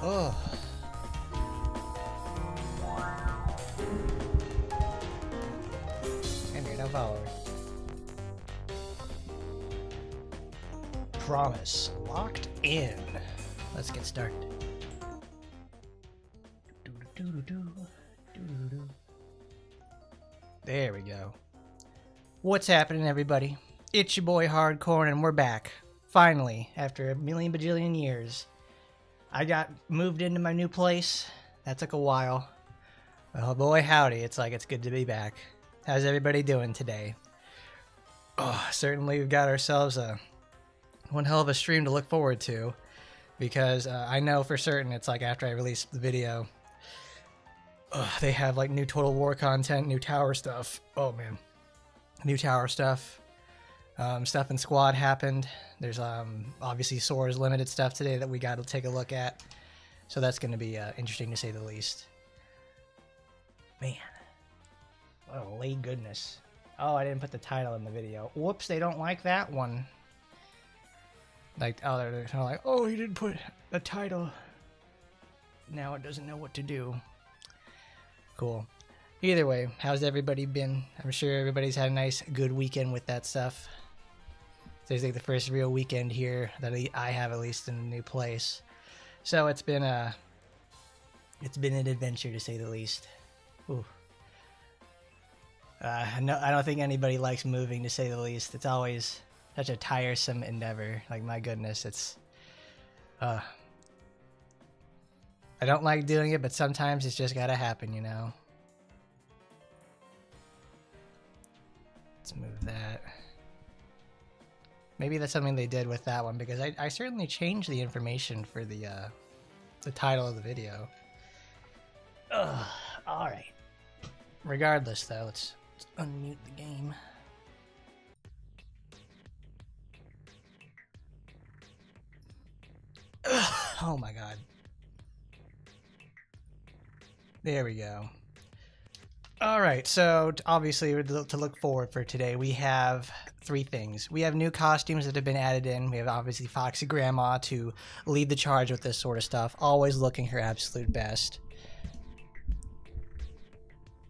Oh. And you're no followers. Promise. Locked in. Let's get started. There we go. What's happening, everybody? It's your boy Hardcore, and we're back. Finally, after a million bajillion years. I got moved into my new place. That took a while. Oh boy, howdy. It's good to be back. How's everybody doing today? Oh, certainly we've got ourselves one hell of a stream to look forward to. Because I know for certain it's like after I release the video, they have like new Total War content, new tower stuff. Oh man. New tower stuff. Stuff in squad happened. There's obviously Sora's limited stuff today that we got to take a look at. So that's going to be interesting to say the least. Man. What a late goodness. Oh, I didn't put the title in the video. Whoops, they don't like that one. Like, oh, they're kind of like, oh, he didn't put a title. Now it doesn't know what to do. Cool. Either way, how's everybody been? I'm sure everybody's had a nice, good weekend with that stuff. It's like the first real weekend here that I have, at least, in a new place. So it's been an adventure, to say the least. Ooh. No, I don't think anybody likes moving, to say the least. It's always such a tiresome endeavor. Like, my goodness, it's... I don't like doing it, but sometimes it's just gotta happen, you know? Let's move that. Maybe that's something they did with that one, because I certainly changed the information for the title of the video. Ugh, alright. Regardless, though, let's unmute the game. Ugh, oh my god. There we go. Alright, so obviously to look forward for today, we have three things. We have new costumes that have been added in. We have obviously Foxy Grandma to lead the charge with this sort of stuff, always looking her absolute best.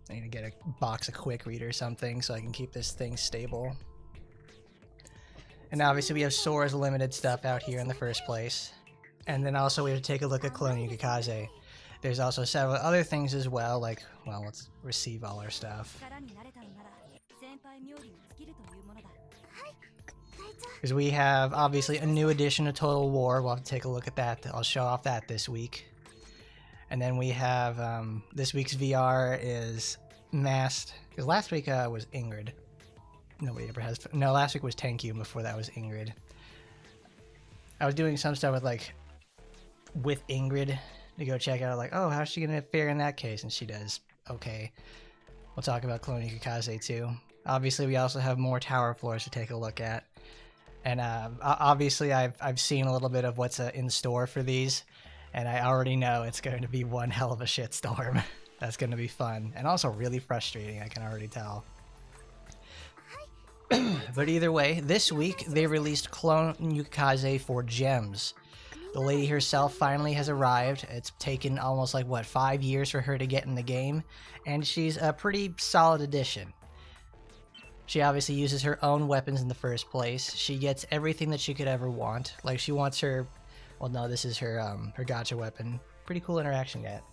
I need to get a box of Quick Read or something so I can keep this thing stable. And obviously we have Sora's limited stuff out here in the first place. And then also we have to take a look at Clone Yuki. There's also several other things as well, like, well, let's receive all our stuff. Because we have, obviously, a new edition of Total War. We'll have to take a look at that. I'll show off that this week. And then we have, this week's VR is Masked. Because last week was Ingrid. Nobody ever has... No, last week was Tenkyu, and before that was Ingrid. I was doing some stuff with, like, with Ingrid to go check out, like, oh, how's she gonna fare in that case? And she does okay. We'll talk about Clone Yuki too. Obviously, we also have more tower floors to take a look at. And obviously, I've seen a little bit of what's in store for these, and I already know it's going to be one hell of a shitstorm. That's going to be fun, and also really frustrating, I can already tell. But either way, this week, they released Clone Yuki for Gems. The lady herself finally has arrived. It's taken almost like, what, 5 years for her to get in the game, and she's a pretty solid addition. She obviously uses her own weapons in the first place. She gets everything that she could ever want. Like, she wants her... Well, no, this is her gotcha weapon. Pretty cool interaction yet.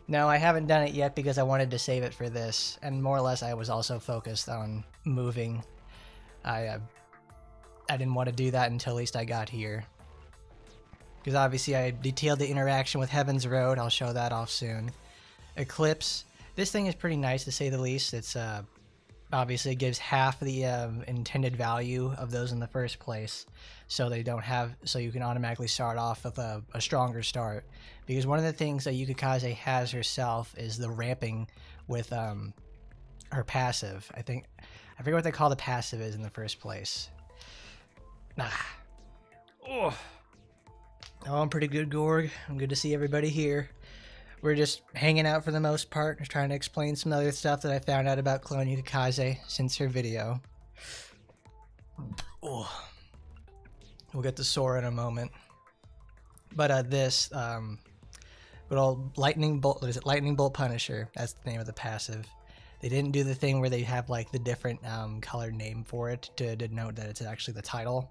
No, I haven't done it yet because I wanted to save it for this, and more or less I was also focused on moving. I didn't want to do that until at least I got here. Because obviously I detailed the interaction with Heaven's Road. I'll show that off soon. Eclipse. This thing is pretty nice, to say the least. It's obviously it gives half the intended value of those in the first place, so they don't have. So you can automatically start off with a stronger start. Because one of the things that Yuki has herself is the ramping with her passive. I forget what they call the passive is in the first place. Oh, I'm pretty good, Gorg. I'm good to see everybody here. We're just hanging out for the most part, just trying to explain some other stuff that I found out about Clone Yuki since her video. Oh. We'll get to Sora in a moment. But this good old lightning bolt. What is it? Lightning bolt Punisher. That's the name of the passive. They didn't do the thing where they have like the different colored name for it to denote that it's actually the title.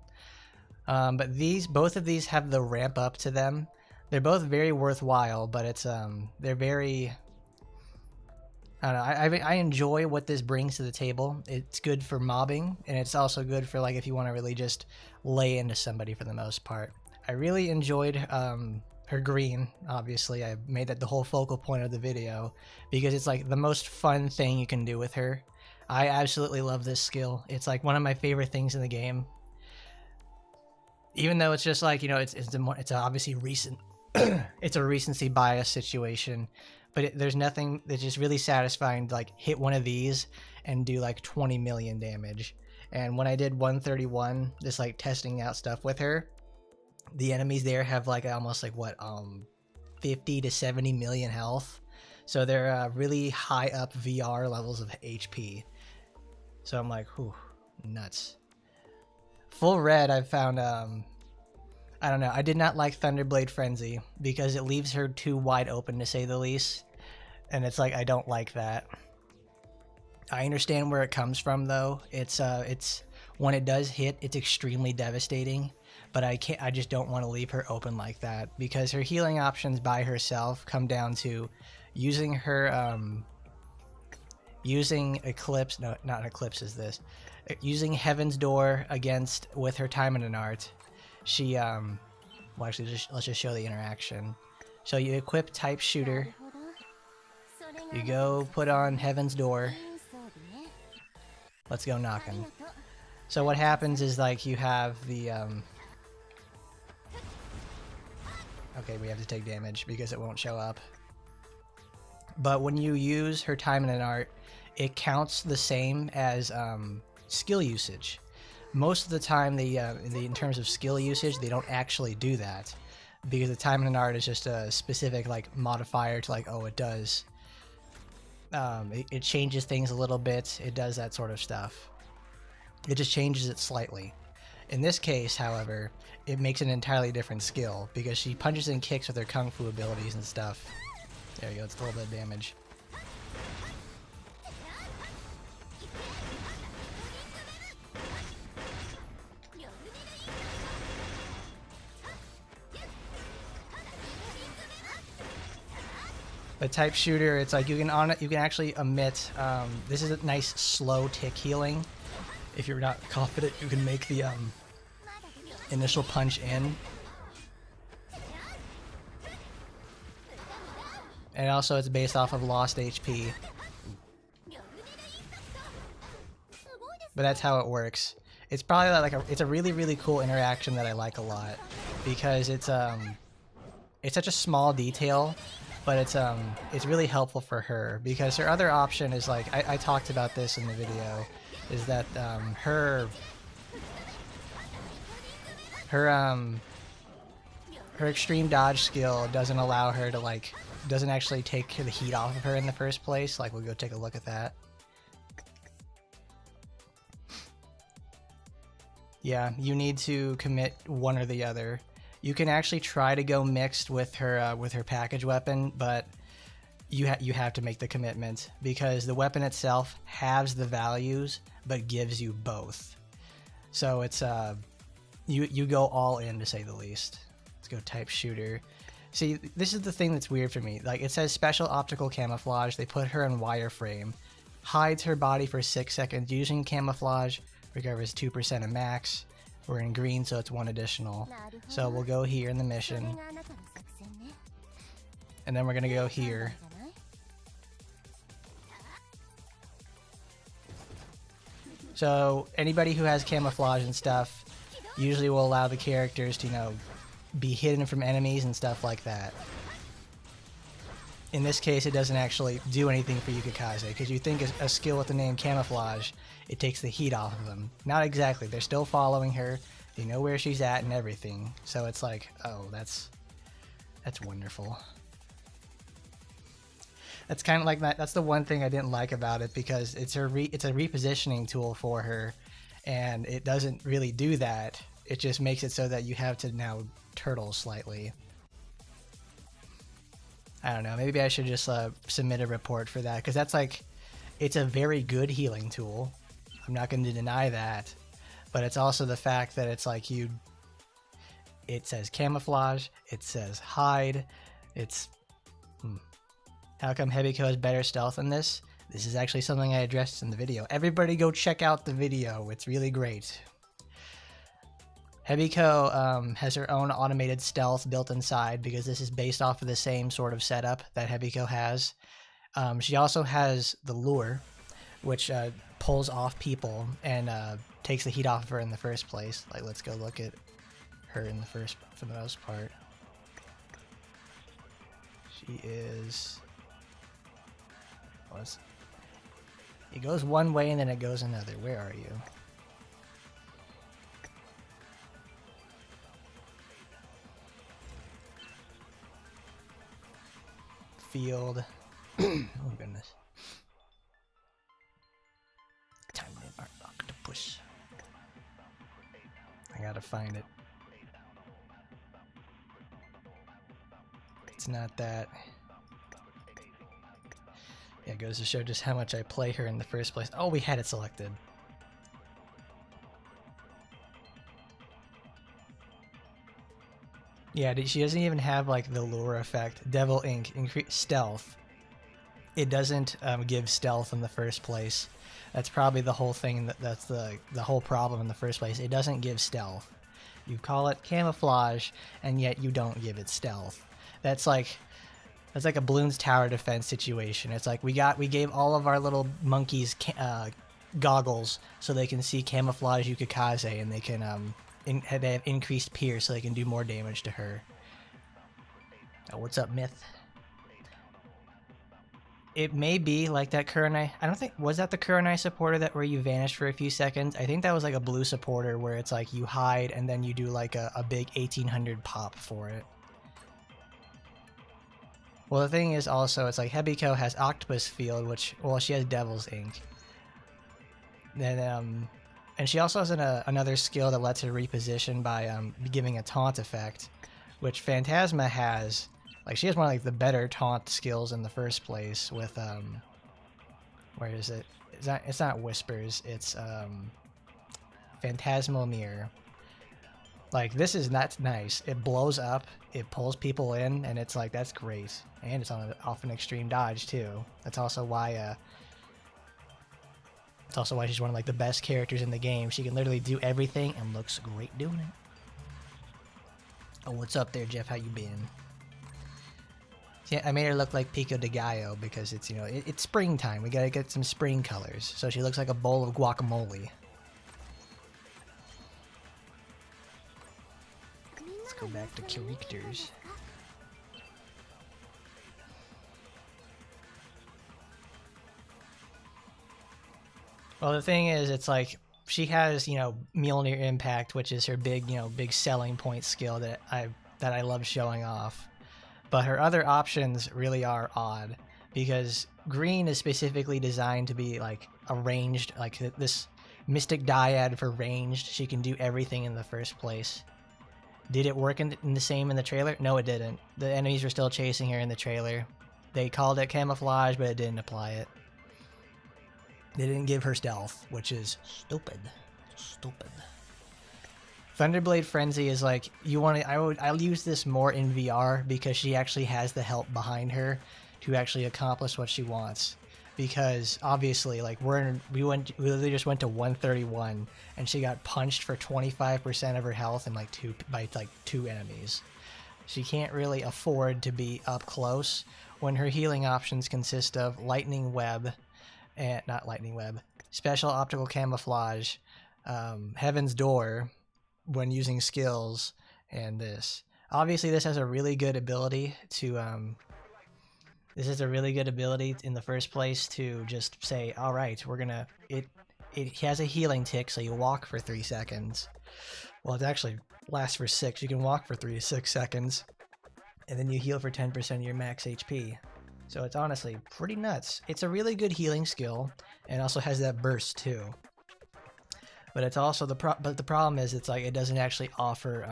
But both of these have the ramp up to them. They're both very worthwhile, but it's they're very. I don't know. I enjoy what this brings to the table. It's good for mobbing, and it's also good for like if you want to really just lay into somebody for the most part. I really enjoyed her green. Obviously, I made that the whole focal point of the video because it's like the most fun thing you can do with her. I absolutely love this skill. It's like one of my favorite things in the game. Even though it's just like, you know, it's obviously recent. It's a recency bias situation, but there's nothing that's just really satisfying to like hit one of these and do like 20 million damage. And when I did 131, just like testing out stuff with her, the enemies there have like almost like what 50 to 70 million health, so they're really high up VR levels of HP. So I'm like, whew, nuts. Full red, I've found I don't know, I did not like Thunderblade Frenzy because it leaves her too wide open to say the least, and it's like I don't like that. I understand where it comes from though. It's when it does hit, it's extremely devastating. But I just don't want to leave her open like that because her healing options by herself come down to using her using Eclipse. No, not Eclipse is this. Using Heaven's Door with her Taimanin art. She well, actually let's just show the interaction. So you equip Type Shooter. You go put on Heaven's Door. Let's go knocking. So what happens is like you have the okay, we have to take damage because it won't show up. But when you use her Taimanin art, it counts the same as skill usage. Most of the time, in terms of skill usage, they don't actually do that because the Taimanin art is just a specific like modifier to like, oh, it does. It changes things a little bit. It does that sort of stuff. It just changes it slightly. In this case, however, it makes an entirely different skill because she punches and kicks with her kung fu abilities and stuff. There you go, it's a little bit of damage. But Type Shooter, it's like you can actually emit. This is a nice slow tick healing. If you're not confident, you can make the initial punch in. And also it's based off of lost HP. But that's how it works. It's probably like it's a really, really cool interaction that I like a lot. Because it's such a small detail, but it's really helpful for her. Because her other option is like, I talked about this in the video, is that her extreme dodge skill doesn't allow her to like, doesn't actually take the heat off of her in the first place. Like, we'll go take a look at that. Yeah, you need to commit one or the other. You can actually try to go mixed with her package weapon, but you have to make the commitment because the weapon itself halves the values but gives you both. So it's you go all in, to say the least. Let's go Type Shooter. See, this is the thing that's weird for me. Like, it says special optical camouflage. They put her in wireframe. Hides her body for 6 seconds using camouflage. Recovers 2% of max. We're in green, so it's 1 additional. So we'll go here in the mission. And then we're going to go here. So anybody who has camouflage and stuff usually will allow the characters to, you know, be hidden from enemies and stuff like that. In this case, it doesn't actually do anything for Yukikaze, because you think a skill with the name Camouflage, it takes the heat off of them. Not exactly. They're still following her. They know where she's at and everything. So it's like, oh, that's wonderful. That's kind of like that. That's the one thing I didn't like about it, because it's a repositioning tool for her, and it doesn't really do that. It just makes it so that you have to now turtle slightly. I don't know. Maybe I should just submit a report for that, because that's like, it's a very good healing tool. I'm not going to deny that, but it's also the fact that it's like it says camouflage, it says hide, it's how come Hebiko has better stealth in this? This is actually something I addressed in the video. Everybody go check out the video, it's really great. Hebiko has her own automated stealth built inside, because this is based off of the same sort of setup that Hebiko has. She also has the lure, which pulls off people and takes the heat off of her in the first place. Like, let's go look at her in the first, for the most part. She is... It goes one way and then it goes another. Where are you? Field. Oh goodness. Taimanin art octopus. I gotta find it. It's not that. Yeah, it goes to show just how much I play her in the first place. Oh, we had it selected. Yeah, she doesn't even have like the lure effect. Devil Ink, increase stealth. It doesn't give stealth in the first place. That's probably the whole thing. That's the whole problem in the first place. It doesn't give stealth. You call it camouflage, and yet you don't give it stealth. That's like a Bloons Tower Defense situation. It's like we gave all of our little monkeys goggles so they can see camouflage Yukikaze, and they can they have increased pierce so they can do more damage to her. Oh, what's up, Myth? It may be like that Kurenai. I don't think, was that the Kurenai supporter that where you vanish for a few seconds? I think that was like a blue supporter where it's like you hide and then you do like a big 1800 pop for it. Well, the thing is also, it's like Hebiko has Octopus Field, which, well, she has Devil's Ink. Then, and she also has another skill that lets her reposition by giving a taunt effect, which Phantasma has. Like, she has one of like the better taunt skills in the first place with where is it? It's not Whispers, it's Phantasmal Mirror. Like, this is not nice. It blows up, it pulls people in, and it's like, that's great. And it's off an extreme dodge too. That's also why she's one of like the best characters in the game. She can literally do everything and looks great doing it. Oh, what's up there, Jeff? How you been? Yeah, I made her look like Pico de Gallo because it's, you know, it's springtime. We gotta get some spring colors. So she looks like a bowl of guacamole. Let's go back to characters. Well, the thing is, it's like she has, you know, Mjolnir Impact, which is her big, you know, big selling point skill that I love showing off. But her other options really are odd, because green is specifically designed to be like a ranged, like this Mystic Dyad for ranged. She can do everything in the first place. Did it work in the same in the trailer? No, it didn't. The enemies were still chasing her in the trailer. They called it camouflage, but it didn't apply it. They didn't give her stealth, which is stupid. Stupid. Thunderblade Frenzy is like, you want to, I'll use this more in VR because she actually has the help behind her to actually accomplish what she wants. Because obviously, like, we literally just went to 131 and she got punched for 25% of her health and by two enemies. She can't really afford to be up close when her healing options consist of Lightning Web, and not Lightning Web, Special Optical Camouflage, Heaven's Door when using skills, and this. Obviously, this has a really good ability to this is a really good ability in the first place to just say, all right, we're gonna, it has a healing tick, so you walk for 3 seconds. Well, it actually lasts for 6. You can walk for 3 to 6 seconds, and then you heal for 10% of your max HP. So it's honestly pretty nuts. It's a really good healing skill, and also has that burst too. But it's also the problem is, it's like it doesn't actually offer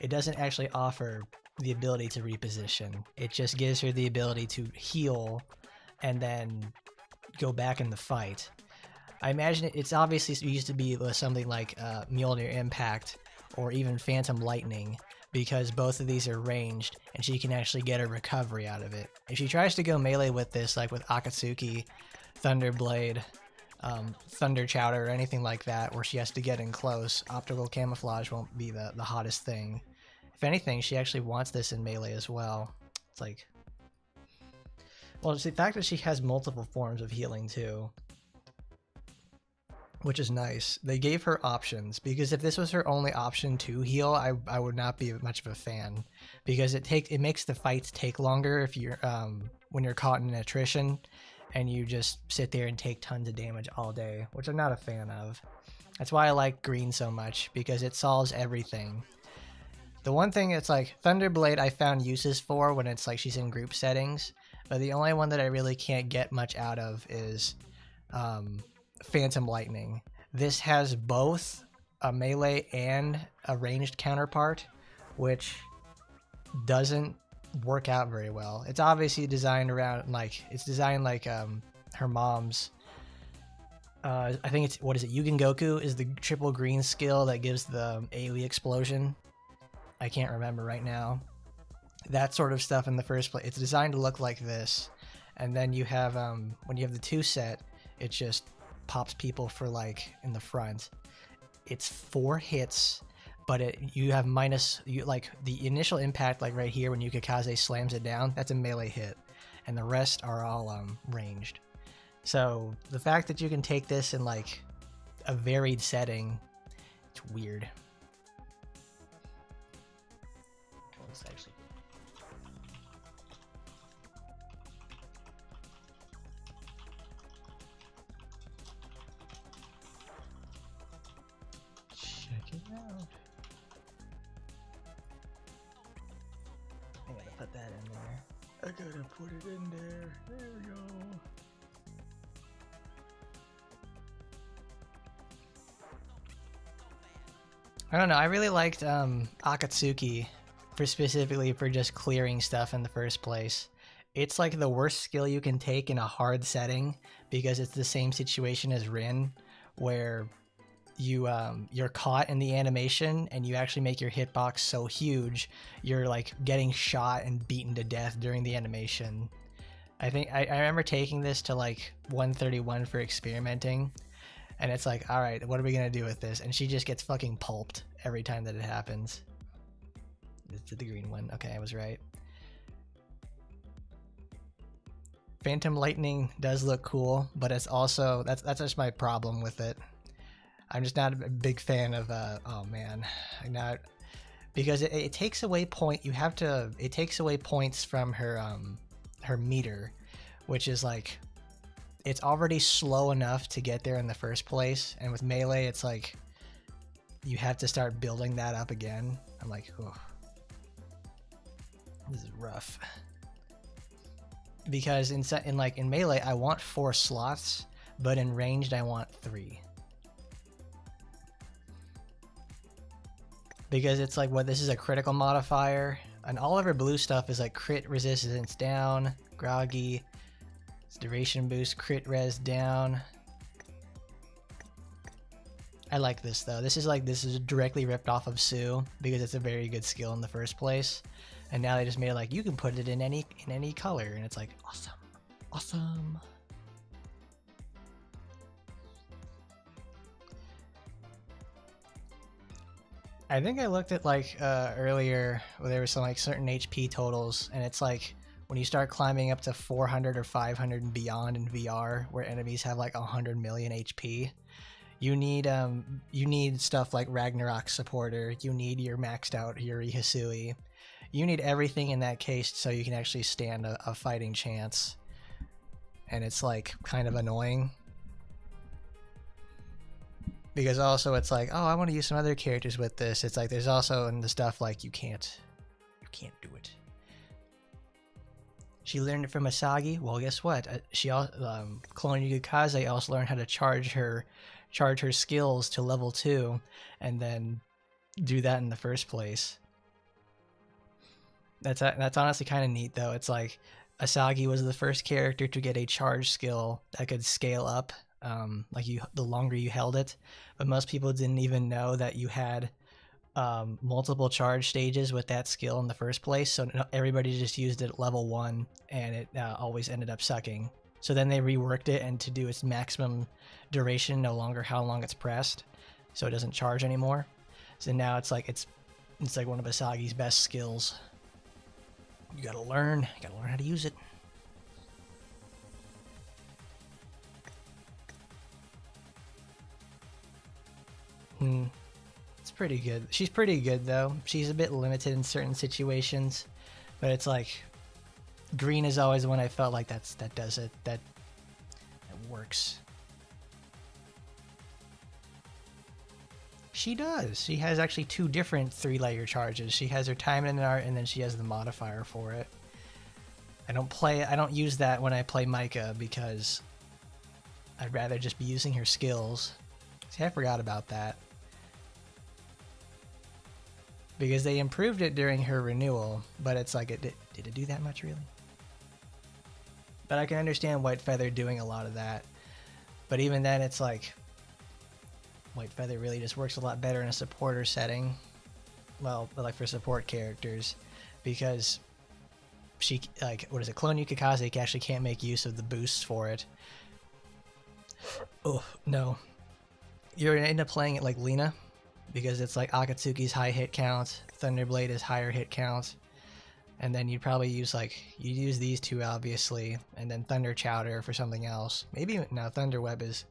it doesn't actually offer the ability to reposition. It just gives her the ability to heal and then go back in the fight. I imagine it's obviously used to be something like Mjolnir Impact or even Phantom Lightning, because both of these are ranged and she can actually get a recovery out of it. If she tries to go melee with this, like with Akatsuki, Thunderblade, Thunder Chowder, or anything like that, where she has to get in close, optical camouflage won't be the hottest thing. If anything, she actually wants this in melee as well. It's like, well, it's the fact that she has multiple forms of healing too, which is nice. They gave her options, because if this was her only option to heal, I would not be much of a fan, because it makes the fights take longer if you're when you're caught in attrition and you just sit there and take tons of damage all day, which I'm not a fan of. That's why I like green so much, because it solves everything. The one thing it's like Thunderblade I found uses for when it's like she's in group settings, but the only one that I really can't get much out of is Phantom Lightning. This has both a melee and a ranged counterpart, which doesn't work out very well. It's obviously designed around her mom's. I think it's, what is it? Yugen Goku is the triple green skill that gives the AoE explosion. I can't remember right now. That sort of stuff in the first place. It's designed to look like this, and then you have when you have the 2 set, it just pops people for like in the front. It's 4 hits, but you have like the initial impact, like right here when Yukikaze slams it down, that's a melee hit, and the rest are all ranged. So the fact that you can take this in like a varied setting, it's weird. Actually, check it out. I gotta put that in there. I gotta put it in there. There we go. I don't know. I really liked Akatsuki specifically for just clearing stuff in the first place. It's like the worst skill you can take in a hard setting, because it's the same situation as Rin, where you're caught in the animation and you actually make your hitbox so huge you're like getting shot and beaten to death during the animation. I think I remember taking this to like 131 for experimenting, and it's like, all right, what are we gonna do with this? And she just gets fucking pulped every time that it happens. It's the green one. Okay, I was right. Phantom Lightning does look cool, but it's also that's just my problem with it. I'm just not a big fan of oh man, I'm not, because it takes away it takes away points from her meter, which is like, it's already slow enough to get there in the first place, and with melee it's like you have to start building that up again. I'm like, oh, this is rough. Because in melee I want 4 slots, but in ranged I want 3. Because it's like, what, this is a critical modifier, and all of her blue stuff is like crit resistance down, groggy, duration boost, crit res down. I like this though. This is directly ripped off of Sue, because it's a very good skill in the first place. And now they just made it like you can put it in any color, and it's like awesome. I think I looked at like earlier where there was some like certain HP totals, and it's like when you start climbing up to 400 or 500 and beyond in VR, where enemies have like 100 million HP, you need stuff like Ragnarok supporter. You need your maxed out Yuri Hisui. You need everything in that case so you can actually stand a fighting chance. And it's like kind of annoying, because also it's like, oh, I want to use some other characters with this. It's like there's also in the stuff like you can't do it. She learned it from Asagi. Well, guess what? She Clone Yukikaze also learned how to charge her skills to level 2, and then do that in the first place. That's honestly kind of neat though. It's like Asagi was the first character to get a charge skill that could scale up, like the longer you held it. But most people didn't even know that you had multiple charge stages with that skill in the first place. So everybody just used it at level 1, and it always ended up sucking. So then they reworked it and to do its maximum duration, no longer how long it's pressed, so it doesn't charge anymore. So now it's like one of Asagi's best skills. You gotta learn how to use it. It's pretty good. She's pretty good though. She's a bit limited in certain situations, but it's like green is always the one I felt like that does it. That works. She does. She has actually 2 different 3-layer charges. She has her Taimanin art, and then she has the modifier for it. I don't use that when I play Micah because I'd rather just be using her skills. See, I forgot about that. Because they improved it during her renewal, but it's like, did it do that much really? But I can understand White Feather doing a lot of that. But even then, it's like White Feather really just works a lot better in a supporter setting. Well, like for support characters, because she, like, what is it? Clone Yuki Kaze actually can't make use of the boosts for it. Oh no, you're gonna end up playing it like Lina, because it's like Akatsuki's high hit count, Thunderblade is higher hit count, and then you'd probably use you'd use these 2 obviously, and then Thunder Chowder for something else. Maybe no, Thunder Web is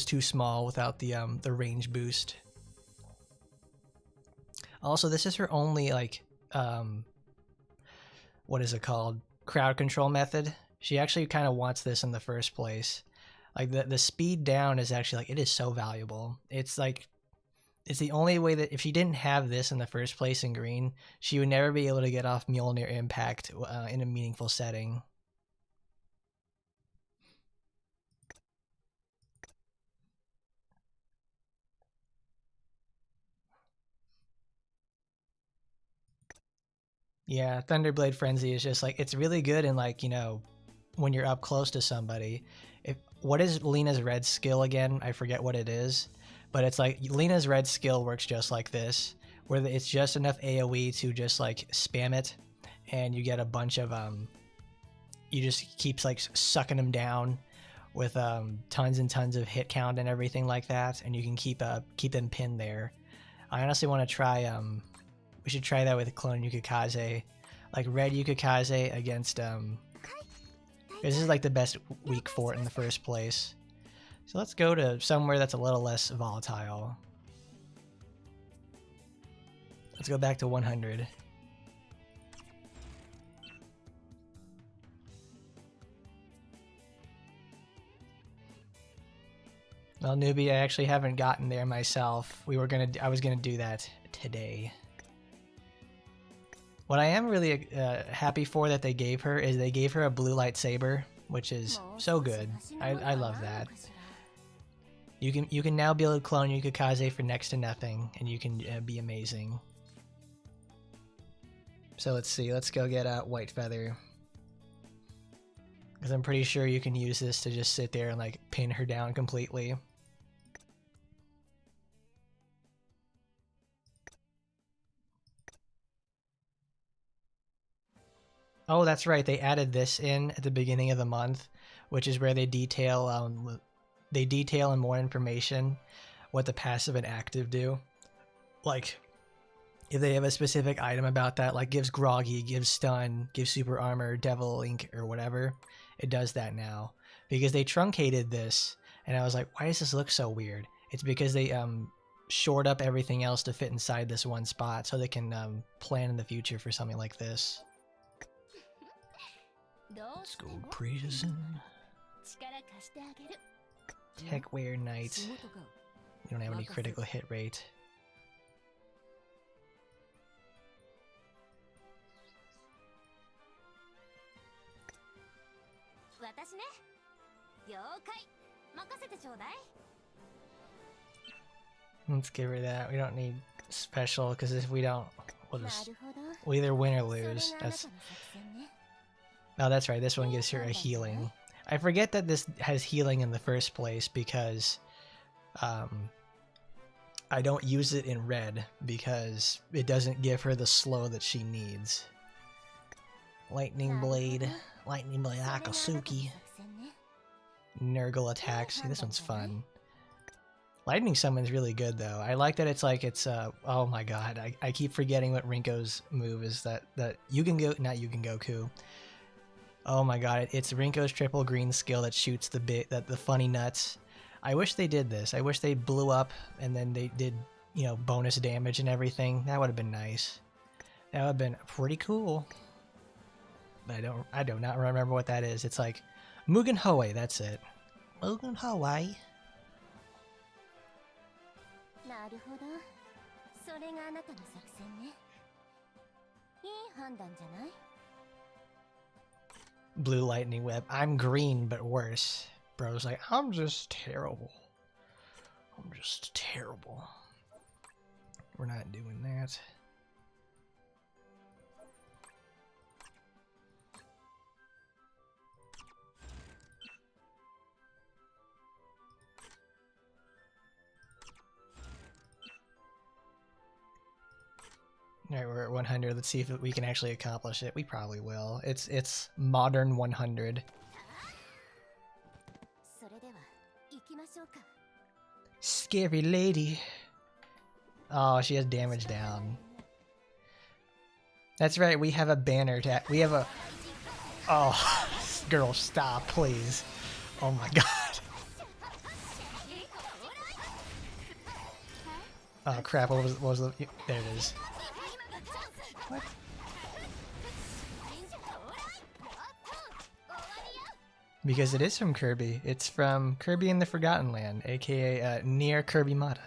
too small without the range boost. Also, this is her only what is it called? Crowd control method. She actually kind of wants this in the first place. Like the speed down is actually it is so valuable. It's the only way that if she didn't have this in the first place in green, she would never be able to get off Mjolnir Impact in a meaningful setting. Yeah, Thunderblade Frenzy is just it's really good in when you're up close to somebody. What is Lena's red skill again? I forget what it is, but it's like Lena's red skill works just like this, where it's just enough AoE to just spam it, and you get a bunch of you just keeps sucking them down with tons and tons of hit count and everything like that, and you can keep them pinned there. I honestly want to try we should try that with Clone Yuki Kaze, like red Yuki Kaze against this is the best weak for it in the first place. So let's go to somewhere that's a little less volatile. Let's go back to 100. Well, newbie, I actually haven't gotten there myself. I was gonna do that today. What I am really happy for that they gave her is they gave her a blue lightsaber, which is so good. I love that. You can now be able to clone Yuki Kaze for next to nothing, and you can be amazing. So let's see. Let's go get White Feather, because I'm pretty sure you can use this to just sit there and pin her down completely. Oh, that's right. They added this in at the beginning of the month, which is where they detail in more information what the passive and active do. Like, if they have a specific item about that, gives groggy, gives stun, gives super armor, devil ink, or whatever, it does that now. Because they truncated this, and I was like, why does this look so weird? It's because they shored up everything else to fit inside this one spot, so they can plan in the future for something like this. Let's go prison. Techwear Knight. You don't have any critical hit rate. Let's get rid of that. We don't need special, because if we don't, we'll just We'll either win or lose. Oh, that's right. This one gives her a healing. I forget that this has healing in the first place because I don't use it in red because it doesn't give her the slow that she needs. Lightning Blade. Lightning Blade Akatsuki. Nurgle attack. See, this one's fun. Lightning Summon's really good, though. I like that it's like, oh my god, I keep forgetting what Rinko's move is, that you can go, not you can Goku. Oh my god, it's Rinko's triple green skill that shoots the funny nuts. I wish they did this. I wish they blew up and then they did, you know, bonus damage and everything. That would have been nice. That would have been pretty cool. But I do not remember what that is. It's like Mugen Hoei, that's it. Mugen Hoei. Blue lightning web. I'm green, but worse. Bro's like, I'm just terrible. I'm just terrible. We're not doing that. Alright, we're at 100. Let's see if we can actually accomplish it. We probably will. It's modern 100. Scary lady. Oh, she has damage down. That's right, we have a banner tag. We have a... Oh, girl, stop, please. Oh my god. Oh crap, what was the... There it is. What? Because it is from Kirby. It's from Kirby in the Forgotten Land, aka near Kirby Mata.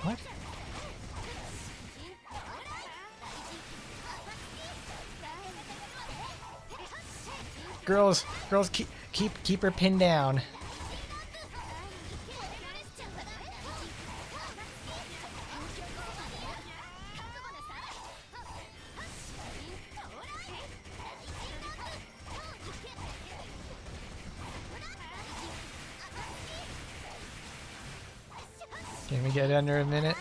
What? Girls, keep her pinned down. Can we get under a minute?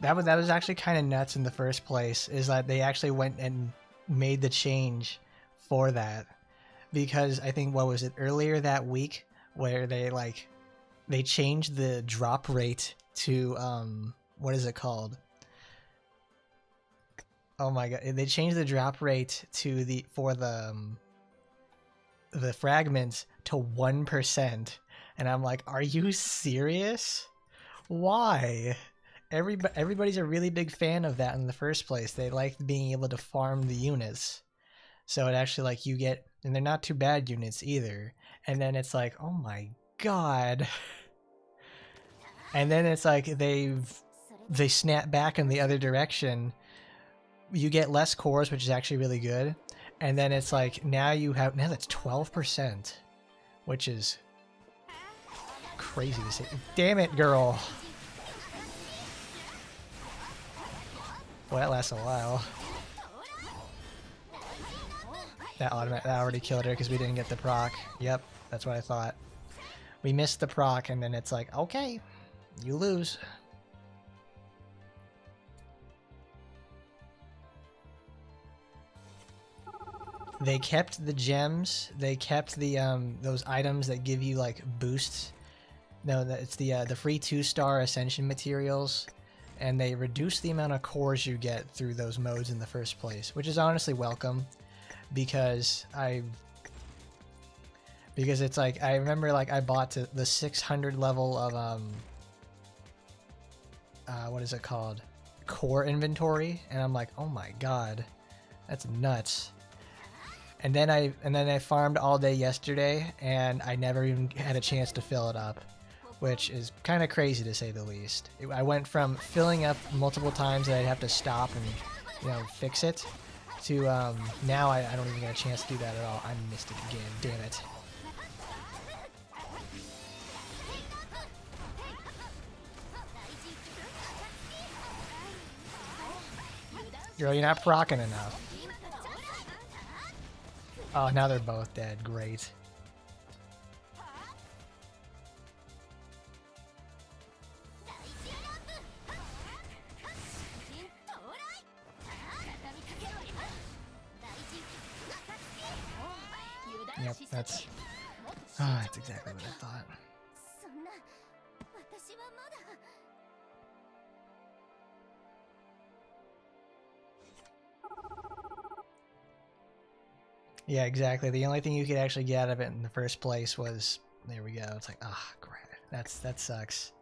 That was actually kind of nuts in the first place, is that they actually went and made the change for that. Because I think, what was it, earlier that week, where they changed the drop rate to, what is it called? Oh my god, they changed the drop rate to the fragments to 1%. And I'm like, are you serious? Why? Everybody's a really big fan of that in the first place. They like being able to farm the units. So it actually, like, you get, and they're not too bad units either. And then it's like, oh my god. And then it's like they snap back in the other direction. You get less cores, which is actually really good. And then it's like, now that's 12%, which is crazy to say. Damn it, girl. Well, that lasts a while. That already killed her because we didn't get the proc. Yep, that's what I thought. We missed the proc, and then it's like, okay, you lose. They kept the gems. They kept the those items that give you like boosts. No, it's the free 2-star ascension materials, and they reduced the amount of cores you get through those modes in the first place, which is honestly welcome, because it's like, I remember, like, I bought to the 600 level of what is it called, core inventory, and I'm like, oh my god, that's nuts. And then I farmed all day yesterday, and I never even had a chance to fill it up, which is kind of crazy to say the least. I went from filling up multiple times that I'd have to stop and you know, fix it. To now I don't even get a chance to do that at all. I missed it again. Damn it. Girl, you're not proccing enough. Oh, now they're both dead. Great. Yep, that's exactly what I thought. Yeah, exactly. The only thing you could actually get out of it in the first place was, there we go. It's like, crap. That sucks.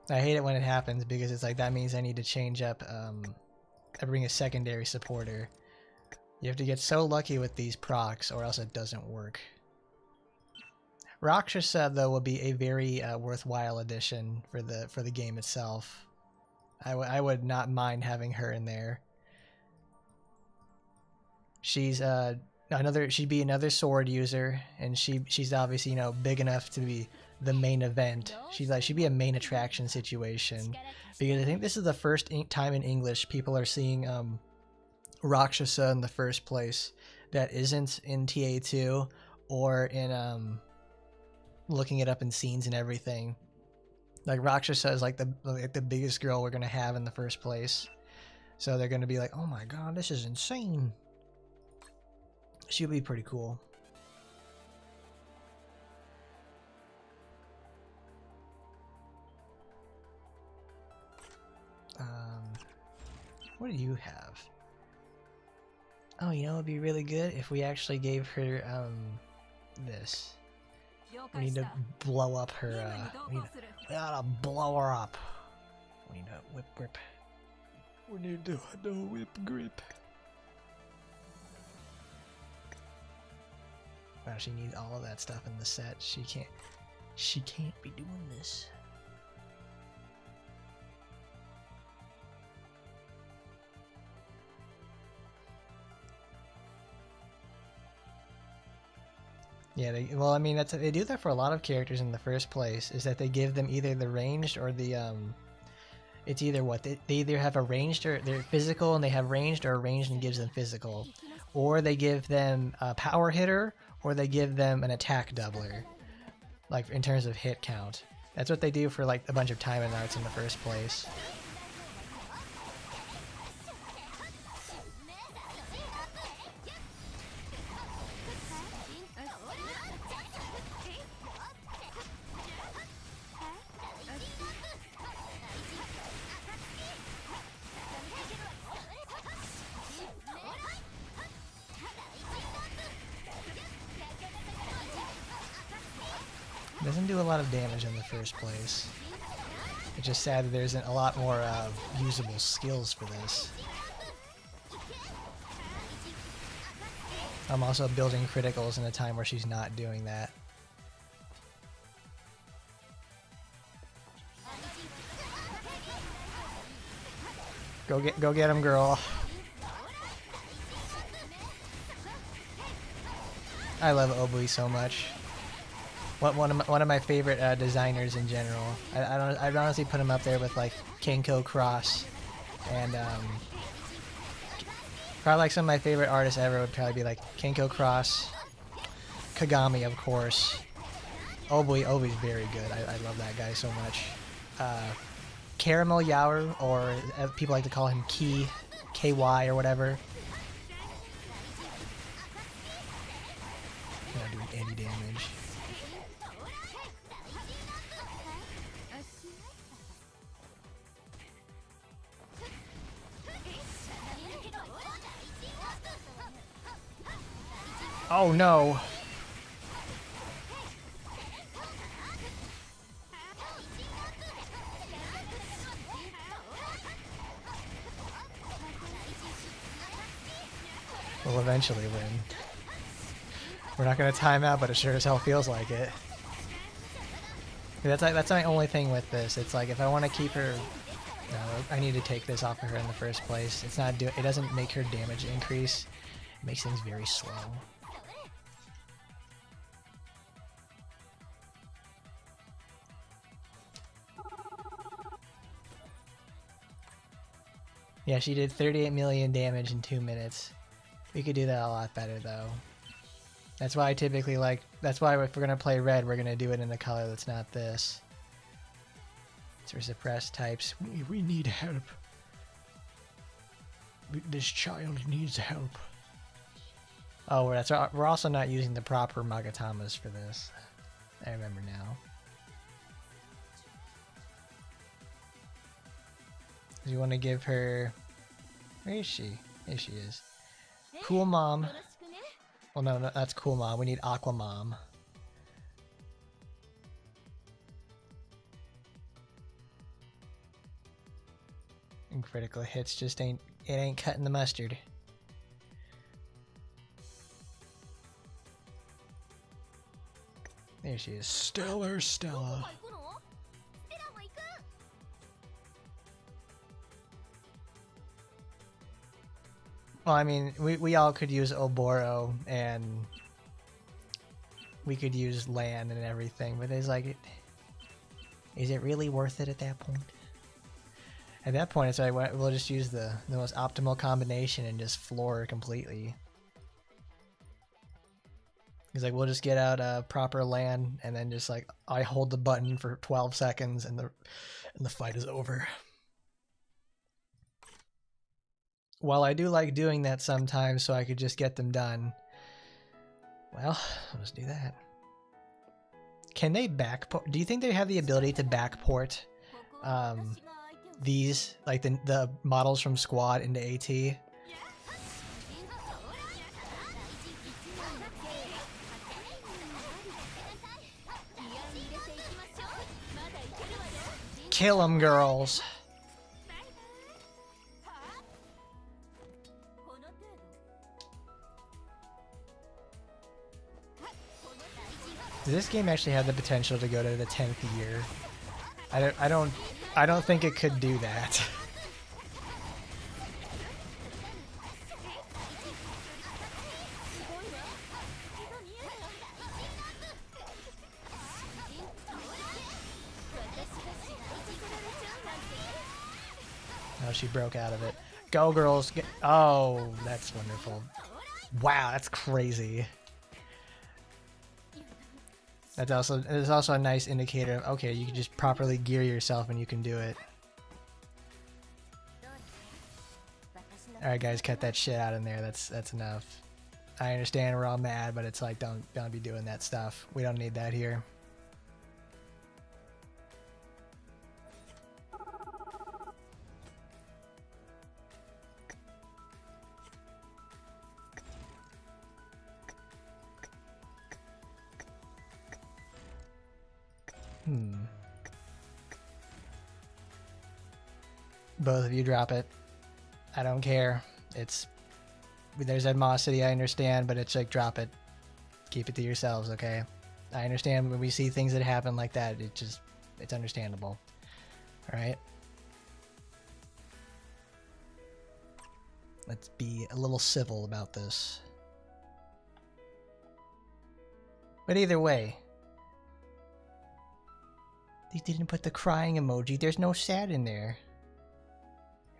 I hate it when it happens because it's like that means I need to change up. I bring a secondary supporter. You have to get so lucky with these procs, or else it doesn't work. Rakshasa though will be a very worthwhile addition for the game itself. I would not mind having her in there. She's she'd be another sword user, and she's obviously, you know, big enough to be the main event. She'd be a main attraction situation, because I think this is the first time in English people are seeing Rakshasa in the first place that isn't in TA2 or in looking it up in scenes and everything. Like Rakshasa is like the biggest girl we're gonna have in the first place, so they're gonna be like, oh my god, this is insane. She'll be pretty cool. What do you have? Oh, you know, it'd be really good if we actually gave her this. We need to blow up her. We gotta blow her up. We need a whip grip. We need to do a whip grip. Wow, she needs all of that stuff in the set. She can't be doing this. Yeah, well, I mean, they do that for a lot of characters in the first place, is that they give them either the ranged or the, it's either what, they either have a ranged, or they're physical and they have ranged, or ranged and gives them physical. Or they give them a power hitter, or they give them an attack doubler, like in terms of hit count. That's what they do for like a bunch of Taimanin arts in the first place. Doesn't do a lot of damage in the first place. It's just sad that there isn't a lot more usable skills for this. I'm also building criticals in a time where she's not doing that. Go get him, girl. I love Obui so much. One of my favorite designers in general. I'd honestly put him up there with like Kenko Cross, and probably like some of my favorite artists ever would probably be like Kenko Cross, Kagami, of course. Obui's very good. I love that guy so much. Caramel Yaoru, or as people like to call him KY or whatever. Not doing any damage. Oh no! We'll eventually win. We're not gonna time out, but it sure as hell feels like it. That's my only thing with this. It's like if I want to keep her No, I need to take this off of her in the first place. It's not it doesn't make her damage increase. It makes things very slow. Yeah, she did 38 million damage in 2 minutes. We could do that a lot better though. That's why I typically like, that's why if we're gonna play red, we're gonna do it in a color that's not this. It's for suppressed types. We need help. This child needs help. Oh, that's right. We're also not using the proper Magatamas for this. I remember now. You want to give her... Where is she? Here she is. Cool Mom. Well, no, that's Cool Mom. We need Aqua Mom. And critical hits just ain't... It ain't cutting the mustard. There she is. Stellar Stella. Well, I mean, we all could use Oboro, and we could use land and everything, but it's like, is it really worth it at that point? At that point, it's like, we'll just use the most optimal combination and just floor completely. He's like, we'll just get out proper land, and then just like, I hold the button for 12 seconds, and the fight is over. While I do like doing that sometimes so I could just get them done, well, let's do that. Can they backport? Do you think they have the ability to backport these, like the models from Squad into AT? Kill 'em, girls. Does this game actually have the potential to go to the 10th year? I don't think it could do that. Oh, she broke out of it. Go, girls. Oh, that's wonderful. Wow, that's crazy. There's also a nice indicator of, okay, you can just properly gear yourself and you can do it. Alright guys, cut that shit out in there. That's enough. I understand we're all mad, but it's like, don't be doing that stuff. We don't need that here. Both of you drop it. I don't care. There's animosity, I understand, but it's like, drop it. Keep it to yourselves, okay? I understand when we see things that happen like that, it's understandable. Alright? Let's be a little civil about this. But either way, they didn't put the crying emoji. There's no sad in there.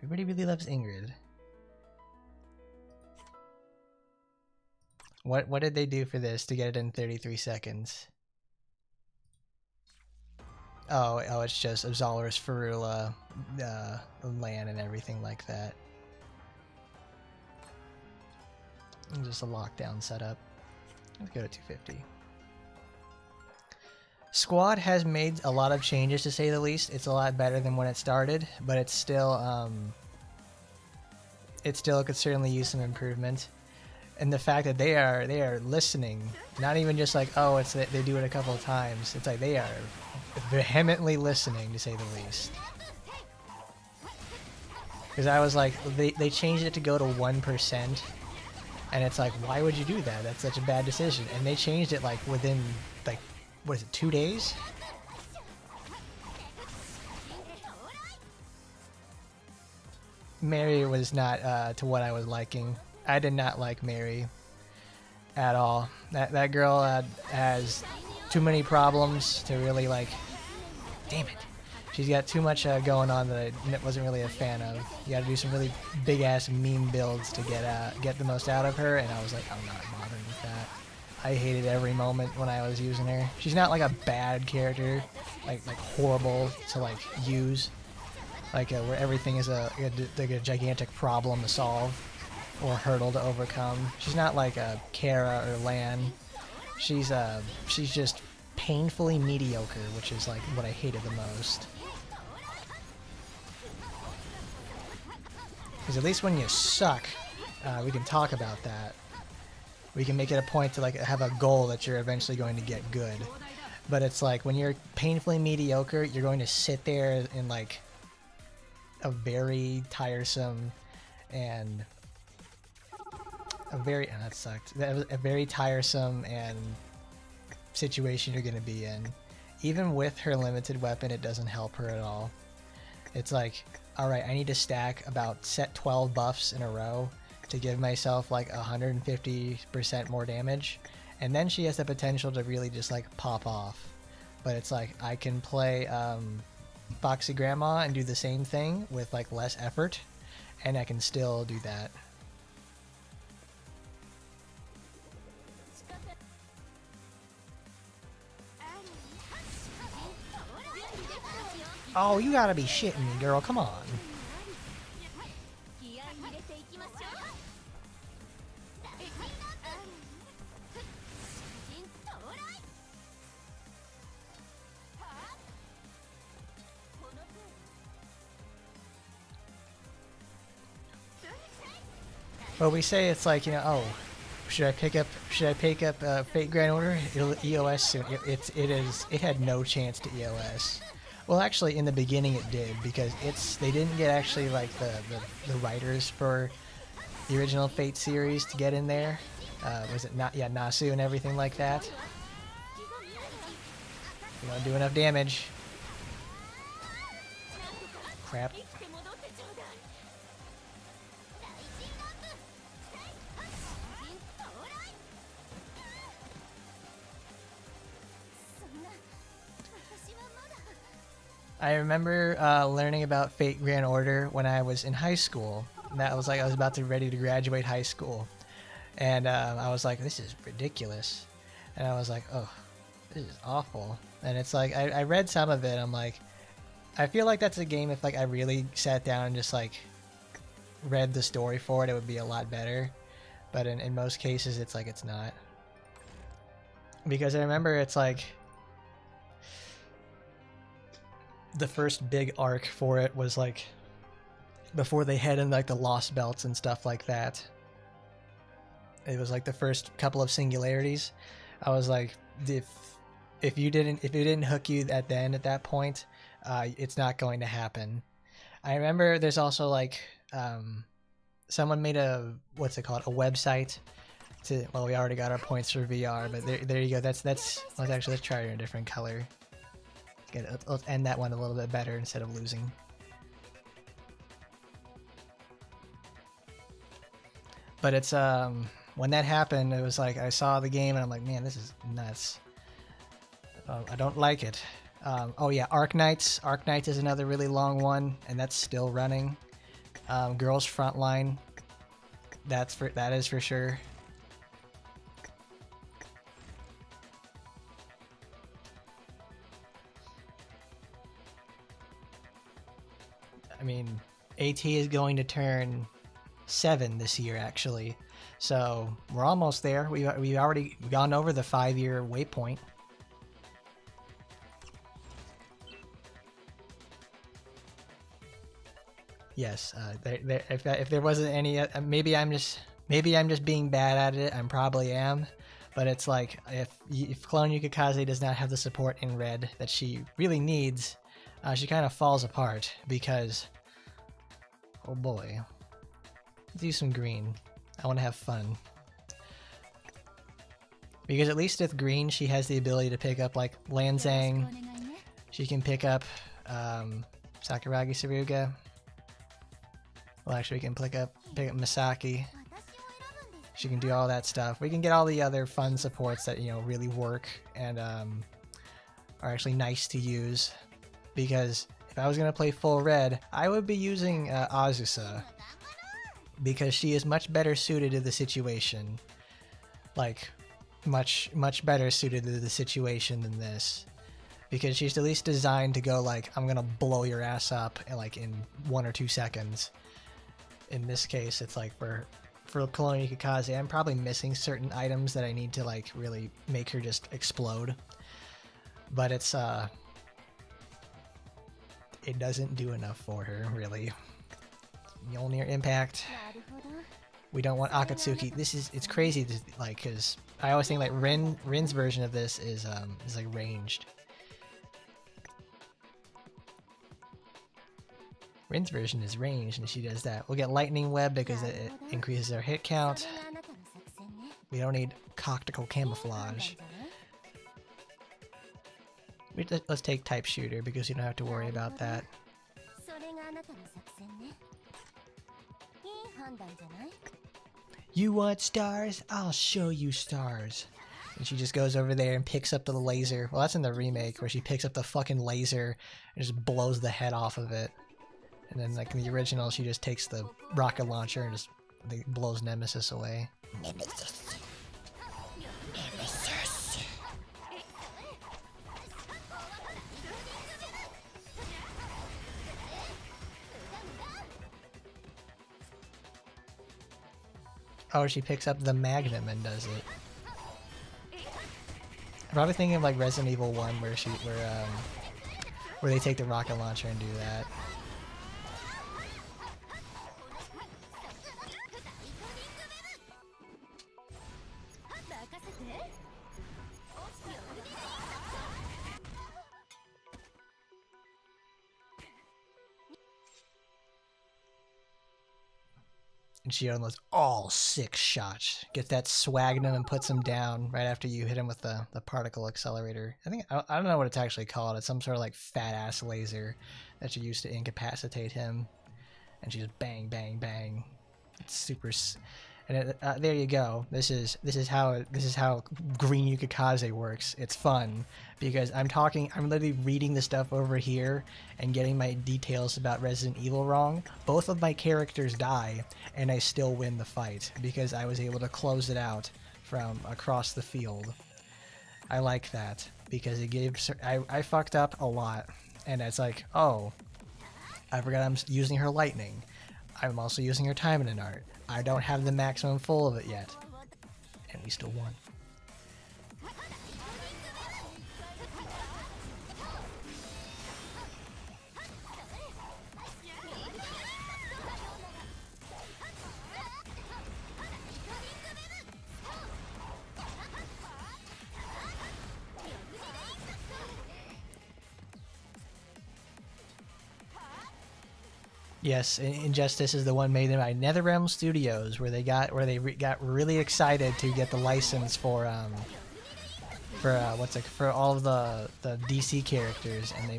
Everybody really loves Ingrid. What did they do for this to get it in 33 seconds? Oh, it's just Absolver's Ferula, land and everything like that. And just a lockdown setup. Let's go to 250. Squad has made a lot of changes, to say the least. It's a lot better than when it started, but it's still could certainly use some improvement. And the fact that they are listening, not even just like, oh, it's that they do it a couple of times. It's like they are vehemently listening, to say the least. Because I was like, they changed it to go to 1%, and it's like, why would you do that? That's such a bad decision. And they changed it like within like, what is it, 2 days? Mary was not to what I was liking. I did not like Mary at all. That girl has too many problems to really like. Damn it. She's got too much going on that I wasn't really a fan of. You got to do some really big ass meme builds to get the most out of her, and I was like, I'm not bothering with that. I hated every moment when I was using her. She's not like a bad character, like horrible to like use, like where everything is like a gigantic problem to solve or hurdle to overcome. She's not like a Kara or Lan. She's just painfully mediocre, which is like what I hated the most. Because at least when you suck, we can talk about that. We can make it a point to like have a goal that you're eventually going to get good. But it's like when you're painfully mediocre, you're going to sit there in like a very tiresome and a very tiresome and situation you're going to be in. Even with her limited weapon, it doesn't help her at all. It's like, alright, I need to stack about set 12 buffs in a row to give myself like 150% more damage, and then she has the potential to really just like pop off. But it's like I can play Foxy Grandma and do the same thing with like less effort, and I can still do that. Oh, you gotta be shitting me, girl. Come on. Well, we say it's like, you know, oh, should I pick up Fate Grand Order? It'll EOS soon. It had no chance to EOS. Well, actually, in the beginning it did, because they didn't get actually like the writers for the original Fate series to get in there. Was it not? Yeah, Nasu and everything like that. You don't do enough damage. Crap. I remember learning about Fate Grand Order when I was in high school. That was like I was about to ready to graduate high school, and I was like, "This is ridiculous," and I was like, "Oh, this is awful." And it's like I read some of it. I'm like, I feel like that's a game if like I really sat down and just like read the story for it, it would be a lot better. But in most cases, it's like it's not. Because I remember it's like the first big arc for it was like before they head in like the Lost Belts and stuff like that. It was like the first couple of singularities. I was like, if it didn't hook you at the end at that point, it's not going to happen. I remember there's also like someone made a what's it called, a website to, well, we already got our points for VR, but there you go. Let's try it in a different color. Let's end that one a little bit better instead of losing. But it's when that happened, it was like I saw the game and I'm like, man, this is nuts. I don't like it. Oh yeah, Arknights. Arknights is another really long one, and that's still running. Girls Frontline. That is for sure. I mean, AT is going to turn 7 this year, actually. So we're almost there. We've already gone over the 5-year waypoint. Yes, if there wasn't any, maybe I'm just being bad at it. I probably am, but it's like if Clone Yukikaze does not have the support in red that she really needs, she kind of falls apart because, oh boy, let's do some green. I want to have fun. Because at least with green, she has the ability to pick up like Lanzang. She can pick up Sakuragi Saruga. Well, actually, we can pick up Misaki. She can do all that stuff. We can get all the other fun supports that, you know, really work and are actually nice to use. Because if I was going to play full red, I would be using Azusa. Because she is much better suited to the situation. Like, much better suited to the situation than this. Because she's at least designed to go like, I'm gonna blow your ass up in like in 1 or 2 seconds. In this case, it's like for Colonial Kakaze, I'm probably missing certain items that I need to like really make her just explode. But it's it doesn't do enough for her, really. Mjolnir Impact. We don't want Akatsuki. It's crazy to like, cause I always think like Rin's version of this is like ranged. Rin's version is ranged and she does that. We'll get Lightning Web because it increases our hit count. We don't need Coctical Camouflage. Let's take Type Shooter because you don't have to worry about that. You want stars? I'll show you stars. And she just goes over there and picks up the laser. Well, that's in the remake where she picks up the fucking laser and just blows the head off of it. And then, like in the original, she just takes the rocket launcher and just blows Nemesis away. Nemesis. Nemesis. Oh, she picks up the Magnum and does it. I'm probably thinking of like Resident Evil 1 where they take the rocket launcher and do that. And she almost all 6 shots. Gets that swagnum and puts him down right after you hit him with the particle accelerator. I don't know what it's actually called. It's some sort of like fat ass laser that you use to incapacitate him. And she just bang, bang, bang. It's super. And there you go. This is how Green Yukikaze works. It's fun because I'm literally reading the stuff over here and getting my details about Resident Evil wrong. Both of my characters die, and I still win the fight because I was able to close it out from across the field. I like that because it gives. I fucked up a lot, and it's like, oh, I forgot I'm using her lightning. I'm also using her Taimanin art. I don't have the maximum full of it yet. And we still won. Yes, Injustice is the one made by NetherRealm Studios, where they got really excited to get the license for all of the DC characters, and they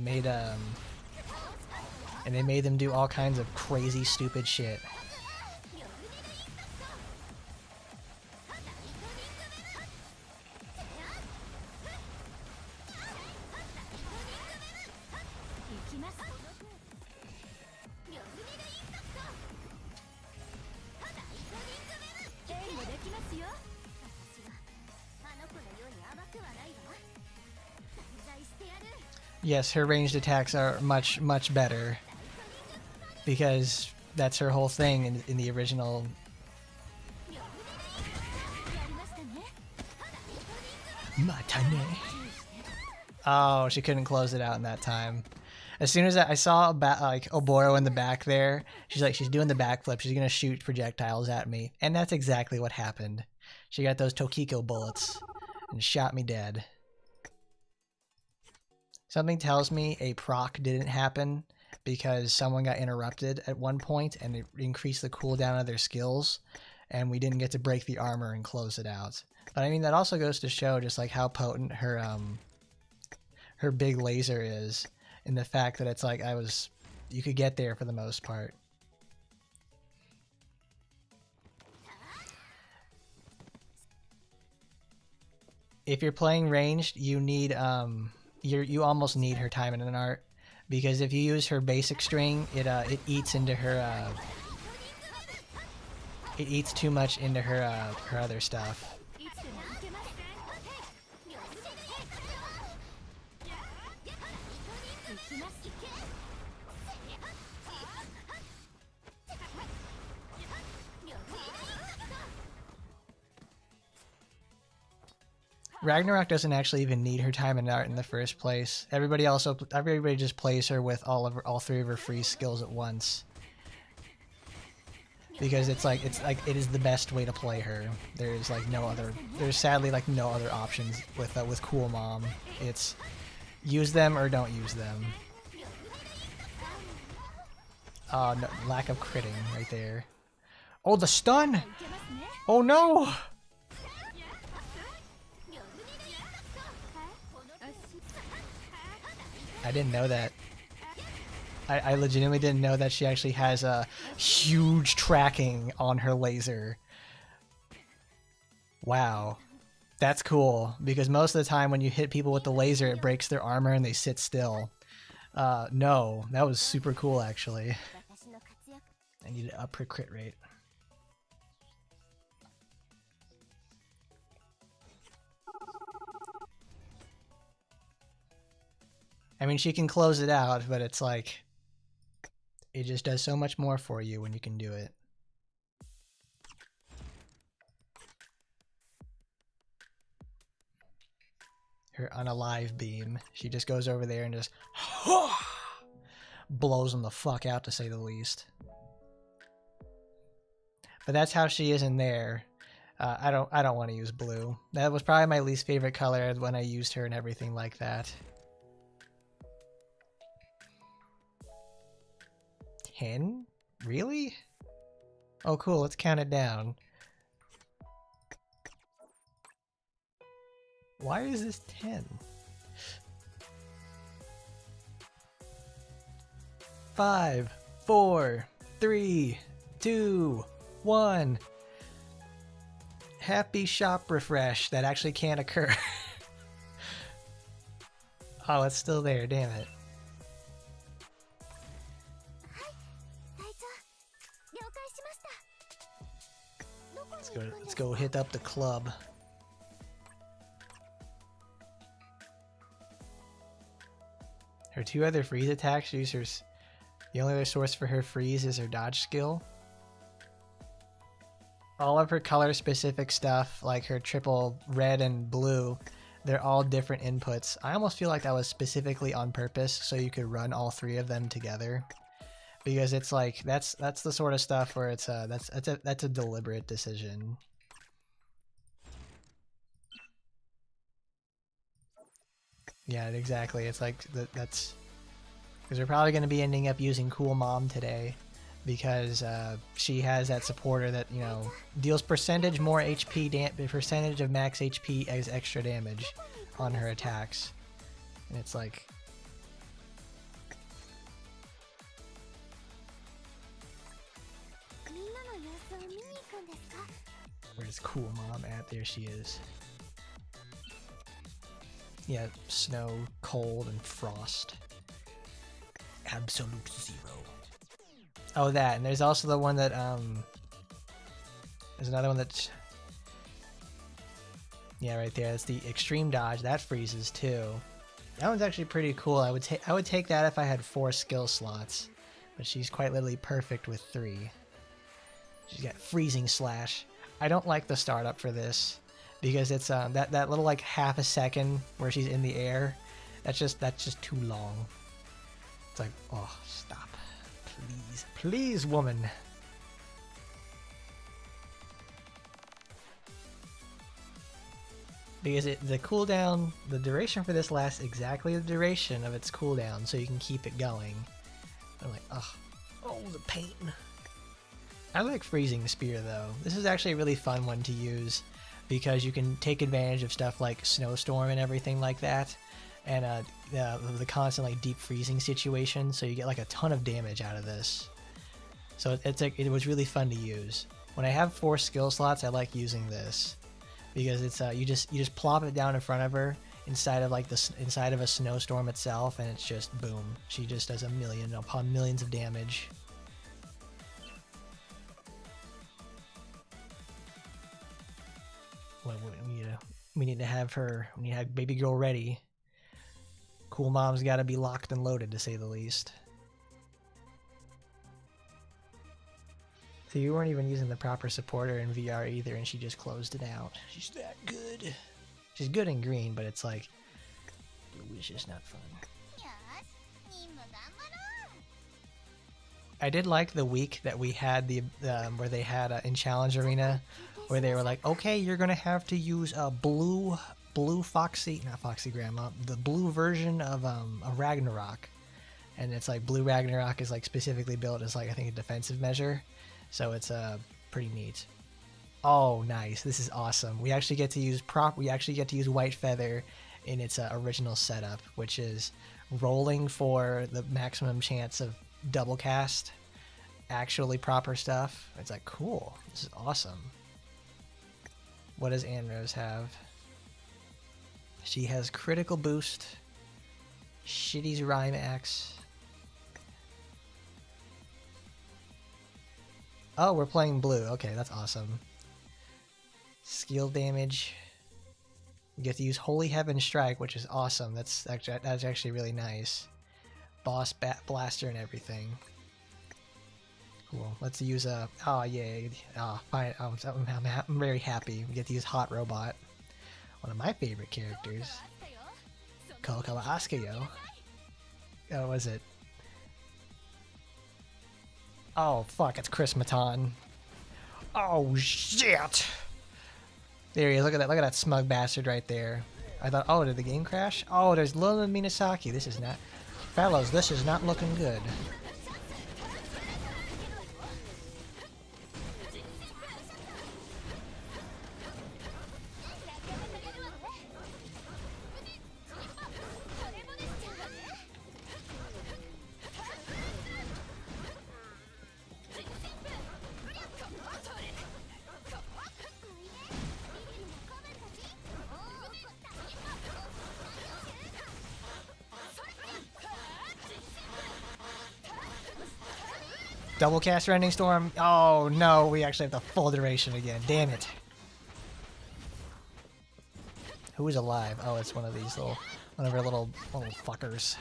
made them do all kinds of crazy, stupid shit. Yes, her ranged attacks are much better because that's her whole thing in the original. Matane. Oh, she couldn't close it out in that time. As soon as I saw like Oboro in the back there, she's doing the backflip. She's gonna shoot projectiles at me, and that's exactly what happened. She got those Tokiko bullets and shot me dead. Something tells me a proc didn't happen because someone got interrupted at one point and it increased the cooldown of their skills, and we didn't get to break the armor and close it out. But I mean, that also goes to show just like how potent her big laser is, in the fact that it's like you could get there for the most part. if you're playing ranged, you need you almost need her Taimanin art, because if you use her basic string, it eats into her it eats too much into her other stuff. Ragnarok doesn't actually even need her time and art in the first place. Everybody just plays her with all three of her free skills at once. Because it is the best way to play her. There's sadly like no other options with Cool Mom. It's use them or don't use them. Oh, no, lack of critting right there. Oh, the stun! Oh no! I didn't know that. I legitimately didn't know that she actually has a huge tracking on her laser. Wow. That's cool, because most of the time when you hit people with the laser, it breaks their armor and they sit still. No, that was super cool actually. I need to up her crit rate. I mean, she can close it out, but it's like, it just does so much more for you when you can do it. Her unalive beam. She just goes over there and just blows them the fuck out, to say the least. But that's how she is in there. I don't want to use blue. That was probably my least favorite color when I used her and everything like that. 10? Really? Oh cool, let's count it down. Why is this 10? 5, 4, 3, 2, 1. Happy shop refresh that actually can't occur. Oh, it's still there, damn it. Let's go hit up the club. Her two other freeze attacks use her. The only other source for her freeze is her dodge skill. All of her color specific stuff, like her triple red and blue, they're all different inputs. I almost feel like that was specifically on purpose so you could run all three of them together. Because it's like that's the sort of stuff where it's that's a deliberate decision. Yeah, exactly. It's like that's because we're probably going to be ending up using Cool Mom today, because she has that supporter that, you know, deals percentage more HP percentage of max HP as extra damage on her attacks, and it's like. Where's Cool Mom at? There she is. Yeah, snow, cold, and frost. Absolute zero. Oh, that, and there's also the one that, there's another one that, yeah, right there, that's the extreme dodge, that freezes too. That one's actually pretty cool. I would take that if I had 4 skill slots, but she's quite literally perfect with 3. She's got freezing slash. I don't like the startup for this, because it's that little like half a second where she's in the air. That's just too long. It's like, oh, stop, please, woman. Because the cooldown, the duration for this lasts exactly the duration of its cooldown, so you can keep it going. I'm like, oh, the pain. I like Freezing Spear though. This is actually a really fun one to use, because you can take advantage of stuff like Snowstorm and everything like that, and the constant like deep freezing situation, so you get like a ton of damage out of this. So it was really fun to use. When I have 4 skill slots, I like using this. because it's you just plop it down in front of her inside of like inside of a snowstorm itself, and it's just boom. She just does a million upon millions of damage. Well, we need to have her. We need to have baby girl ready. Cool mom's got to be locked and loaded, to say the least. So you weren't even using the proper supporter in VR either, and she just closed it out. She's that good. She's good in green, but it's like blue is just not fun. I did like the week that we had the where they had in Challenge Arena, where they were like, okay, you're gonna have to use a blue Foxy, not Foxy Grandma, the blue version of a Ragnarok, and it's like blue Ragnarok is like specifically built as like I think a defensive measure. So it's pretty neat. Oh, nice! This is awesome. We actually get to use White Feather in its original setup, which is rolling for the maximum chance of double cast. Actually, proper stuff. It's like cool. This is awesome. What does Anrose have? She has critical boost. Shitty's Rhyme Axe. Oh, we're playing blue. Okay, that's awesome. Skill damage. You get to use Holy Heaven Strike, which is awesome. That's actually really nice. Boss Blaster and everything. Cool. Let's use a. Oh yay! Oh, fine. I'm very happy. We get to use Hot Robot, one of my favorite characters. Kawa Asukayo. Oh, was it? Oh fuck! It's Chris Matan. Oh shit! There he is. Look at that! Look at that smug bastard right there. I thought, oh, did the game crash? Oh, there's Lila Minasaki. This is not, fellas. This is not looking good. Double cast Rending Storm. Oh no, we actually have the full duration again. Damn it. Who is alive? Oh, it's one of these one of our little fuckers.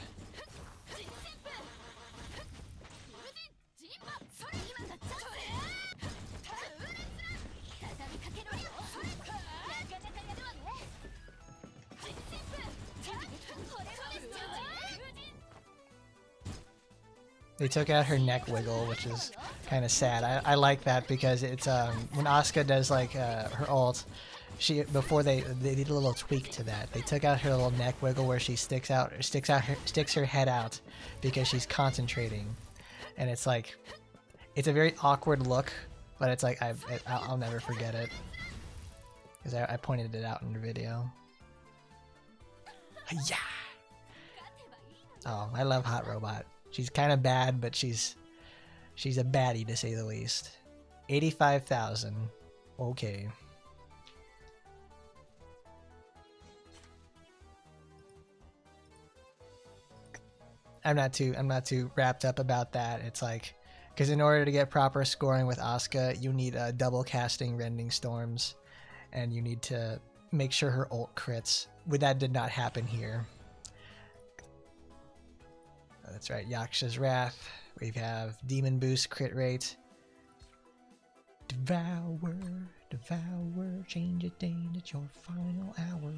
They took out her neck wiggle, which is kind of sad. I like that because it's when Asuka does like her ult, before they did a little tweak to that. They took out her little neck wiggle where she sticks her head out because she's concentrating, and it's like it's a very awkward look, but it's like I'll never forget it because I pointed it out in the video. Yeah. Oh, I love Hot Robot. She's kind of bad, but she's a baddie to say the least. 85,000. Okay. I'm not too wrapped up about that. It's like, because in order to get proper scoring with Asuka, you need double casting Rending Storms, and you need to make sure her ult crits. That did not happen here. That's right, Yaksha's Wrath. We have Demon Boost crit rate. Devour, change it in at your final hour.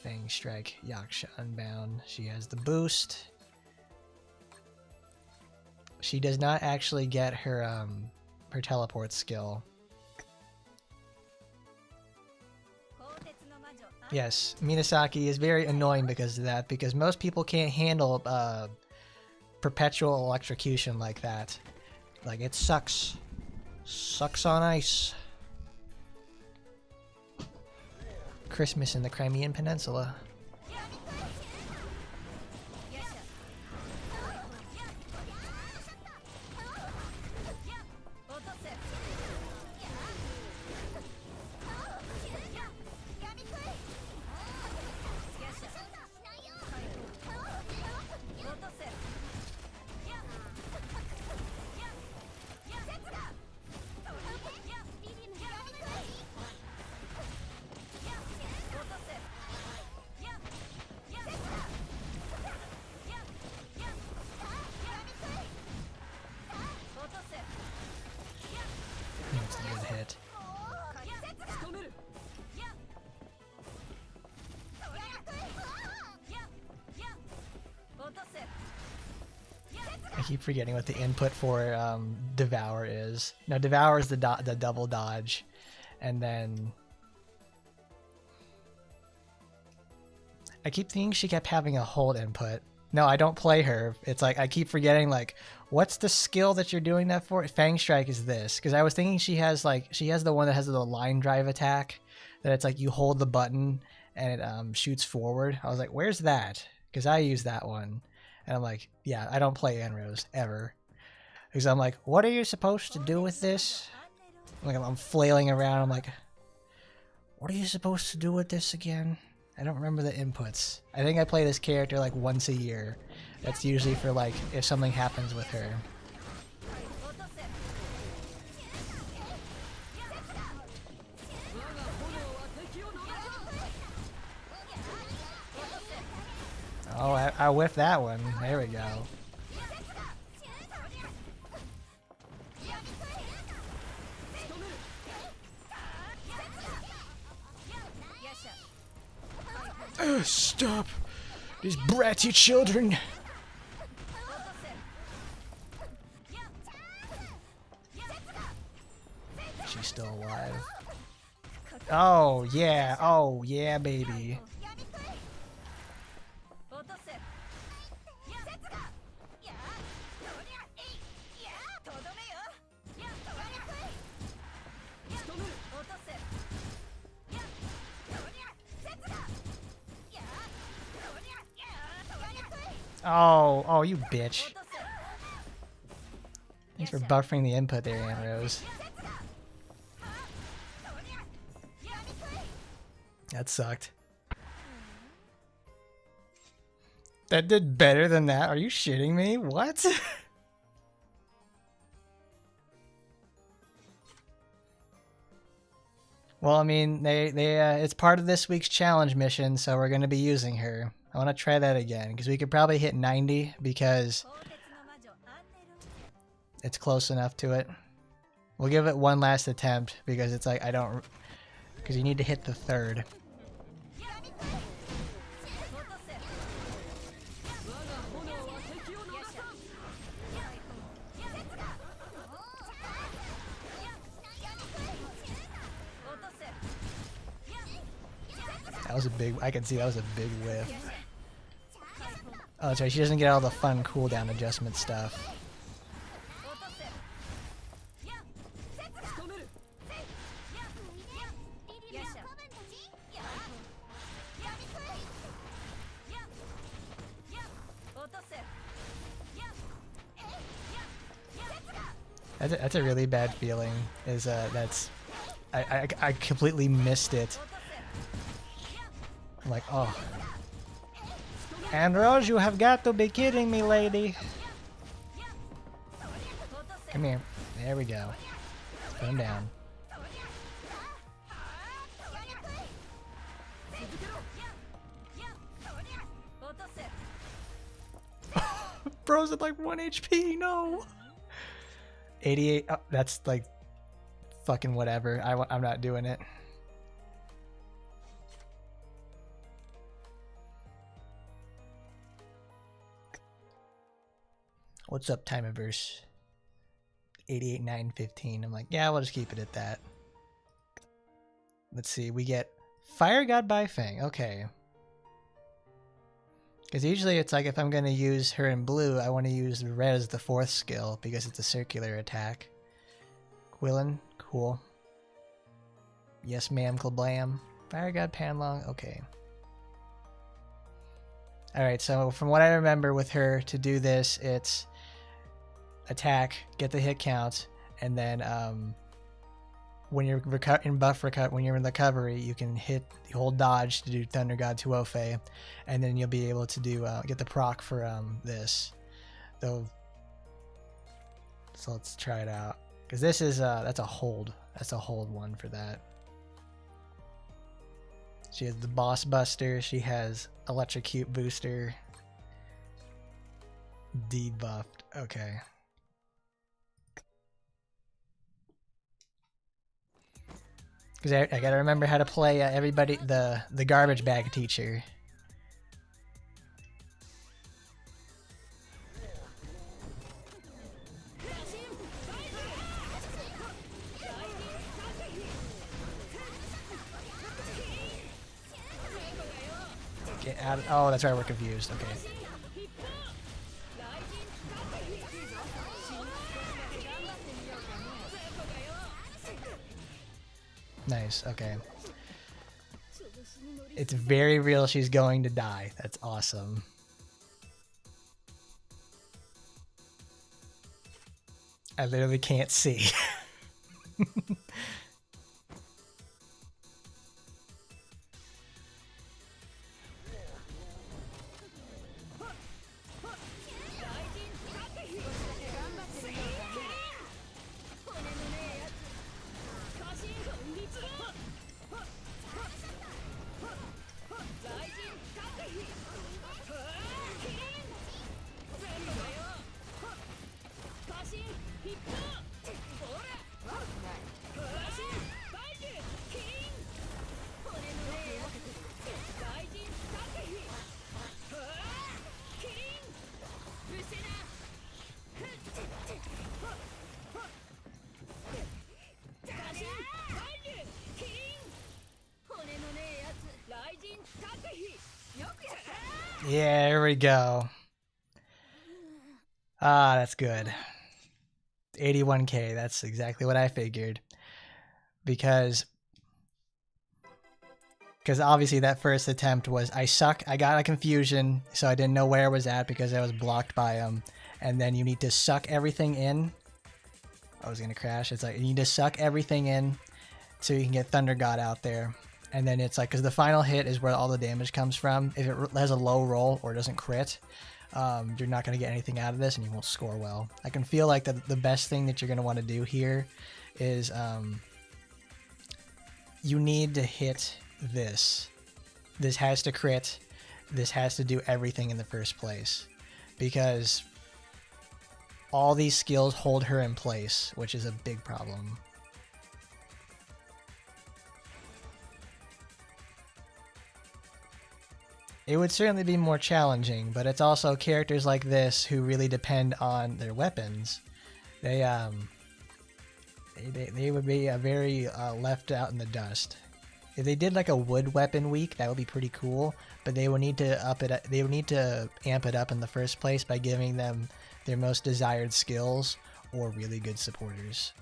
Fang Strike, Yaksha Unbound. She has the boost. She does not actually get her teleport skill. Yes, Minasaki is very annoying because of that, because most people can't handle perpetual electrocution like that. Like, it sucks. Sucks on ice. Christmas in the Crimean Peninsula. I keep forgetting what the input for Devour is. No, Devour is the double dodge. And then... I keep thinking she kept having a hold input. No, I don't play her. It's like, I keep forgetting, like, what's the skill that you're doing that for? Fang Strike is this. Because I was thinking she has, like, she has the one that has the line drive attack. That it's like you hold the button and it shoots forward. I was like, where's that? Because I use that one. And I'm like, yeah, I don't play Enrose, ever. Because I'm like, what are you supposed to do with this? Like, I'm flailing around. I'm like, what are you supposed to do with this again? I don't remember the inputs. I think I play this character like once a year. That's usually for like if something happens with her. Oh, I whiffed that one. There we go. Stop! These bratty children! She's still alive. Oh, yeah, baby. Oh, you bitch. Thanks for buffering the input there, Amrose. That sucked. That did better than that? Are you shitting me? What? Well, I mean, it's part of this week's challenge mission, so we're going to be using her. I want to try that again, because we could probably hit 90, because it's close enough to it. We'll give it one last attempt, because it's like, because you need to hit the third. That was a big, I can see that was a big whiff. Oh, that's right, she doesn't get all the fun cooldown adjustment stuff. That's a really bad feeling, is I completely missed it. I'm like, oh. Amrose, you have got to be kidding me, lady. Come here. There we go. Let's put him down. Bro's at like 1 HP, no. 88, oh, that's like fucking whatever. I'm not doing it. What's up, Timeverse? 88,915. I'm like, yeah, we'll just keep it at that. Let's see, we get Fire God by Fang. Okay. Because usually it's like if I'm going to use her in blue, I want to use red as the 4th skill because it's a circular attack. Quillen, cool. Yes, ma'am, Klablam. Fire God Panlong, okay. Alright, so from what I remember with her, to do this, it's attack, get the hit count, and then when you're when you're in recovery, you can hold dodge to do Thunder God 2-Ofe, and then you'll be able to do get the proc for this. Though, so let's try it out, because this is that's a hold one for that. She has the Boss Buster. She has Electrocute Booster. Debuffed. Okay. Because I gotta remember how to play everybody, the garbage bag teacher. out. Oh, that's right. We're confused. Okay. Nice. Okay. It's very real. She's going to die. That's awesome. I literally can't see. Yeah, there we go. Ah, that's good. 81k, that's exactly what I figured. Because obviously that first attempt was, I suck, I got a confusion, so I didn't know where I was at because I was blocked by him. And then you need to suck everything in. I was gonna crash. It's like, you need to suck everything in so you can get Thunder God out there. And then it's like, because the final hit is where all the damage comes from. If it has a low roll or doesn't crit, you're not going to get anything out of this and you won't score well. I can feel like the best thing that you're going to want to do here is you need to hit this. This has to crit. This has to do everything in the first place. Because all these skills hold her in place, which is a big problem. It would certainly be more challenging, but it's also characters like this who really depend on their weapons. They would be very left out in the dust. If they did like a wood weapon week, that would be pretty cool. But they would need to up it. They would need to amp it up in the first place by giving them their most desired skills or really good supporters.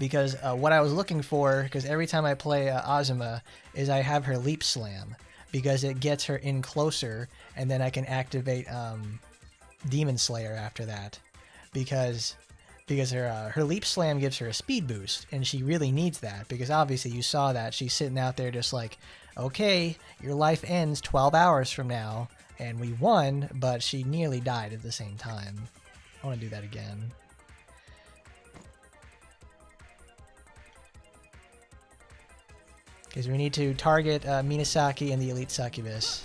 Because what I was looking for, because every time I play Azuma, is I have her leap slam. Because it gets her in closer, and then I can activate Demon Slayer after that. Because her leap slam gives her a speed boost, and she really needs that. Because obviously you saw that she's sitting out there just like, okay, your life ends 12 hours from now, and we won, but she nearly died at the same time. I want to do that again. Because we need to target Minasaki and the Elite Succubus.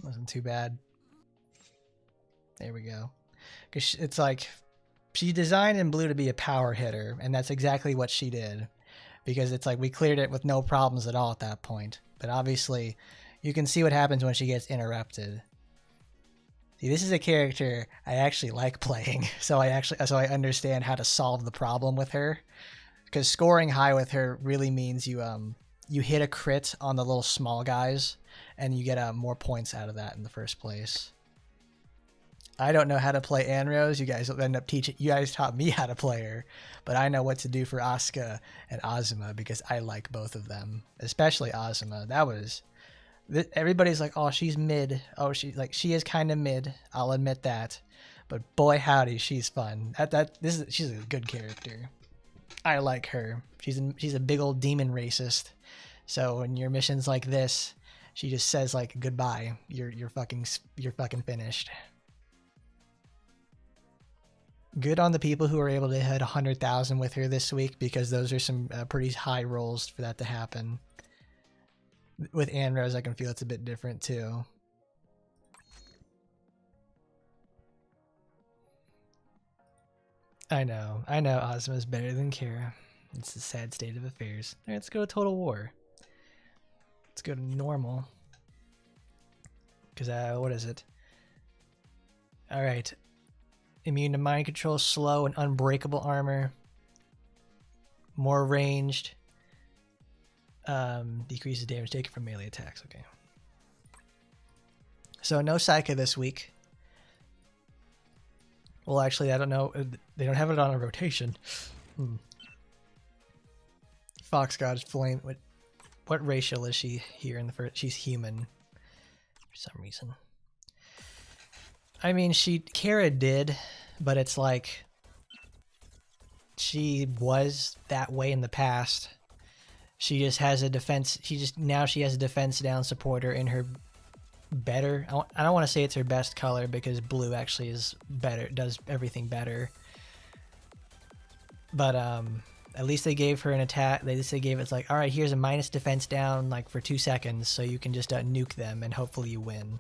Wasn't too bad. There we go. Because it's like, she designed in blue to be a power hitter, and that's exactly what she did. Because it's like, we cleared it with no problems at all at that point. But obviously, you can see what happens when she gets interrupted. See, this is a character I actually like playing, so I understand how to solve the problem with her. Because scoring high with her really means you hit a crit on the little small guys, and you get more points out of that in the first place. I don't know how to play Anrose. You guys will end up teaching. You guys taught me how to play her, but I know what to do for Asuka and Azuma because I like both of them, especially Azuma. Everybody's like, oh, she's mid. Oh, she is kind of mid. I'll admit that, but boy howdy, she's fun. She's a good character. I like her. She's a big old demon racist. So in your missions like this, she just says like goodbye. You're fucking finished. Good on the people who were able to hit 100,000 with her this week, because those are some pretty high rolls for that to happen. With Anrose, I can feel it's a bit different too. I know Ozma's better than Kara. It's the sad state of affairs. Alright, let's go to Total War. Let's go to normal. Because, what is it? Alright. Immune to mind control, slow, and unbreakable armor. More ranged. Decreases damage taken from melee attacks. Okay. So, no Psycha this week. Well, actually, I don't know. They don't have it on a rotation. Fox God's Flame. What racial is she here in the first? She's human. For some reason. I mean, Kara did, but it's like she was that way in the past. She just has a defense. Now she has a defense down supporter in her better. I don't want to say it's her best color, because blue actually is better, does everything better. But at least they gave her an attack. They gave it's like, all right, here's a minus defense down like for 2 seconds, so you can just nuke them and hopefully you win.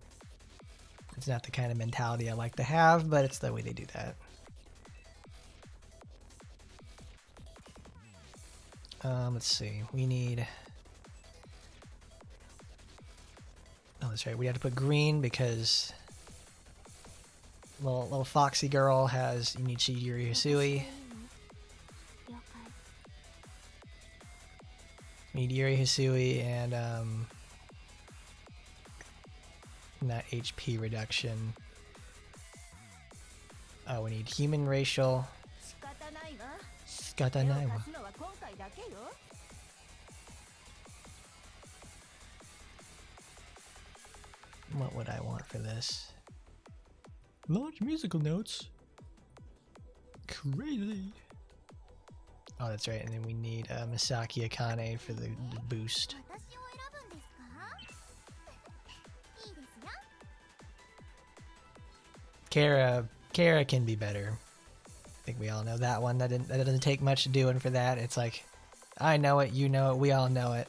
It's not the kind of mentality I like to have, but it's the way they do that. Let's see. We need... Oh, that's right. We have to put green because little foxy girl has Inichi Yuri Hisui. We need Yuri Hisui and not HP reduction. Oh, we need human racial. Skatanaiwa. What would I want for this? Launch musical notes. Crazy. Oh, that's right. And then we need Misaki Akane for the boost. Kara can be better. I think we all know that one. That doesn't take much doing for that. It's like, I know it, you know it, we all know it.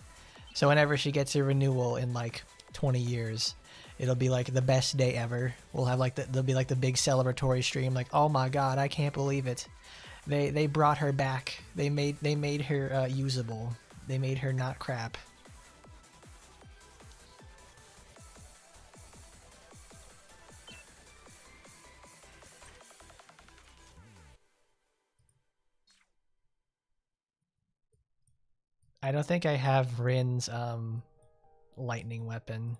So whenever she gets a renewal in like 20 years, it'll be like the best day ever. We'll have like there'll be like the big celebratory stream. Like, oh my god, I can't believe it. They brought her back. They made her usable. They made her not crap. I don't think I have Rin's lightning weapon.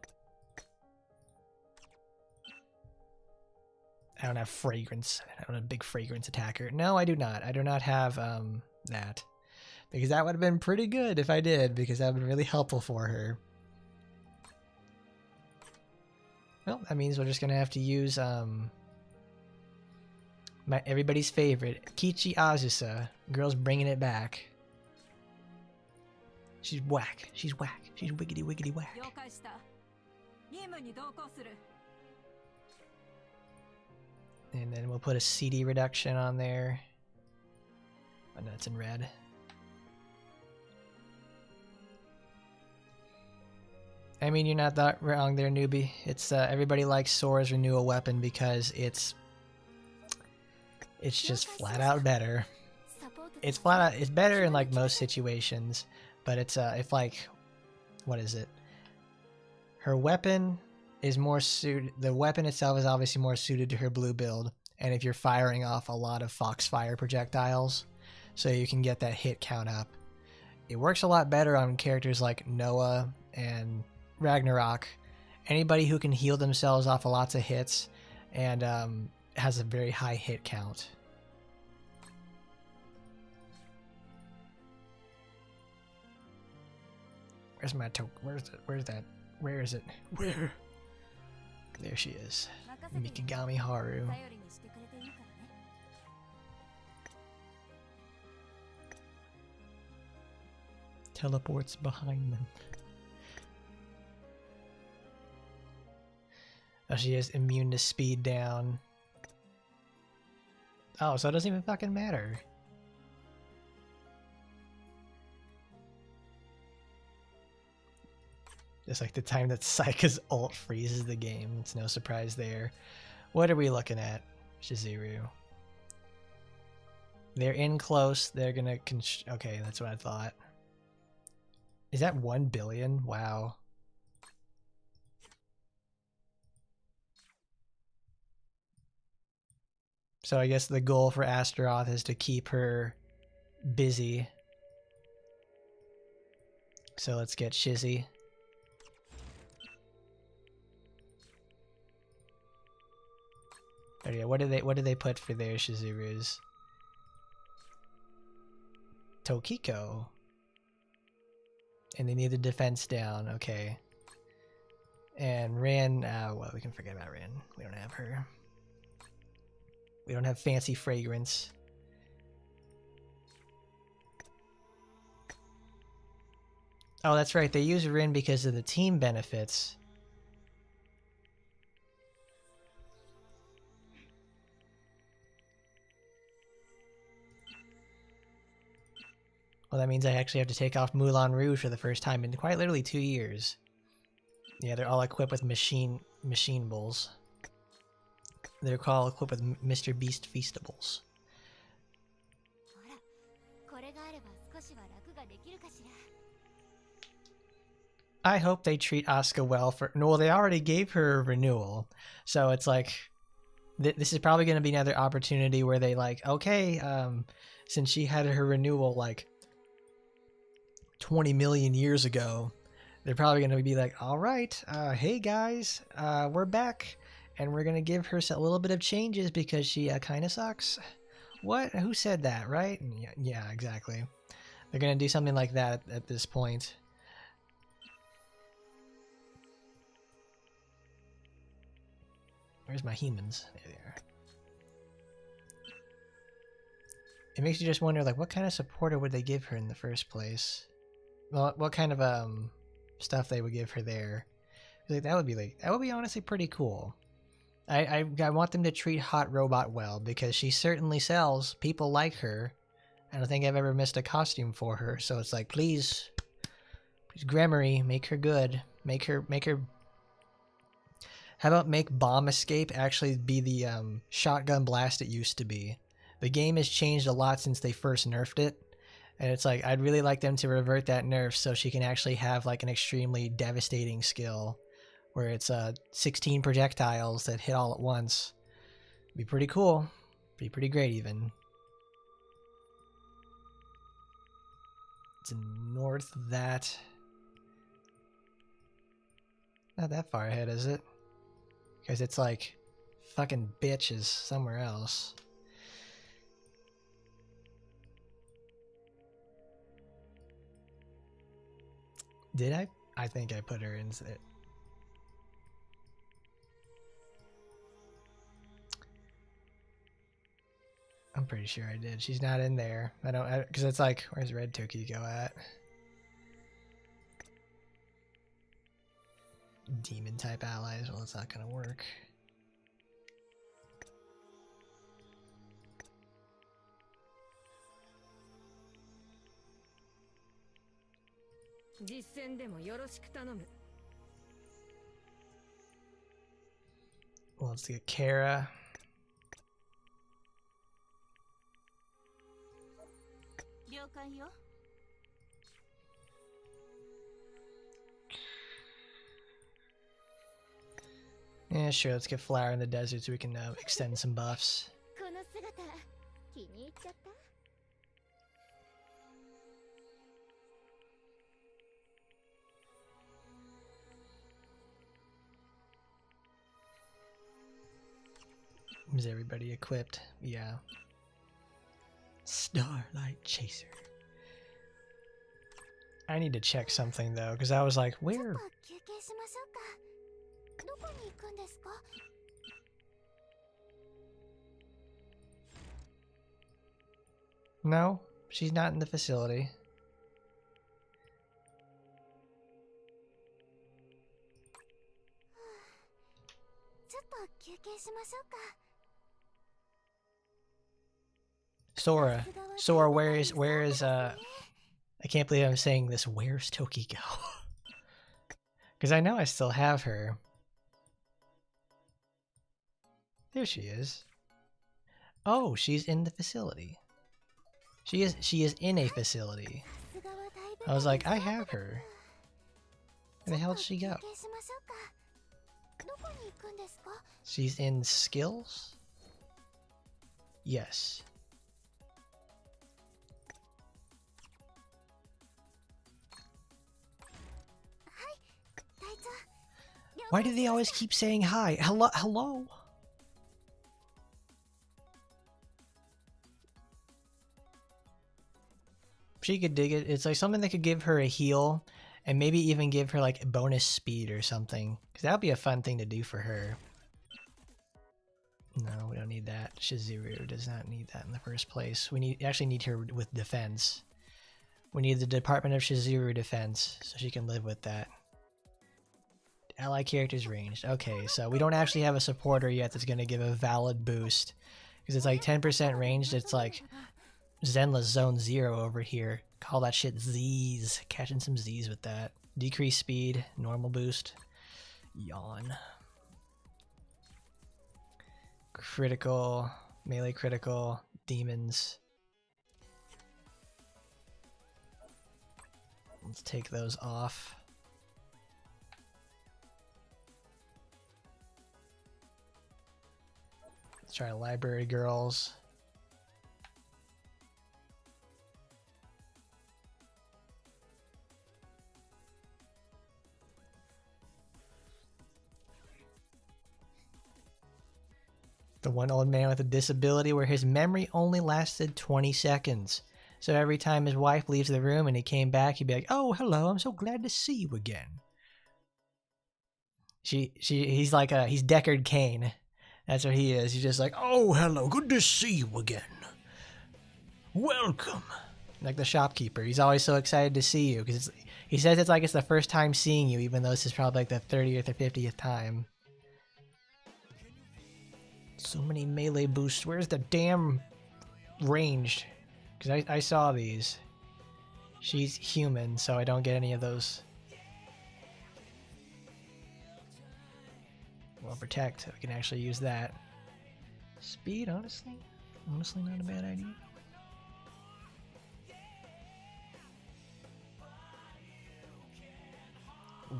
I don't have fragrance. I don't have a big fragrance attacker. No, I do not. I do not have that. Because that would have been pretty good if I did, because that would have been really helpful for her. Well, that means we're just gonna have to use everybody's favorite, Kichi Azusa. Girl's bringing it back. She's whack. She's whack. She's wiggity wiggity whack. And then we'll put a CD reduction on there. Oh no, it's in red. I mean, you're not that wrong there, newbie. It's everybody likes Sora's renewal weapon because it's just flat out better. It's flat out, it's better in like most situations, but it's if like, what is it? Her weapon is more suited. The weapon itself is obviously more suited to her blue build, and if you're firing off a lot of Foxfire projectiles, so you can get that hit count up. It works a lot better on characters like Noah and Ragnarok. Anybody who can heal themselves off of lots of hits and has a very high hit count. Where's my token? Where's it? Where's that? Where is it? Where? There she is. Mikigami Haru. Teleports behind them. Oh, she is immune to speed down. Oh, so it doesn't even fucking matter. Just like the time that Saika's ult freezes the game. It's no surprise there. What are we looking at, Shizuru? They're in close. They're gonna... Okay, that's what I thought. Is that 1 billion? Wow. So I guess the goal for Astaroth is to keep her busy. So let's get Shizzy. Oh yeah, what do they put for their Shizurus? Tokiko. And they need the defense down, okay. And Rin, well, we can forget about Rin. We don't have her. We don't have fancy fragrance. Oh, that's right. They use Rin because of the team benefits. Well, that means I actually have to take off Moulin Rouge for the first time in quite literally 2 years. Yeah, they're all equipped with machine bulls. They're all equipped with Mr. Beast Feastables. I hope they treat Asuka well for... No, they already gave her a renewal. So it's like... This is probably going to be another opportunity where they like, okay, since she had her renewal like 20 million years ago, they're probably going to be like, all right, hey guys, we're back. And we're going to give her a little bit of changes because she kind of sucks. What? Who said that, right? Yeah, exactly. They're going to do something like that at this point. Where's my humans? There they are. It makes you just wonder, like, what kind of supporter would they give her in the first place? Well, what kind of stuff they would give her there? Like, that would be honestly pretty cool. I want them to treat Hot Robot well because she certainly sells. People like her. I don't think I've ever missed a costume for her. So it's like, please Gremory, make her good. Make her. How about make Bomb Escape actually be the shotgun blast it used to be? The game has changed a lot since they first nerfed it. And it's like, I'd really like them to revert that nerf so she can actually have like an extremely devastating skill where it's 16 projectiles that hit all at once. Be pretty cool. Be pretty great even. It's north of that. Not that far ahead, is it? Because it's like fucking bitches somewhere else. Did I? I think I put her in it. I'm pretty sure I did. She's not in there. I don't, because it's like, where's Red Tokiko at? Demon type allies. Well, it's not gonna work. Well, let's get Kara. Yeah, sure. Let's get Flower in the desert so we can extend some buffs. Is everybody equipped? Yeah. Starlight Chaser. I need to check something though, because I was like, where? No, she's not in the facility. Sora. Sora, where is I can't believe I'm saying this. Where's Toki go? Because I know I still have her. There she is. Oh, she's in the facility. She is in a facility. I was like, I have her. Where the hell did she go? She's in skills? Yes. Why do they always keep saying hi? Hello? Hello? She could dig it. It's like something that could give her a heal and maybe even give her like bonus speed or something. Because that would be a fun thing to do for her. No, we don't need that. Shizuru does not need that in the first place. We actually need her with defense. We need the Department of Shizuru defense so she can live with that. Ally characters ranged. Okay, so we don't actually have a supporter yet that's going to give a valid boost. Because it's like 10% ranged. It's like Zenless Zone 0 over here. Call that shit Z's. Catching some Z's with that. Decrease speed, normal boost. Yawn. Critical, melee critical, demons. Let's take those off. Let's try library girls. The one old man with a disability where his memory only lasted 20 seconds. So every time his wife leaves the room and he came back, he'd be like, "Oh, hello, I'm so glad to see you again." He's like he's Deckard Cain. That's what he is. He's just like, "Oh, hello, good to see you again. Welcome." Like the shopkeeper. He's always so excited to see you because he says it's like it's the first time seeing you, even though this is probably like the 30th or 50th time. So many melee boosts. Where's the damn ranged? Because I saw these. She's human, so I don't get any of those. Well, protect. I can actually use that. Speed, honestly? Honestly, not a bad idea.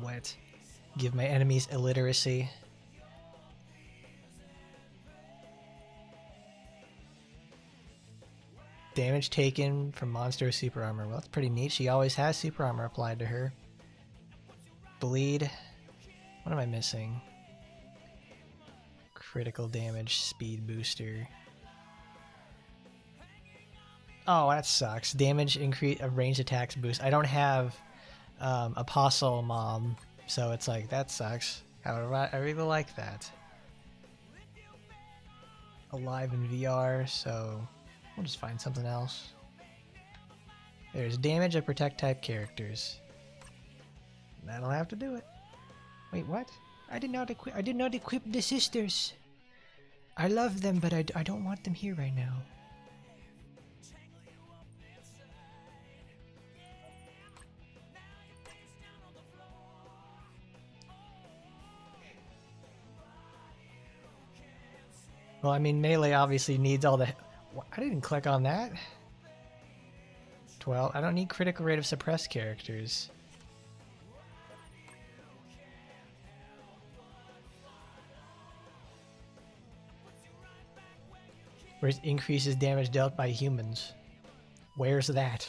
Wet. Give my enemies illiteracy. Damage taken from monster super armor. Well, that's pretty neat. She always has super armor applied to her. Bleed. What am I missing? Critical damage, speed booster. Oh, that sucks. Damage increase, ranged attacks boost. I don't have Apostle Mom, so it's like, that sucks. However, I really like that. Alive in VR, so we'll just find something else. There's damage of protect type characters. That'll have to do it. Wait, what? I did not equip the sisters. I love them, but I don't want them here right now. Well, I mean, melee obviously needs all the... I didn't click on that. 12. I don't need critical rate of suppressed characters. Whereas increases damage dealt by humans. Where's that?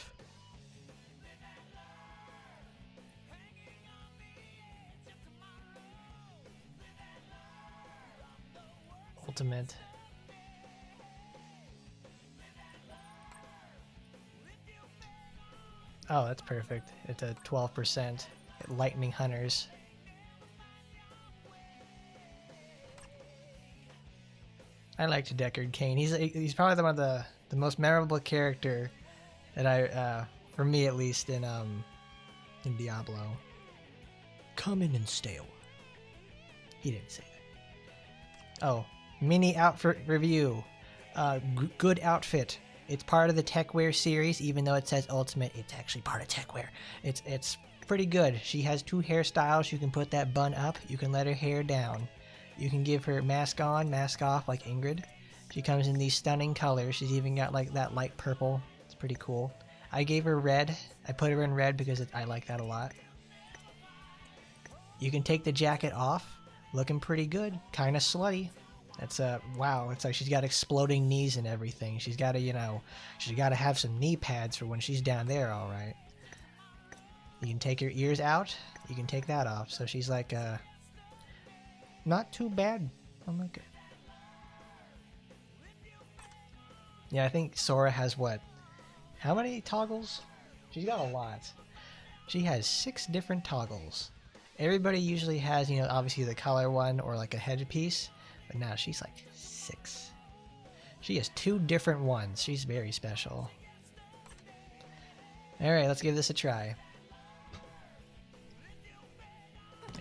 Ultimate. Oh, that's perfect. It's a 12%. Lightning Hunters. I liked Deckard Cain. He's probably one of the most memorable character that I for me at least in Diablo. Come in and stay a while. He didn't say that. Oh, mini outfit review. Good outfit. It's part of the TechWear series, even though it says Ultimate. It's actually part of TechWear. It's pretty good. She has 2 hairstyles. You can put that bun up. You can let her hair down. You can give her mask on, mask off, like Ingrid. She comes in these stunning colors. She's even got like that light purple. It's pretty cool. I gave her red. I put her in red because I like that a lot. You can take the jacket off. Looking pretty good. Kind of slutty. That's wow. It's like she's got exploding knees and everything. She's got to, you know, she's got to have some knee pads for when she's down there, all right. You can take her ears out. You can take that off. So she's like, not too bad. Oh my god. Yeah, I think Sora has what? How many toggles? She's got a lot. She has 6 different toggles. Everybody usually has, you know, obviously the color one or like a headpiece, but now she's like 6. She has 2 different ones. She's very special. Alright, let's give this a try.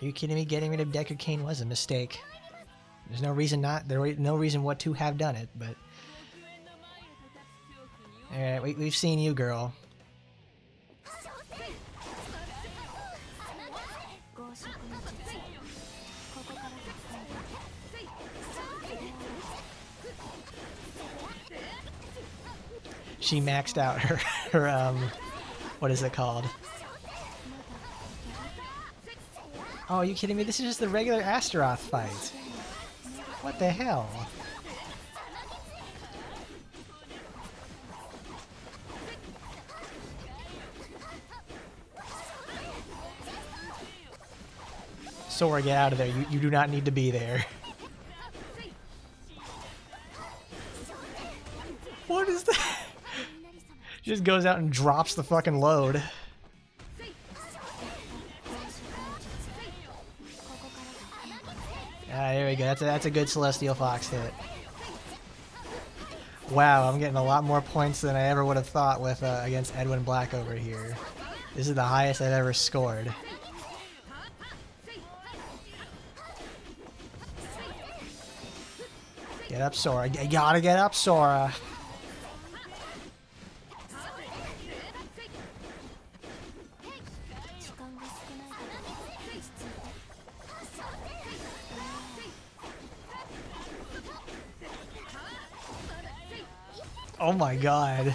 Are you kidding me? Getting rid of Decker Kane was a mistake. There's no reason not. There was no reason what to have done it, but... Alright, we've seen you, girl. She maxed out her what is it called? Oh, are you kidding me? This is just the regular Astaroth fight. What the hell? Sora, get out of there. You do not need to be there. What is that? She just goes out and drops the fucking load. Ah, there we go. That's a good Celestial Fox hit. Wow, I'm getting a lot more points than I ever would have thought with against Edwin Black over here. This is the highest I've ever scored. Get up, Sora. You gotta get up, Sora. Oh my god.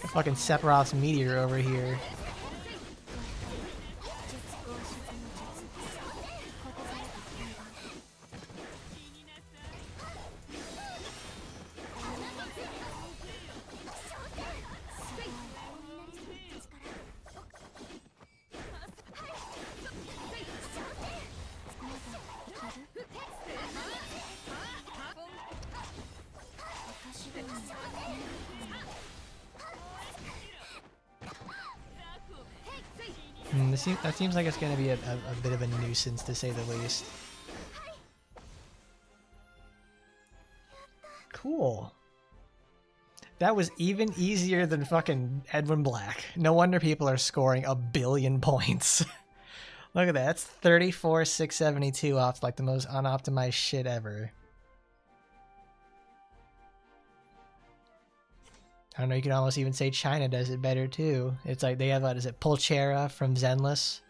Fucking Sephiroth's meteor over here. That seems like it's going to be a bit of a nuisance, to say the least. Cool. That was even easier than fucking Edwin Black. No wonder people are scoring 1 billion points. Look at that. That's 34,672 off like the most unoptimized shit ever. I don't know, you could almost even say China does it better too. It's like they have, what is it, Pulchera from Zenless.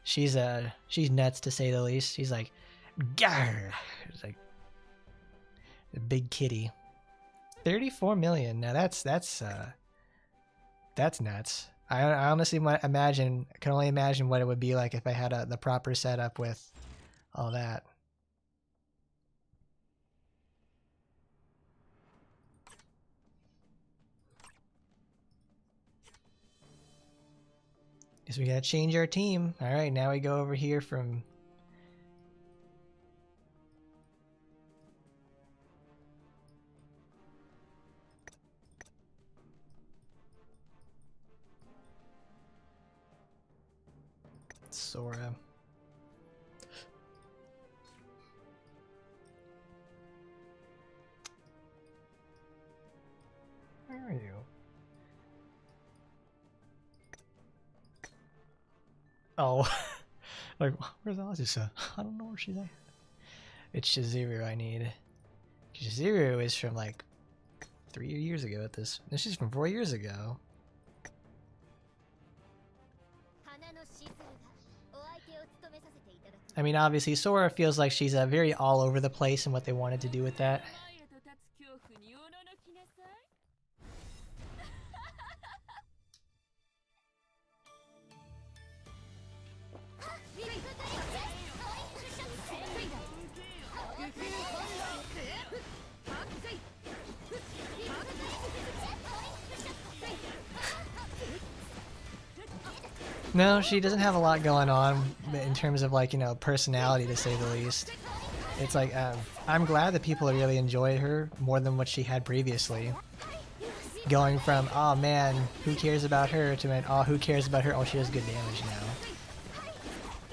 She's nuts, to say the least. She's like, Garr! It's like a big kitty. 34 million. Now that's nuts. I honestly can only imagine what it would be like if I had the proper setup with all that. Guess we gotta change our team. Alright, now we go over here from... Sora. Where are you? Oh, like, where's Azusa? I don't know where she's at. It's Shizuru I need. Shizuru is from, like, 3 years ago at this. This is from 4 years ago. I mean, obviously, Sora feels like she's very all over the place in what they wanted to do with that. No, she doesn't have a lot going on in terms of, like, you know, personality, to say the least. It's like, I'm glad that people really enjoyed her more than what she had previously. Going from, oh man, who cares about her, to, man, oh, who cares about her, oh, she does good damage now.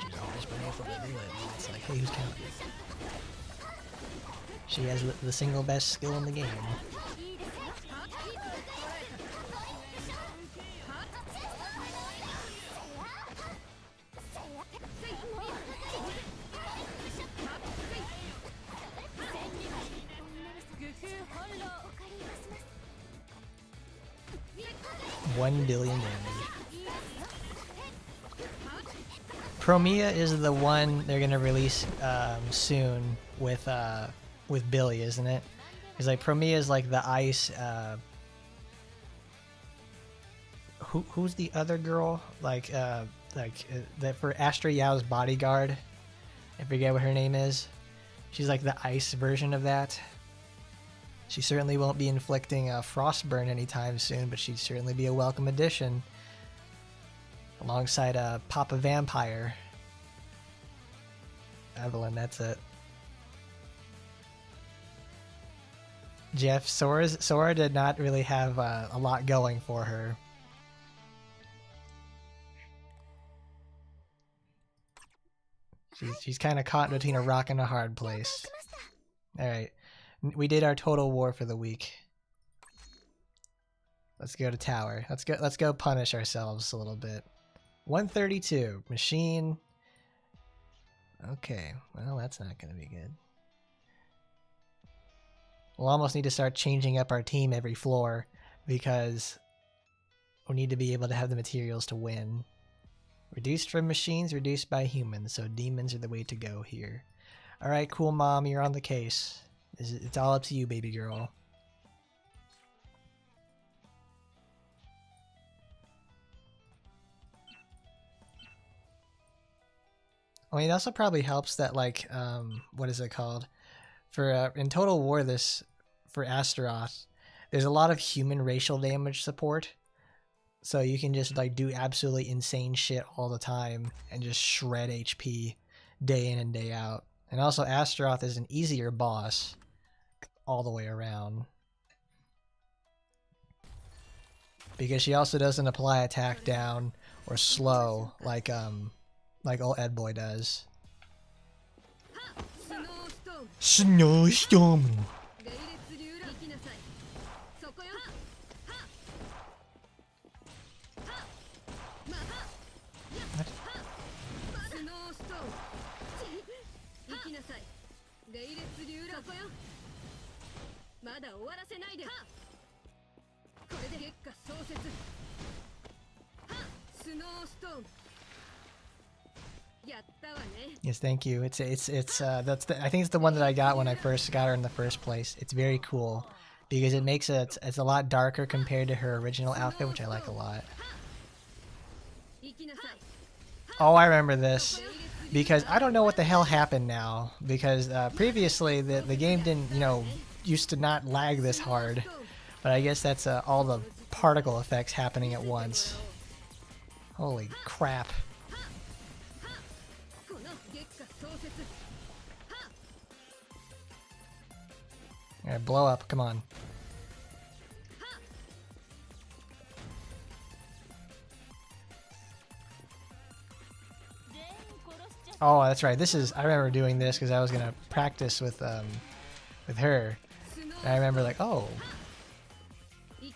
She's always been able to do it. It's like, hey, who's counting? She has the single best skill in the game. $1 billion damage. Promia is the one they're gonna release soon with Billy, isn't it? Because like Promia is like the ice. Who's the other girl? Like that for Astra Yao's bodyguard. I forget what her name is. She's like the ice version of that. She certainly won't be inflicting Frostburn anytime soon, but she'd certainly be a welcome addition. Alongside Papa Vampire. Evelyn, that's it. Jeff, Sora did not really have a lot going for her. She's kind of caught between a rock and a hard place. Alright. We did our total war for the week. Let's go to tower. Let's go punish ourselves a little bit. 132 machine. Okay, well that's not gonna be good. We'll almost need to start changing up our team every floor because we need to be able to have the materials to win. Reduced from machines, reduced by humans, so demons are the way to go here. Alright, cool mom, you're on the case. It's all up to you, baby girl. I mean, it also probably helps that, like, what is it called? For in Total War, for Astaroth, there's a lot of human racial damage support. So you can just, like, do absolutely insane shit all the time and just shred HP day in and day out. And also, Astaroth is an easier boss all the way around. Because she also doesn't apply attack down or slow like old Ed Boy does. Snowstorm. Yes, thank you. It's that's I think it's the one that I got when I first got her in the first place. It's very cool because it makes it's a lot darker compared to her original outfit, which I like a lot. Oh, I remember this because I don't know what the hell happened now because previously the game didn't, you know, used to not lag this hard, but I guess that's all the particle effects happening at once. Holy crap. Alright, blow up, come on. Oh, that's right. I remember doing this because I was gonna practice with her. And I remember like, oh,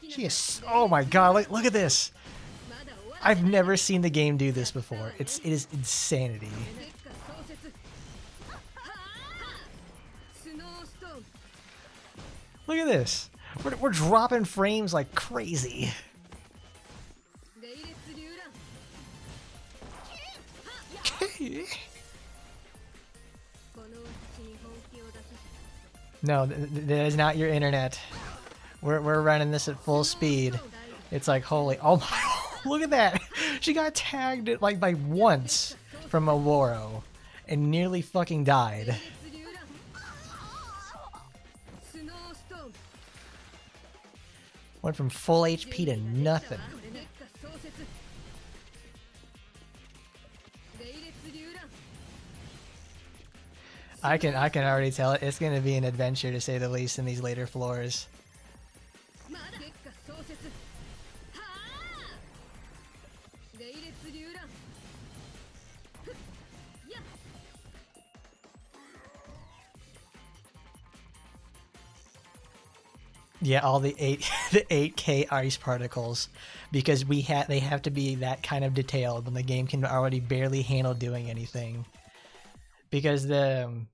she is. Oh my god! Look at this. I've never seen the game do this before. It is insanity. Look at this. We're dropping frames like crazy. Okay. No, that is not your internet. We're running this at full speed. It's like holy, oh my, look at that! She got tagged like by once from a Woro and nearly fucking died. Went from full HP to nothing. I can already tell it's gonna be an adventure to say the least in these later floors. Yeah, all the 8K ice particles, because they have to be that kind of detailed when the game can already barely handle doing anything. Because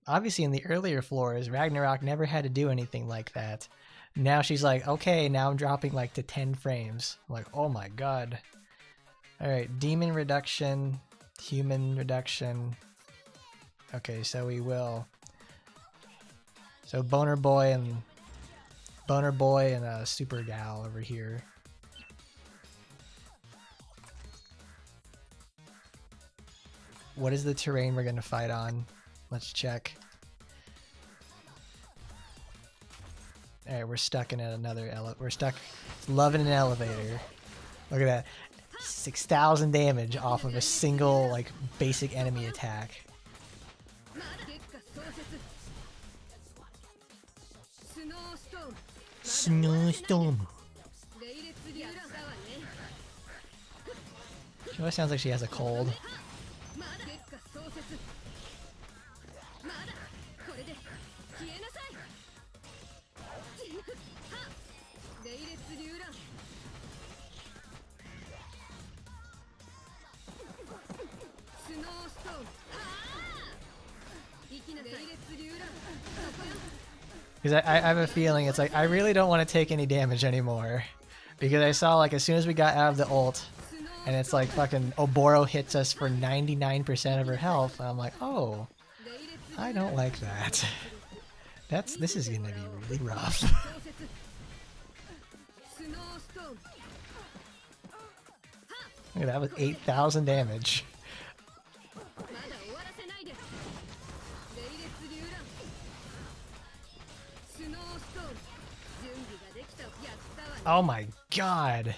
obviously in the earlier floors, Ragnarok never had to do anything like that. Now she's like, okay, now I'm dropping like to 10 frames. I'm like, oh my god. All right, demon reduction, human reduction. Okay, so we will. So Boner Boy and Super Gal over here. What is the terrain we're gonna fight on? Let's check. Alright, we're stuck in another we're stuck loving an elevator. Look at that. 6,000 damage off of a single like basic enemy attack. Snowstorm. She always sounds like she has a cold. Because I have a feeling it's like I really don't want to take any damage anymore, because I saw like as soon as we got out of the ult and it's like fucking Oboro hits us for 99% of her health, I'm like, oh, I don't like that. This is gonna be really rough. Look at that with 8,000 damage. Oh my god.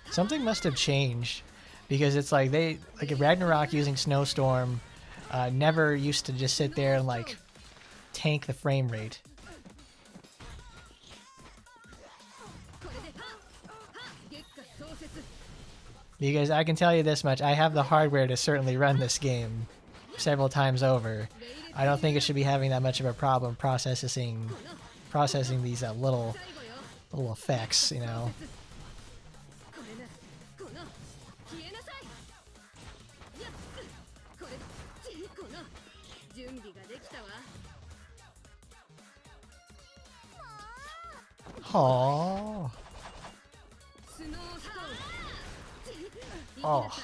Something must have changed, because it's like Ragnarok using Snowstorm never used to just sit there and like tank the frame rate. Because I can tell you this much, I have the hardware to certainly run this game several times over. I don't think it should be having that much of a problem processing these little effects, you know. Aww. Oh.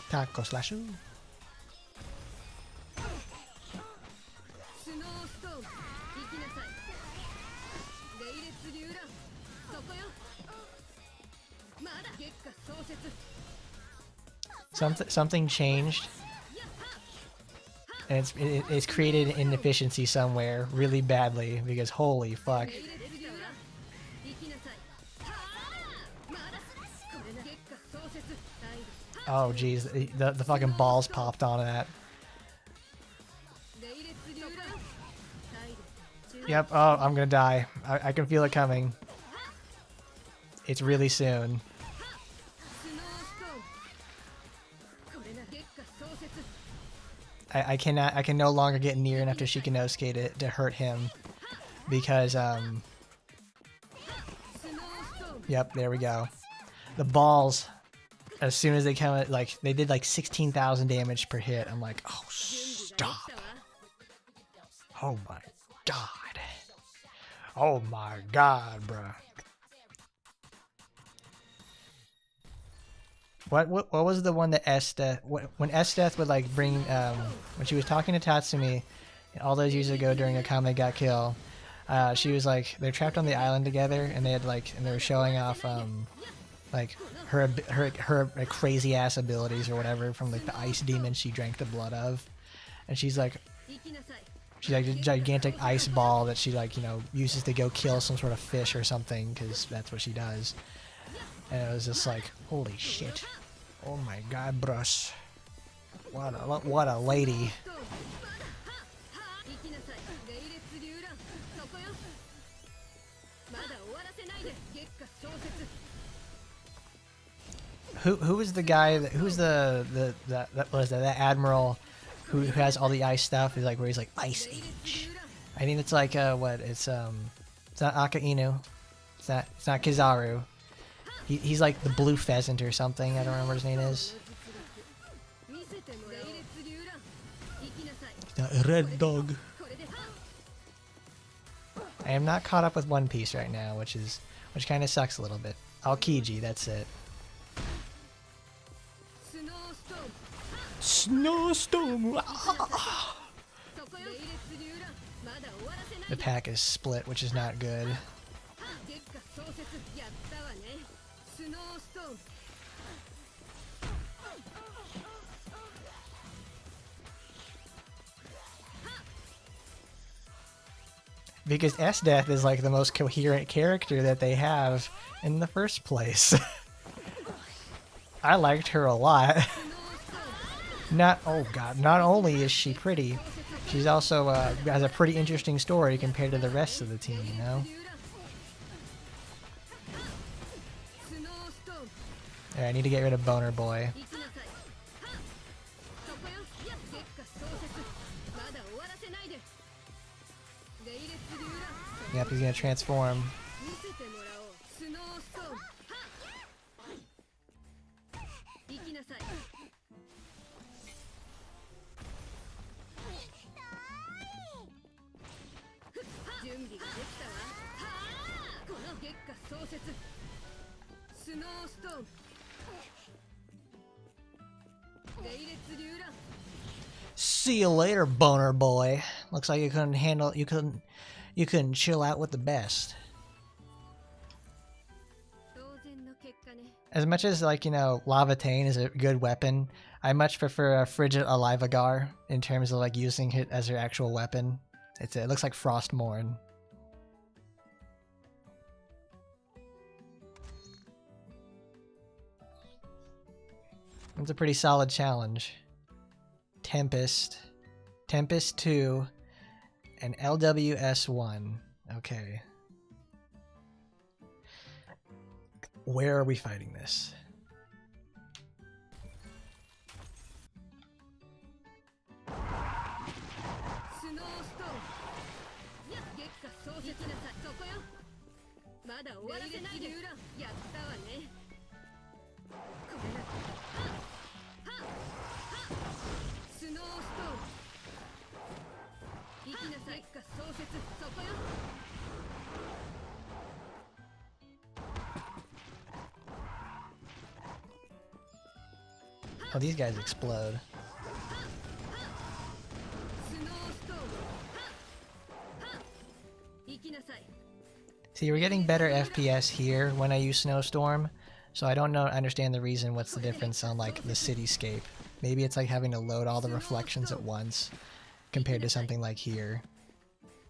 Taco slashu. Something changed, and it's created an inefficiency somewhere really badly, because holy fuck. Oh geez, the fucking balls popped on that. Yep, oh, I'm gonna die. I can feel it coming. It's really soon. I can no longer get near enough to Shikanosuke to hurt him, because Yep, there we go. The balls, as soon as they come, like, they did like 16,000 damage per hit. I'm like, oh, stop. Oh my god. Oh my god, bruh. What was the one that Esdeath, when Esdeath would like bring, when she was talking to Tatsumi all those years ago during a Kame Got Kill, she was like, they're trapped on the island together, and they had like, and they were showing off, like her crazy ass abilities or whatever from like the ice demon she drank the blood of, and she's like a gigantic ice ball that she like, you know, uses to go kill some sort of fish or something, because that's what she does. And it was just like, holy shit. Oh my god, brush. What a lady. Who is the guy that, who's the what is that, that admiral who has all the ice stuff? He's like, where he's like, Ice Age. I think it's like what, it's not Aka Inu. It's not Kizaru. He's like the blue pheasant or something. I don't remember what his name is. A red dog. I am not caught up with One Piece right now, which kind of sucks a little bit. Aokiji, that's it. Snowstorm. Ah! The pack is split, which is not good. Because Esdeath is like the most coherent character that they have in the first place. I liked her a lot. Not only is she pretty, she's also has a pretty interesting story compared to the rest of the team, you know? Alright, I need to get rid of Boner Boy. Yep, he's gonna transform. See you later, Boner Boy. Looks like you couldn't chill out with the best. As much as, like, you know, Lavatane is a good weapon, I much prefer a Frigid Alivagar in terms of like using it as her actual weapon. It looks like Frostmourne. It's a pretty solid challenge. Tempest 2, and LWS1. Okay. Where are we fighting this? Oh, these guys explode. See, we're getting better FPS here when I use Snowstorm, so I don't understand the reason. What's the difference on like the cityscape? Maybe it's like having to load all the reflections at once compared to something like here,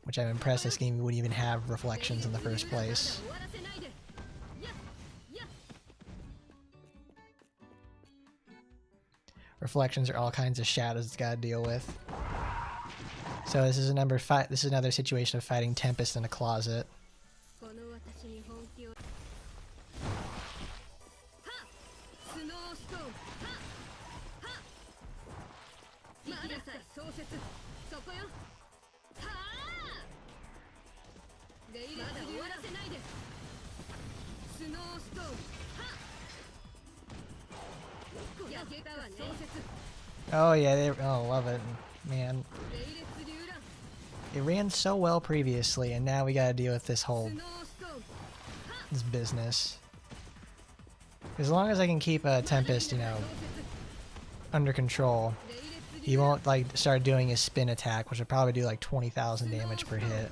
which I'm impressed this game wouldn't even have reflections in the first place. Reflections are all kinds of shadows it's got to deal with. So this is this is another situation of fighting Tempest in a closet. Oh yeah, love it, man. It ran so well previously, and now we gotta deal with this business. As long as I can keep a Tempest, you know, under control, he won't like start doing his spin attack, which would probably do like 20,000 damage per hit.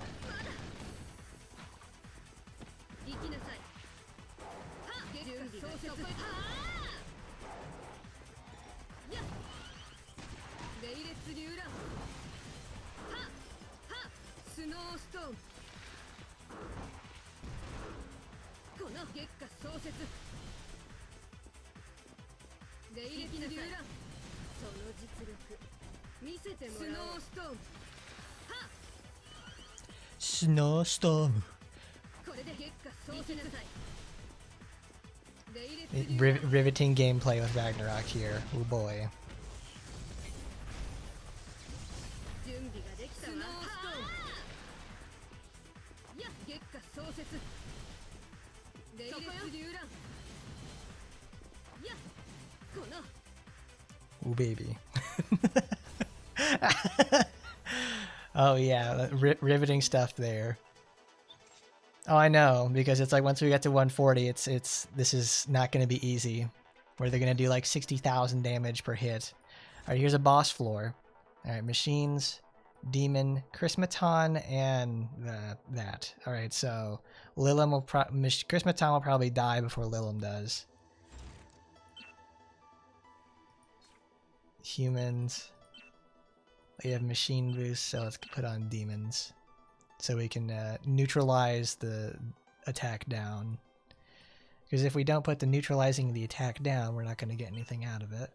Snowstorm. Riveting gameplay with Ragnarok here. Oh boy. Ooh baby. Oh yeah, riveting stuff there. Oh, I know, because it's like once we get to 140, this is not going to be easy, where they're going to do like 60,000 damage per hit. All right, here's a boss floor. All right, machines, demon, Chrismaton, and that. All right, so Lilim will Chrismaton will probably die before Lilim does. Humans. We have machine boost, so let's put on demons. So we can neutralize the attack down. Because if we don't put the neutralizing the attack down, we're not going to get anything out of it.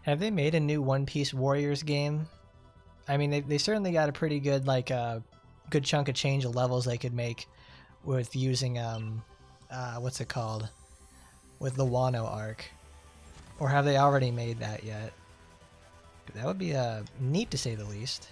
Have they made a new One Piece Warriors game? I mean, they certainly got a pretty good, like, good chunk of change of levels they could make with using, what's it called? With the Wano arc. Or have they already made that yet? That would be, neat to say the least.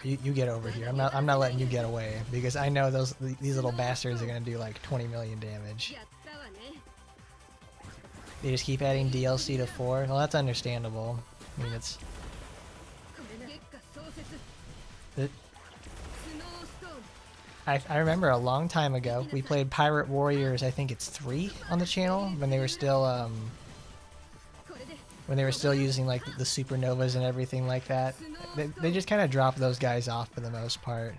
You get over here. I'm not letting you get away because I know these little bastards are gonna do like 20 million damage. They just keep adding DLC to 4. Well, that's understandable. I mean, it's I remember a long time ago we played Pirate Warriors. I think it's 3 on the channel when they were still using like the supernovas and everything like that. They just kind of dropped those guys off for the most part.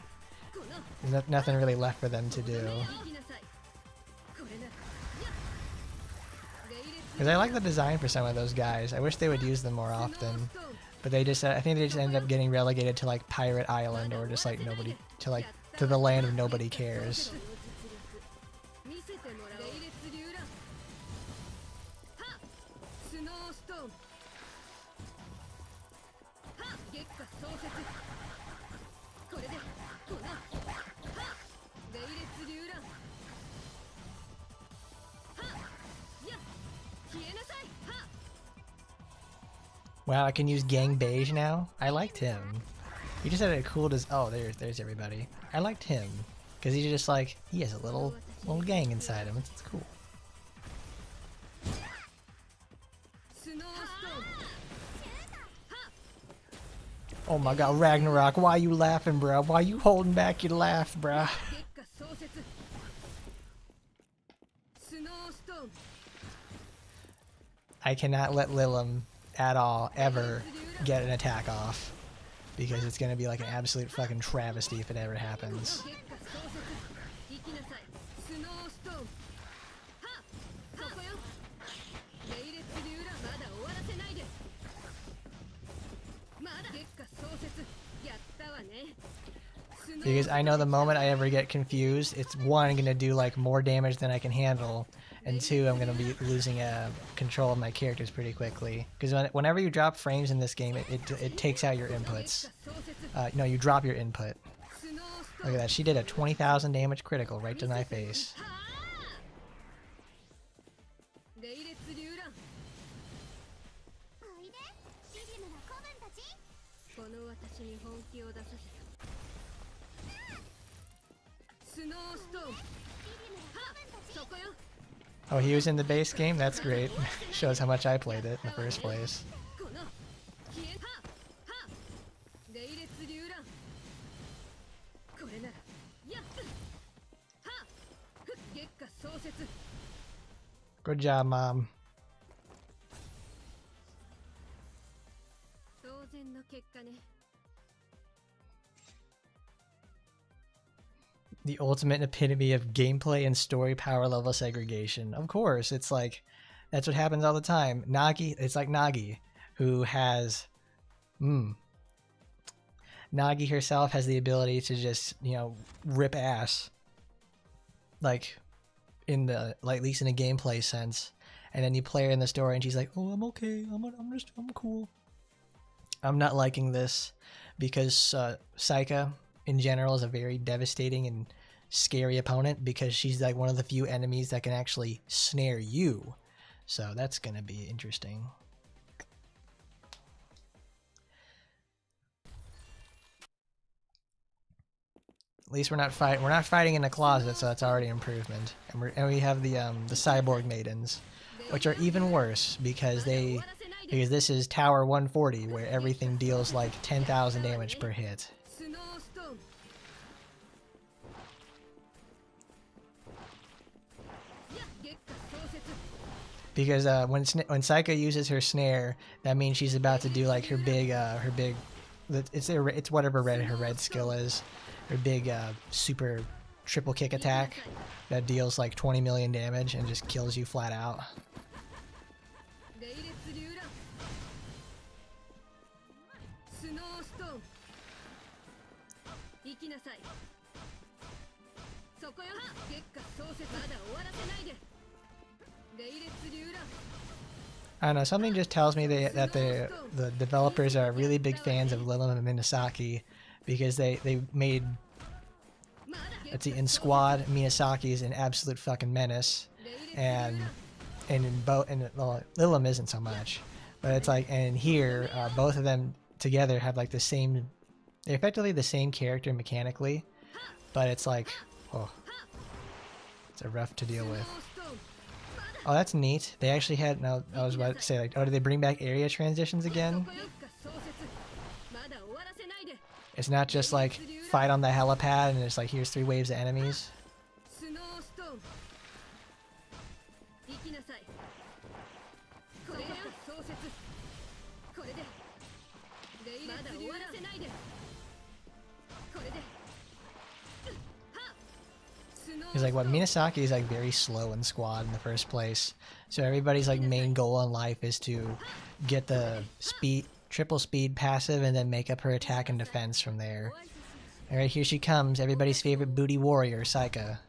There's nothing really left for them to do. Because I like the design for some of those guys. I wish they would use them more often. But I think they just ended up getting relegated to like Pirate Island or just like nobody to the land of nobody cares. Wow, I can use Gang Beige now? I liked him. He just had a cool oh, there's everybody. I liked him. Because he's just like, he has a little gang inside him. It's cool. Oh my god, Ragnarok, why you laughing, bro? Why you holding back your laugh, bro? I cannot let Lilim at all ever get an attack off because it's gonna be like an absolute fucking travesty if it ever happens. Because I know the moment I ever get confused, it's one, gonna do like more damage than I can handle, and 2, I'm gonna be losing control of my characters pretty quickly. Because whenever you drop frames in this game, it takes out your inputs. No, you drop your input. Look at that. She did a 20,000 damage critical right to my face. Oh, he was in the base game? That's great. Shows how much I played it in the first place. Good job, Mom. The ultimate epitome of gameplay and story power level segregation. Of course, it's like, that's what happens all the time. Nagi, it's like Nagi, who has, Nagi herself has the ability to just, you know, rip ass. Like, at least in a gameplay sense. And then you play her in the story and she's like, oh, I'm okay, I'm cool. I'm not liking this because Saika in general is a very devastating and scary opponent because she's like one of the few enemies that can actually snare you. So that's gonna be interesting. At least we're not fighting in a closet, so that's already improvement. And we have the cyborg maidens, which are even worse because this is Tower 140 where everything deals like 10,000 damage per hit. Because when Saika uses her snare, that means she's about to do like her big it's whatever her red skill is, her big super triple kick attack that deals like 20 million damage and just kills you flat out. I don't know, something just tells me that the developers are really big fans of Lilum and Minasaki because they made, let's see, in Squad, Miyazaki is an absolute fucking menace, and Lilum isn't so much, but it's like, and here both of them together have like they're effectively the same character mechanically, but it's like, oh, it's a rough to deal with. Oh, that's neat. They actually had, no, I was about to say, like, oh, did they bring back area transitions again? It's not just like fight on the helipad and it's like, here's 3 waves of enemies. Because like what Minasaki is like very slow in Squad in the first place, so everybody's like main goal in life is to get the triple speed passive and then make up her attack and defense from there. Alright, here she comes, everybody's favorite booty warrior, Saika.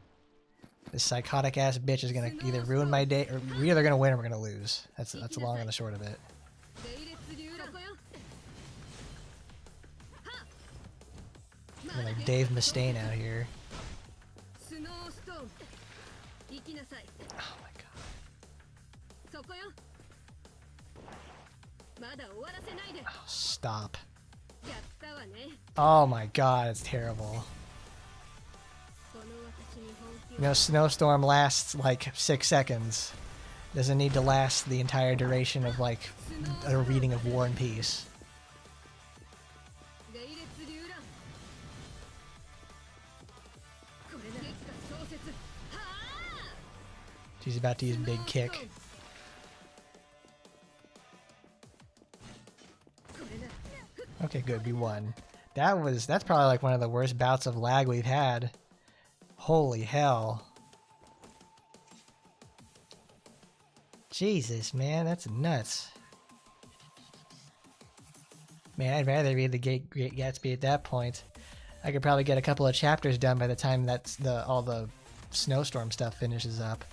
This psychotic ass bitch is gonna either ruin my day, or we're either gonna win or we're gonna lose. That's the long and the short of it. I'm like Dave Mustaine out here. Oh my god. Oh, stop. Oh my god, it's terrible. You know, Snowstorm lasts like 6 seconds. Doesn't need to last the entire duration of like a reading of War and Peace. She's about to use big kick. Okay, good, we won. That's probably like one of the worst bouts of lag we've had. Holy hell. Jesus, man, that's nuts. Man, I'd rather read the Great Gatsby at that point. I could probably get a couple of chapters done by the time all the Snowstorm stuff finishes up.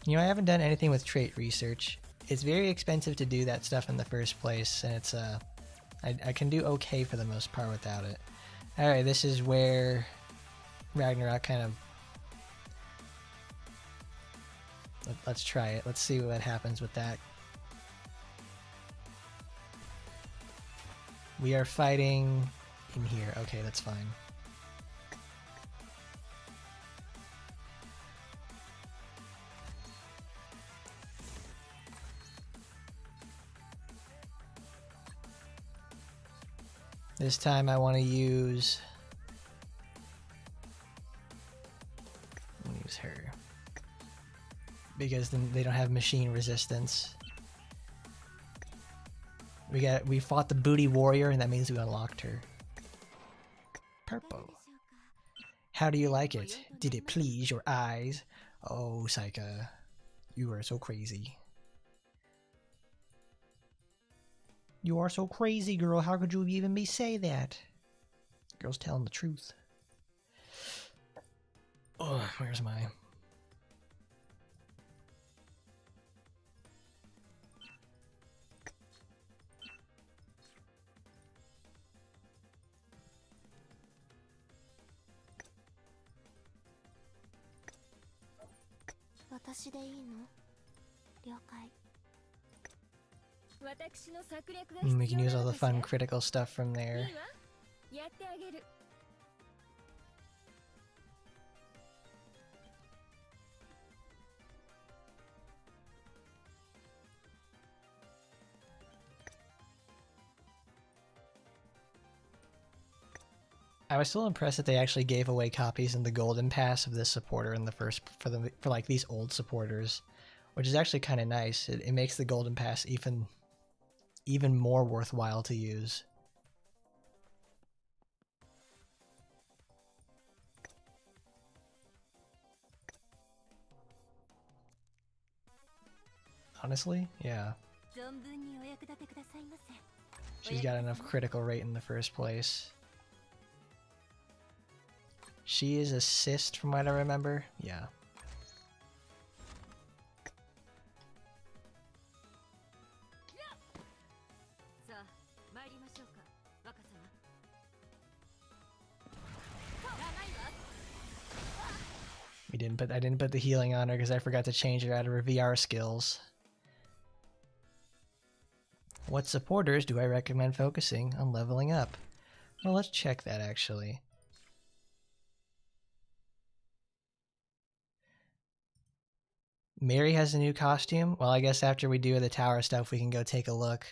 You know, I haven't done anything with trait research. It's very expensive to do that stuff in the first place, and it's I can do okay for the most part without it. Alright, this is where Ragnarok kind of... Let's try it. Let's see what happens with that. We are fighting in here. Okay, that's fine. This time I want to use... I'm gonna use her. Because then they don't have machine resistance. We fought the booty warrior, and that means we unlocked her. Purple. How do you like it? Did it please your eyes? Oh, Saika, you are so crazy. You are so crazy, girl. How could you even say that? Girl's telling the truth. Oh, where's my... We can use all the fun critical stuff from there. I was still impressed that they actually gave away copies in the Golden Pass of this supporter in the first for like these old supporters, which is actually kind of nice. It makes the Golden Pass even more worthwhile to use. Honestly, yeah. She's got enough critical rate in the first place. She is assist from what I remember. Yeah. I didn't put the healing on her because I forgot to change her out of her VR skills. What supporters do I recommend focusing on leveling up? Well, let's check that actually. Mary has a new costume? Well, I guess after we do the tower stuff, we can go take a look.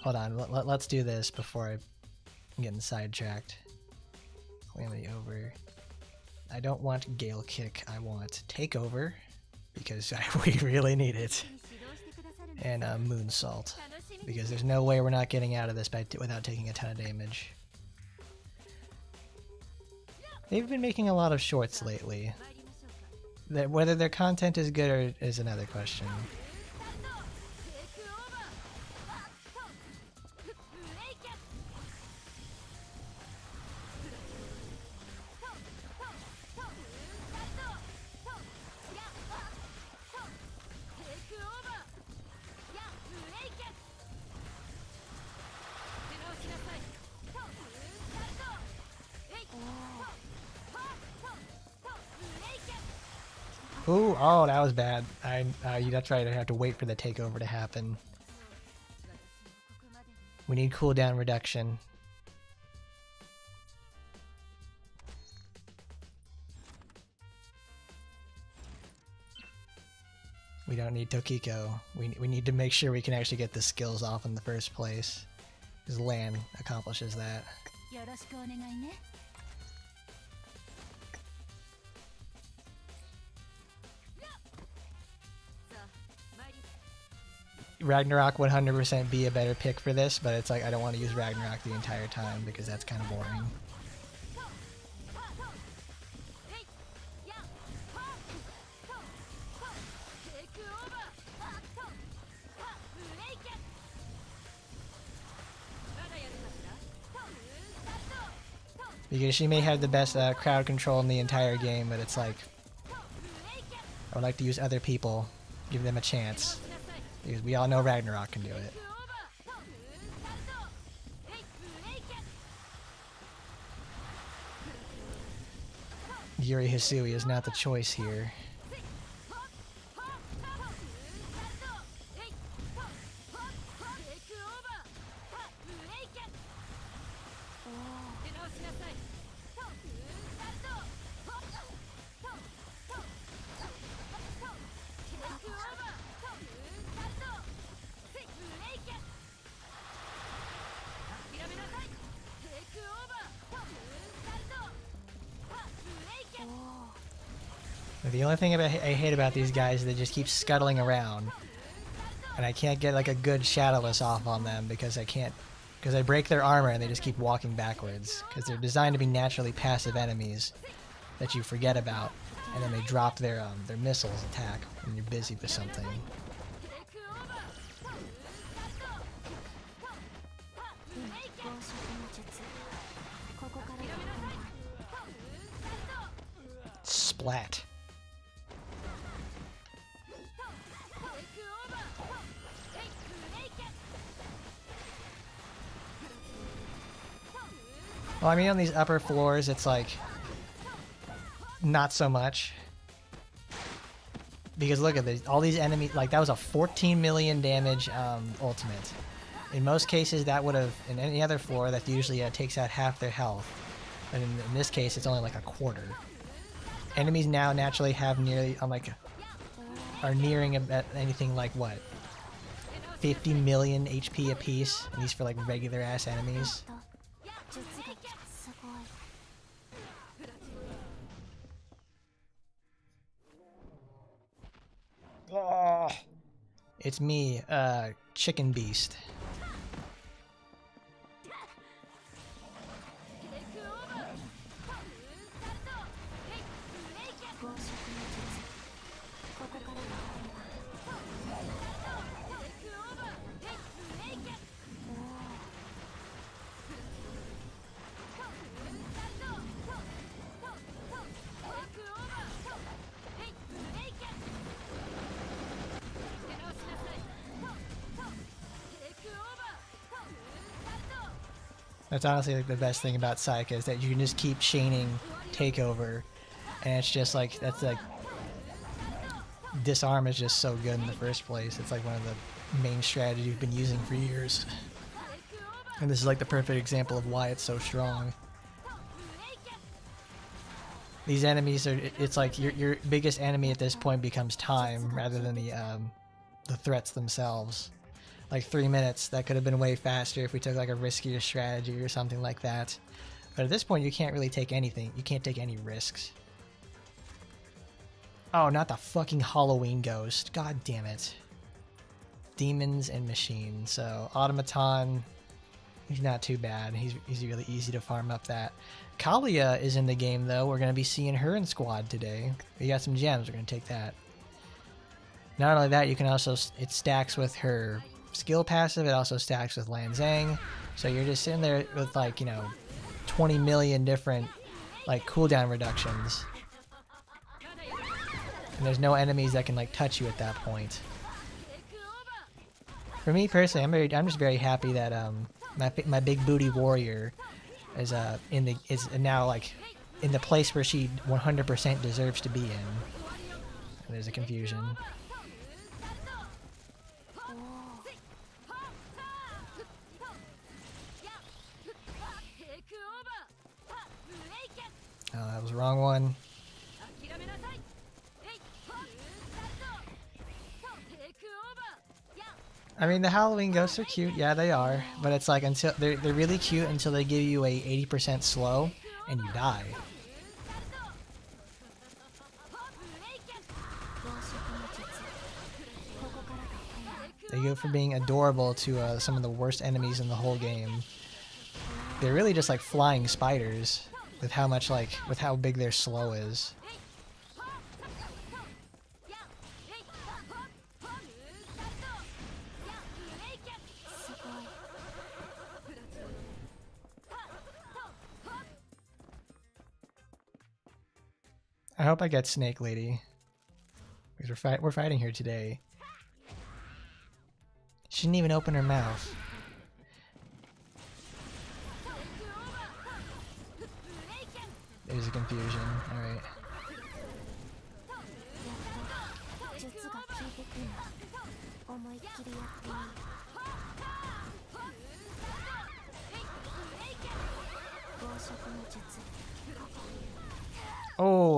Hold on, let's do this before I'm getting sidetracked. Calamity over. I don't want Gale Kick, I want Takeover, because we really need it. And Moonsault, because there's no way we're not getting out of this without taking a ton of damage. They've been making a lot of shorts lately. Whether their content is good is another question. Ooh, oh, that was bad. That's right, I have to wait for the takeover to happen. We need cooldown reduction. We don't need Tokiko. We need to make sure we can actually get the skills off in the first place. Because Lan accomplishes that. Ragnarok 100% be a better pick for this, but it's like I don't want to use Ragnarok the entire time because that's kind of boring. Because she may have the best crowd control in the entire game, but it's like, I would like to use other people, give them a chance. Because we all know Ragnarok can do it. Yuri Hisui is not the choice here. The only thing I hate about these guys is they just keep scuttling around. And I can't get like a good shadowless off on them because I break their armor and they just keep walking backwards. Because they're designed to be naturally passive enemies that you forget about. And then they drop their missiles attack when you're busy with something. Splat. Well, I mean, on these upper floors, it's like not so much. Because look at this, all these enemies, like that was a 14 million damage ultimate. In most cases, that would have, in any other floor, that usually takes out half their health. But in this case, it's only like a quarter. Enemies now naturally have nearly, are nearing anything like what? 50 million HP apiece, and these for like regular ass enemies. Oh, it's me, Chicken Beast. That's honestly like the best thing about Psyche is that you can just keep chaining takeover, and it's just like that's like disarm is just so good in the first place. It's like one of the main strategies you've been using for years, and this is like the perfect example of why it's so strong. These enemies are, it's like your biggest enemy at this point becomes time rather than the threats themselves. Like 3 minutes, that could have been way faster if we took like a riskier strategy or something like that. But at this point, you can't really take anything. You can't take any risks. Oh, not the fucking Halloween ghost. God damn it. Demons and machines. So, Automaton, he's not too bad. He's really easy to farm up that. Kalia is in the game, though. We're going to be seeing her in squad today. We got some gems. We're going to take that. Not only that, you can also... It stacks with her skill passive. It also stacks with Lanzang. So you're just sitting there with, like, you know, 20 million different, like, cooldown reductions. And there's no enemies that can, like, touch you at that point. For me personally, I'm just very happy that my big booty warrior is now like in the place where she 100% deserves to be in. And there's a confusion. Oh, that was the wrong one. I mean, the Halloween ghosts are cute. Yeah, they are. But it's like until they're really cute until they give you a 80% slow and you die. They go from being adorable to some of the worst enemies in the whole game. They're really just like flying spiders with how much with how big their slow is. I hope I get Snake Lady. Because we're fighting her today. She didn't even open her mouth. There's a confusion. Alright.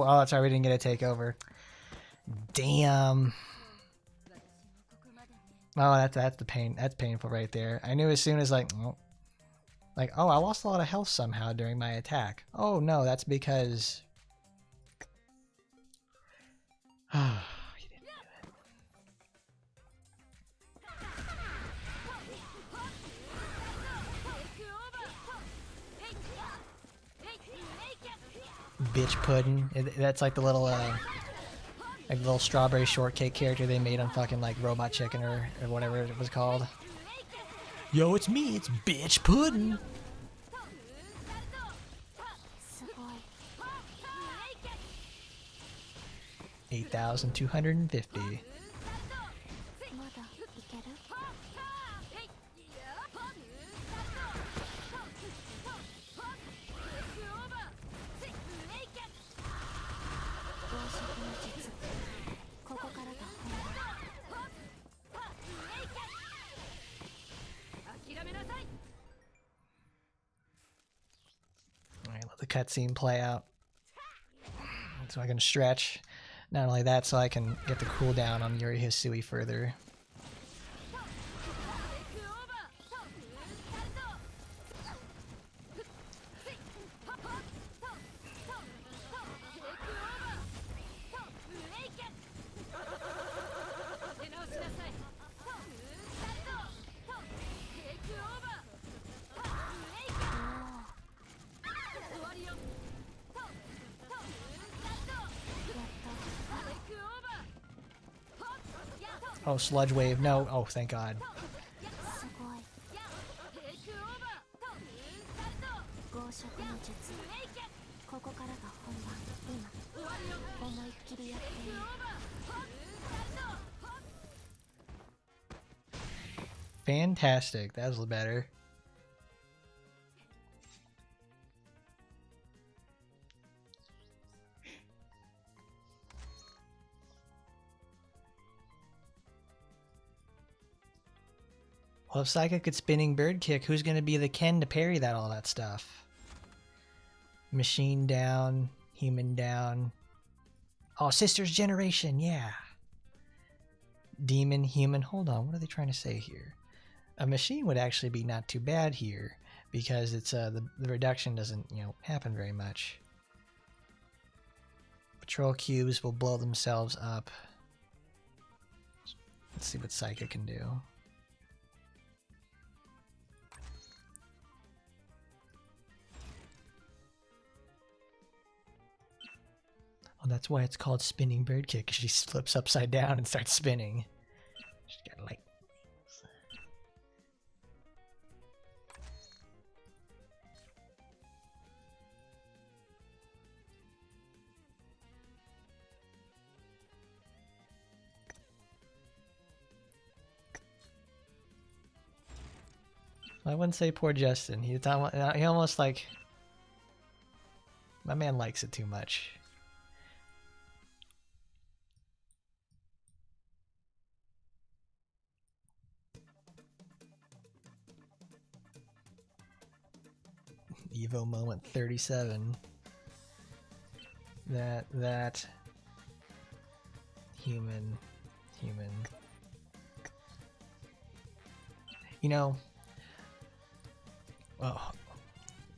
Oh, sorry, we didn't get a takeover. Damn. Oh, that's the pain. That's painful right there. I knew as soon as oh, I lost a lot of health somehow during my attack. Oh no, that's because. You didn't do it. Bitch pudding. That's like the little strawberry shortcake character they made on fucking like Robot Chicken or whatever it was called. Yo, it's me. It's bitch pudding. 8,250. Alright, let the cutscene play out. So I can stretch. Not only that, so I can get the cooldown on Yuri Hisui further. Oh, sludge wave. No. Oh, thank God. Fantastic. That was better. Well, if Psycho could spinning bird kick, who's going to be the Ken to parry all that stuff? Machine down, human down. Oh, Sister's Generation, yeah. Demon, human. Hold on, what are they trying to say here? A machine would actually be not too bad here because it's the reduction doesn't, happen very much. Patrol cubes will blow themselves up. Let's see what Psycho can do. Oh, that's why it's called spinning bird kick, because she flips upside down and starts spinning. She's got like... I wouldn't say poor Justin. He almost like... My man likes it too much. Evo moment 37. That human. Well,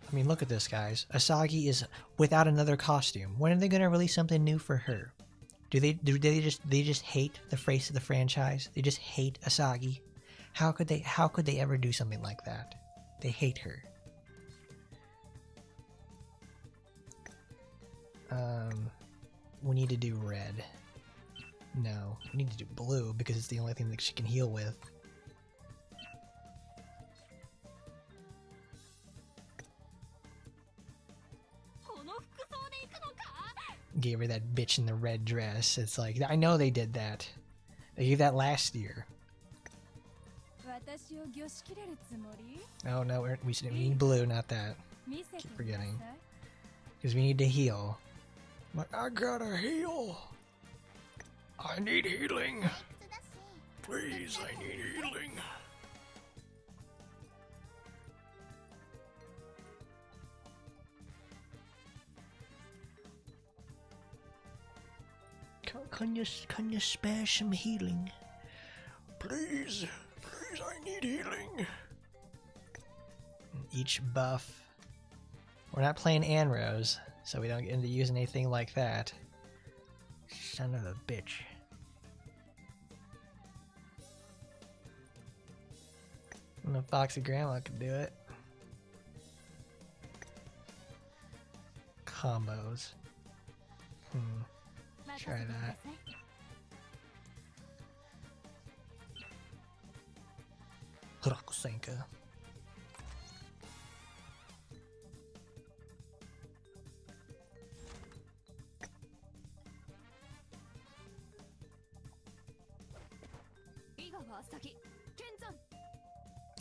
I mean, look at this, guys. Asagi is without another costume. When are they going to release something new for her? Do they just hate the face of the franchise? They just hate Asagi. How could they ever do something like that? They hate her. We need to do red. No, we need to do blue because it's the only thing that she can heal with. gave her that bitch in the red dress. It's like, I know they did that. They gave that last year. Oh no, we need blue, not that. Keep forgetting. Because we need to heal. I'm like, I gotta heal. I need healing. Please, I need healing. Can you spare some healing? Please, please, I need healing. Each buff. We're not playing Anrose, so we don't get into using anything like that. Son of a bitch. I don't know if Foxy Grandma could do it. Combos. Try that. Rakusenka.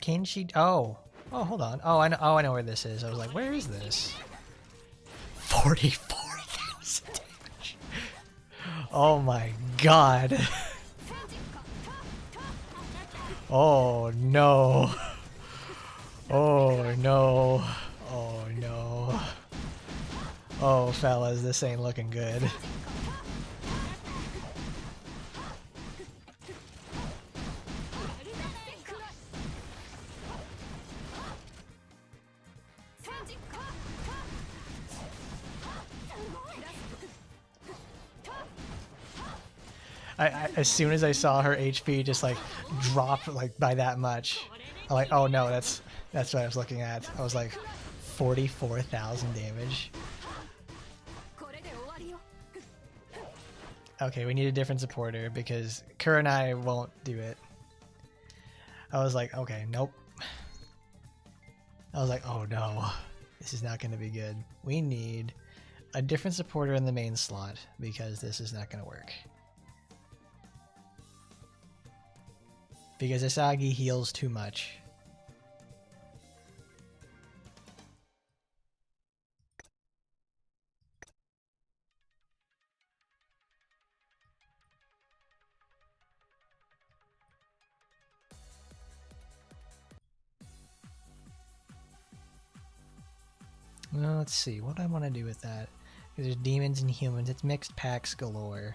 Can she? Oh, hold on. Oh, I know. Oh, I know where this is. I was like, where is this? 44,000 damage. Oh my god. Oh no. Oh no. Oh no. Oh fellas, this ain't looking good. As soon as I saw her HP just like drop like by that much, I'm like, oh no, that's what I was looking at. I was like, 44,000 damage. Okay, we need a different supporter because Kurenai won't do it. I was like, okay, nope. I was like, oh no, this is not going to be good. We need a different supporter in the main slot because this is not going to work. Because Asagi heals too much. Well, let's see. What do I want to do with that? Because there's demons and humans. It's mixed packs galore.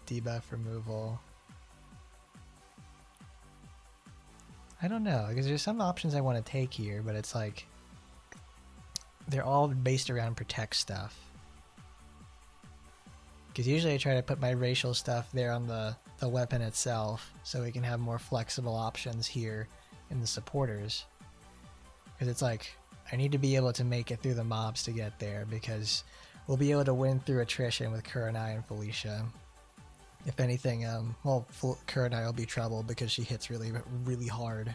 Debuff removal. I don't know, because there's some options I want to take here, but it's like they're all based around protect stuff. Because usually I try to put my racial stuff there on the weapon itself, so we can have more flexible options here in the supporters. Because it's like, I need to be able to make it through the mobs to get there, because we'll be able to win through attrition with Kurenai and Felicia. If anything, well, Kurenai will be trouble because she hits really, really hard.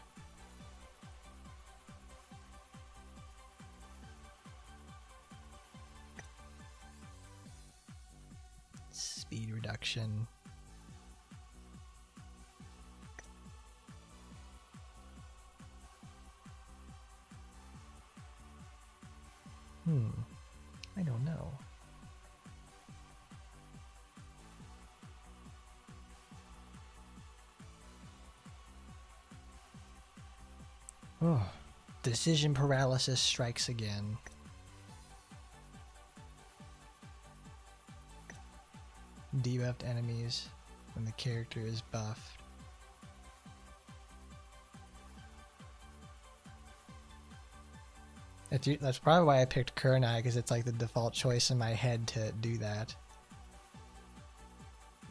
Speed reduction. I don't know. Oh, decision paralysis strikes again. Debuffed enemies when the character is buffed. That's probably why I picked Kurenai, because it's like the default choice in my head to do that.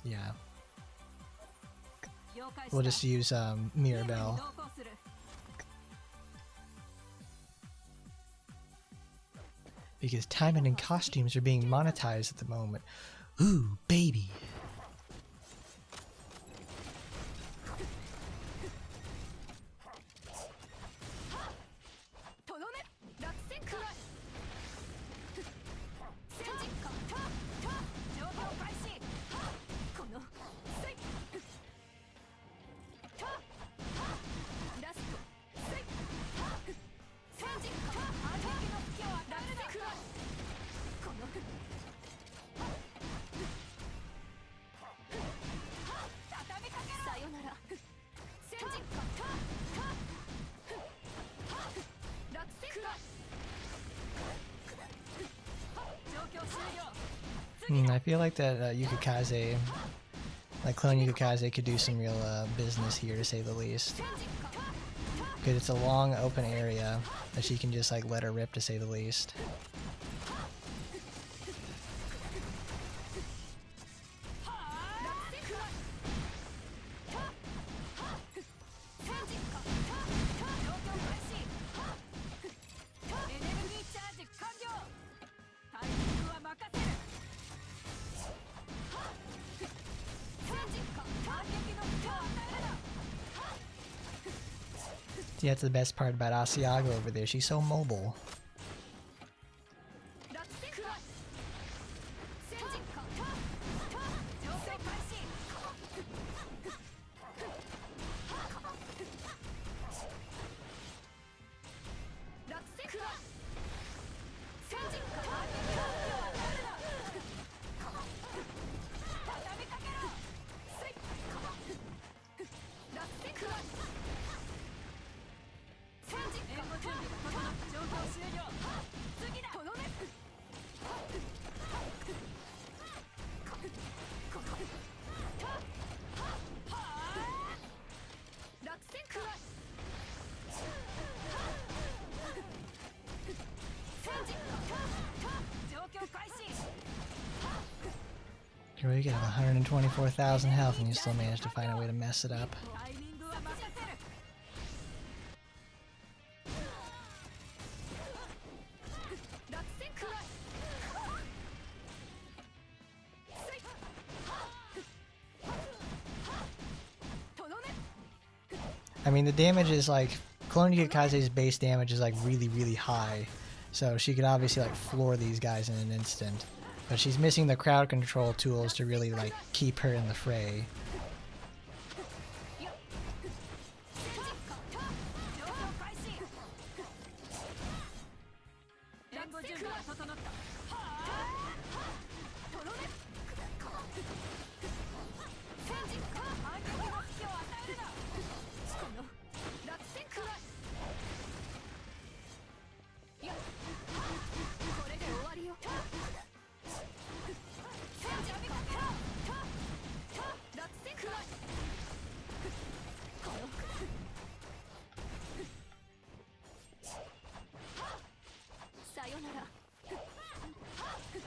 Yeah. We'll just use Mirabelle. Because Taimanin costumes are being monetized at the moment. Ooh, baby. I feel like that Yukikaze, like clone Yukikaze, could do some real business here, to say the least. Because it's a long open area that she can just like let her rip, to say the least. See, that's the best part about Asiago over there. She's so mobile. You get 124,000 health and you still manage to find a way to mess it up. I mean, the damage is like, Clone Yukikaze's base damage is like really, really high. So she could obviously like floor these guys in an instant. But she's missing the crowd control tools to really like keep her in the fray.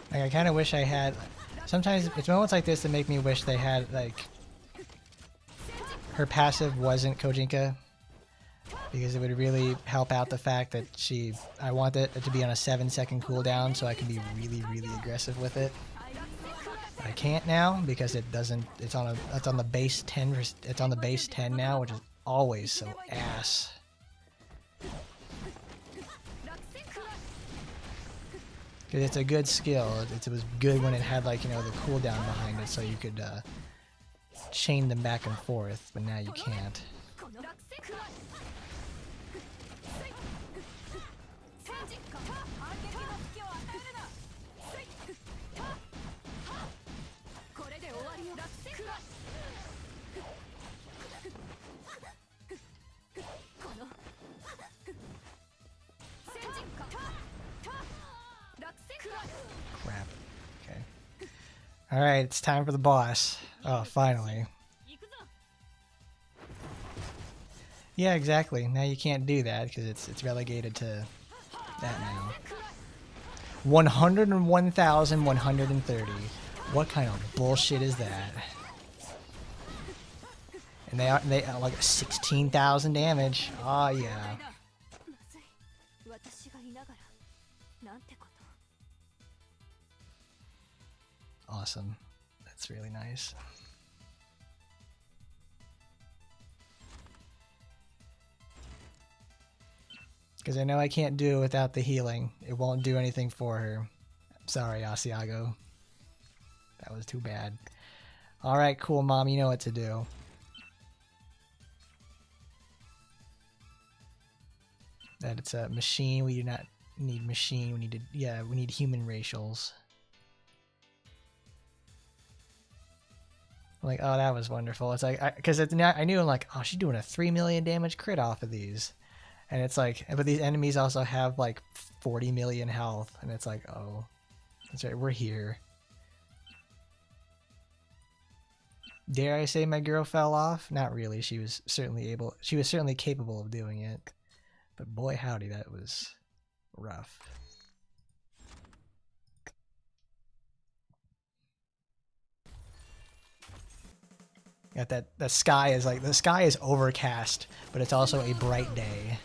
Like, I kind of wish I had... Sometimes it's moments like this that make me wish they had, like... Her passive wasn't Kojinka. Because it would really help out the fact that she... I want it to be on a 7-second cooldown so I can be really, really aggressive with it. But I can't now because it doesn't... It's on the base 10... It's on the base 10 now, which is always so ass. Because it's a good skill. It was good when it had, like, you know, the cooldown behind it so you could chain them back and forth, but now you can't. Crap. Okay. Alright, it's time for the boss. Oh, finally. Yeah, exactly. Now you can't do that because it's relegated to that now. 101,130. What kind of bullshit is that? And they are like 16,000 damage. Oh yeah. Awesome. That's really nice. Because I know I can't do it without the healing. It won't do anything for her. I'm sorry, Asiago. That was too bad. Alright, cool, Mom. You know what to do. That it's a machine. We do not need machine. We need to... Yeah, we need human racials. Like, oh, that was wonderful. It's like, because I knew, like, oh, she's doing a 3 million damage crit off of these. And it's like, but these enemies also have, like, 40 million health. And it's like, oh, that's right, we're here. Dare I say my girl fell off? Not really. She was certainly capable of doing it. But boy howdy, that was rough. Got that the sky is overcast, but it's also a bright day.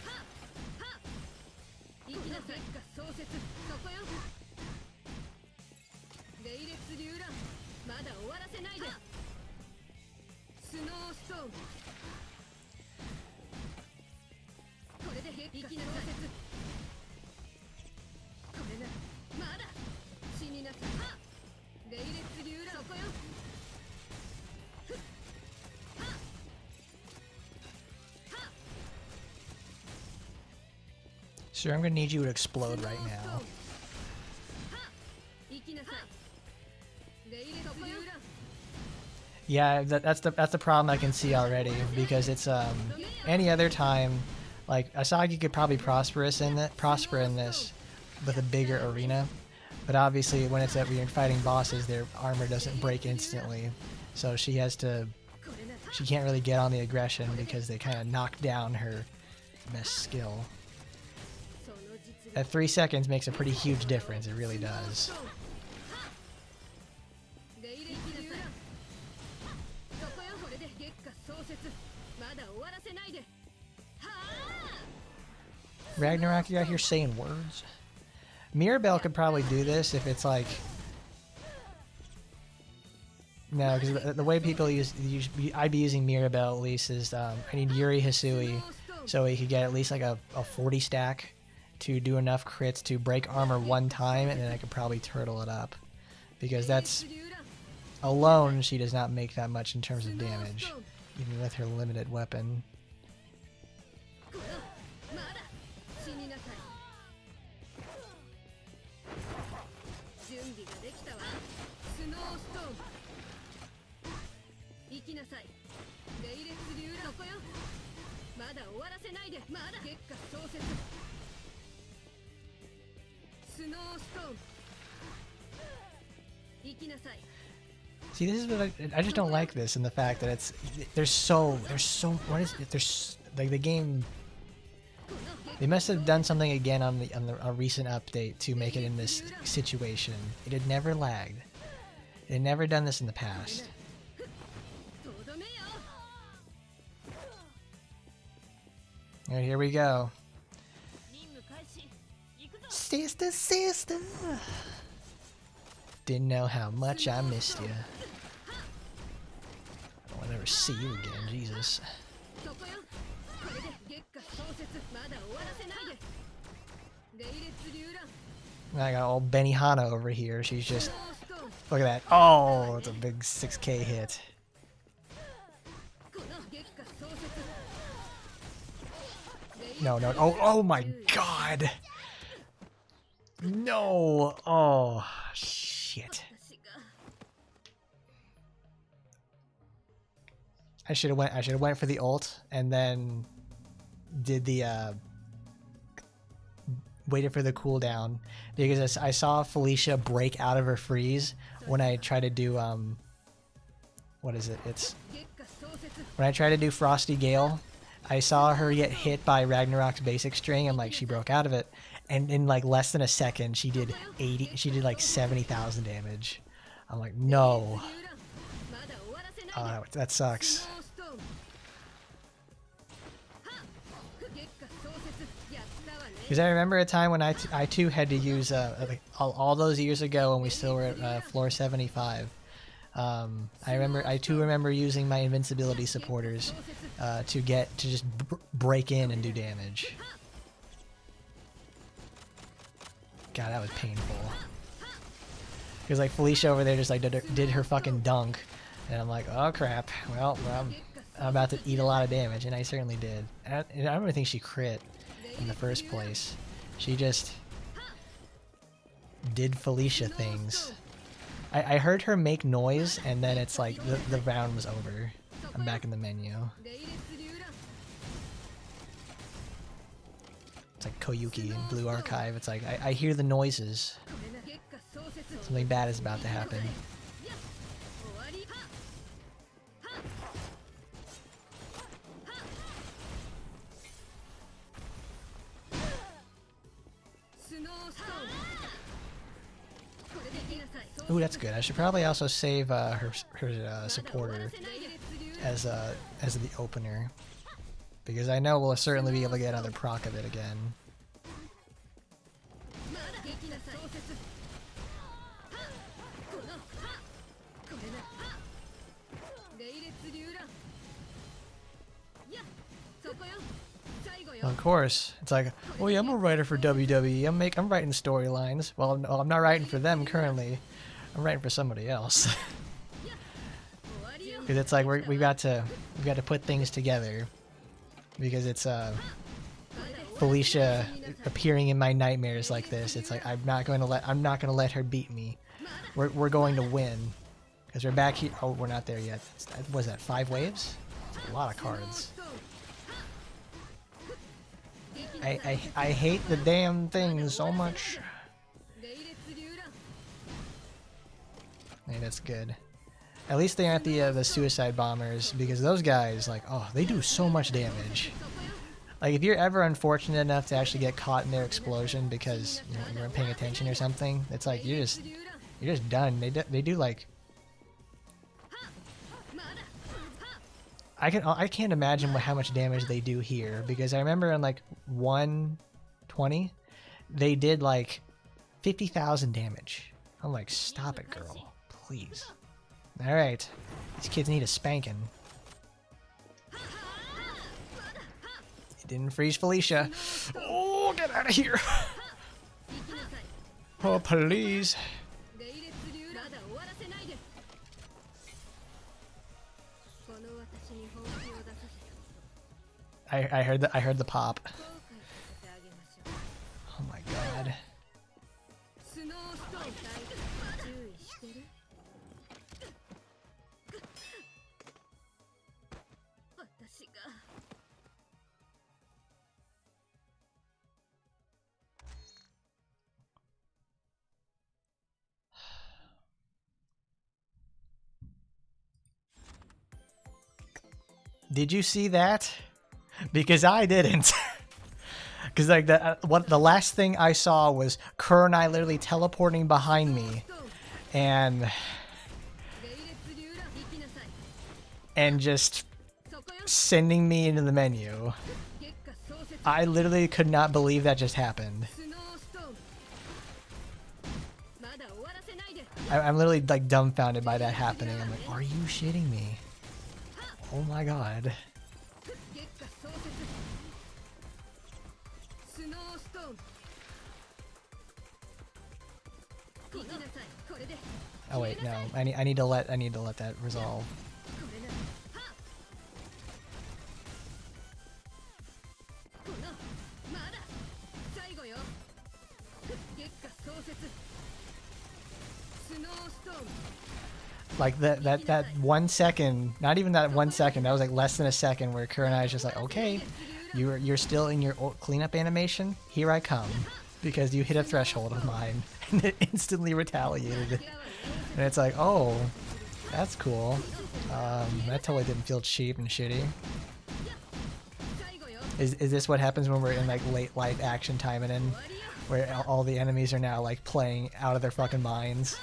Sure, I'm gonna need you to explode right now. Yeah, that's the problem I can see already, because it's any other time, like Asagi could probably prosper in this with a bigger arena, but obviously when you're fighting bosses, their armor doesn't break instantly, so she can't really get on the aggression because they kind of knock down her best skill. That 3 seconds makes a pretty huge difference. It really does. Ragnarok, you out here saying words? Mirabelle could probably do this if it's like... No, because the way people I'd be using Mirabelle at least is I need Yuri Hisui so he could get at least like a 40 stack to do enough crits to break armor one time, and then I could probably turtle it up. Because that's... Alone, she does not make that much in terms of damage, even with her limited weapon. See, this is what I just don't like this, and the fact that there's so what is it? There's like the game. They must have done something again on a recent update to make it in this situation. It had never lagged. It had never done this in the past. Alright, here we go. Sister. Didn't know how much I missed you. I'll never see you again, Jesus. I got old Benihana over here. She's just... Look at that. Oh, it's a big 6K hit. No. Oh my god. No. Oh, shit. I should have went for the ult and then did the waited for the cooldown, because I saw Felicia break out of her freeze when I tried to do what is it? When I tried to do Frosty Gale. I saw her get hit by Ragnarok's basic string, and like she broke out of it, and in like less than a second she did like 70,000 damage. I'm like, no. Oh, that sucks. Because I remember a time when I too had to use like all those years ago when we still were at floor 75. I too remember using my invincibility supporters to just break in and do damage. God, that was painful. Because like Felicia over there just like did her fucking dunk, and I'm like, oh crap. Well, I'm about to eat a lot of damage, and I certainly did. And I don't even think she crit in the first place. She just did Felicia things. I heard her make noise, and then it's like the round was over. I'm back in the menu. It's like Koyuki in Blue Archive. It's like I hear the noises. Something bad is about to happen. Ooh, that's good. I should probably also save her supporter as the opener, because I know we'll certainly be able to get another proc of it again. Well, of course, it's like, oh yeah, I'm a writer for WWE. I'm writing storylines. Well, no, I'm not writing for them currently. I'm writing for somebody else. Because it's like we got to put things together. Because it's Felicia appearing in my nightmares like this. It's like I'm not going to let her beat me. We're going to win. Because we're back here. Oh, we're not there yet. Was that 5 waves? That's a lot of cards. I hate the damn thing so much. Hey, that's good. At least they aren't the suicide bombers, because those guys, like, oh, they do so much damage. Like, if you're ever unfortunate enough to actually get caught in their explosion because you weren't paying attention or something, it's like you're just done. They do like. I can't imagine how much damage they do here, because I remember in like 120, they did like 50,000 damage. I'm like, stop it, girl, please. All right, these kids need a spanking. It didn't freeze Felicia. Oh, get out of here! Oh, please. I heard the pop. Oh my god. Did you see that? Because I didn't. Because like the last thing I saw was Kurenai literally teleporting behind me, and just sending me into the menu. I literally could not believe that just happened. I'm literally like dumbfounded by that happening. I'm like, are you shitting me? Oh my god. Oh wait, no. I need to let that resolve. Like that 1 second, not even that 1 second, that was like less than a second, where Kurenai is just like, okay, you're still in your cleanup animation, here I come, because you hit a threshold of mine, and it instantly retaliated. And it's like, oh, that's cool. That totally didn't feel cheap and shitty. Is this what happens when we're in like late life action Taimanin, where all the enemies are now like playing out of their fucking minds?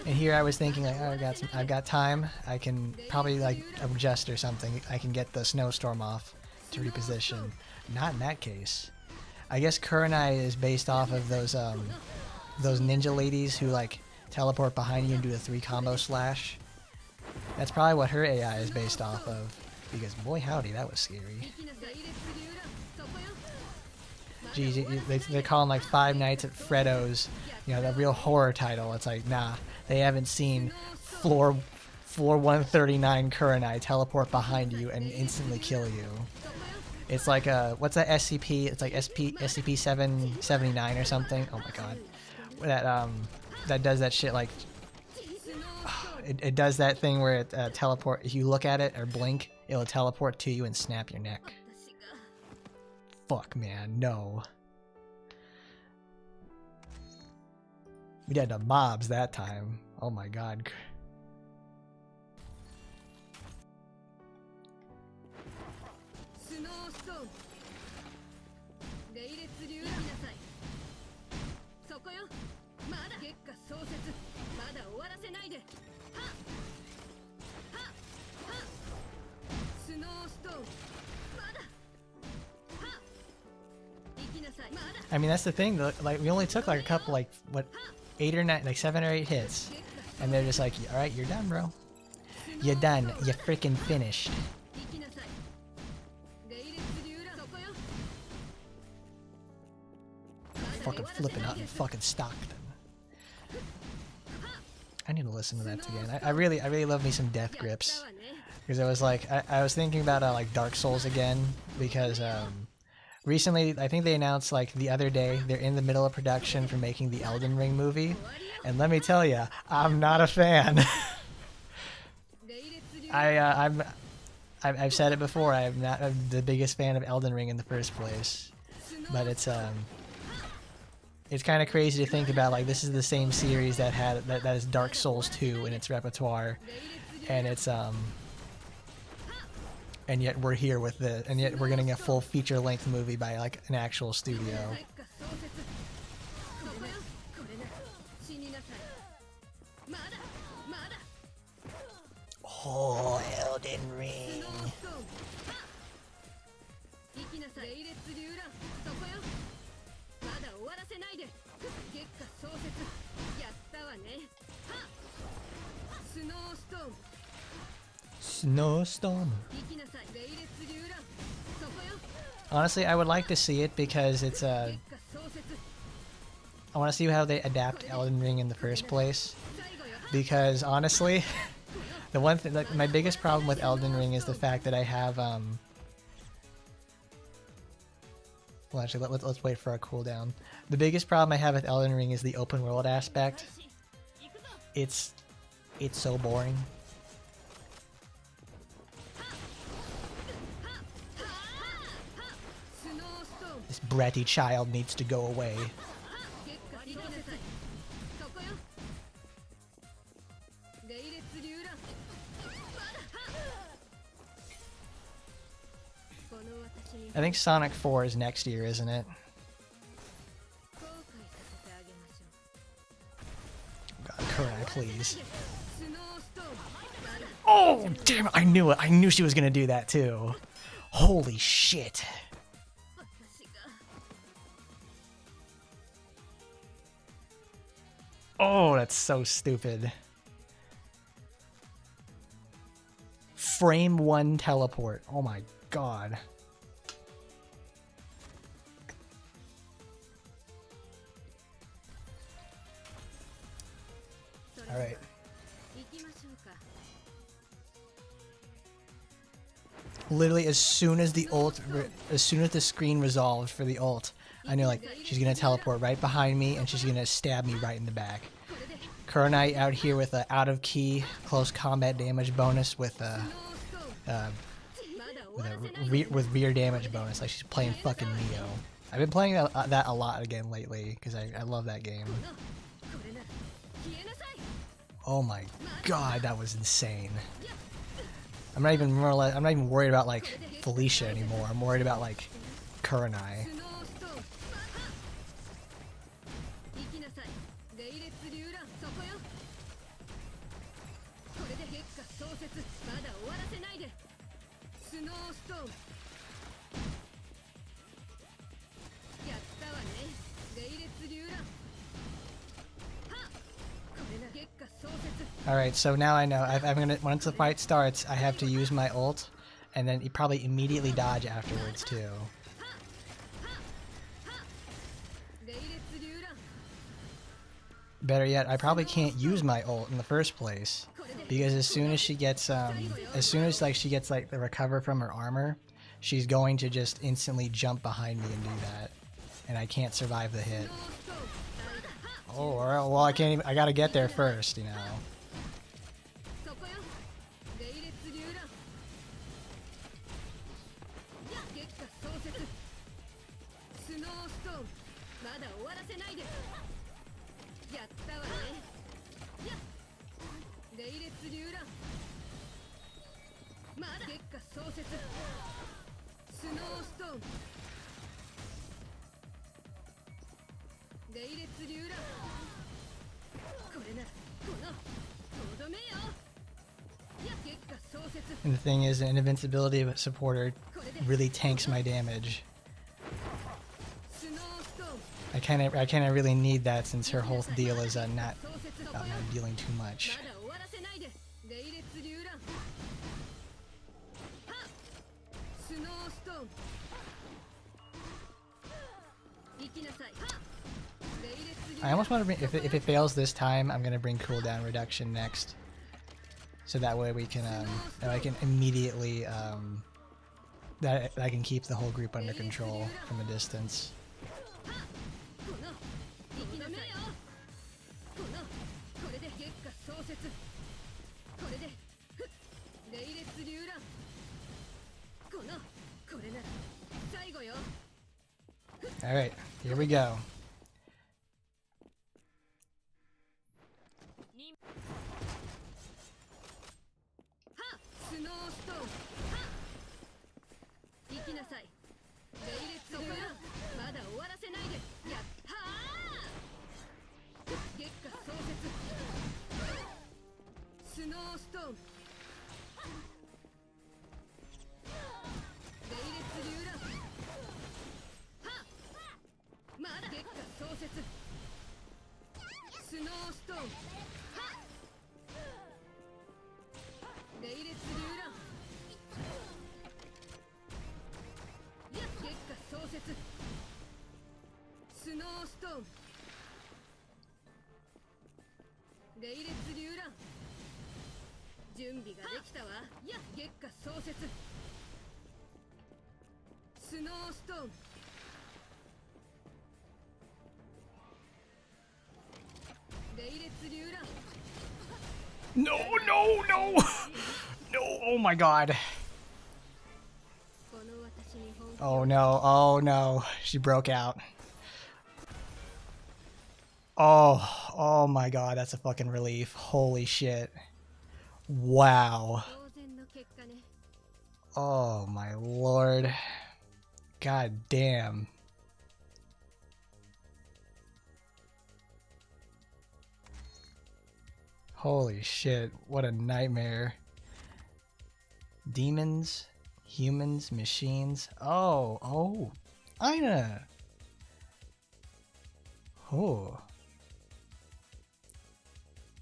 And here I was thinking like, oh, I've got time. I can probably like adjust or something. I can get the snowstorm off to reposition. Not in that case. I guess Kurenai is based off of those ninja ladies who like teleport behind you and do a 3 combo slash. That's probably what her AI is based off of. Because boy howdy, that was scary. Geez, they're calling like Five Nights at Freddo's, you know, that real horror title. It's like, nah, they haven't seen floor 139 Kurenai teleport behind you and instantly kill you. It's like what's that SCP? It's like SCP 779 or something. Oh my god, that does that shit like. It does that thing where it teleport. If you look at it or blink, it'll teleport to you and snap your neck. Fuck, man, no. We did the mobs that time. Oh my god. I mean, that's the thing though, like we only took like a couple, like what, 8 or 9, like 7 or 8 hits, and they're just like, all right, you're done, bro. You're done. You're freaking finished. Fucking flipping out and fucking stocked them. I need to listen to that again. I really love me some Death Grips, because I was like, I was thinking about like Dark Souls again, because recently, I think they announced like the other day, they're in the middle of production for making the Elden Ring movie, and let me tell you, I'm not a fan. I've said it before. I'm not the biggest fan of Elden Ring in the first place, but it's kind of crazy to think about. Like, this is the same series that had that is Dark Souls 2 in its repertoire, and it's and yet we're here with it, and yet we're getting a full feature-length movie by like an actual studio. Oh, Elden Ring. Snowstorm. Honestly, I would like to see it because it's I want to see how they adapt Elden Ring in the first place. Because honestly, the one thing, like, my biggest problem with Elden Ring is the fact that I have well, actually, let's wait for a cooldown. The biggest problem I have with Elden Ring is the open world aspect. It's so boring. This bratty child needs to go away. I think Sonic 4 is next year, isn't it? God, Kurai, please. Oh, damn it, I knew it. I knew she was gonna do that too. Holy shit. Oh, that's so stupid. Frame 1 teleport. Oh my god. Alright. Literally, as soon as the screen resolved for the ult, I knew, like, she's gonna teleport right behind me and she's gonna stab me right in the back. Kurai out here with a out of key close combat damage bonus with rear damage bonus, like she's playing fucking Neo. I've been playing that a lot again lately because I love that game. Oh my god, that was insane. I'm not even worried about like Felicia anymore. I'm worried about like Kurai. Alright, so now I know. I'm gonna, once the fight starts, I have to use my ult, and then you probably immediately dodge afterwards too. Better yet, I probably can't use my ult in the first place, because as soon as she gets like the recover from her armor, she's going to just instantly jump behind me and do that, and I can't survive the hit. Oh, well, I can't even. I gotta get there first, you know. And the thing is, an invincibility supporter really tanks my damage. I kind of really need that since her whole deal is not dealing too much. I almost want to bring, if it fails this time, I'm gonna bring cooldown reduction next, so that way we can I can immediately that I can keep the whole group under control from a distance. All right, here we go. No, no, no! No, oh my god. Oh no, oh no. She broke out. Oh my god, that's a fucking relief. Holy shit. Wow. Oh my lord. God damn. Holy shit, what a nightmare. Demons, humans, machines. Oh, Aina. Oh.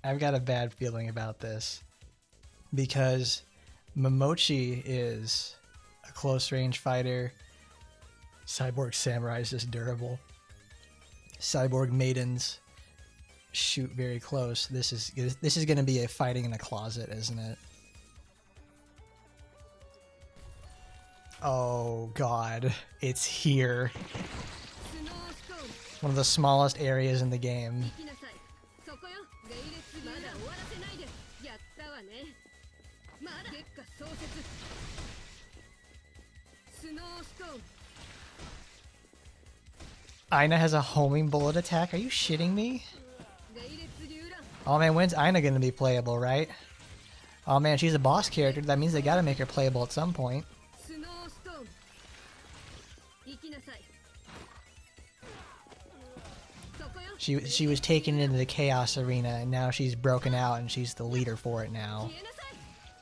I've got a bad feeling about this because Momochi is a close range fighter. Cyborg Samurai is just durable. Cyborg Maidens shoot very close. This is going to be a fighting in a closet, isn't it? Oh god, it's here. One of the smallest areas in the game. Aina has a homing bullet attack? Are you shitting me? Oh man, when's Aina gonna be playable, right? Oh man, she's a boss character. That means they gotta make her playable at some point. She was taken into the Chaos Arena, and now she's broken out, and she's the leader for it now.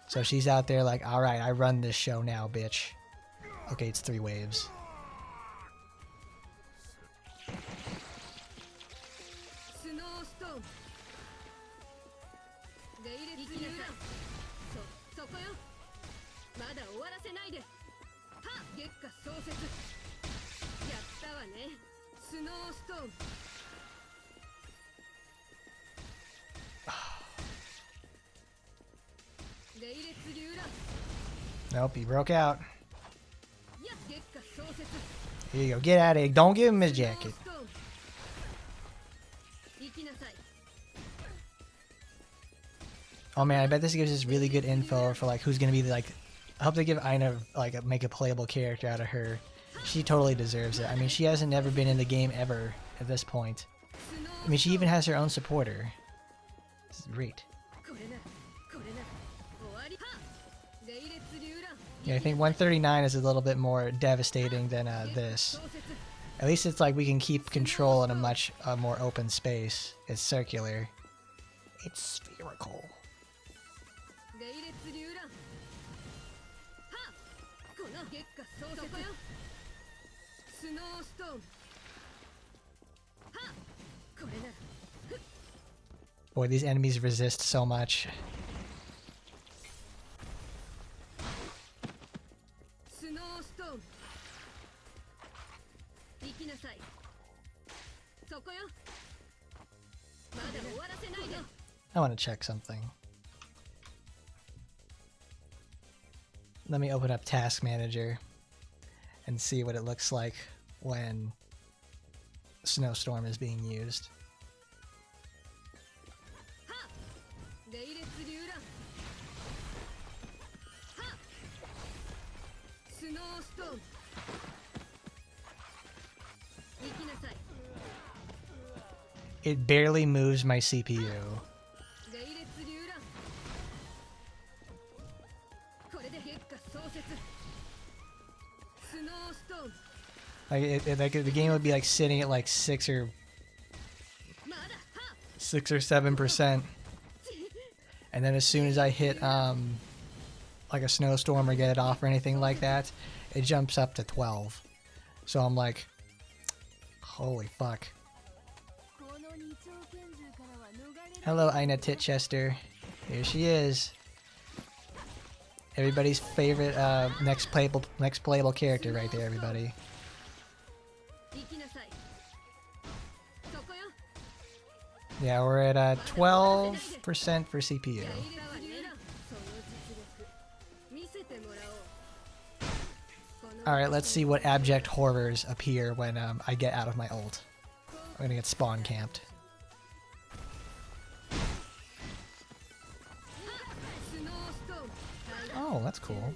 So she's out there like, alright, I run this show now, bitch. Okay, it's 3 waves. Nope, he broke out. Here you go, get out of here. Don't give him his jacket. Oh man, I bet this gives us really good info for like who's gonna be like. I hope they give Aina like make a playable character out of her. She totally deserves it. I mean, she hasn't never been in the game ever at this point. I mean, she even has her own supporter. This is great. Yeah, I think 139 is a little bit more devastating than this. At least it's like we can keep control in a much more open space. It's circular. It's spherical. Boy, these enemies resist so much. I want to check something. Let me open up Task Manager and see what it looks like when Snowstorm is being used. It barely moves my CPU. Like, the game would be like sitting at like 6 or 7%, and then as soon as I hit like a snowstorm or get it off or anything like that, it jumps up to 12. So I'm like, holy fuck. Hello, Ina Titchester. Here she is. Everybody's favorite next playable character right there, everybody. Yeah, we're at 12% for CPU. Alright, let's see what abject horrors appear when I get out of my ult. I'm gonna get spawn camped. Oh, that's cool.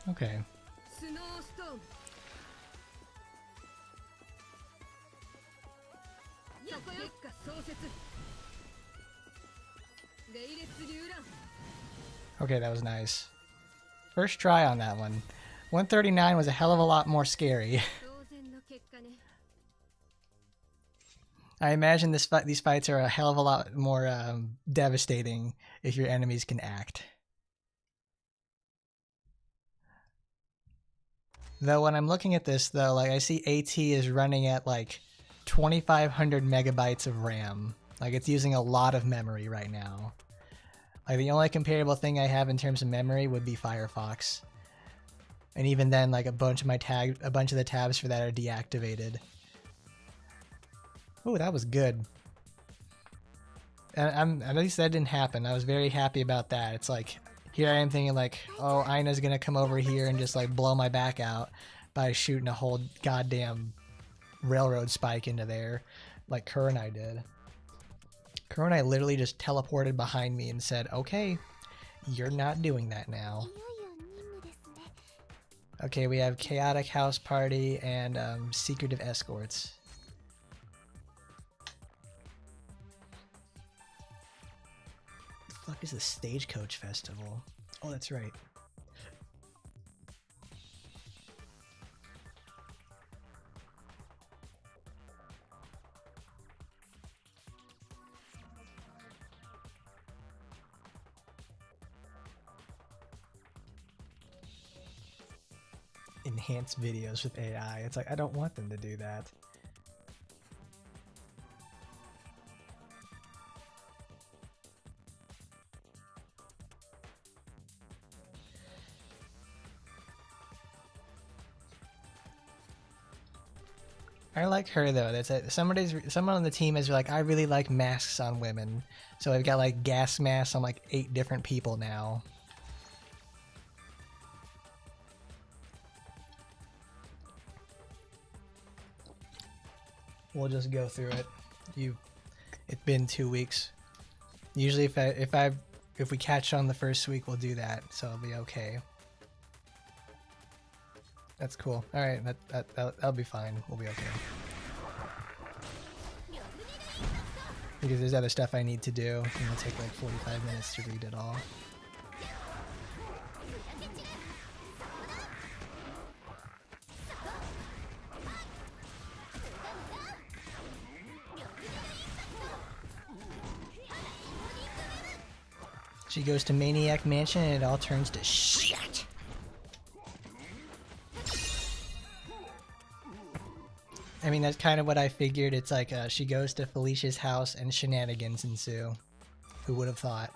Okay. Okay, that was nice. First try on that one. 139 was a hell of a lot more scary. I imagine these fights are a hell of a lot more devastating if your enemies can act. Though when I'm looking at this, though, like I see AT is running at like 2,500 megabytes of RAM. Like it's using a lot of memory right now. Like the only comparable thing I have in terms of memory would be Firefox, and even then, like a bunch of the tabs for that are deactivated. Oh, that was good. And at least that didn't happen. I was very happy about that. It's like, here I am thinking like, oh, Ina's gonna come over here and just like blow my back out by shooting a whole goddamn railroad spike into there, like Kurenai did. Kurenai literally just teleported behind me and said, okay, you're not doing that now. Okay, we have Chaotic House Party and Secretive Escorts. The fuck is the Stagecoach Festival? Oh, that's right. Enhance videos with AI. It's like, I don't want them to do that. I like her though. That's it. Someone on the team is like, I really like masks on women. So I've got like gas masks on like 8 different people now. We'll just go through it. It's been 2 weeks. Usually if we catch on the first week, we'll do that. So it'll be okay. That's cool. All right, that'll be fine. We'll be okay. Because there's other stuff I need to do, and it'll take like 45 minutes to read it all. She goes to Maniac Mansion and it all turns to shit. I mean, that's kind of what I figured. It's like she goes to Felicia's house and shenanigans ensue. Who would have thought?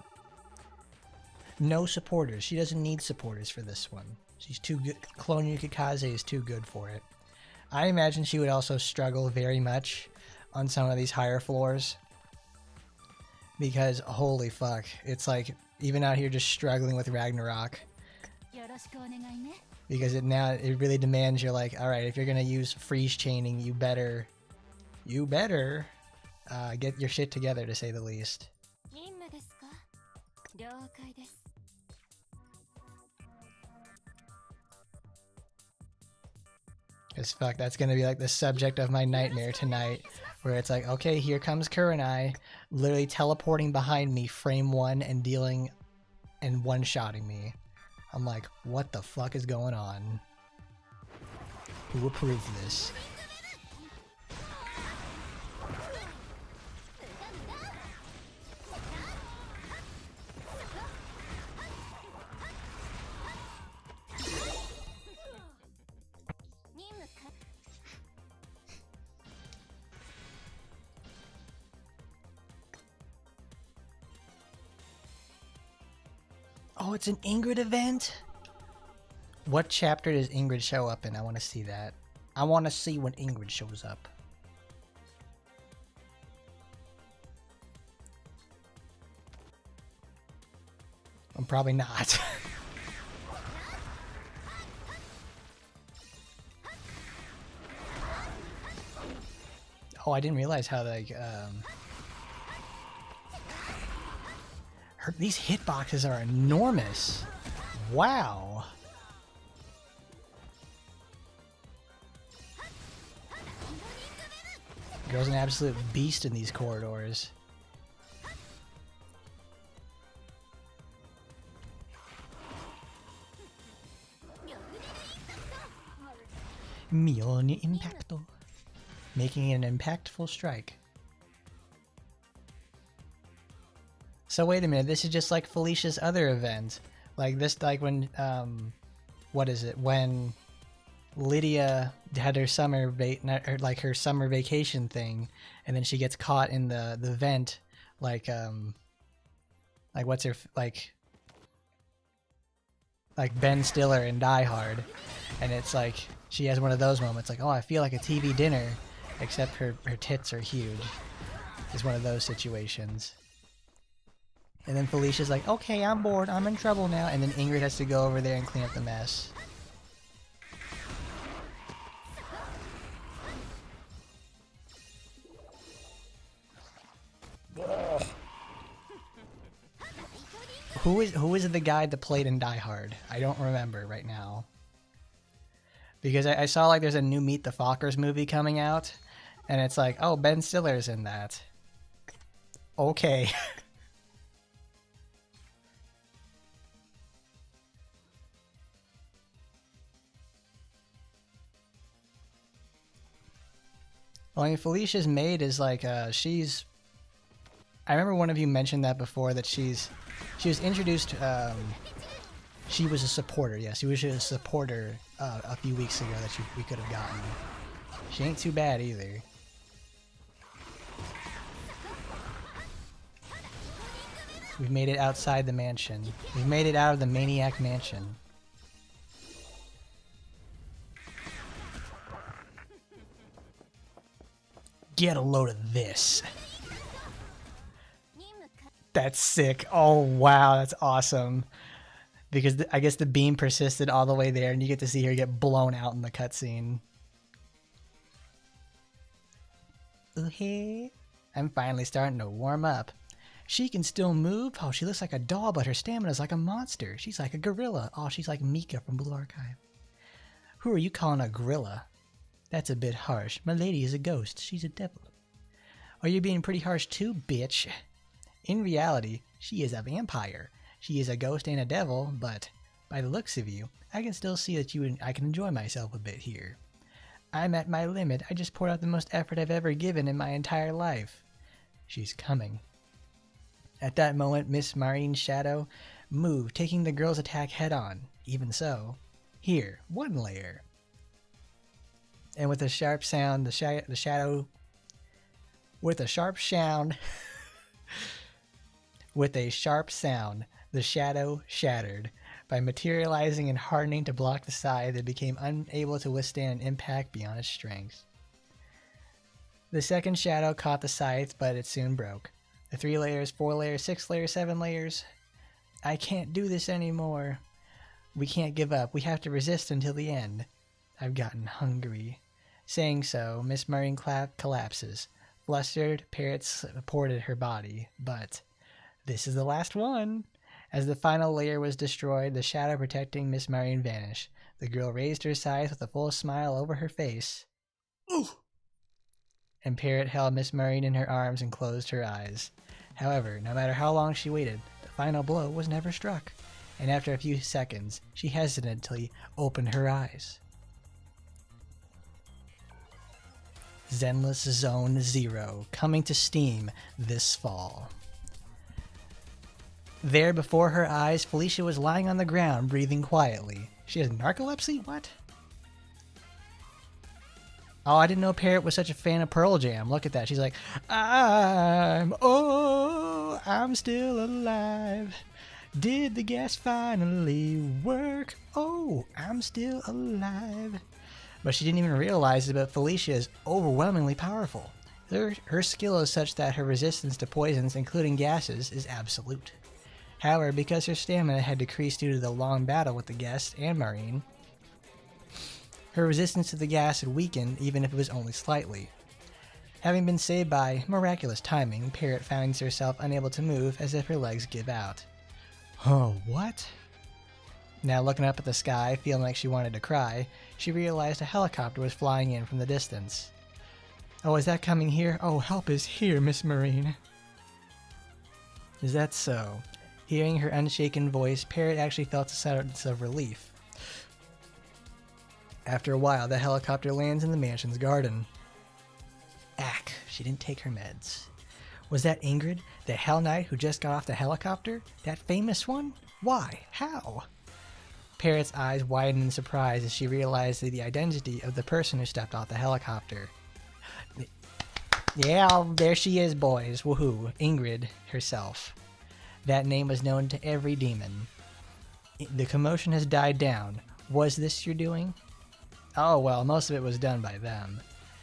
No supporters. She doesn't need supporters for this one. She's too good. Clone Yuki Kaze is too good for it. I imagine she would also struggle very much on some of these higher floors. Because, holy fuck, it's like, even out here just struggling with Ragnarok. Because it really demands you're like, alright, if you're gonna use freeze chaining, you better get your shit together, to say the least. Because fuck, that's gonna be like the subject of my nightmare tonight. Where it's like, okay, here comes Kurenai, literally teleporting behind me, frame 1, and dealing and one-shotting me. I'm like, what the fuck is going on? Who approved this? Oh, it's an Ingrid event? What chapter does Ingrid show up in? I want to see that. I want to see when Ingrid shows up. I'm probably not. Oh, I didn't realize how like these hitboxes are enormous. Wow. Girl's an absolute beast in these corridors. Mione Impacto. Making an impactful strike. So wait a minute, this is just like Felicia's other event. Like this, like when, what is it? When Lydia had her summer her summer vacation thing, and then she gets caught in the vent, like what's her, like Ben Stiller in Die Hard, and it's like she has one of those moments, like, oh, I feel like a TV dinner, except her tits are huge. It's one of those situations. And then Felicia's like, okay, I'm bored, I'm in trouble now, and then Ingrid has to go over there and clean up the mess. Who is the guy that played in Die Hard? I don't remember right now. Because I saw like there's a new Meet the Fockers movie coming out, and it's like, oh, Ben Stiller's in that. Okay. Well, I mean, Felicia's maid is like, she's... I remember one of you mentioned that before, that she was introduced, she was a supporter, yes, she was a supporter a few weeks ago that we could have gotten. She ain't too bad either. We've made it outside the mansion. We've made it out of the Maniac Mansion. Get a load of this. That's sick. Oh, wow. That's awesome. Because I guess the beam persisted all the way there, and you get to see her get blown out in the cutscene. Okay. I'm finally starting to warm up. She can still move. Oh, she looks like a doll, but her stamina's like a monster. She's like a gorilla. Oh, she's like Mika from Blue Archive. Who are you calling a gorilla? That's a bit harsh. My lady is a ghost. She's a devil. Oh, you're being pretty harsh too, bitch. In reality, she is a vampire. She is a ghost and a devil, but by the looks of you, I can still see that I can enjoy myself a bit here. I'm at my limit. I just poured out the most effort I've ever given in my entire life. She's coming. At that moment, Miss Marine's shadow moved, taking the girl's attack head on. Even so, here, one layer. And with a sharp sound, the shadow... With a sharp sound... With a sharp sound, the shadow shattered. By materializing and hardening to block the scythe, it became unable to withstand an impact beyond its strength. The second shadow caught the scythe, but it soon broke. The 3 layers, 4 layers, 6 layers, 7 layers. I can't do this anymore. We can't give up. We have to resist until the end. I've gotten hungry. Saying so, Miss Marine collapses. Flustered, Parrot supported her body, but this is the last one. As the final layer was destroyed, the shadow protecting Miss Marine vanished. The girl raised her scythe with a full smile over her face. Ooh! And Parrot held Miss Marine in her arms and closed her eyes. However, no matter how long she waited, the final blow was never struck, and after a few seconds, she hesitantly opened her eyes. Zenless Zone Zero, coming to Steam this fall. There before her eyes, Felicia was lying on the ground, breathing quietly. She has narcolepsy? What? Oh, I didn't know Parrot was such a fan of Pearl Jam. Look at that. She's like, I'm still alive. Did the gas finally work? Oh, I'm still alive. But she didn't even realize it, but Felicia is overwhelmingly powerful. Her skill is such that her resistance to poisons, including gases, is absolute. However, because her stamina had decreased due to the long battle with the guest and Marine, her resistance to the gas had weakened even if it was only slightly. Having been saved by miraculous timing, Parrot finds herself unable to move as if her legs give out. Oh, what? Now looking up at the sky, feeling like she wanted to cry, she realized a helicopter was flying in from the distance. Oh, is that coming here? Oh, help is here, Miss Marine. Is that so? Hearing her unshaken voice, Parrot actually felt a sense of relief. After a while, the helicopter lands in the mansion's garden. Ack, she didn't take her meds. Was that Ingrid, the Hell Knight who just got off the helicopter? That famous one? Why? How? Parrot's eyes widened in surprise as she realized the identity of the person who stepped off the helicopter. Yeah, there she is, boys. Woohoo. Ingrid herself. That name was known to every demon. The commotion has died down. Was this your doing? Oh, well, most of it was done by them.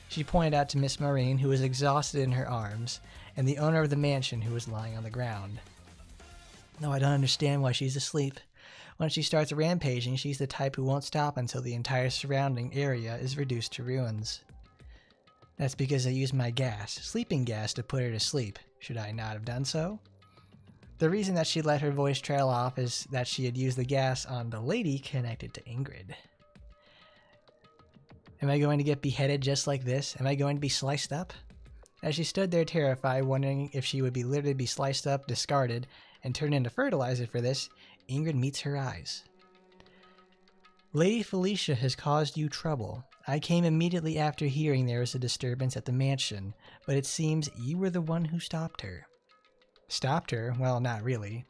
She pointed out to Miss Marine, who was exhausted in her arms, and the owner of the mansion, who was lying on the ground. No, I don't understand why she's asleep. When she starts rampaging, she's the type who won't stop until the entire surrounding area is reduced to ruins. That's because I used my gas, sleeping gas, to put her to sleep. Should I not have done so? The reason that she let her voice trail off is that she had used the gas on the lady connected to Ingrid. Am I going to get beheaded just like this? Am I going to be sliced up? As she stood there terrified, wondering if she would literally be sliced up, discarded, and turned into fertilizer for this, Ingrid meets her eyes. Lady Felicia has caused you trouble. I came immediately after hearing there was a disturbance at the mansion, but it seems you were the one who stopped her. Stopped her? Well, not really.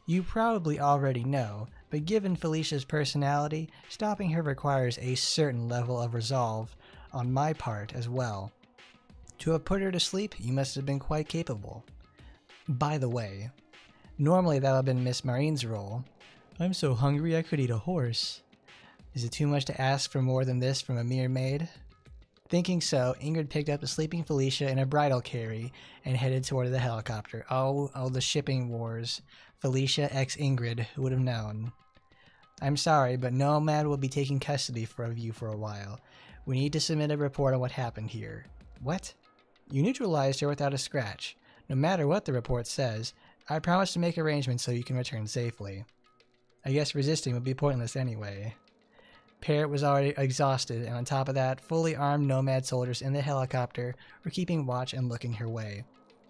You probably already know, but given Felicia's personality, stopping her requires a certain level of resolve on my part as well. To have put her to sleep, you must have been quite capable. By the way, normally that would have been Miss Marine's role. I'm so hungry I could eat a horse. Is it too much to ask for more than this from a mere maid? Thinking so, Ingrid picked up the sleeping Felicia in a bridal carry and headed toward the helicopter. Oh, the shipping wars. Felicia x Ingrid, who would have known? I'm sorry, but Nomad will be taking custody of you for a while. We need to submit a report on what happened here. What? You neutralized her without a scratch. No matter what the report says, I promise to make arrangements so you can return safely. I guess resisting would be pointless anyway. Parrot was already exhausted, and on top of that, fully armed Nomad soldiers in the helicopter were keeping watch and looking her way.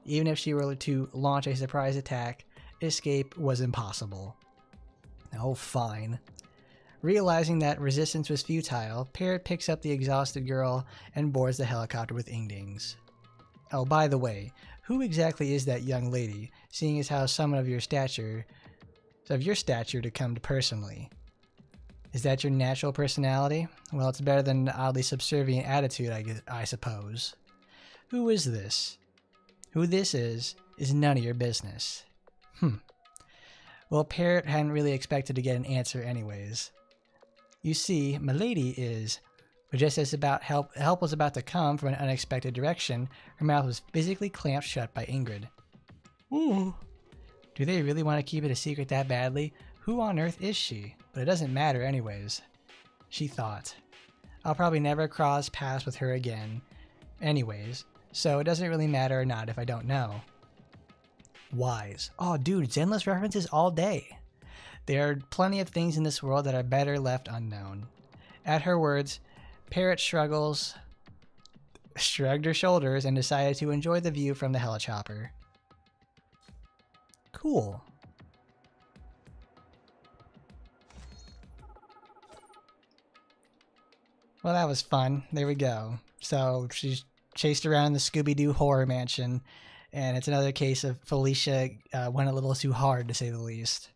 Even if she were to launch a surprise attack, escape was impossible. Oh, fine. Realizing that resistance was futile, Parrot picks up the exhausted girl and boards the helicopter with Ingdings. Oh, by the way, who exactly is that young lady, seeing as how someone of your stature to come to personally? Is that your natural personality? Well, it's better than an oddly subservient attitude, I suppose. Who is this? Who this is none of your business. Well, Parrot hadn't really expected to get an answer anyways. You see, milady is... But just as help was about to come from an unexpected direction, her mouth was physically clamped shut by Ingrid. Ooh. Do they really want to keep it a secret that badly? Who on earth is she? But it doesn't matter anyways. She thought. I'll probably never cross paths with her again. Anyways, so it doesn't really matter or not if I don't know. Wise. Oh, dude, it's endless references all day. There are plenty of things in this world that are better left unknown. At her words, Parrot shrugged her shoulders and decided to enjoy the view from the helichopper. Cool. Well, that was fun. There we go. So she's chased around the Scooby-Doo horror mansion, and it's another case of Felicia went a little too hard, to say the least.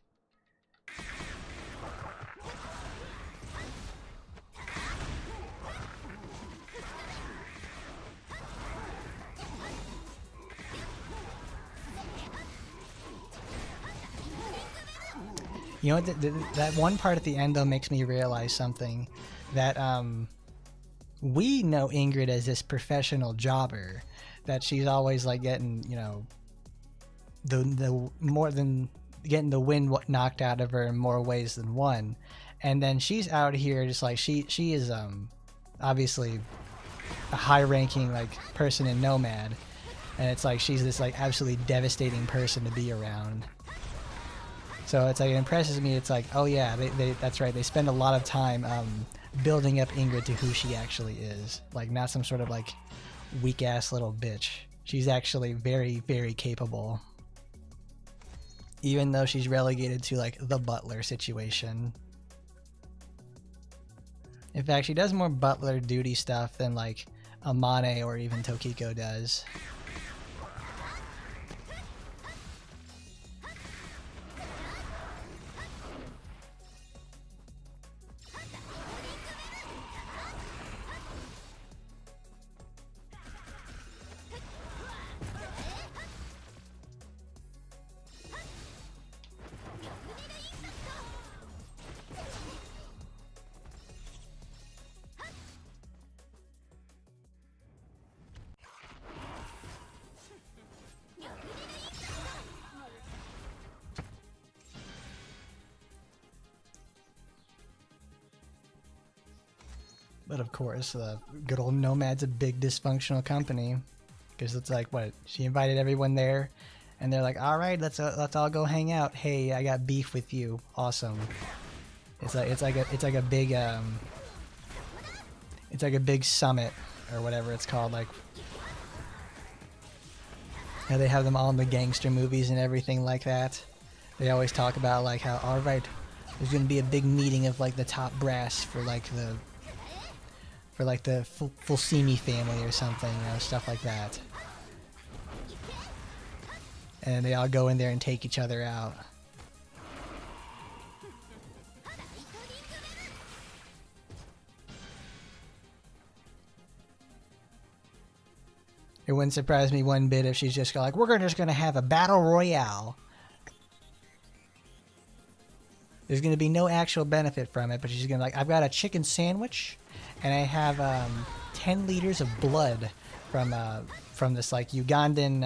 You know what? That one part at the end, though, makes me realize something. That we know Ingrid as this professional jobber. That she's always like getting, you know, the more than getting the wind knocked out of her in more ways than one. And then she's out here just like she is obviously a high-ranking like person in Nomad, and it's like she's this like absolutely devastating person to be around. So it's like, it impresses me. It's like, oh yeah, that's right. They spend a lot of time building up Ingrid to who she actually is. Like, not some sort of like weak ass little bitch. She's actually very, very capable. Even though she's relegated to like the butler situation. In fact, she does more butler duty stuff than like Amane or even Tokiko does. But of course, good old Nomad's a big dysfunctional company, because it's like, what, she invited everyone there, and they're like, all right, let's all go hang out. Hey, I got beef with you. Awesome. It's like a big summit or whatever it's called. Like, how they have them all in the gangster movies and everything like that. They always talk about like how, all right, there's gonna be a big meeting of like the top brass for like the Fulsimi family or something, you know, stuff like that. And they all go in there and take each other out. It wouldn't surprise me one bit if she's just like, we're just gonna have a battle royale. There's gonna be no actual benefit from it, but she's gonna like, I've got a chicken sandwich, and I have 10 liters of blood from this like Ugandan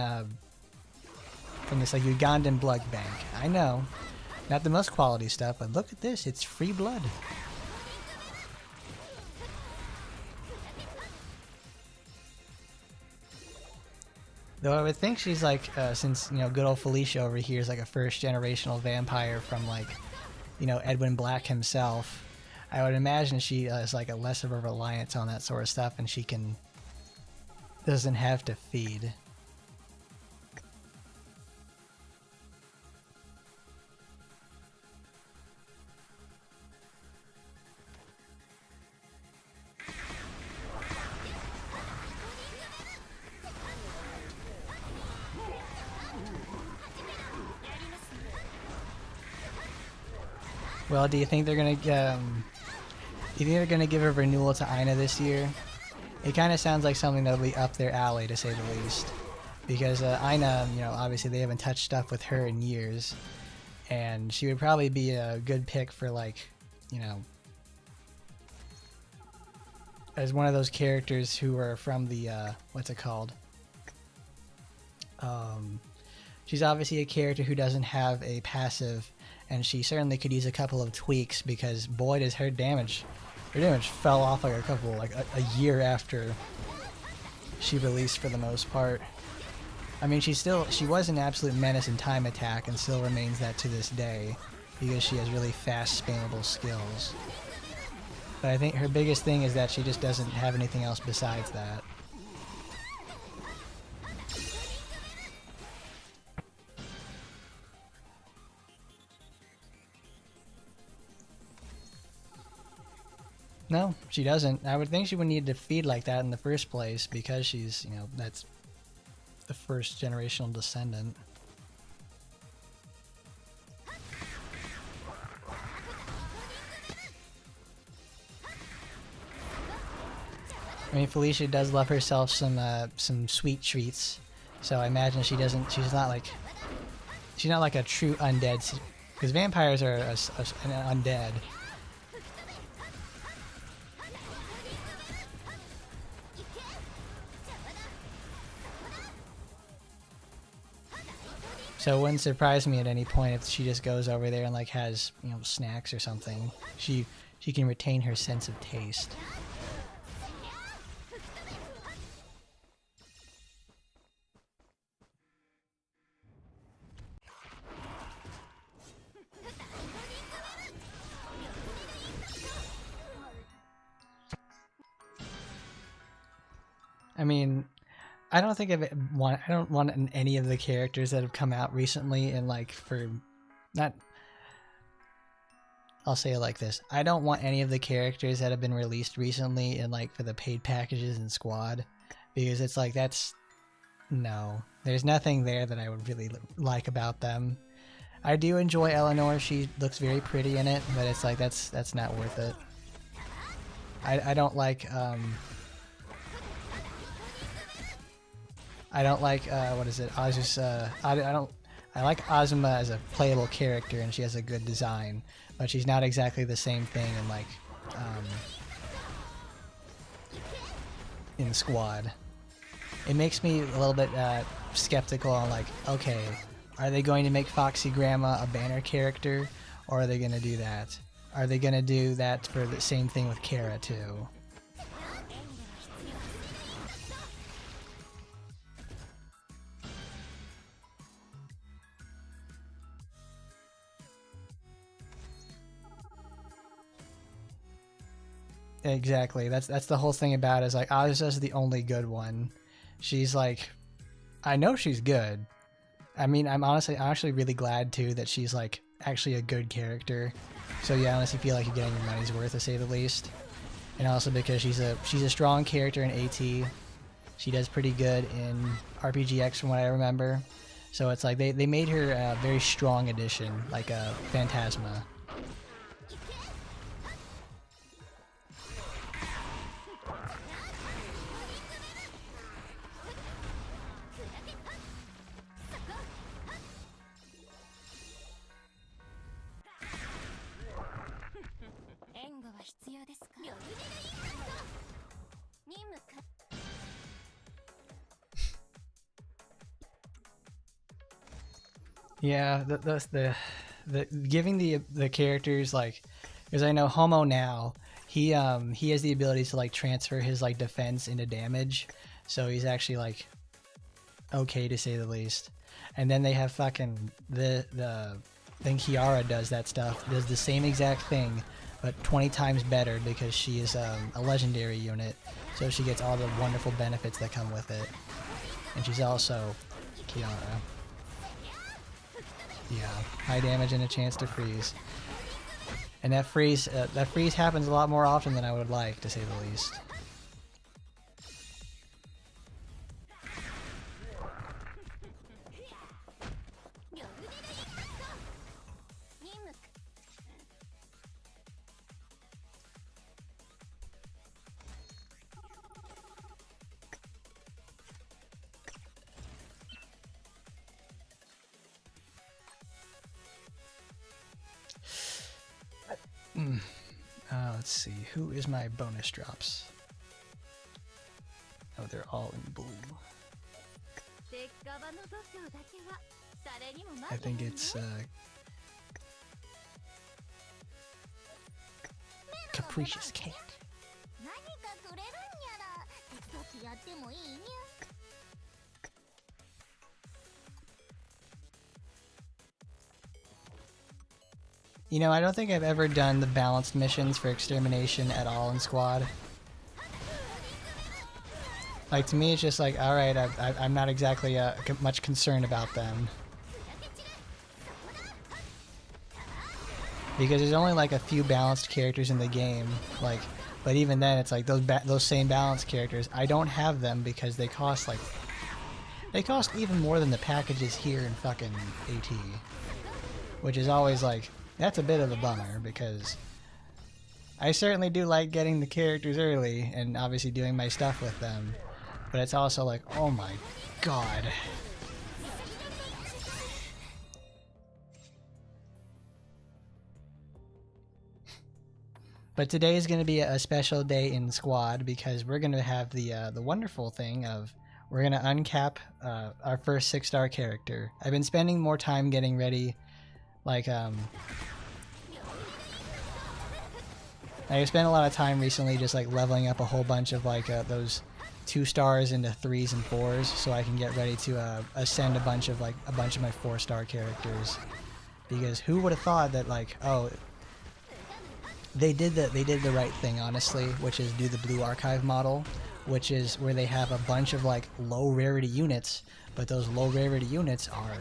blood bank. I know, not the most quality stuff, but look at this, it's free blood. Though I would think she's like, since, you know, good old Felicia over here is like a first generational vampire from like, you know, Edwin Black himself, I would imagine she is like a less of a reliance on that sort of stuff, and she doesn't have to feed. Well, do you think they're gonna give a renewal to Aina this year? It kind of sounds like something that'll be up their alley, to say the least. Because Aina, you know, obviously they haven't touched stuff with her in years, and she would probably be a good pick for, like, you know, as one of those characters who are from the what's it called? She's obviously a character who doesn't have a passive, and she certainly could use a couple of tweaks, because boy does her damage fell off like a year after she released, for the most part. I mean, she was an absolute menace in time attack, and still remains that to this day, because she has really fast spammable skills. But I think her biggest thing is that she just doesn't have anything else besides that. No, she doesn't. I would think she would need to feed like that in the first place, because she's, you know, that's the first generational descendant. I mean, Felicia does love herself some sweet treats, so I imagine she's not like a true undead, because vampires are an undead. So it wouldn't surprise me at any point if she just goes over there and like has, you know, snacks or something. She can retain her sense of taste. I mean, I don't want any of the characters that have come out recently, and like I'll say it like this. I don't want any of the characters that have been released recently and like for the paid packages in Squad, because it's like no. There's nothing there that I would really like about them. I do enjoy Eleanor. She looks very pretty in it, but it's like that's not worth it. I don't like what is it? I like Azuma as a playable character, and she has a good design, but she's not exactly the same thing in like in Squad. It makes me a little bit skeptical on like, okay, are they going to make Foxy Grandma a banner character, or are they going to do that? Are they going to do that for the same thing with Kara too? Exactly. That's the whole thing about it, is like Azusa's the only good one. She's like, I know she's good. I mean, I'm actually really glad too that she's like actually a good character. So yeah, honestly feel like you're getting your money's worth, to say the least. And also because she's a strong character in AT. She does pretty good in RPGX from what I remember. So it's like they made her a very strong addition, like a Phantasma. Yeah, the giving the characters like, because I know Homo now, he has the ability to like transfer his like defense into damage, so he's actually like okay to say the least. And then they have fucking the then Kiara does that stuff, does the same exact thing, but 20 times better because she is a legendary unit, so she gets all the wonderful benefits that come with it. And she's also Kiara. Yeah, high damage and a chance to freeze. And that freeze happens a lot more often than I would like, to say the least. Let's see, who is my bonus drops? Oh, they're all in blue. I think it's Capricious Cat. You know, I don't think I've ever done the balanced missions for extermination at all in Squad. Like, to me, it's just like, alright, I'm not exactly much concerned about them. Because there's only like a few balanced characters in the game, like, but even then, it's like those same balanced characters, I don't have them because they cost like, they cost even more than the packages here in fucking AT. Which is always like, that's a bit of a bummer, because I certainly do like getting the characters early and obviously doing my stuff with them, but it's also like, oh my god. But today is going to be a special day in Squad because we're going to have the wonderful thing of we're going to uncap our first 6-star character. I've been spending more time getting ready, like I spent a lot of time recently just like leveling up a whole bunch of like those 2 stars into 3s and 4s, so I can get ready to ascend a bunch of my 4-star characters. Because who would have thought that, like, oh, they did the right thing, honestly, which is do the blue archive model, which is where they have a bunch of like low rarity units, but those low rarity units are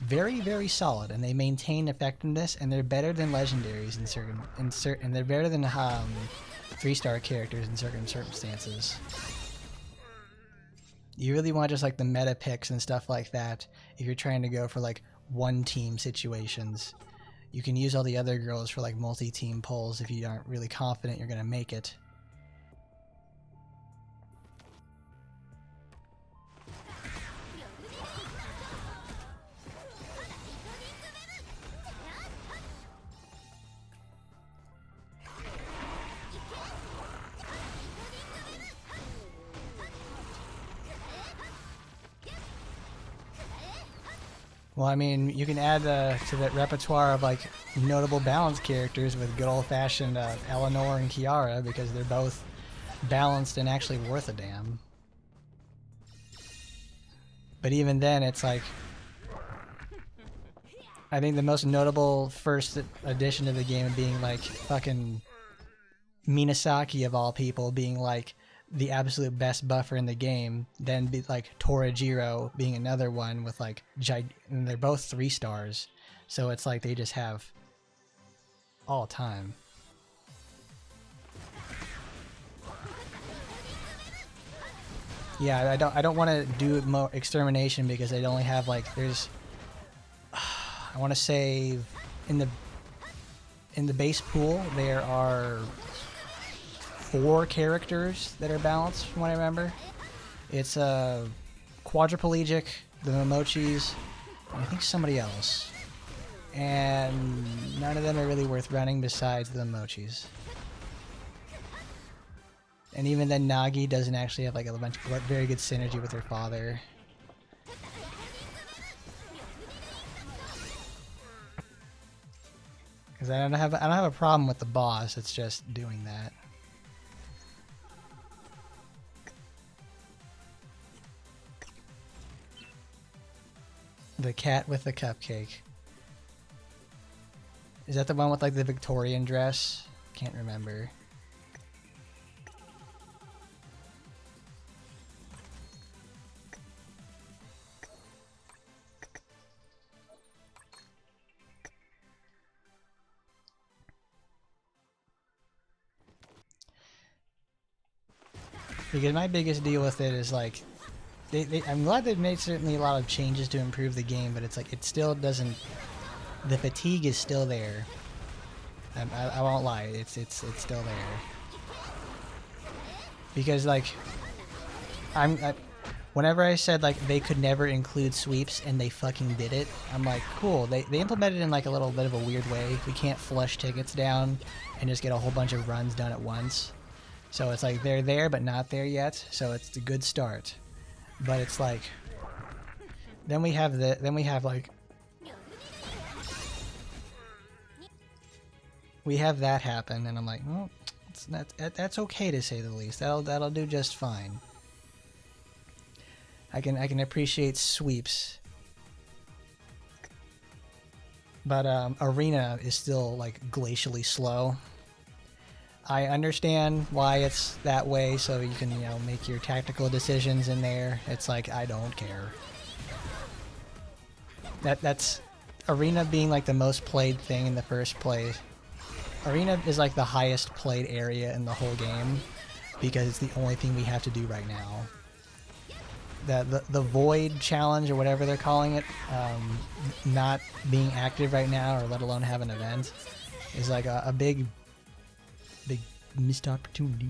very, very solid, and they maintain effectiveness, and they're better than legendaries and they're better than 3-star characters in certain circumstances. You really want just like the meta picks and stuff like that if you're trying to go for like one-team situations. You can use all the other girls for like multi-team pulls if you aren't really confident you're gonna make it. Well, I mean, you can add to that repertoire of like notable balanced characters with good old-fashioned Eleanor and Kiara, because they're both balanced and actually worth a damn. But even then, it's like, I think the most notable first addition to the game being like fucking Minasaki of all people being like the absolute best buffer in the game, then be like Torajiro being another one with like and they're both 3 stars, so it's like they just have all time. Yeah, I don't want to do more extermination because they only have like there's I want to say in the base pool there are 4 characters that are balanced from what I remember. It's Quadriplegic, the Momochis, and I think somebody else. And none of them are really worth running besides the Momochis. And even then, Nagi doesn't actually have like a bunch of very good synergy with her father. Because I don't have a problem with the boss. It's just doing that. The cat with the cupcake. Is that the one with like the Victorian dress? Can't remember. Because my biggest deal with it is like, I'm glad they've made certainly a lot of changes to improve the game, but it's like it still doesn't. The fatigue is still there. I won't lie, it's still there. Because like, whenever I said like they could never include sweeps and they fucking did it, I'm like, cool. They implemented it in like a little bit of a weird way. We can't flush tickets down and just get a whole bunch of runs done at once. So it's like they're there but not there yet. So it's a good start. But it's like, then we have like, we have that happen, and I'm like, well, that's okay to say the least. That'll do just fine. I can appreciate sweeps, but arena is still like glacially slow. I understand why it's that way, so you can, you know, make your tactical decisions in there. It's like, I don't care. That's arena being like the most played thing in the first place. Arena is like the highest played area in the whole game because it's the only thing we have to do right now. The void challenge or whatever they're calling it, not being active right now or let alone have an event, is like a big missed opportunity.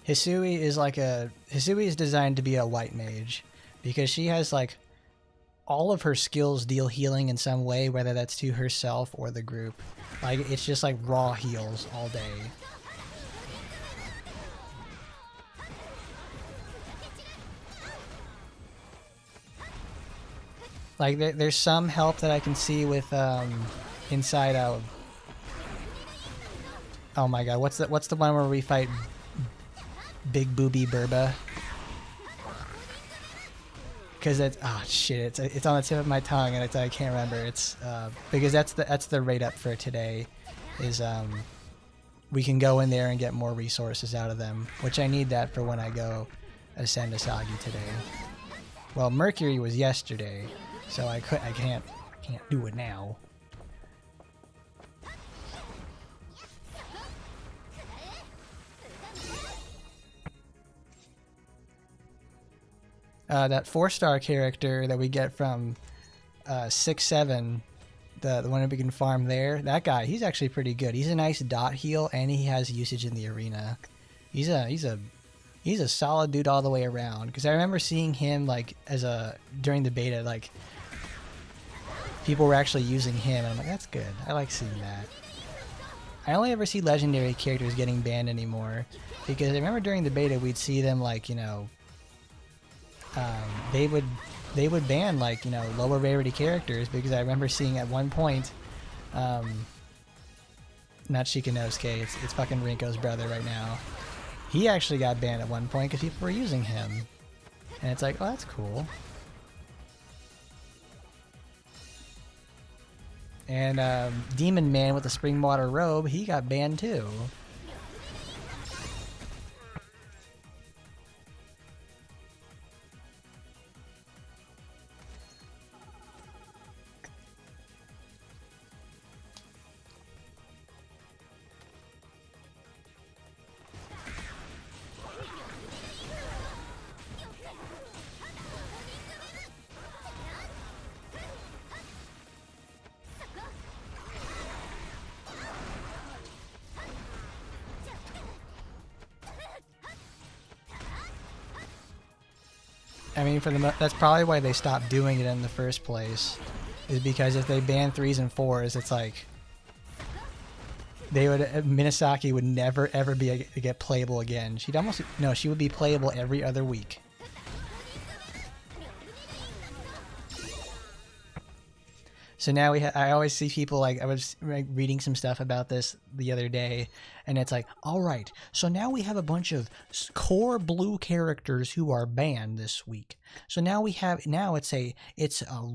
Hisui is designed to be a white mage because she has like all of her skills deal healing in some way, whether that's to herself or the group. Like, it's just like raw heals all day. Like, there's some help that I can see with inside out. Oh my god, what's the one where we fight Big Booby Burba? Because it's, oh shit, it's on the tip of my tongue and I can't remember. It's because that's the rate up for today, is we can go in there and get more resources out of them, which I need that for when I go ascend Asagi today. Well, Mercury was yesterday, so I can't do it now. That 4-star character that we get from 6-7, the one that we can farm there, that guy, he's actually pretty good. He's a nice dot heal and he has usage in the arena. He's a solid dude all the way around. Because I remember seeing him like during the beta, like people were actually using him, and I'm like, that's good. I like seeing that. I only ever see legendary characters getting banned anymore because I remember during the beta we'd see them like, you know, they would ban like, you know, lower rarity characters, because I remember seeing at one point, not Shikanosuke, it's fucking Rinko's brother right now. He actually got banned at one point because people were using him, and it's like, oh, that's cool. And Demon Man with the Springwater robe, he got banned too. I mean, that's probably why they stopped doing it in the first place. Is because if they ban 3s and 4s, it's like Minasaki would never ever get playable again. She would be playable every other week. So now I always see people like, I was reading some stuff about this the other day, and it's like, all right, so now we have a bunch of core blue characters who are banned this week. So now it's a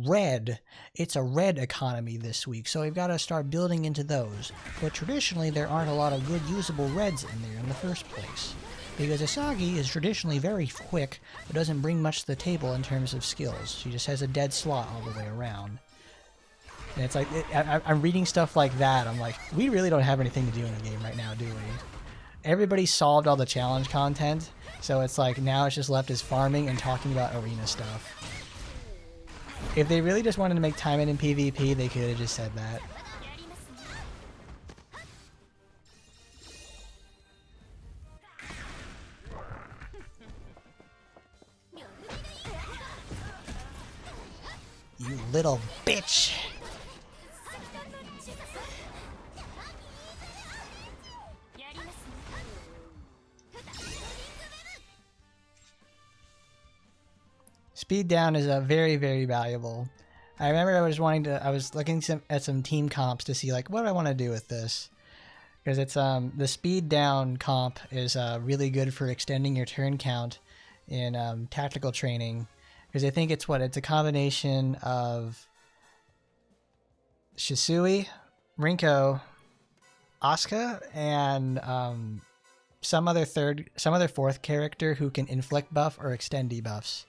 red economy this week. So we've got to start building into those. But traditionally, there aren't a lot of good usable reds in there in the first place. Because Asagi is traditionally very quick, but doesn't bring much to the table in terms of skills. She just has a dead slot all the way around. And it's like, I'm reading stuff like that. I'm like, we really don't have anything to do in the game right now, do we? Everybody solved all the challenge content, so it's like now it's just left as farming and talking about arena stuff. If they really just wanted to make Taimanin PvP, they could have just said that. You little bitch! Speed down is a very, very valuable. I remember I was looking at some team comps to see like what do I want to do with this, because it's the speed down comp is really good for extending your turn count in tactical training, because I think it's a combination of Shisui, Rinko, Asuka, and some other fourth character who can inflict buff or extend debuffs.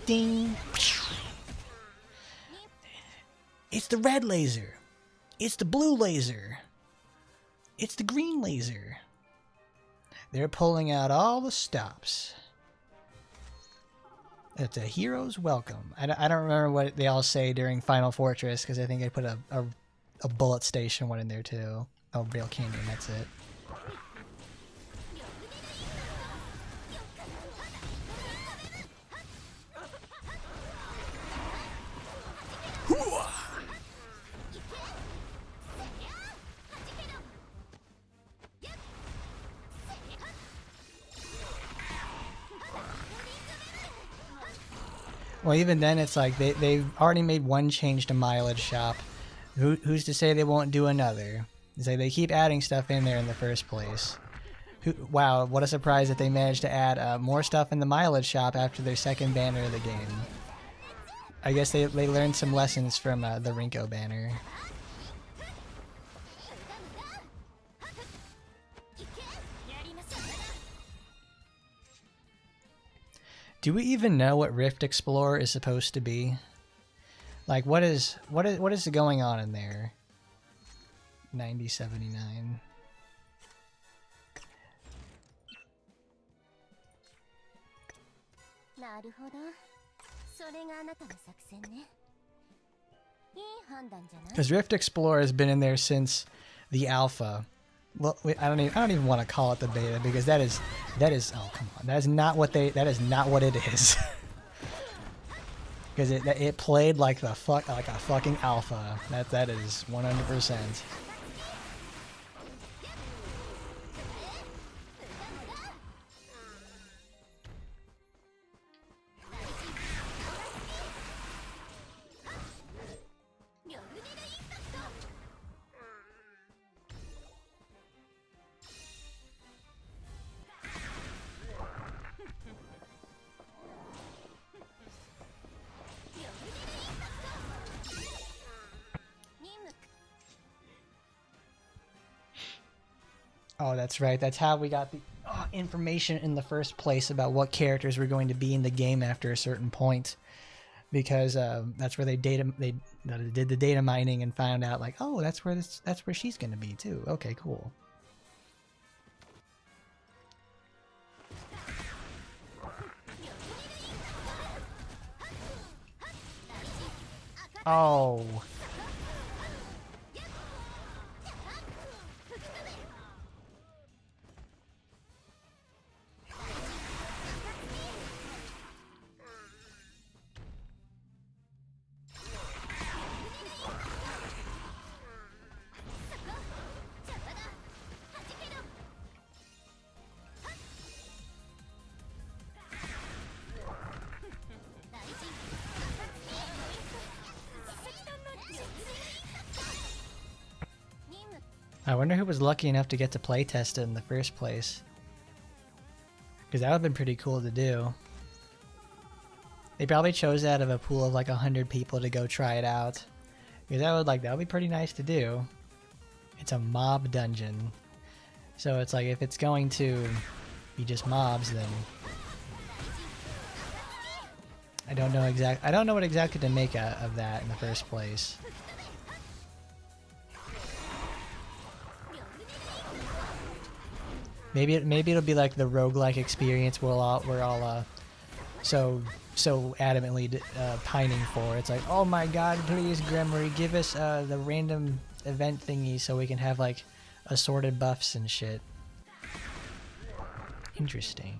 Ding. It's the red laser. It's the blue laser. It's the green laser. They're pulling out all the stops. It's a hero's welcome. I don't remember what they all say during Final Fortress, because I think I put a bullet station one in there too. Oh, Rail Canyon, that's it. Well, even then, it's like they've already made one change to mileage shop. Who's to say they won't do another? It's like they keep adding stuff in there in the first place. Wow, what a surprise that they managed to add more stuff in the mileage shop after their second banner of the game. I guess they learned some lessons from the Rinko banner. Do we even know what Rift Explorer is supposed to be? Like, what is going on in there? 9079. Because Rift Explorer has been in there since the alpha. Well, I don't even want to call it the beta, because that is oh come on, that is not what it is. Because it played like a fucking alpha. That is 100%. Oh, that's right. That's how we got the information in the first place about what characters were going to be in the game after a certain point, because that's where they did the data mining and found out like, oh, that's where she's going to be too. Okay, cool. Oh. I wonder who was lucky enough to get to playtest it in the first place. Because that would have been pretty cool to do. They probably chose out of a pool of like 100 people to go try it out. Because that would be pretty nice to do. It's a mob dungeon. So it's like if it's going to be just mobs, then I don't know what exactly to make of that in the first place. Maybe it'll be like the roguelike experience we're all so adamantly pining for. It's like, oh my god, please Gremory, give us the random event thingy so we can have like assorted buffs and shit. Interesting.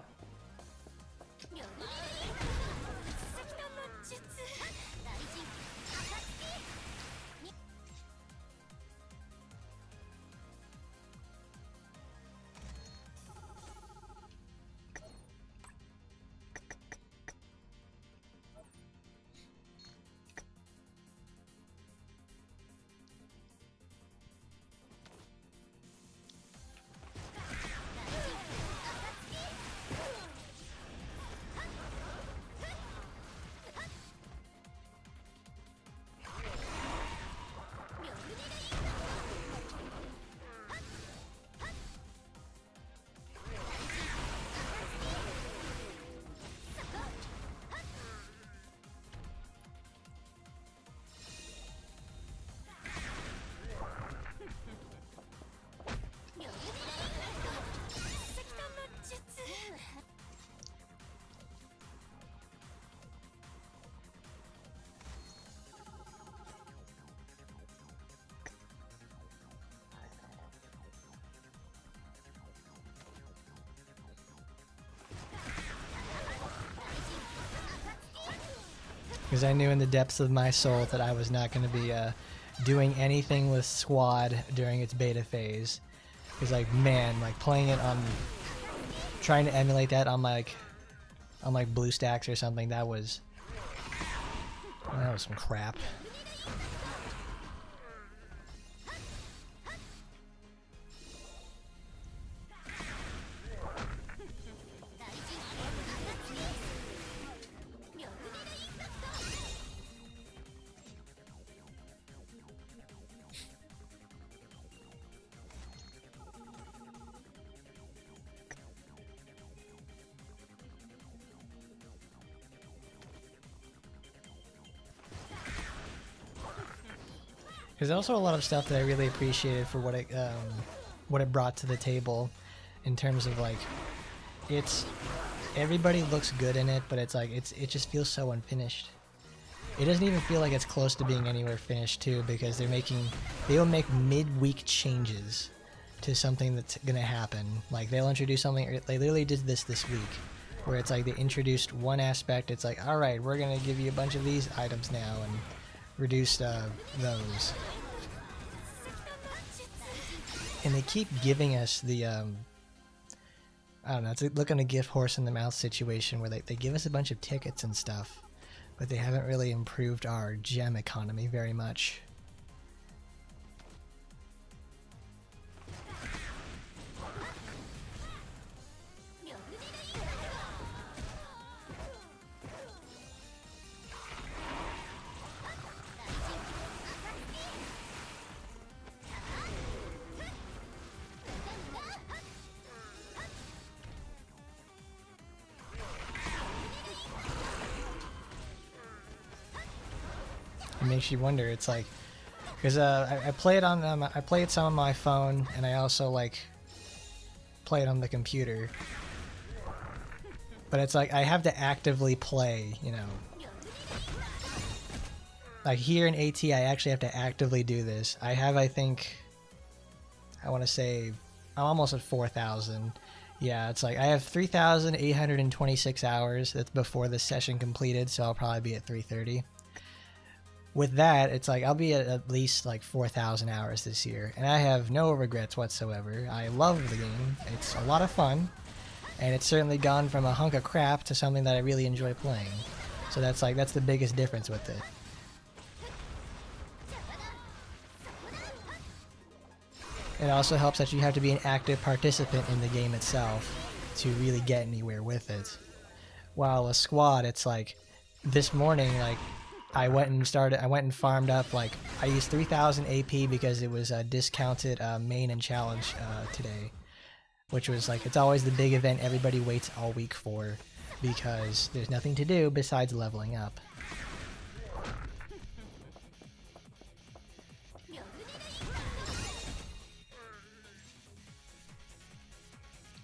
Because I knew in the depths of my soul that I was not going to be doing anything with Squad during its beta phase. Because like, man, like playing it on, trying to emulate that on like BlueStacks or something, that was some crap. There's also a lot of stuff that I really appreciated for what it brought to the table, in terms of like, everybody looks good in it, but it's like it just feels so unfinished. It doesn't even feel like it's close to being anywhere finished too, because they'll make midweek changes to something that's gonna happen. Like they'll introduce something. They literally did this week, where it's like they introduced one aspect. It's like, all right, we're gonna give you a bunch of these items now and reduced those, and they keep giving us the I don't know, it's like looking a gift horse in the mouth situation where they give us a bunch of tickets and stuff, but they haven't really improved our gem economy very much. It makes you wonder. It's like, because I play it on I play it some on my phone, and I also like play it on the computer. But it's like I have to actively play, you know. Like here in AT, I actually have to actively do this. I have, I think, I want to say, I'm almost at 4,000. Yeah, it's like I have 3,826 hours. That's before the session completed, so I'll probably be at 330. With that, it's like I'll be at least like 4,000 hours this year, and I have no regrets whatsoever. I love the game. It's a lot of fun, and it's certainly gone from a hunk of crap to something that I really enjoy playing. So that's the biggest difference with it. It also helps that you have to be an active participant in the game itself to really get anywhere with it. While a squad, it's like this morning, like I went and farmed up, like I used 3,000 AP because it was a discounted main and challenge today, which was like, it's always the big event everybody waits all week for because there's nothing to do besides leveling up.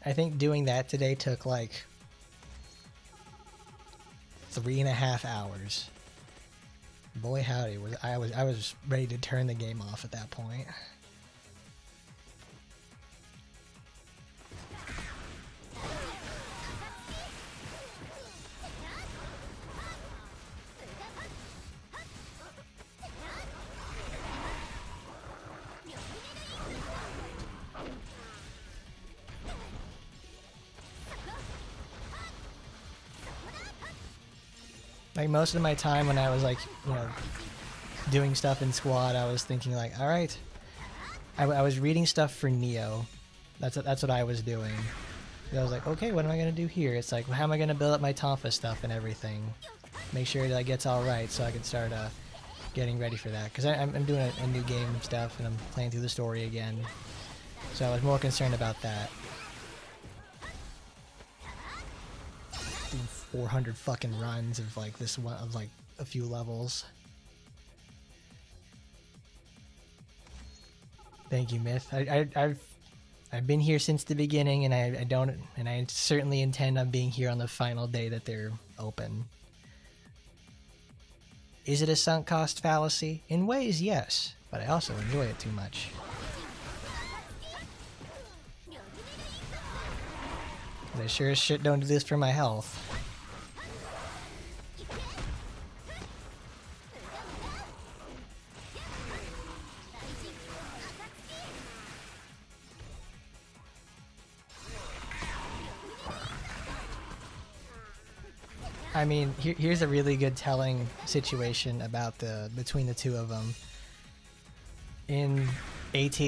I think doing that today took like 3.5 hours. Boy howdy, I was ready to turn the game off at that point. Like most of my time when I was like, you know, doing stuff in squad, I was thinking like, all right, I was reading stuff for Neo. That's what I was doing. And I was like, okay, what am I gonna do here? It's like, well, how am I gonna build up my Tonfa stuff and everything? Make sure that gets all right so I can start getting ready for that. Because I'm doing a new game stuff and I'm playing through the story again. So I was more concerned about that. 400 fucking runs of like this one of like a few levels. Thank you, Myth. I've been here since the beginning, and I certainly intend on being here on the final day that they're open. Is it a sunk cost fallacy? In ways, yes, but I also enjoy it too much. I sure as shit don't do this for my health. I mean, here's a really good telling situation about between the two of them. In AT,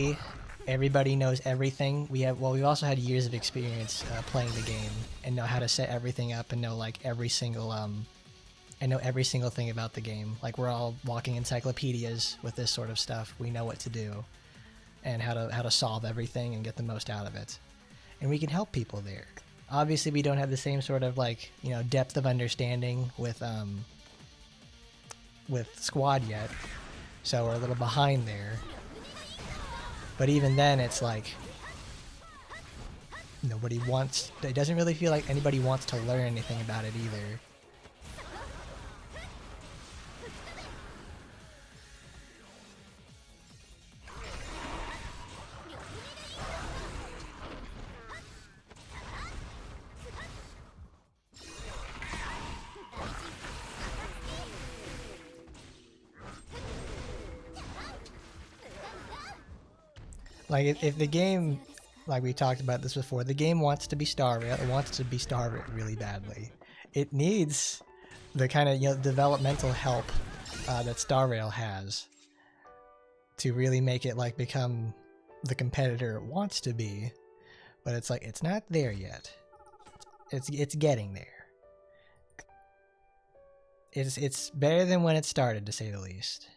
everybody knows everything. We've also had years of experience playing the game and know how to set everything up and know like every single thing about the game. Like we're all walking encyclopedias with this sort of stuff. We know what to do and how to solve everything and get the most out of it. And we can help people there. Obviously, we don't have the same sort of like, you know, depth of understanding with squad yet, so we're a little behind there. But even then, it's like it doesn't really feel like anybody wants to learn anything about it either. Like, if the game, like we talked about this before, the game wants to be Star Rail, it wants to be Star Rail really badly. It needs the kind of, you know, developmental help that Star Rail has to really make it, like, become the competitor it wants to be. But it's like, it's not there yet. It's getting there. It's better than when it started, to say the least.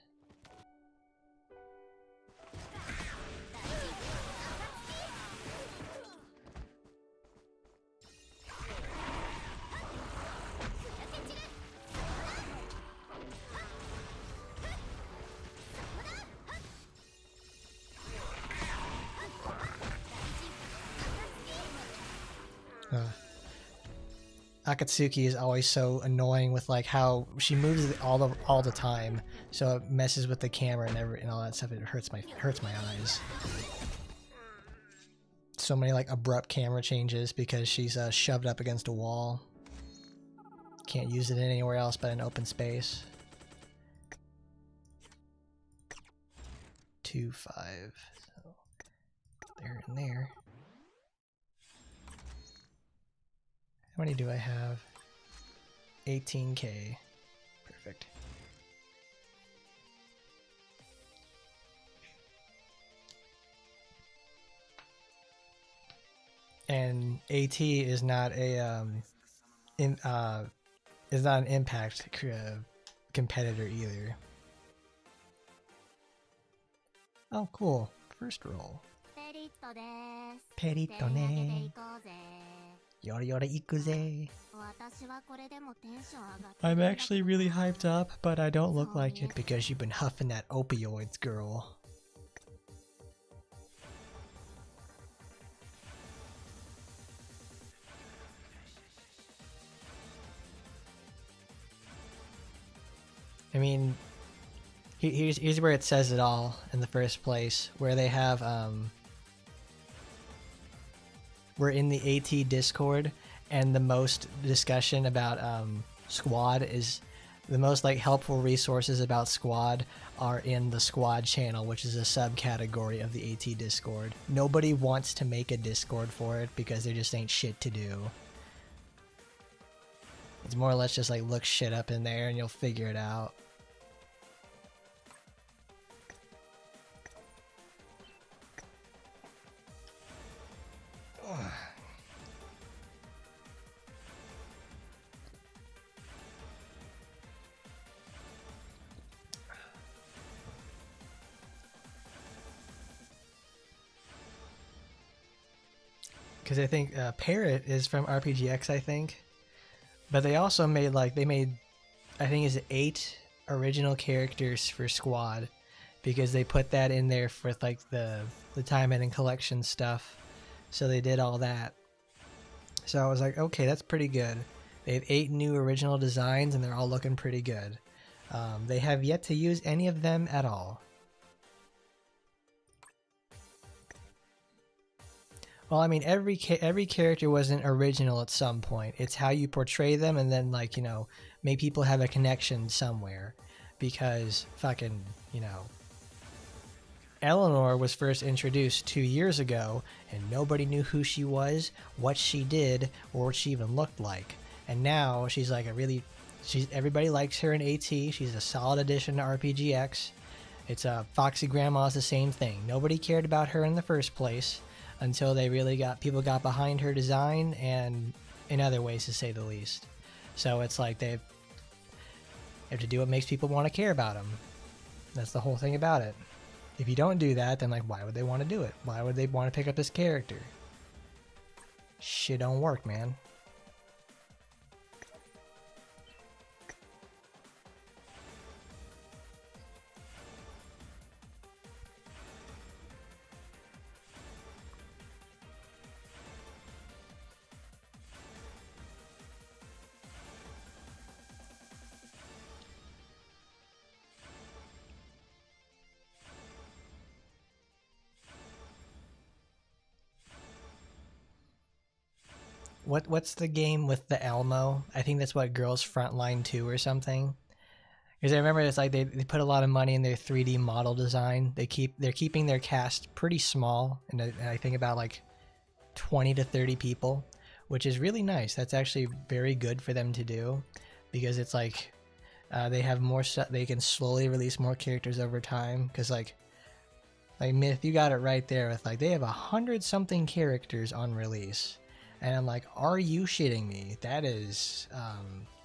Akatsuki is always so annoying with like how she moves all the time, so it messes with the camera and all that stuff. It hurts my eyes. So many like abrupt camera changes because she's shoved up against a wall. Can't use it anywhere else but in open space. 2-5. So there and there. How many do I have? 18k. Perfect. And AT is not a is not an impact competitor either. Oh, cool. First roll. Perito ne. Yora yora ikuze. I'm actually really hyped up, but I don't look like it because you've been huffing that opioids, girl. I mean, here's where it says it all in the first place, where they have we're in the AT Discord, and the most discussion about Squad is the most like helpful resources about Squad are in the Squad channel, which is a subcategory of the AT Discord. Nobody wants to make a Discord for it because there just ain't shit to do. It's more or less just like look shit up in there and you'll figure it out. Because I think Parrot is from RPGX, I think. But they also made I think it's 8 original characters for Squad, because they put that in there for like the Taimanin collection stuff. So they did all that. So I was like, okay, that's pretty good. They have 8 new original designs and they're all looking pretty good. They have yet to use any of them at all. Well, I mean, every character wasn't original at some point. It's how you portray them, and then like, you know, make people have a connection somewhere. Because fucking, you know, Eleanor was first introduced 2 years ago, and nobody knew who she was, what she did, or what she even looked like. And now she's like everybody likes her in AT. She's a solid addition to RPGX. It's Foxy Grandma's the same thing. Nobody cared about her in the first place, until they really people got behind her design and in other ways, to say the least. So it's like they have to do what makes people want to care about them. That's the whole thing about it. If you don't do that, then like, why would they want to do it? Why would they want to pick up this character? Shit don't work, man. What's the game with the Elmo? I think that's what Girls Frontline 2 or something. Because I remember it's like they put a lot of money in their 3D model design. They're keeping their cast pretty small, and I think about like 20 to 30 people, which is really nice. That's actually very good for them to do, because it's like they have more they can slowly release more characters over time. Because like Myth, you got it right there with like they have 100-something characters on release. And I'm like, are you shitting me? That is,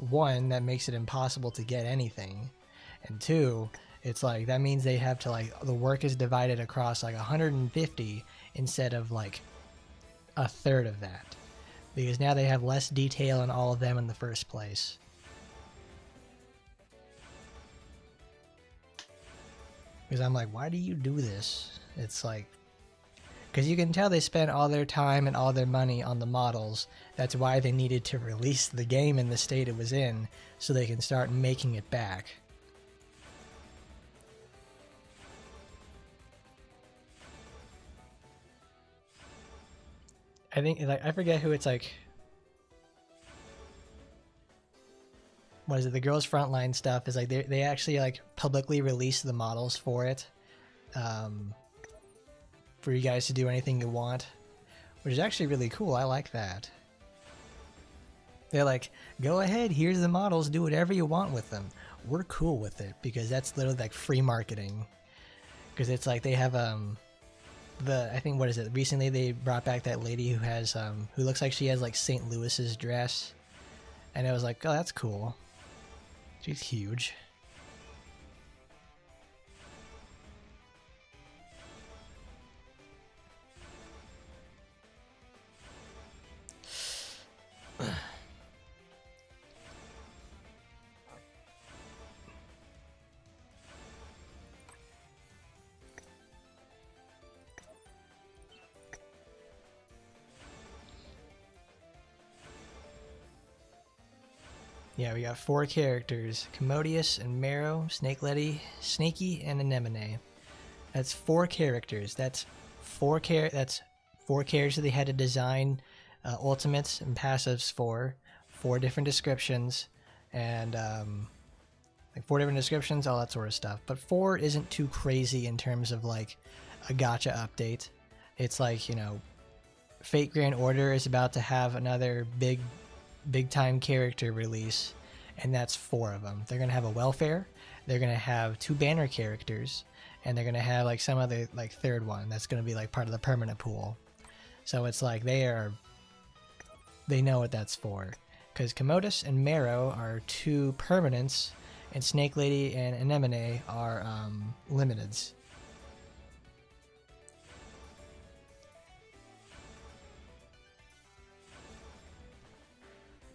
one, that makes it impossible to get anything. And 2, it's like, that means they have to, like, the work is divided across, like, 150 instead of, like, a third of that. Because now they have less detail in all of them in the first place. Because I'm like, why do you do this? It's like, Because you can tell they spent all their time and all their money on the models. That's why they needed to release the game in the state it was in, so they can start making it back. I think, like, I forget who it's like. What is it? The Girls Frontline stuff is like they actually like publicly release the models for it, for you guys to do anything you want, which is actually really cool. I like that. They're like, go ahead, here's the models, do whatever you want with them. We're cool with it because that's literally like free marketing. Because it's like they have I think, what is it? Recently they brought back that lady who has who looks like she has like St. Louis's dress, and I was like, oh, that's cool. She's huge. Yeah, we got 4 characters: Commodious and Marrow, Snaky, and Anemone. That's 4 characters. That's 4 characters that they had to design ultimates and passives for. 4 different descriptions, and like 4 different descriptions, all that sort of stuff. But 4 isn't too crazy in terms of like a gacha update. It's like, you know, Fate Grand Order is about to have another big time character release, and that's 4 of them. They're gonna have a welfare, they're gonna have 2 banner characters, and they're gonna have like some other like 3rd one that's gonna be like part of the permanent pool. So it's like they know what that's for, because Commodus and Marrow are 2 permanents, and Snake Lady and Anemone are limiteds.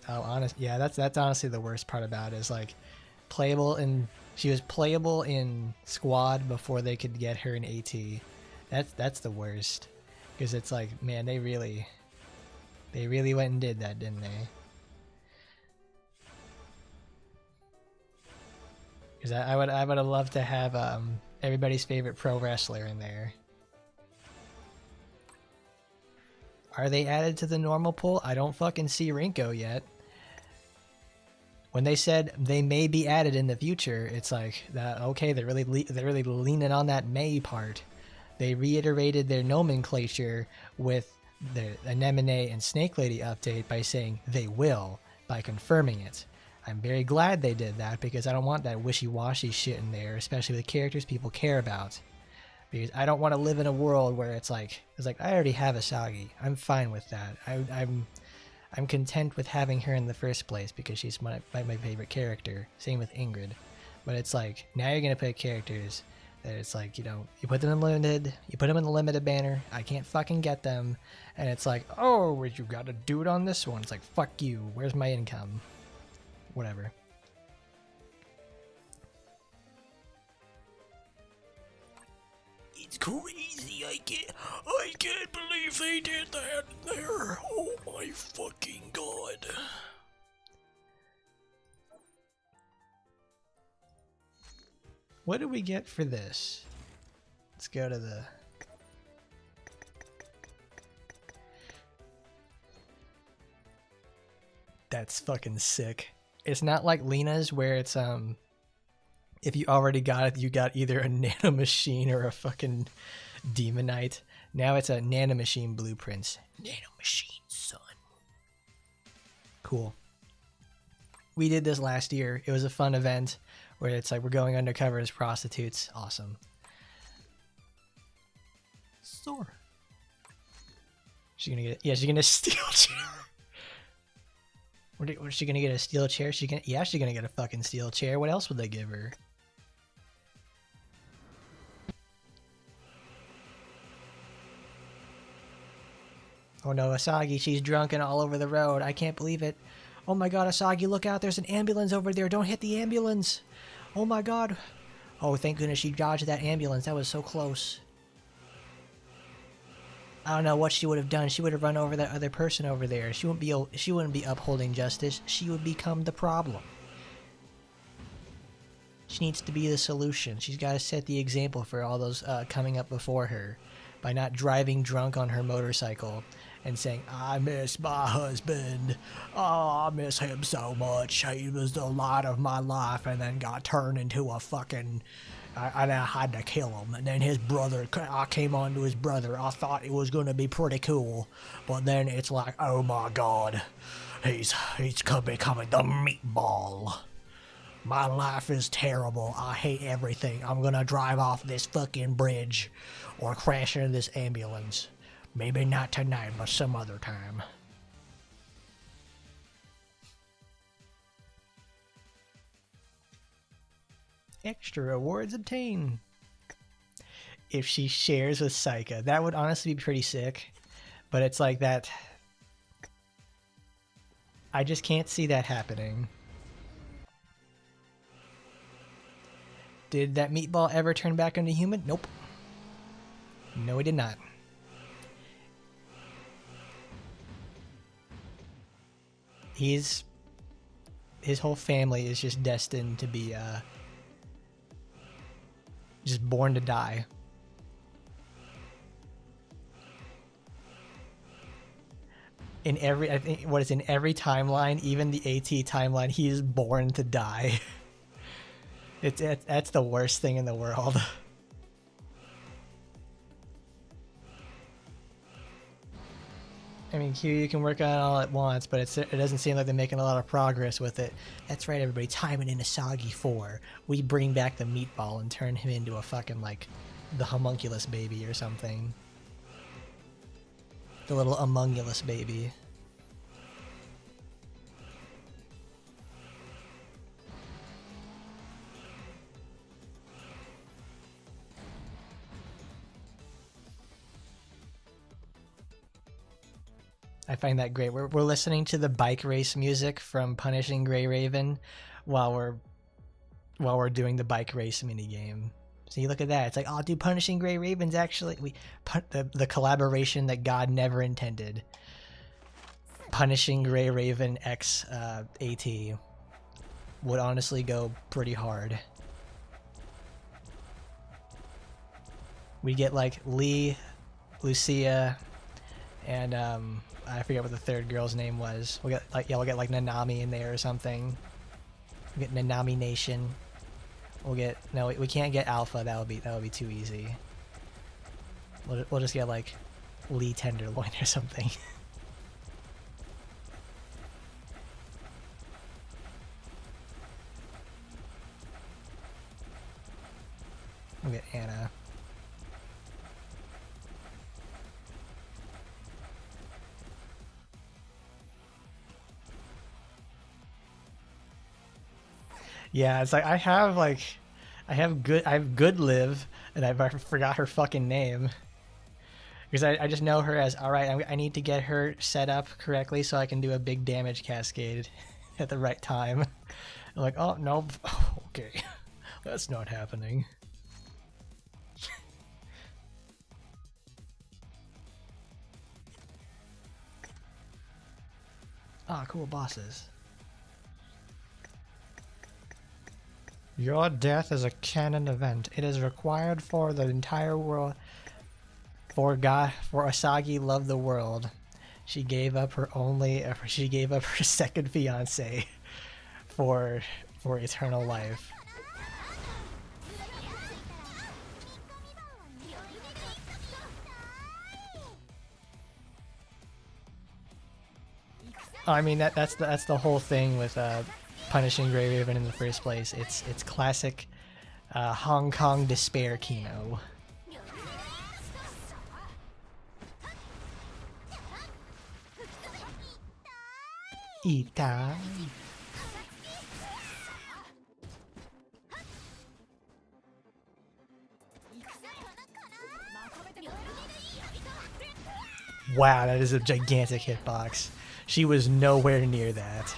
Oh, honest, yeah, that's honestly the worst part about it, is like playable, and she was playable in squad before they could get her in AT. That's the worst, because it's like, man, they really went and did that, didn't they? Because I would have loved to have everybody's favorite pro wrestler in there. Are they added to the normal pool? I don't fucking see Rinko yet. When they said they may be added in the future, it's like that. Okay, they're really leaning on that may part. They reiterated their nomenclature with the Anemone and Snake Lady update by saying they will, by confirming it. I'm very glad they did that, because I don't want that wishy-washy shit in there, especially with characters people care about. Because I don't want to live in a world where it's like I already have Asagi. I'm fine with that. I'm content with having her in the first place because she's my favorite character. Same with Ingrid. But it's like, now you're gonna pick characters that it's like, you know, you put them in limited, you put them in the limited banner, I can't fucking get them, and it's like, oh, you gotta do it on this one. It's like, fuck you, where's my income? Whatever. It's crazy. I can't believe they did that in there. Oh my fucking god. What do we get for this? Let's go to the... That's fucking sick. It's not like Lena's where it's if you already got it, you got either a nanomachine or a fucking demonite. Now it's a nanomachine blueprints. Nanomachine, son. Cool. We did this last year. It was a fun event where it's like we're going undercover as prostitutes. Awesome. Sora. She's gonna get, yeah, she's gonna steal chair. What is she gonna get, a steel chair? She's gonna get a fucking steel chair. What else would they give her? Oh no, Asagi, she's drunk and all over the road. I can't believe it. Oh my god, Asagi, look out, there's an ambulance over there. Don't hit the ambulance. Oh my god. Oh, thank goodness she dodged that ambulance. That was so close. I don't know what she would have done. She would have run over that other person over there. She wouldn't be upholding justice. She would become the problem. She needs to be the solution. She's got to set the example for all those coming up before her by not driving drunk on her motorcycle and saying, I miss my husband. Oh, I miss him so much. He was the light of my life and then got turned into a fucking... I had to kill him. And then his brother, I came on to his brother. I thought it was going to be pretty cool. But then it's like, oh my god. He's becoming the meatball. My life is terrible. I hate everything. I'm gonna drive off this fucking bridge or crash into this ambulance. Maybe not tonight, but some other time. Extra awards obtained. If she shares with Saika, that would honestly be pretty sick. But it's like that. I just can't see that happening. Did that meatball ever turn back into human? Nope. No, he did not. His whole family is just destined to be just born to die. In every, I think, what is in every timeline, even the AT timeline, he is born to die. That's the worst thing in the world. I mean, you can work on it all at once, but it doesn't seem like they're making a lot of progress with it. That's right, everybody. Taimanin Asagi 4. We bring back the meatball and turn him into a fucking, like, the homunculus baby or something. The little amongulus baby. I find that great. We're listening to the bike race music from Punishing Gray Raven while we're doing the bike race minigame. So you look at that. It's like, oh, dude, Punishing Gray Raven's actually the collaboration that God never intended. Punishing Gray Raven X AT would honestly go pretty hard. We get like Lee, Lucia, and I forget what the third girl's name was. We'll get like Nanami in there or something. We'll get Nanami Nation. We'll get we can't get Alpha. That would be too easy. We'll just get like Lee Tenderloin or something. We'll get Anna. Yeah, it's like I have good live, and I forgot her fucking name. Because I just know her as, alright, I need to get her set up correctly so I can do a big damage cascade at the right time. I'm like, oh, no, okay, that's not happening. Ah, cool bosses. Your death is a canon event. It is required for the entire world. For Asagi loved the world. She gave up her second fiance for eternal life. I mean that's the whole thing with Punishing Gray Raven in the first place. It's classic Hong Kong despair Kino. Ita. Wow, that is a gigantic hitbox. She was nowhere near that.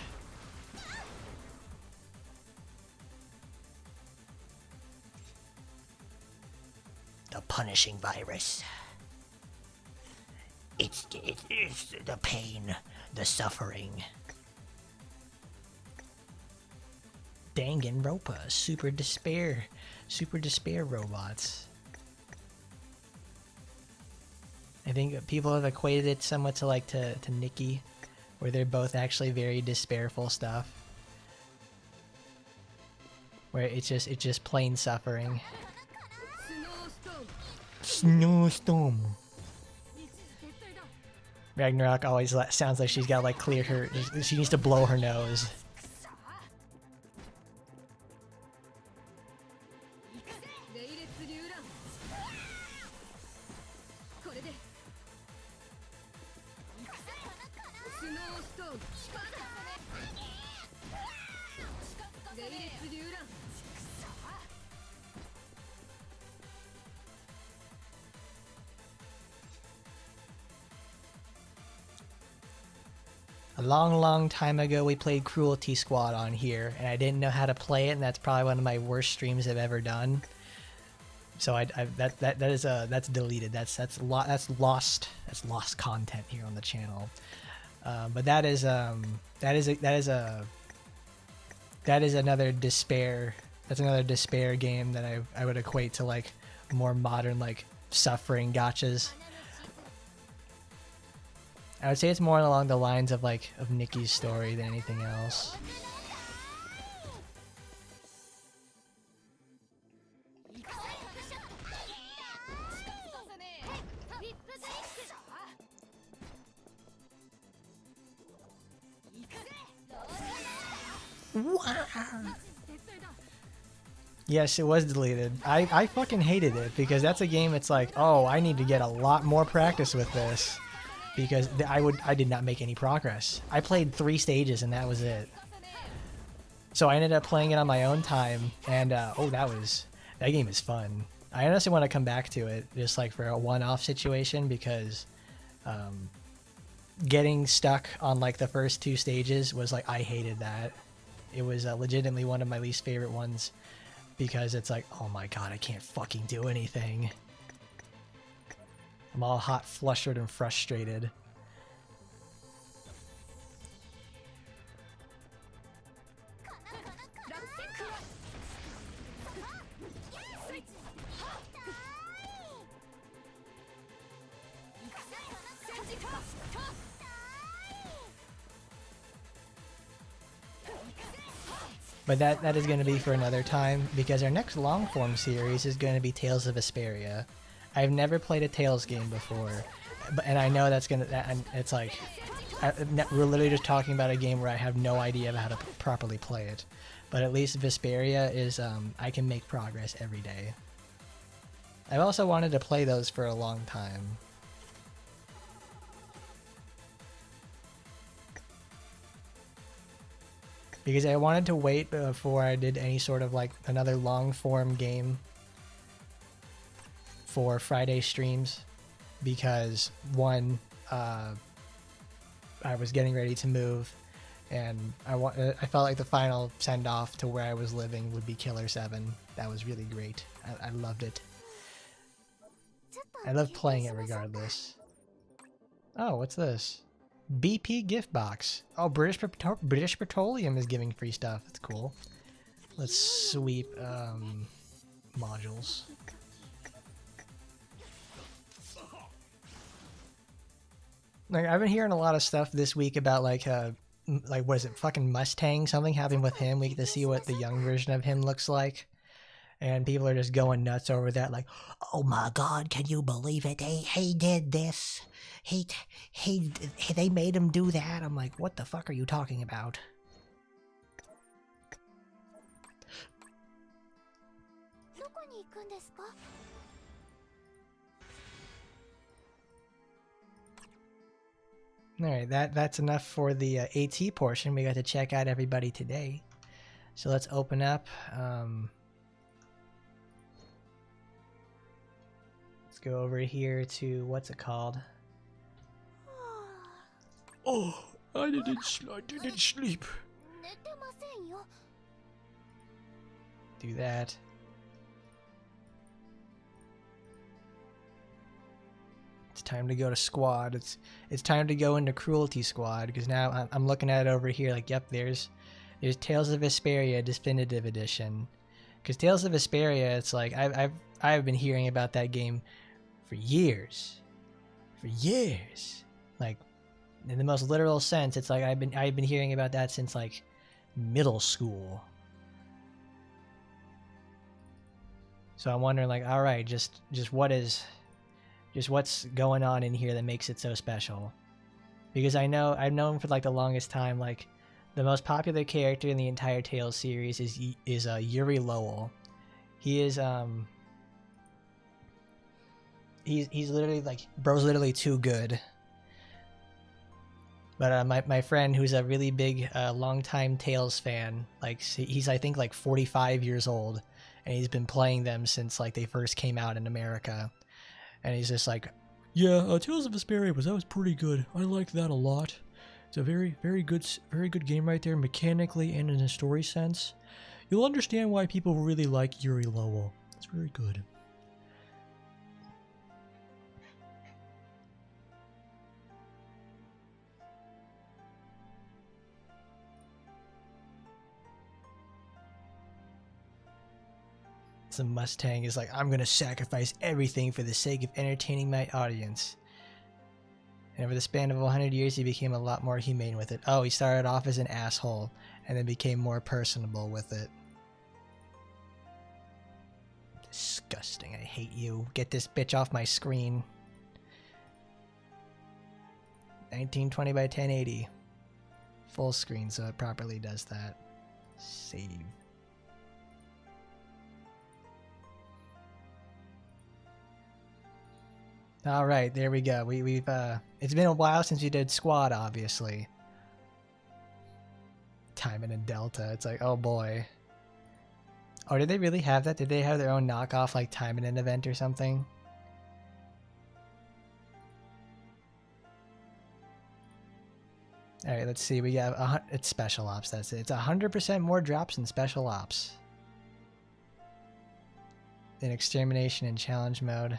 The punishing virus. It's the pain, the suffering. Danganronpa, super despair robots. I think people have equated it somewhat to like to Nikki, where they're both actually very despairful stuff. Where it's just plain suffering. Snowstorm. Ragnarok always sounds like she's got like clear her. She needs to blow her nose. A long time ago, we played Cruelty Squad on here, and I didn't know how to play it, and that's probably one of my worst streams I've ever done. So that's deleted. That's lost content here on the channel. But that is another despair. That's another despair game that I would equate to like more modern like suffering gotchas. I would say it's more along the lines of like of Nikki's story than anything else. Yes, it was deleted. I fucking hated it because that's a game it's like, oh, I need to get a lot more practice with this. Because I did not make any progress. I played 3 stages and that was it. So I ended up playing it on my own time, and oh, that game is fun. I honestly want to come back to it just like for a one-off situation because getting stuck on like the first 2 stages was like I hated that. It was legitimately one of my least favorite ones because it's like, oh my god, I can't fucking do anything. I'm all hot, flustered, and frustrated. But that is going to be for another time, because our next long-form series is going to be Tales of Vesperia. I've never played a Tales game before, and I know that's gonna. It's like we're literally just talking about a game where I have no idea of how to properly play it. But at least Vesperia is I can make progress every day. I've also wanted to play those for a long time. Because I wanted to wait before I did any sort of like another long form game for Friday streams, because one, I was getting ready to move, and I felt like the final send off to where I was living would be Killer 7. That was really great. I loved it. I love playing it regardless. Oh, what's this? BP gift box. Oh, British Petroleum is giving free stuff. That's cool. Let's sweep modules. Like, I've been hearing a lot of stuff this week about like what is it, fucking Mustang? Something happened with him. We get to see what the young version of him looks like. And people are just going nuts over that, like, oh my god, can you believe it? He did this. They made him do that. I'm like, what the fuck are you talking about? Alright, that's enough for the AT portion. We got to check out everybody today. So let's open up. Let's go over here to, what's it called? Oh, I didn't sleep. Do that. It's time to go to squad. It's time to go into cruelty squad, because now I'm looking at it over here. Like, yep, there's Tales of Vesperia Definitive Edition. Because Tales of Vesperia, it's like I've been hearing about that game for years. For years. Like, in the most literal sense, it's like I've been hearing about that since like middle school. So I'm wondering, like, all right, just what's going on in here that makes it so special? Because I've known for like the longest time, like, the most popular character in the entire Tales series is Yuri Lowell. He is he's literally like, bro's literally too good. But my friend, who's a really big longtime Tales fan, like, he's I think like 45 years old, and he's been playing them since like they first came out in America, and he's just like, yeah, Tales of Vesperia was pretty good. I liked that a lot. It's a very good game right there, mechanically and in a story sense. You'll understand why people really like Yuri Lowell. It's very good. The Mustang is like, I'm gonna sacrifice everything for the sake of entertaining my audience. And over the span of 100 years, he became a lot more humane with it. Oh, he started off as an asshole and then became more personable with it. Disgusting. I hate you. Get this bitch off my screen. 1920 by 1080. Full screen, so it properly does that. Save. All right, there we go. We've it's been a while since we did squad, obviously. Taimanin Delta. It's like, oh boy. Oh, did they really have that? Did they have their own knockoff like Taimanin event or something? All right, let's see. We got it's special ops. That's it. It's 100% more drops in special ops. In extermination and challenge mode.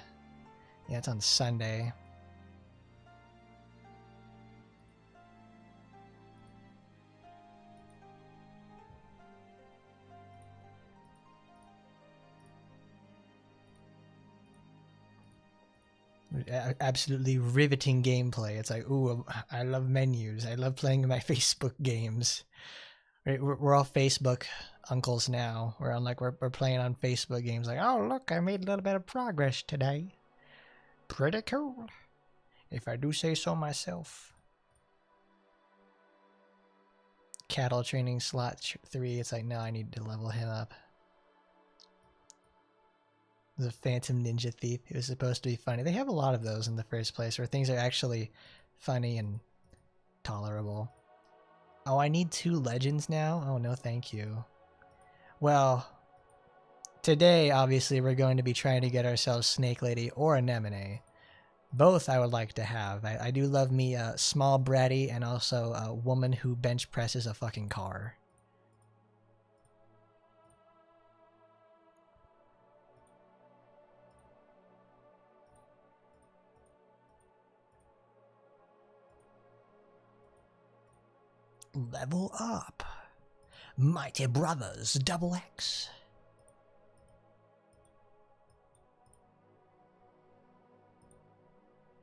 Yeah, it's on Sunday. Absolutely riveting gameplay. It's like, ooh, I love menus. I love playing my Facebook games. We're all Facebook uncles now. We're playing on Facebook games. Like, oh look, I made a little bit of progress today. Pretty cool, if I do say so myself. Cattle training slot 3. It's like, no, I need to level him up. The Phantom Ninja Thief. It was supposed to be funny. They have a lot of those in the first place, where things are actually funny and tolerable. Oh, I need 2 legends now? Oh, no thank you. Well, today, obviously, we're going to be trying to get ourselves Snake Lady or Anemone. Both I would like to have. I do love me a small bratty and also a woman who bench presses a fucking car. Level up. Mighty Brothers Double X.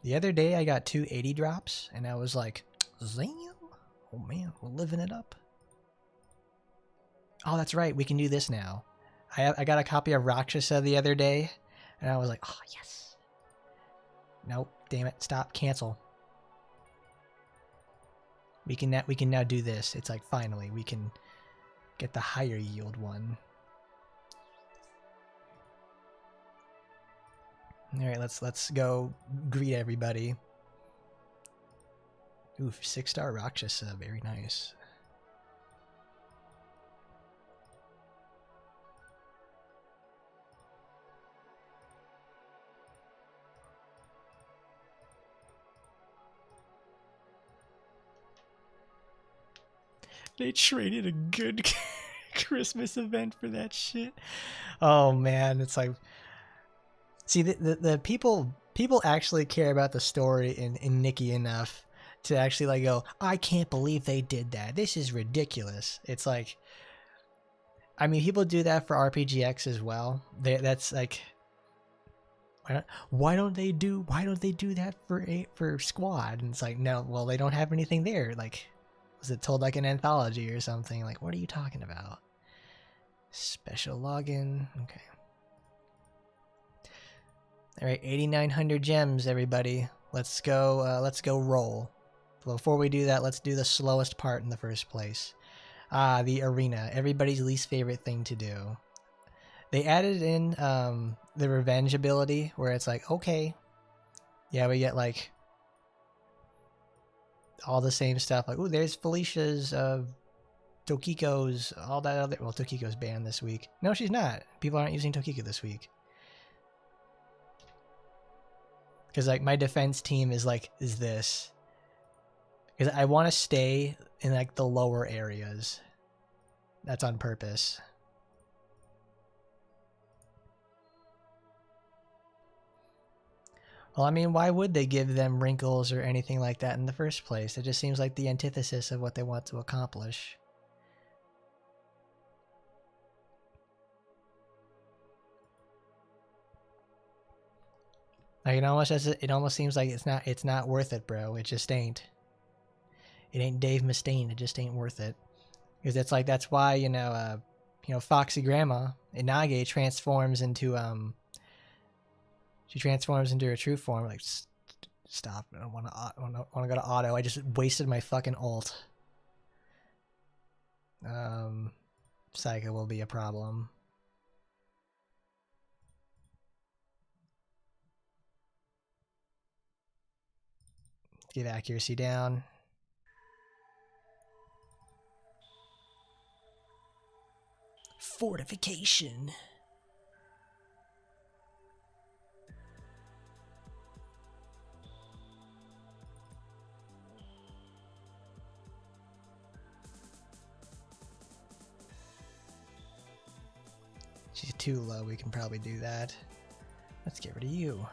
The other day I got 2 80 drops and I was like, damn. Oh man, we're living it up. Oh, that's right, we can do this now. I got a copy of Rakshasa the other day and I was like, oh yes. Nope, damn it, stop, cancel. We can now do this. It's like, finally we can get the higher yield one. All right, let's go greet everybody. Ooh, 6-star Rakshasa, very nice. They traded a good Christmas event for that shit. Oh man, it's like, see, the people People actually care about the story in Nikki enough to actually like go, I can't believe they did that. This is ridiculous. It's like, I mean, people do that for RPGX as well. That's like, why don't they do that for Squad? And it's like, no, well, they don't have anything there. Like, was it told like an anthology or something? Like, what are you talking about? Special login. Okay. All right, 8,900 gems, everybody. Let's go roll. Before we do that, let's do the slowest part in the first place. The arena. Everybody's least favorite thing to do. They added in the revenge ability where it's like, okay, yeah, we get like all the same stuff. Like, ooh, there's Felicia's, Tokiko's, all that other. Well, Tokiko's banned this week. No, she's not. People aren't using Tokiko this week. Because like my defense team is this. Because I want to stay in like the lower areas. That's on purpose. Well, I mean, why would they give them wrinkles or anything like that in the first place? It just seems like the antithesis of what they want to accomplish. Like it almost seems like it's not worth it, bro. It just ain't. It ain't Dave Mustaine. It just ain't worth it. Because it's like that's why Foxy Grandma Inage transforms into she transforms into her true form. Like, stop! I don't want to go to auto. I just wasted my fucking ult. Psycho will be a problem. Give accuracy down. Fortification. She's too low. We can probably do that. Let's get rid of you.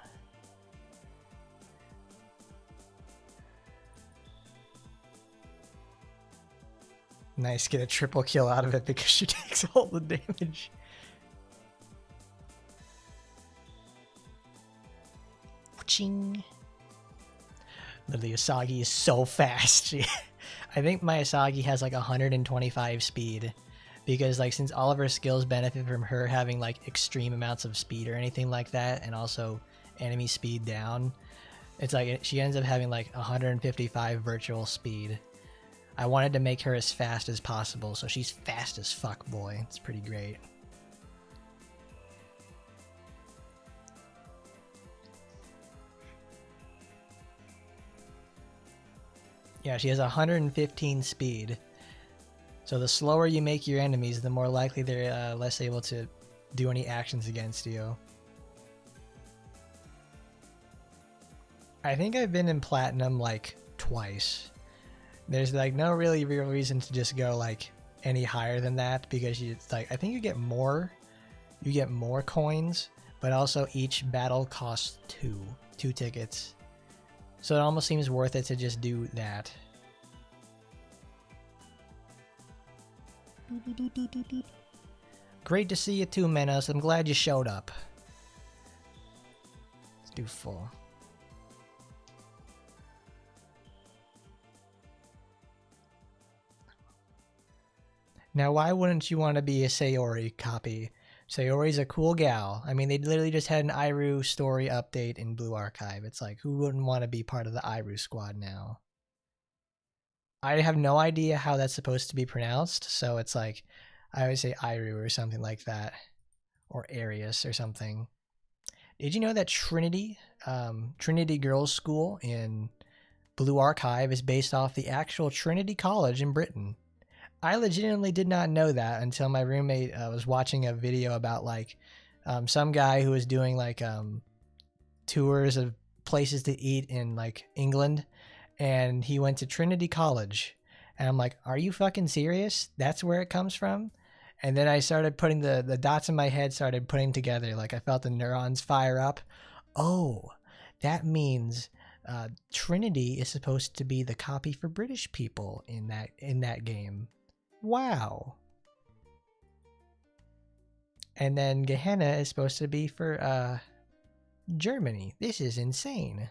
Nice, get a triple kill out of it because she takes all the damage. Ching. The Asagi is so fast. I think my Asagi has like 125 speed. Because like since all of her skills benefit from her having like extreme amounts of speed or anything like that, and also enemy speed down, it's like she ends up having like 155 virtual speed. I wanted to make her as fast as possible, so she's fast as fuck, boy. It's pretty great. Yeah, she has 115 speed. So the slower you make your enemies, the more likely they're less able to do any actions against you. I think I've been in Platinum like twice. There's like no really real reason to just go like any higher than that because it's like I think you get more coins, but also each battle costs two tickets. So it almost seems worth it to just do that. Great to see you too, Menos. I'm glad you showed up. Let's do full. Now, why wouldn't you want to be a Sayori copy? Sayori's a cool gal. I mean, they literally just had an Iru story update in Blue Archive. It's like, who wouldn't want to be part of the Iru squad now? I have no idea how that's supposed to be pronounced, so it's like, I always say Iru or something like that. Or Arius or something. Did you know that Trinity Girls' School in Blue Archive is based off the actual Trinity College in Britain? I legitimately did not know that until my roommate was watching a video about like some guy who was doing like tours of places to eat in like England, and he went to Trinity College, and I'm like, are you fucking serious? That's where it comes from? And then I started putting the dots in my head, started putting together, like I felt the neurons fire up. Oh, That means Trinity is supposed to be the copy for British people in that game. Wow. And then Gehenna is supposed to be for Germany. This is insane.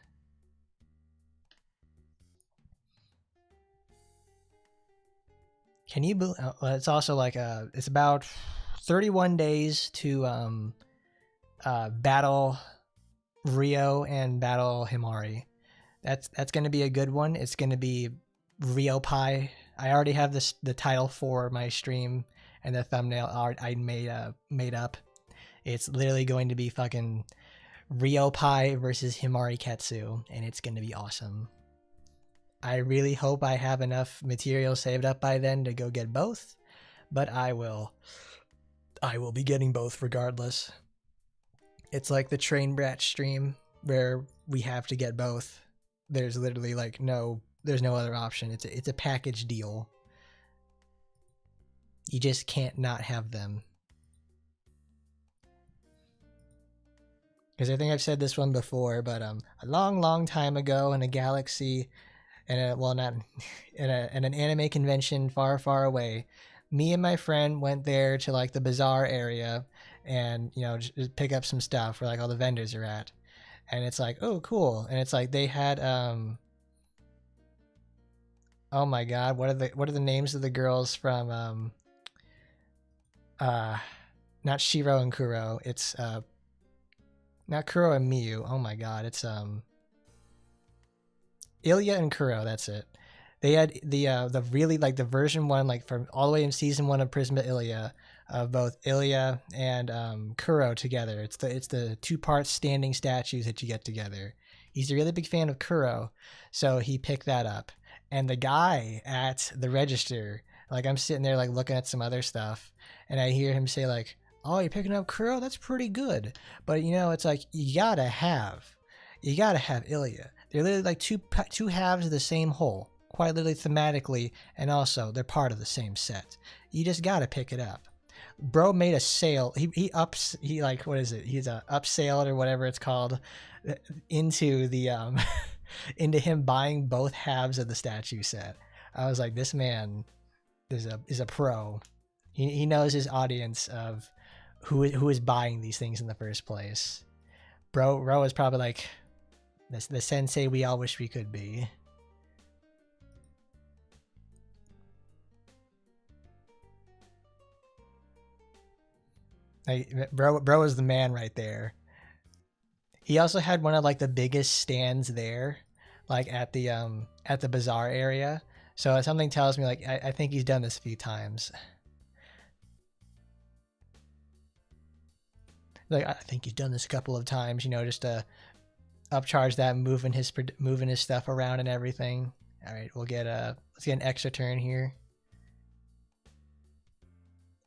Can you believe? It's also like it's about 31 days to battle Rio and battle Himari. That's going to be a good one. It's going to be Rio Pie. I already have the title for my stream and the thumbnail art I made up. It's literally going to be fucking Rio Pie versus Himari Ketsu, and it's going to be awesome. I really hope I have enough material saved up by then to go get both, but I will be getting both regardless. It's like the Train Brat stream where we have to get both. There's literally like there's no other option. It's a package deal. You just can't not have them. Because I think I've said this one before, but a long time ago in a galaxy, not in an anime convention far away, me and my friend went there to like the bazaar area, and just pick up some stuff where like all the vendors are at, and it's like, oh cool, and it's like they had oh my god, what are the names of the girls from not Shiro and Kuro, it's not Kuro and Miyu, oh my god, it's Ilya and Kuro, that's it. They had the really like the version 1, like from all the way in season 1 of Prisma Ilya, of both Ilya and Kuro together. It's the 2-part standing statues that you get together. He's a really big fan of Kuro, so he picked that up. And the guy at the register, like I'm sitting there like looking at some other stuff, and I hear him say like, "Oh, you're picking up Kuro? That's pretty good." But it's like you gotta have Ilya. They're literally like two halves of the same whole, quite literally thematically, and also they're part of the same set. You just gotta pick it up. Bro made a sale. He like, what is it? He's upsailed or whatever it's called into the into him buying both halves of the statue set. I was like, this man is a pro. He knows his audience of who is buying these things in the first place. Bro is probably like the sensei we all wish we could be. Like, bro is the man right there. He also had one of like the biggest stands there, like at the bazaar area. So something tells me like I think he's done this a few times. Like I think he's done this a couple of times, just to upcharge that, moving his stuff around and everything. All right, let's get an extra turn here,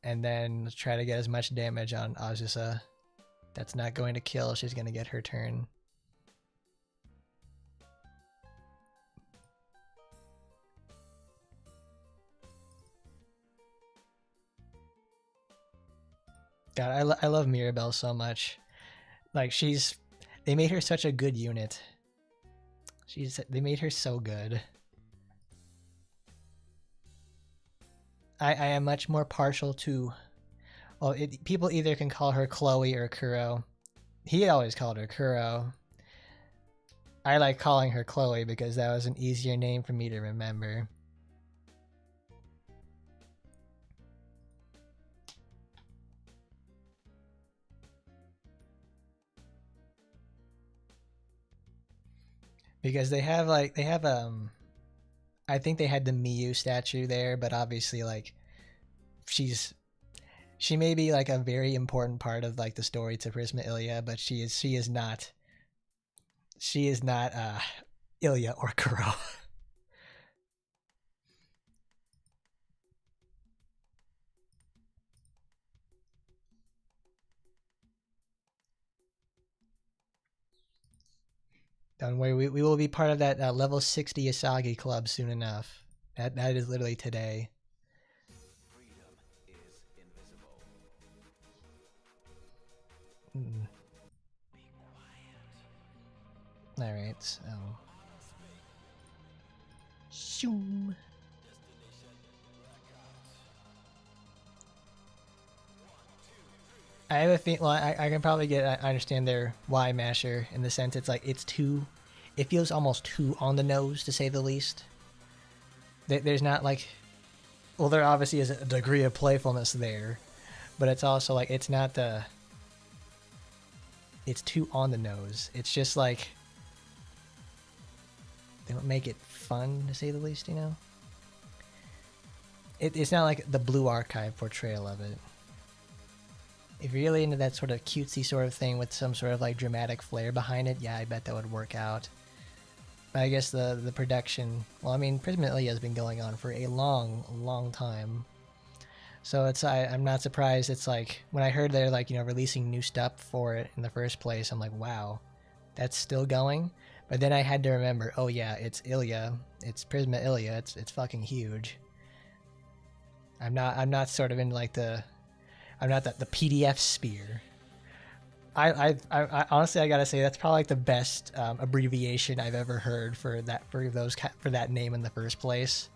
and then let's try to get as much damage on Azusa. That's not going to kill. She's going to get her turn. God, I love Mirabelle so much. Like they made her such a good unit. They made her so good. I am much more partial to, well, people either can call her Chloe or Kuro. He always called her Kuro. I like calling her Chloe because that was an easier name for me to remember. Because they have I think they had the Miyu statue there, but obviously like she may be like a very important part of like the story to Prisma Ilya, but she is not Ilya or Kuro. Don't worry, we will be part of that level 60 Asagi club soon enough. That is literally today. Freedom is invisible. Be Alright, so... Shoom. I have a feeling, well, I can probably I understand their Y masher in the sense it's like, it's too, it feels almost too on the nose, to say the least. There's not like, well, there obviously is a degree of playfulness there, but it's also like, it's not the, it's too on the nose. It's just like, they don't make it fun, to say the least, you know? It's not like the Blue Archive portrayal of it. If you're really into that sort of cutesy sort of thing with some sort of like dramatic flair behind it, yeah, I bet that would work out. But I guess the production, well, I mean, Prism Ilya has been going on for a long time. So it's I'm not surprised. It's like when I heard they're like, you know, releasing new stuff for it in the first place, I'm like, wow, that's still going. But then I had to remember, oh yeah, it's Ilya, it's Prisma Ilya, it's fucking huge. I'm not sort of into like I'm not the PDF sphere. I honestly, I gotta say that's probably like the best abbreviation I've ever heard for that name in the first place.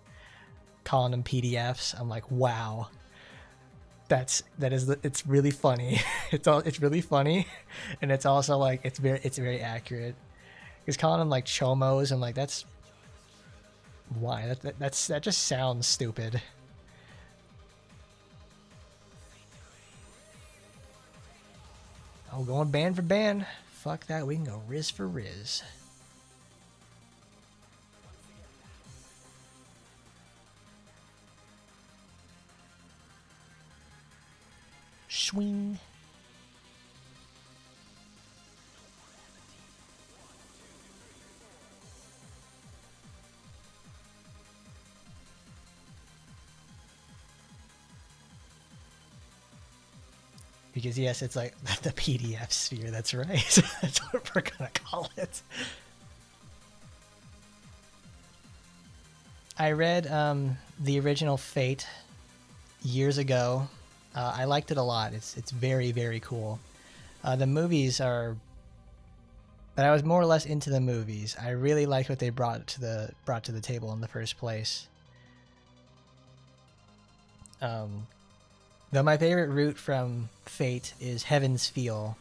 Calling them PDFs, I'm like, wow, it's really funny. it's really funny, and it's also like it's very accurate. Because calling them like chomos, I'm like, that's why that just sounds stupid. Oh, going band for band. Fuck that, we can go Riz for Riz. Swing. Because yes, it's like the PDF sphere, that's right. That's what we're gonna call it. I read the original Fate years ago. I liked it a lot. It's very cool. The movies are, but I was more or less into the movies. I really liked what they brought to the table in the first place. Though my favorite route from Fate is Heaven's Feel,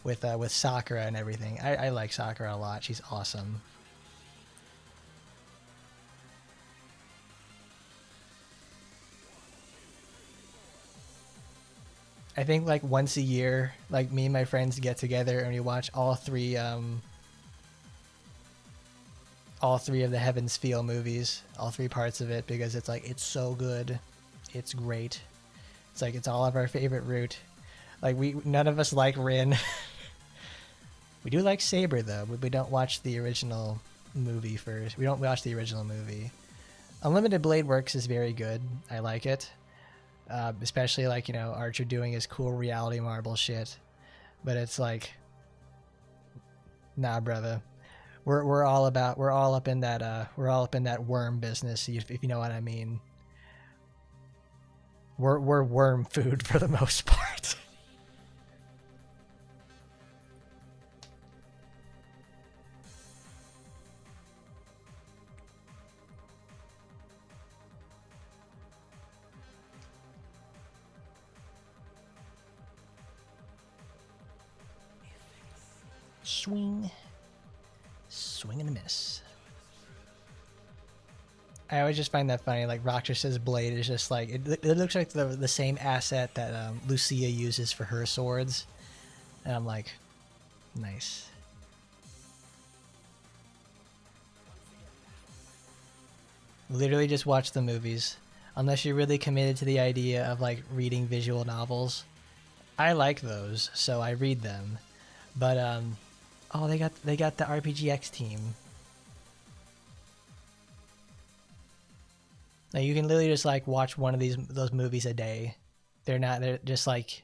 with Sakura and everything. I like Sakura a lot. She's awesome. I think like once a year, like me and my friends get together and we watch all three of the Heaven's Feel movies, all three parts of it, because it's like it's so good, it's great. It's like it's all of our favorite route. Like none of us like Rin. We do like Saber though, but we don't watch the original movie first. We don't watch the original movie. Unlimited Blade Works is very good. I like it. Especially like, you know, Archer doing his cool reality marble shit. But it's like, nah, brother. We're all up in that worm business, if you know what I mean. We're worm food for the most part. Swing and a miss. I always just find that funny. Like Roxas's blade is just like it looks like the same asset that Lucia uses for her swords, and I'm like, nice. Literally just watch the movies, unless you're really committed to the idea of like reading visual novels. I like those, so I read them, but oh, they got the RPGX team. Like you can literally just like watch one of those movies a day. They're just like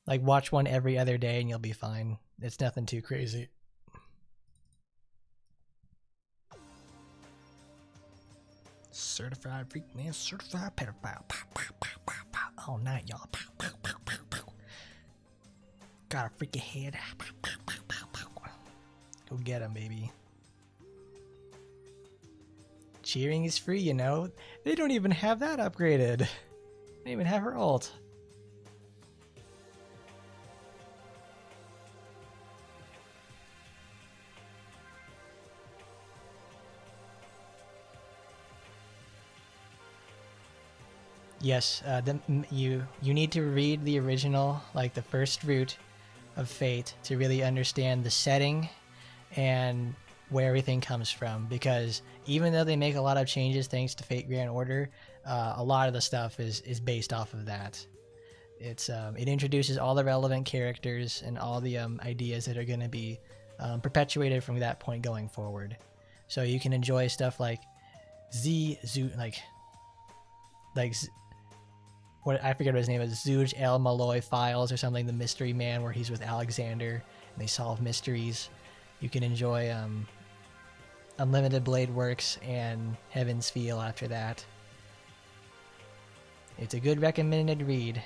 watch one every other day and you'll be fine. It's nothing too crazy. Certified freak man, certified pedophile. Pow, pow, pow, pow, pow. All night, y'all. Pow, pow, pow, pow, pow. Got a freaky head. Pow, pow, pow, pow, pow. Go get him, baby. Cheering is free, you know. They don't even have that upgraded. They don't even have her ult. Yes, you need to read the original, like the first route of Fate, to really understand the setting and where everything comes from. Because even though they make a lot of changes thanks to Fate Grand Order, a lot of the stuff is based off of that. It introduces all the relevant characters and all the ideas that are going to be perpetuated from that point going forward. So you can enjoy stuff like what I forget what his name is, Zuj El Malloy Files or something, the Mystery Man, where he's with Alexander and they solve mysteries. You can enjoy Unlimited Blade Works and Heaven's Feel after that. It's a good recommended read.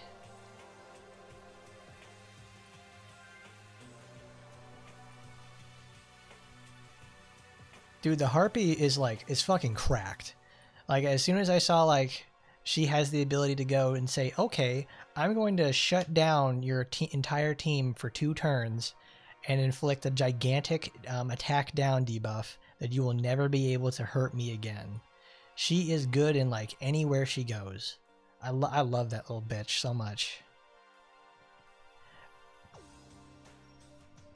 Dude, the Harpy is fucking cracked. Like, as soon as I saw, like, she has the ability to go and say, okay, I'm going to shut down your entire team for 2 turns and inflict a gigantic attack down debuff that you will never be able to hurt me again. She is good in, like, anywhere she goes. I love that little bitch so much.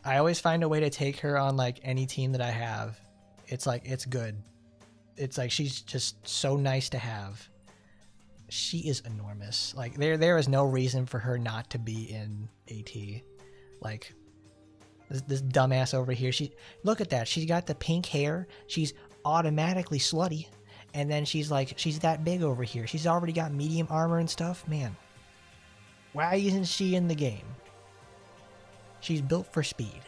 I always find a way to take her on, like, any team that I have. It's like, it's good. It's like, she's just so nice to have. She is enormous. Like, there is no reason for her not to be in AT. Like, this dumbass over here, look at that. She's got the pink hair. She's automatically slutty. And then she's that big over here. She's already got medium armor and stuff. Man, why isn't she in the game? She's built for speed.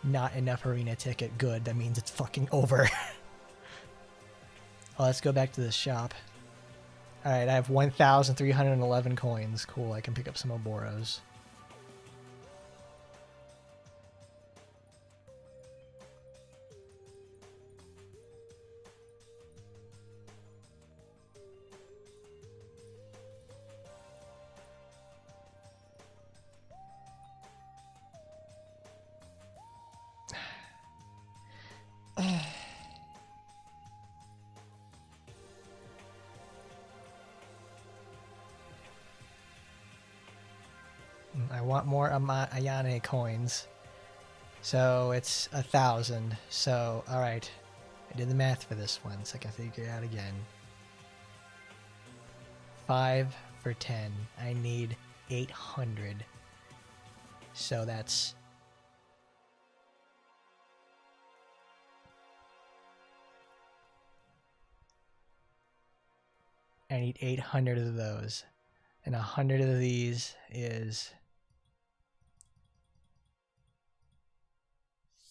Not enough arena ticket. Good. That means it's fucking over. Oh, let's go back to the shop. Alright, I have 1,311 coins. Cool, I can pick up some Oboros. I want more Ayane coins. So it's 1,000. So, alright. I did the math for this one, so I can figure it out again. 5 for 10. I need 800. So that's... I need 800 of those. And 100 of these is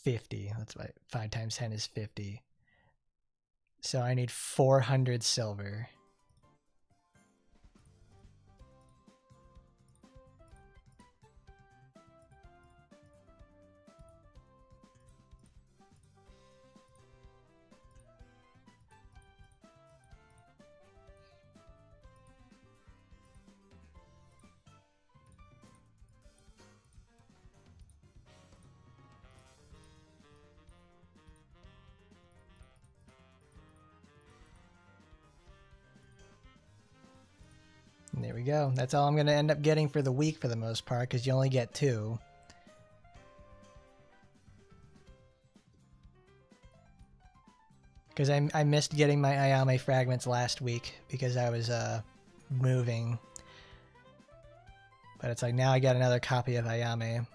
50. That's why 5 times 10 is 50. So I need 400 silver. And there we go. That's all I'm going to end up getting for the week for the most part, because you only get 2. Because I missed getting my Ayame fragments last week because I was moving. But it's like, now I got another copy of Ayame.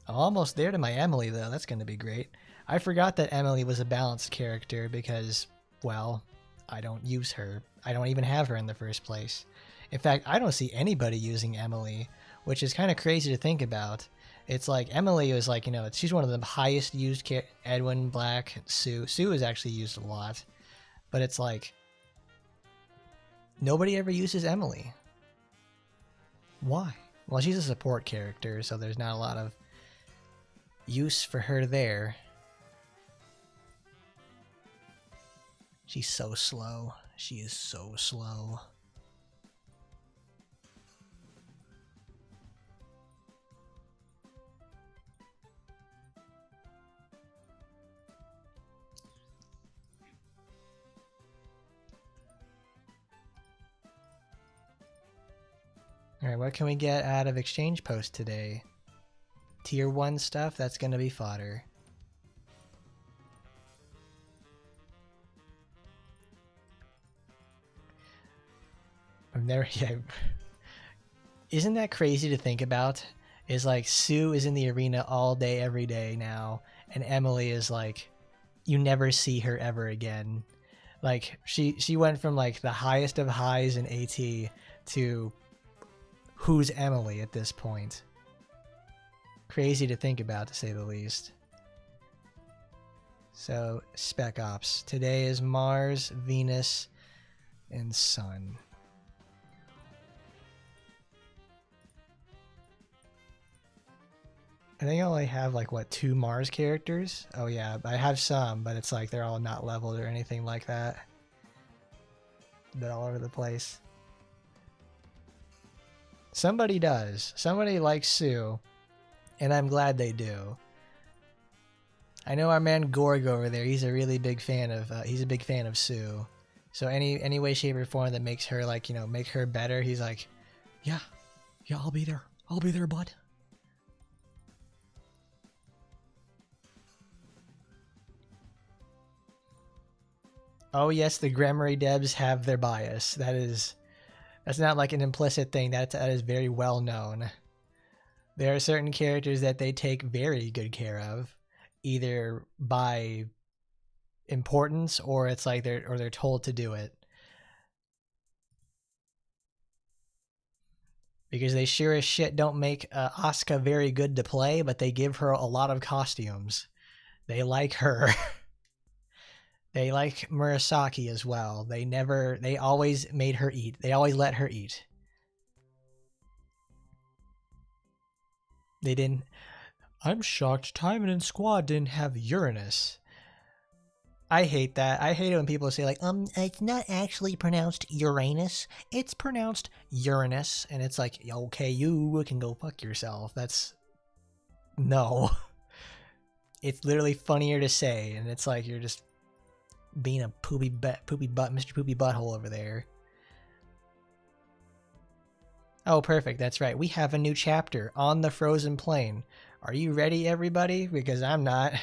I'm almost there to my Emily, though. That's going to be great. I forgot that Emily was a balanced character because... well, I don't use her. I don't even have her in the first place. In fact, I don't see anybody using Emily, which is kind of crazy to think about. It's like Emily is like, you know, she's one of the highest used Edwin, Black, Sue. Sue is actually used a lot. But it's like, nobody ever uses Emily. Why? Well, she's a support character, so there's not a lot of use for her there. She's so slow. She is so slow. Alright, what can we get out of Exchange Post today? Tier 1 stuff? That's gonna be fodder. I've never... Yeah. Isn't that crazy to think about? Is like, Sue is in the arena all day, every day now, and Emily is like, you never see her ever again. Like, she went from like the highest of highs in AT to... who's Emily at this point? Crazy to think about, to say the least. So, Spec Ops. Today is Mars, Venus, and Sun. I think I only have like, what, 2 Mars characters? Oh yeah, I have some, but it's like they're all not leveled or anything like that. They're all over the place. Somebody does. Somebody likes Sue, and I'm glad they do. I know our man Gorg over there. He's a really big fan of. He's a big fan of Sue. So any way, shape, or form that makes her like make her better, he's like, yeah, I'll be there. I'll be there, bud. Oh yes, the Gremory devs have their bias. That's not like an implicit thing. That is very well known. There are certain characters that they take very good care of, either by importance or it's like they're told to do it. Because they sure as shit don't make Asuka very good to play, but they give her a lot of costumes. They like her. They like Murasaki as well. They always made her eat. They always let her eat. They didn't... I'm shocked Taimanin squad didn't have Uranus. I hate that. I hate it when people say like, it's not actually pronounced Uranus. It's pronounced Uranus. And it's like, okay, you can go fuck yourself. That's... No. It's literally funnier to say, and it's like you're just being a poopy butt, Mr. Poopy Butthole over there. Oh, perfect. That's right. We have a new chapter on the Frozen Plain. Are you ready, everybody? Because I'm not.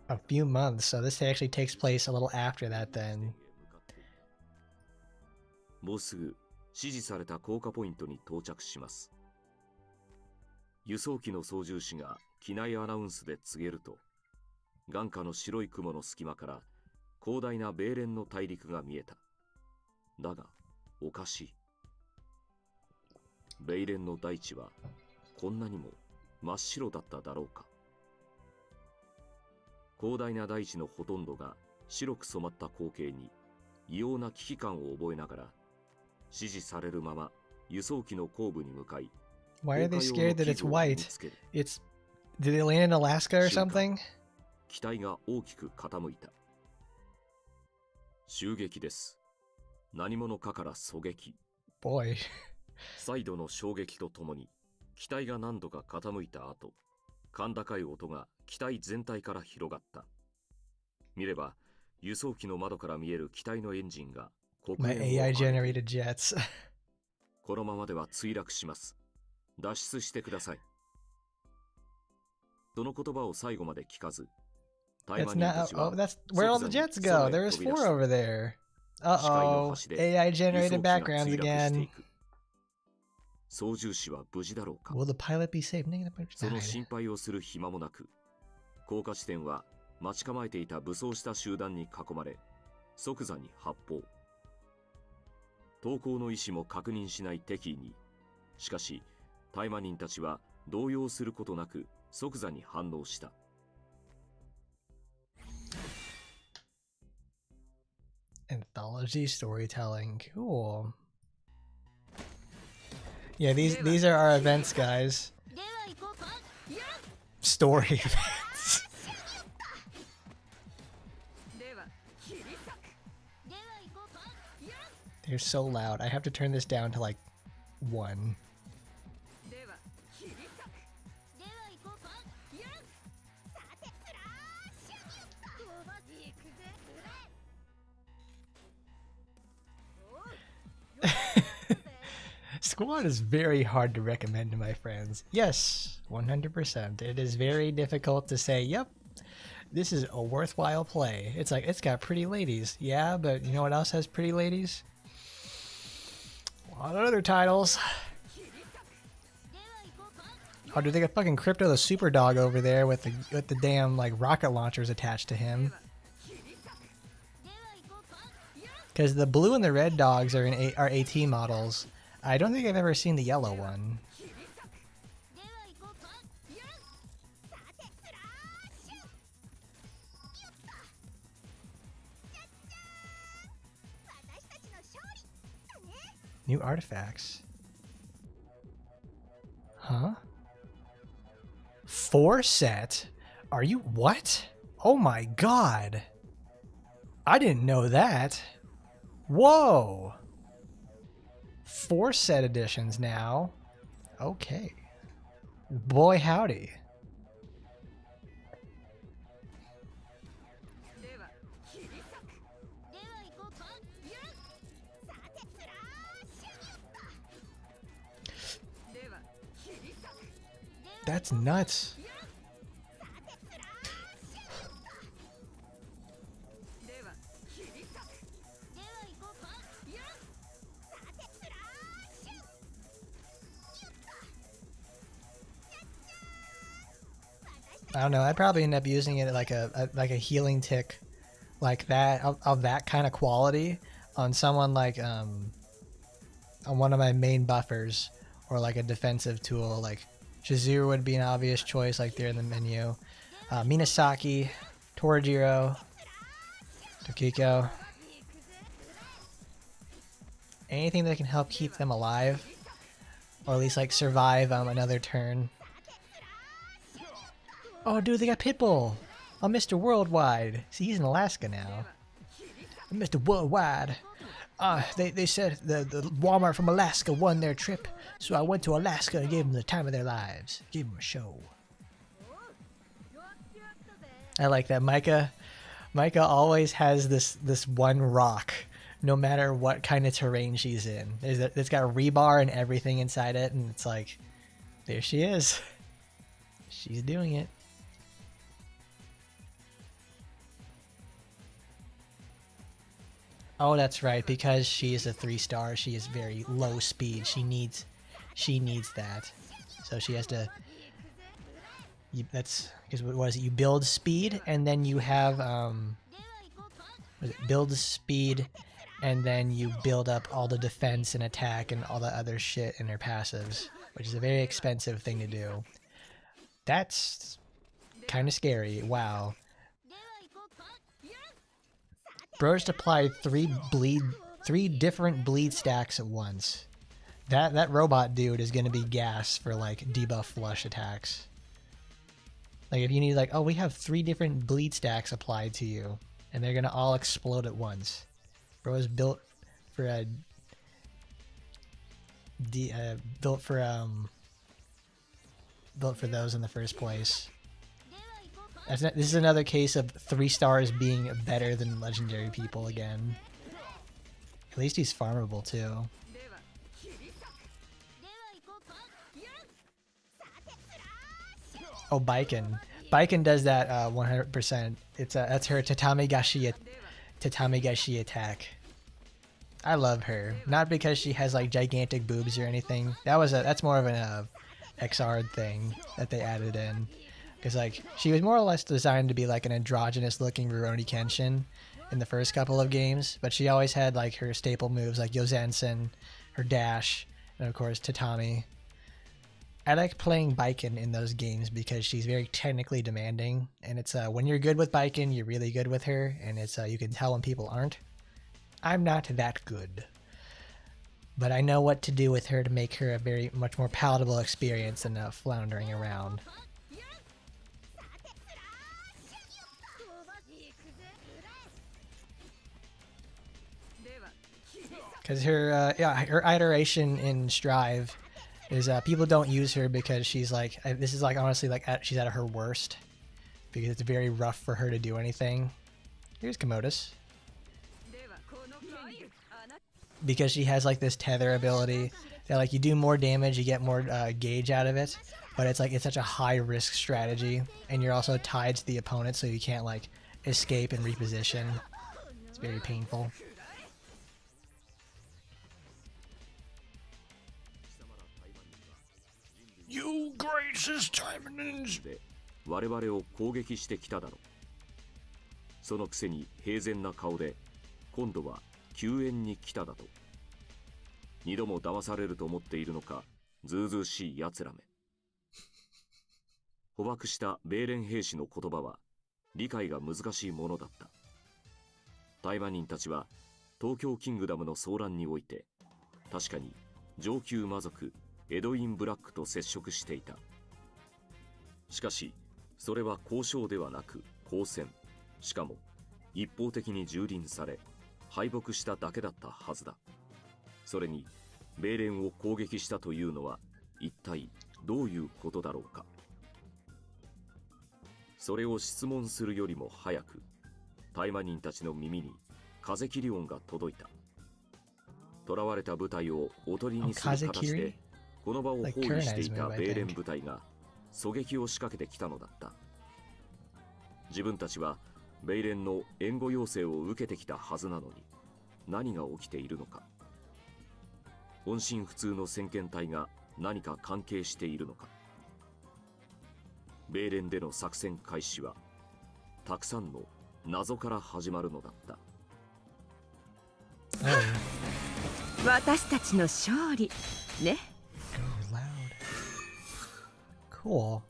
A few months, so this actually takes place a little after that then. もうすぐ指示された降下ポイントに到着します。輸送機の操縦士が機内アナウンスで告げると、眼下の白い雲の隙間から広大な米連の大陸が見えた。だが、おかしい。米連の大地はこんなにも真っ白だっただろうか。広大な大地のほとんどが白く染まった光景に異様な危機感を覚えながら、指示されるまま輸送機の後部に向かい、 Why are they scared that it's white? It's... Did they land in Alaska or something? 機体が大きく傾いた。襲撃です。何者かから狙撃。Boy. 再度の衝撃とともに機体が何度か傾いた後、甲高い音が機体全体から広がった。見れば輸送機の窓から見える機体のエンジンが黒煙を My AI generated jets. このままでは墜落します。脱出してください。その言葉を最後まで聞かず、That's not... Oh, that's... Where'd all the jets go? There was 4 over there. Uh-oh. AI generated backgrounds again. 操縦士は無事だろうか。 Will the pilot be safe? その心配をする暇もなく、降下地点は待ち構えていた武装した集団に囲まれ、即座に発砲。投降の意思も確認しない敵意に、しかしタイマニンたちは動揺することなく即座に反応した。Anthology storytelling, cool. Yeah, these are our events, guys. Story events. They're so loud. I have to turn this down to like 1. Squad is very hard to recommend to my friends. Yes, 100%. It is very difficult to say, yep, this is a worthwhile play. It's like, it's got pretty ladies. Yeah, but you know what else has pretty ladies? A lot of other titles. Oh, dude, they got fucking Crypto the Super Dog over there with the damn like rocket launchers attached to him. Because the blue and the red dogs are are AT models. I don't think I've ever seen the yellow one. New artifacts. Huh? 4 set? Are you what? Oh my god. I didn't know that. Whoa. 4 set editions now. Okay. Boy howdy. That's nuts. I don't know. I'd probably end up using it like a healing tick, like that of that kind of quality on someone like on one of my main buffers, or like a defensive tool. Like Shizuru would be an obvious choice, like there in the menu. Minasaki, Torajiro, Tokiko. Anything that can help keep them alive, or at least like survive another turn. Oh, dude, they got Pitbull. Oh, Mr. Worldwide. See, he's in Alaska now. Mr. Worldwide. They said the Walmart from Alaska won their trip, so I went to Alaska and gave them the time of their lives. Gave them a show. I like that. Micah always has this one rock, no matter what kind of terrain she's in. It's got rebar and everything inside it, and it's like, there she is. She's doing it. Oh, that's right. Because she is a 3-star, she is very low speed. She needs that. So she has to. That's because what was it? You build speed, and then you have build speed, and then you build up all the defense and attack and all the other shit in her passives, which is a very expensive thing to do. That's kind of scary. Wow. Bro just applied 3 different bleed stacks at once. That robot dude is gonna be gas for like debuff flush attacks. Like if you need like, oh, we have 3 different bleed stacks applied to you, and they're gonna all explode at once. Bro is built for a built for those in the first place. This is another case of 3 stars being better than legendary people again. At least he's farmable too. Oh, Baiken. Baiken does that 100%. That's her Tatami Gashi attack. I love her. Not because she has like gigantic boobs or anything. That's more of an XR thing that they added in. Because like she was more or less designed to be like an androgynous looking Rurouni Kenshin, in the first couple of games, but she always had like her staple moves like Yozensen, her dash, and of course Tatami. I like playing Baiken in those games because she's very technically demanding, and it's when you're good with Baiken, you're really good with her, and it's you can tell when people aren't. I'm not that good, but I know what to do with her to make her a very much more palatable experience than floundering around. Because her iteration in Strive is people don't use her because she's like this is like honestly like she's at her worst because it's very rough for her to do anything. Here's Commodus. Because she has like this tether ability that like you do more damage, you get more gauge out of it, but it's like it's such a high risk strategy, and you're also tied to the opponent, so you can't like escape and reposition. It's very painful. You gracious Taimanins! で我々を攻撃してきただろう。そのくせに平然な顔で今度は救援に来ただと。二度も騙されると思っているのか、ずうずうしい奴らめ。捕獲した米連兵士の言葉は理解が難しいものだった。台湾人たちは東京キングダムの騒乱において確かに上級魔族エドウィン・ブラックと接触していた。しかしそれは交渉ではなく交戦、しかも一方的に蹂躙され敗北しただけだったはずだ。それに米連を攻撃したというのは一体どういうことだろうか。それを質問するよりも早く大魔人たちの耳に風切り音が届いた。囚われた部隊をおとりにする形でこの場を包囲していた米連部隊が狙撃を仕掛けてきたのだった。自分たちは米連の援護要請を受けてきたはずなのに何が起きているのか。音信不通の先遣隊が何か関係しているのか。米連での作戦開始はたくさんの謎から始まるのだった。私たちの勝利ね。Cool.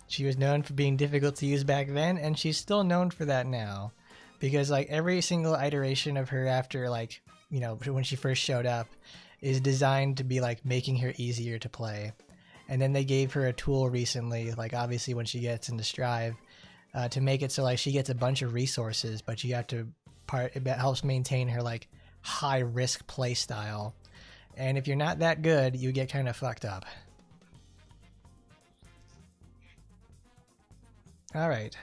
She was known for being difficult to use back then, and she's still known for that now. Because like every single iteration of her after like, you know, when she first showed up is designed to be like making her easier to play. And then they gave her a tool recently, like obviously when she gets into Strive, to make it so like she gets a bunch of resources, but you have to it helps maintain her like high risk play style. And if you're not that good, you get kind of fucked up. All right.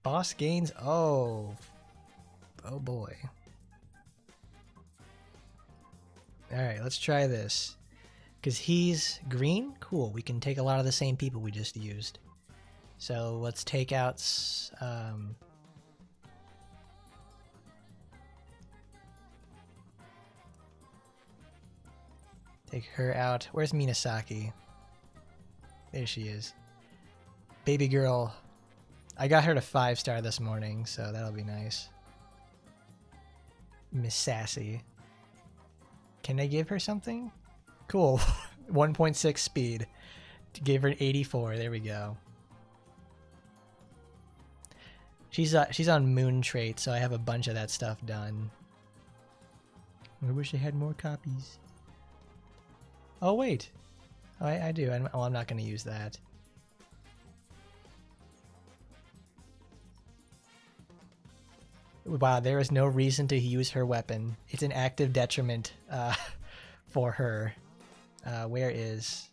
Boss gains. Oh boy. All right, let's try this. Because he's green? Cool. We can take a lot of the same people we just used. So let's take out... take her out. Where's Minasaki? There she is. Baby girl. I got her to 5-star this morning, so that'll be nice. Miss Sassy. Can I give her something? Cool. 1.6 speed. Gave her an 84. There we go. She's on moon trait, so I have a bunch of that stuff done. I wish I had more copies. Oh wait. Oh, I do. I'm not going to use that. Wow, there is no reason to use her weapon. It's an active detriment for her. Where is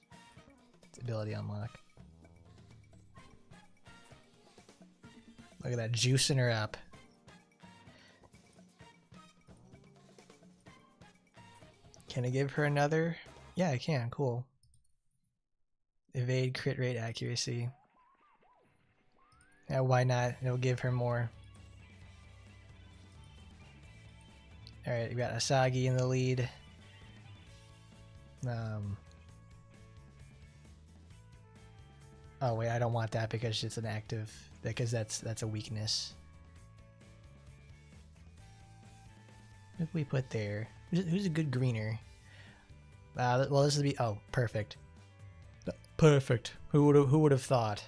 its ability unlock? Look at that, juicing her up. Can I give her another? Yeah, I can. Cool. Evade, crit rate, accuracy. Yeah, why not? It'll give her more. All right, we got Asagi in the lead. Oh wait, I don't want that because it's an active. Because that's a weakness. What did we put there? Who's a good greener? Well, this would be perfect. Perfect. Who would have thought?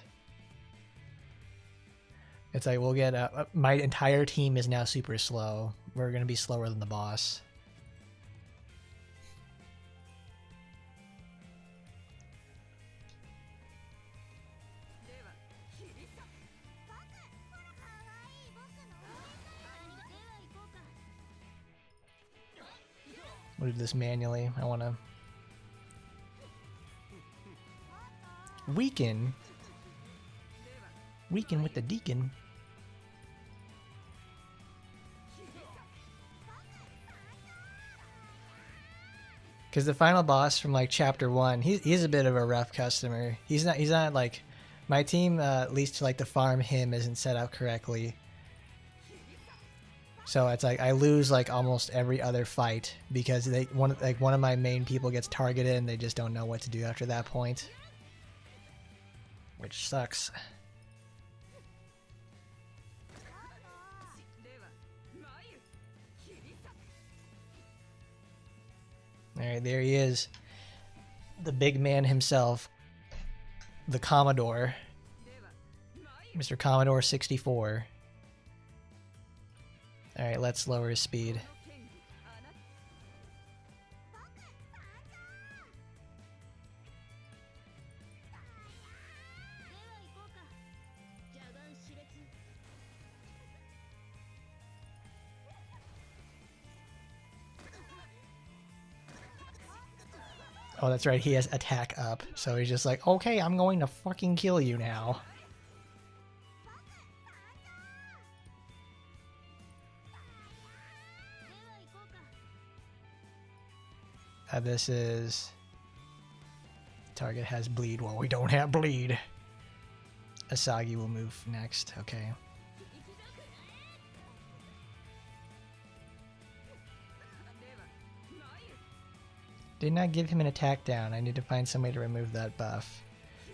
It's like we'll get my entire team is now super slow. We're gonna be slower than the boss. We'll do this manually. I want to weaken with the deacon. Because the final boss from like chapter 1, he's a bit of a rough customer. He's not like my team. At least like the farm him isn't set up correctly. So it's like I lose like almost every other fight because one of my main people gets targeted and they just don't know what to do after that point, which sucks. All right, there he is, the big man himself, the Commodore, Mr. Commodore 64. Alright, let's lower his speed. Oh, that's right, he has attack up, so he's just like, okay, I'm going to fucking kill you now. This is... Target has bleed. Well, we don't have bleed. Asagi will move next. Okay. Did not give him an attack down. I need to find some way to remove that buff.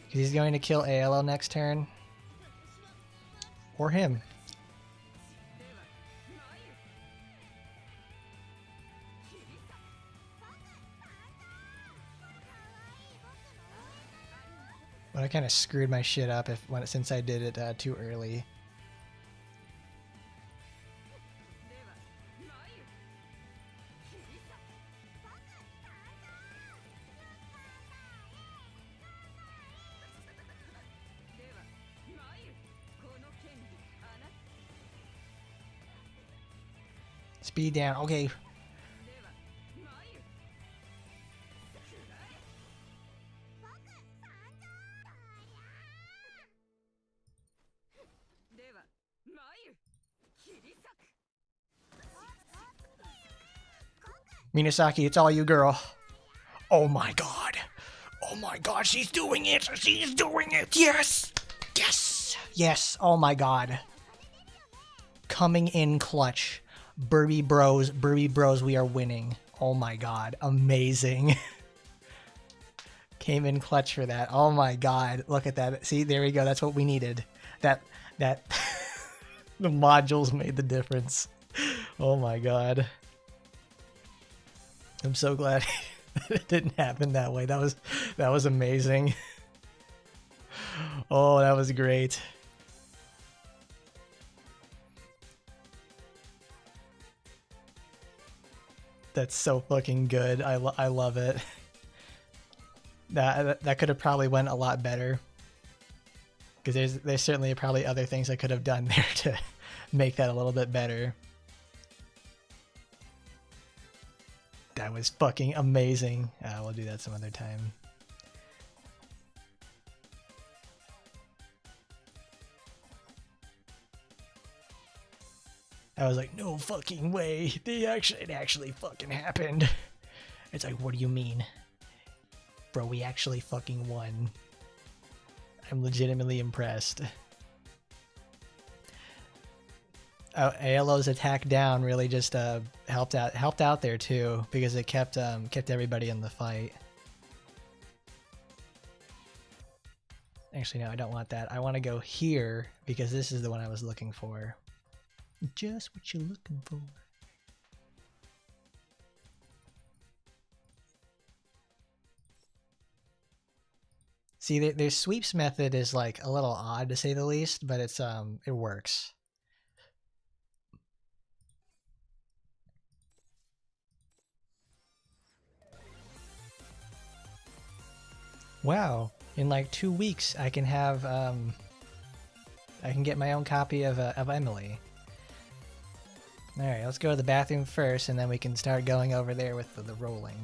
Because he's going to kill ALL next turn. Or him. But I kind of screwed my shit up since I did it too early. Speed down. Okay. Minasaki, it's all you, girl. Oh my god. Oh my god, she's doing it. She's doing it. Yes. Yes. Yes. Oh my god. Coming in clutch. Burby Bros, we are winning. Oh my god. Amazing. Came in clutch for that. Oh my god. Look at that. See, there we go. That's what we needed. That the modules made the difference. Oh my god. I'm so glad it didn't happen that way. That was amazing. Oh, that was great. That's so fucking good. I love it. That could have probably went a lot better. Because there's certainly probably other things I could have done there to make that a little bit better. That was fucking amazing. We'll do that some other time. I was like, no fucking way. It actually fucking happened. It's like, what do you mean? Bro, we actually fucking won. I'm legitimately impressed. Aelo's attack down really just helped out there too, because it kept everybody in the fight. Actually, no, I don't want that. I want to go here because this is the one I was looking for. Just what you're looking for. See, their sweeps method is like a little odd to say the least, but it works. Wow, in like 2 weeks I can have I can get my own copy of Emily. All right, let's go to the bathroom first, and then we can start going over there with the rolling.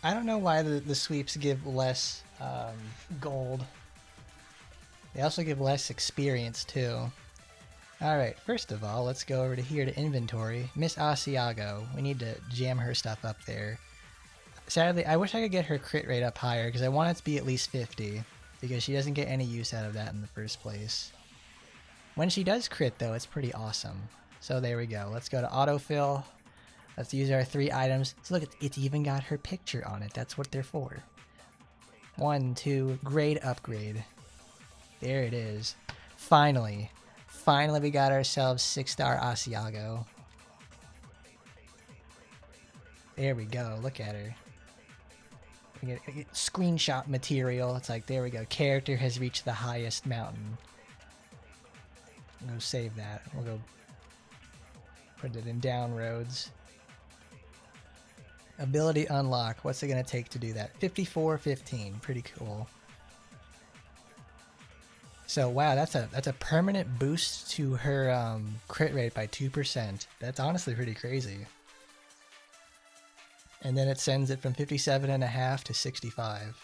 I don't know why the sweeps give less gold. They also give less experience too. Alright, first of all, let's go over to here to inventory. Miss Asiago. We need to jam her stuff up there. Sadly, I wish I could get her crit rate up higher, because I want it to be at least 50, because she doesn't get any use out of that in the first place. When she does crit, though, it's pretty awesome. So there we go. Let's go to autofill. Let's use our 3 items. So look, it's even got her picture on it. That's what they're for. 1, 2, grade upgrade. There it is. Finally. Finally, we got ourselves 6-star Asiago. There we go. Look at her. We get screenshot material. It's like, there we go. Character has reached the highest mountain. We'll go save that. We'll go put it in down roads. Ability unlock. What's it going to take to do that? 54-15. Pretty cool. So wow, that's a permanent boost to her crit rate by 2%. That's honestly pretty crazy. And then it sends it from 57.5 to 65.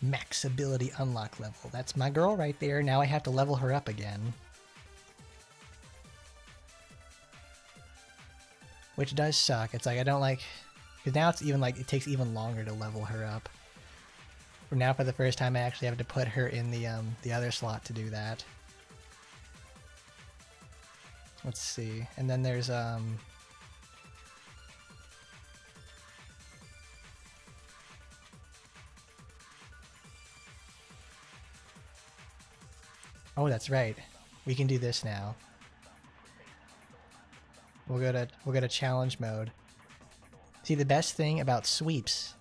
Max ability unlock level. That's my girl right there. Now I have to level her up again. Which does suck. It's like I don't like... Because now it's even like it takes even longer to level her up. For now, for the first time, I actually have to put her in the other slot to do that. Let's see. And then there's oh, that's right. We can do this now. We'll go to challenge mode. See, the best thing about sweeps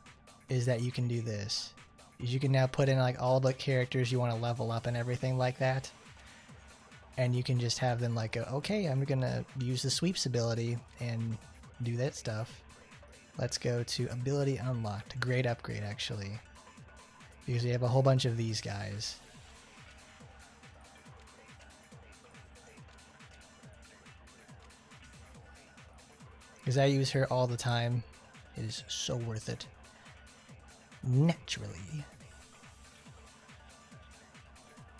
is that you can do this. Is you can now put in like all the characters you want to level up and everything like that. And you can just have them like go, okay, I'm gonna use the sweeps ability and do that stuff. Let's go to ability unlocked, grade upgrade actually. Because we have a whole bunch of these guys. Because I use her all the time. It is so worth it. Naturally.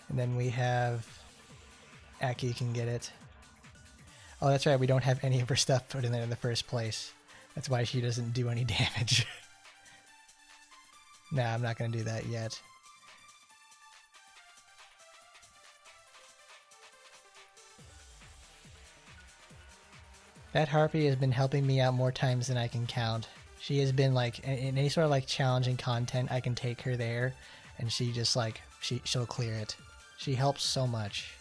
And then we have Aki can get it. Oh, that's right. We don't have any of her stuff put in there in the first place. That's why she doesn't do any damage. Nah, I'm not going to do that yet. That Harpy has been helping me out more times than I can count. She has been like, in any sort of like challenging content, I can take her there, and she just like, she'll clear it. She helps so much.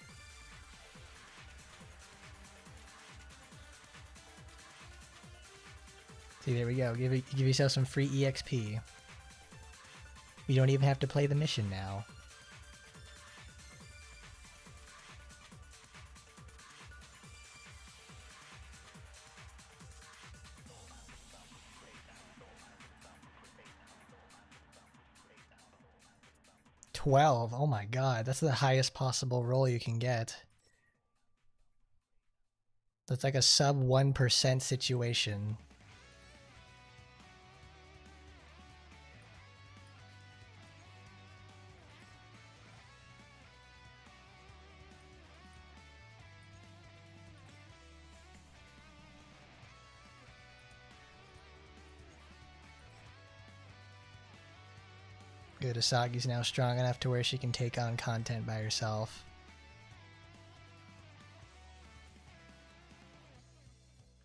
See, there we go. Give yourself some free EXP. You don't even have to play the mission now. $12. Oh my god, that's the highest possible roll you can get. That's like a sub 1% situation. Good, Asagi's now strong enough to where she can take on content by herself.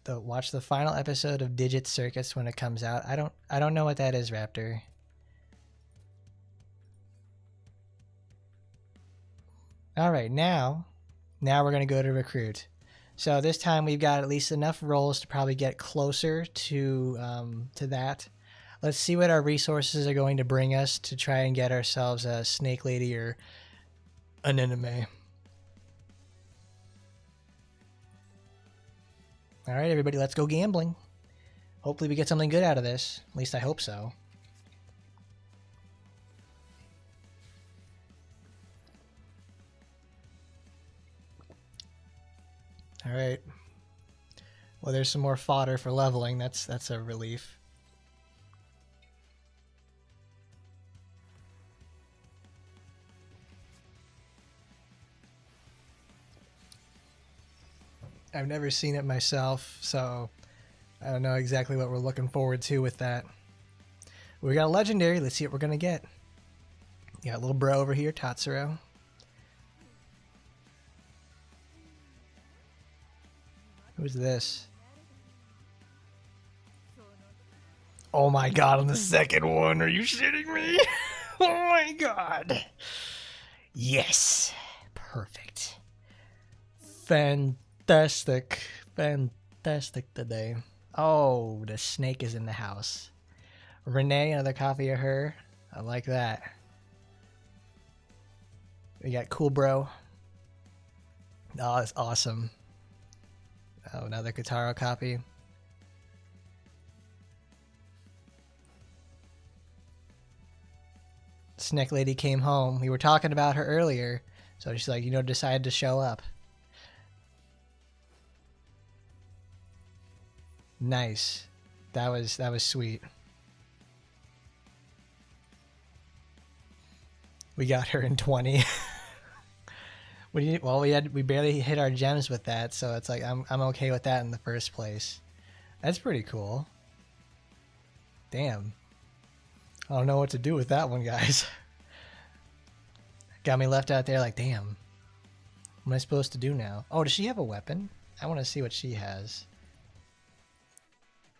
Watch the final episode of Digit Circus when it comes out. I don't know what that is, Raptor. Alright, now we're gonna go to recruit. So this time we've got at least enough rolls to probably get closer to that. Let's see what our resources are going to bring us to try and get ourselves a Snake Lady or an anime. Alright, everybody, let's go gambling. Hopefully we get something good out of this. At least I hope so. Alright. Well, there's some more fodder for leveling. That's a relief. I've never seen it myself, so I don't know exactly what we're looking forward to with that. We got a legendary. Let's see what we're going to get. You got a little bro over here, Tatsuro. Who's this? Oh my god, on the second one. Are you shitting me? Oh my god. Yes. Perfect. Fantastic. Fantastic today. Oh, the snake is in the house. Renee, another copy of her. I like that. We got Cool Bro. Oh, that's awesome. Oh, another Kataro copy. Snake Lady came home. We were talking about her earlier. So she's like, decided to show up. Nice. That was sweet. We got her in 20. We barely hit our gems with that, so it's like I'm okay with that in the first place. That's pretty cool. Damn. I don't know what to do with that one, guys. Got me left out there like, damn. What am I supposed to do now? Oh, does she have a weapon? I want to see what she has.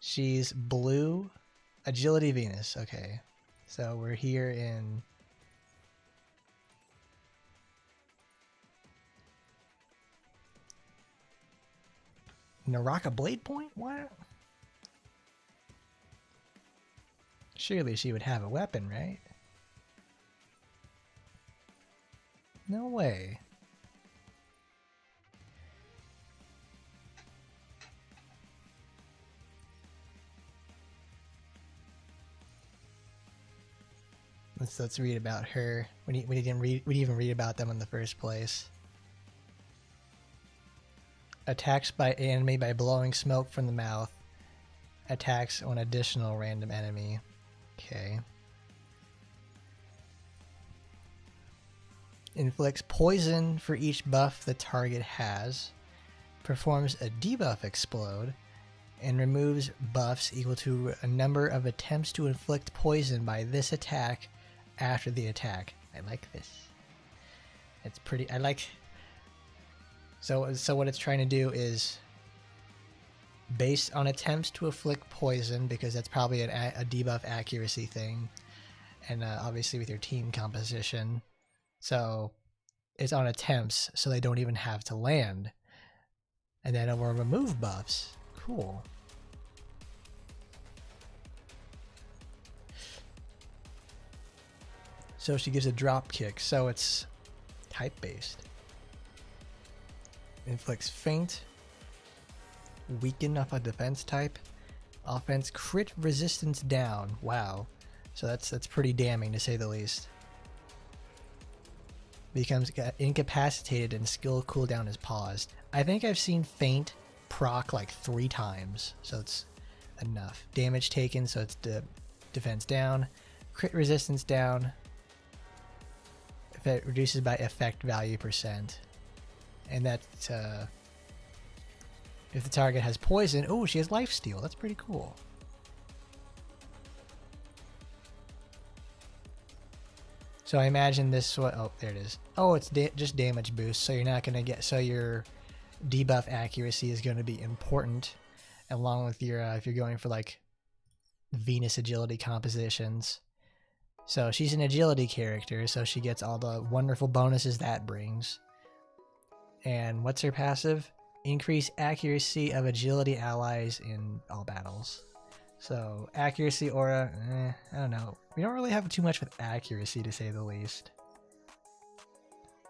She's blue. Agility Venus. Okay. So we're here in... Naraka Blade Point? What? Surely she would have a weapon, right? No way. Let's read about her. We didn't even read about them in the first place. Attacks by enemy by blowing smoke from the mouth. Attacks on additional random enemy. Okay. inflicts poison for each buff the target has, performs a debuff explode, and removes buffs equal to a number of attempts to inflict poison by this attack after the attack. I like this. It's pretty. I like. So what it's trying to do is, based on attempts to afflict poison, because that's probably a debuff accuracy thing, and obviously with your team composition, so it's on attempts, so they don't even have to land, and then it will remove buffs. Cool. So she gives a drop kick, so it's type based. Inflicts feint, weaken off a defense type, offense crit resistance down. Wow, so that's pretty damning to say the least. Becomes incapacitated and skill cooldown is paused. I think I've seen feint proc like 3 times, so it's enough. Damage taken, so it's defense down, crit resistance down. If it reduces by effect value %. And that, if the target has poison, oh, she has lifesteal. That's pretty cool. So I imagine this one, oh, there it is. Oh, it's just damage boost, so you're not going to get, so your debuff accuracy is going to be important, along with your, if you're going for like Venus agility compositions. So she's an agility character, so she gets all the wonderful bonuses that brings. And what's her passive? Increase accuracy of agility allies in all battles. So accuracy aura, I don't know. We don't really have too much with accuracy, to say the least.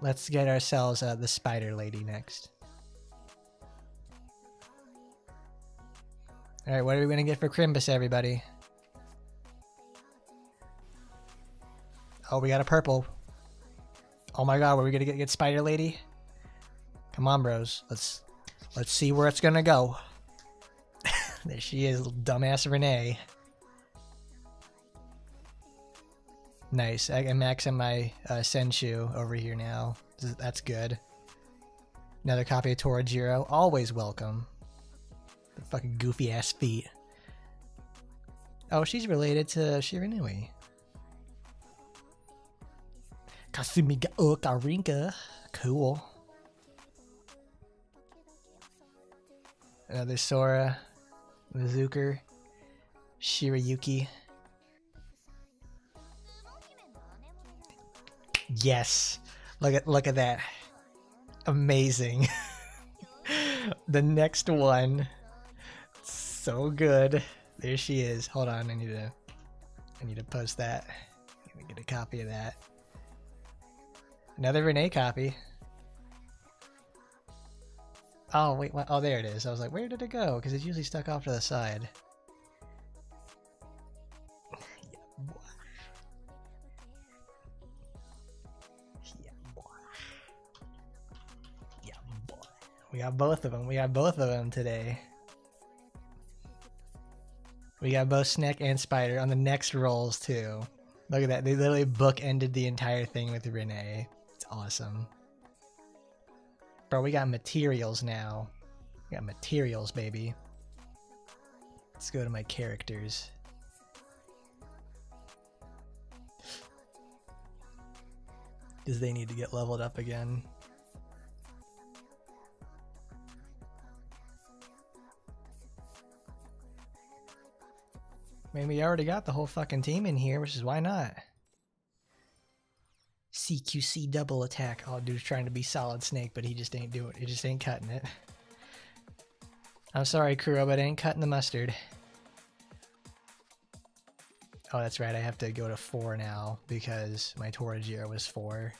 Let's get ourselves the spider lady next. Alright, what are we going to get for Crimbus, everybody? Oh, we got a purple. Oh my god, were we going to get spider lady? Come on, bros. Let's see where it's gonna go. There she is, dumbass Renee. Nice. I'm maxing my Senshu over here now. That's good. Another copy of Torajiro. Always welcome. The fucking goofy ass feet. Oh, she's related to Shiranui. Kasumi ga Okarinka. Cool. Another Sora, Mizuker, Shirayuki. Yes, look at that, amazing. The next one, so good. There she is. Hold on, I need to post that. Let me get a copy of that. Another Renee copy. Oh, wait, what? Oh, there it is. I was like, where did it go? Because it's usually stuck off to the side. Yeah, boy. Yeah, boy. Yeah, boy. We got both of them. We got both of them today. We got both Snack and Spider on the next rolls, too. Look at that. They literally bookended the entire thing with Renee. It's awesome. Bro, we got materials now. We got materials, baby. Let's go to my characters. Because they need to get leveled up again. I mean, we already got the whole fucking team in here, which is why not? CQC double attack. Oh, dude's trying to be Solid Snake, but he just ain't doing it. He just ain't cutting it. I'm sorry, Kuro, but I ain't cutting the mustard. Oh, that's right. I have to go to 4 now because my Torajiro was 4.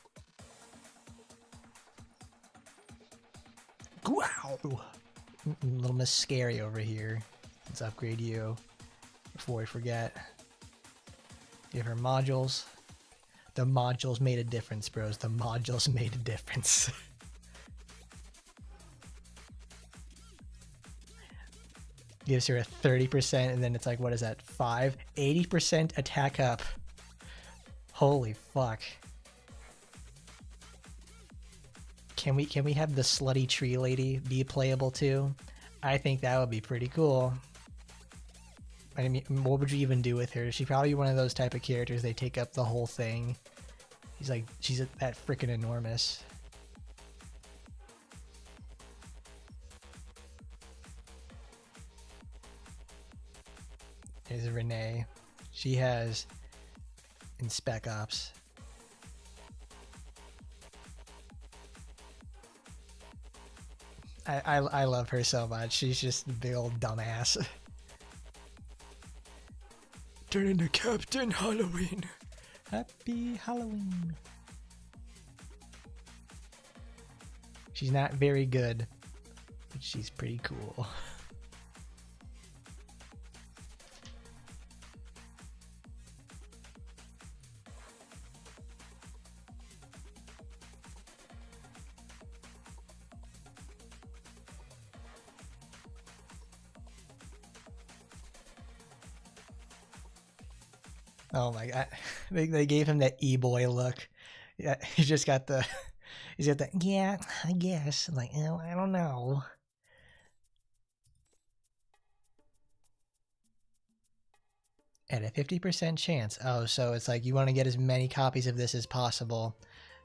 Wow! Little Miss Scary over here. Let's upgrade you before we forget. Give her modules. The modules made a difference, bros. The modules made a difference. Gives her a 30%, and then it's like, what is that? 80% attack up. Holy fuck. Can we have the slutty tree lady be playable too? I think that would be pretty cool. I mean, what would you even do with her? She's probably one of those type of characters, they take up the whole thing. She's that freaking enormous. Here's Renee. She has in Spec Ops. I love her so much. She's just a big old dumbass. Turn into Captain Halloween. Happy Halloween. She's not very good, but she's pretty cool. Oh my god, they gave him that e-boy look. Yeah, he's got the, yeah, I guess. Like, oh, I don't know. At a 50% chance. Oh, so it's like you want to get as many copies of this as possible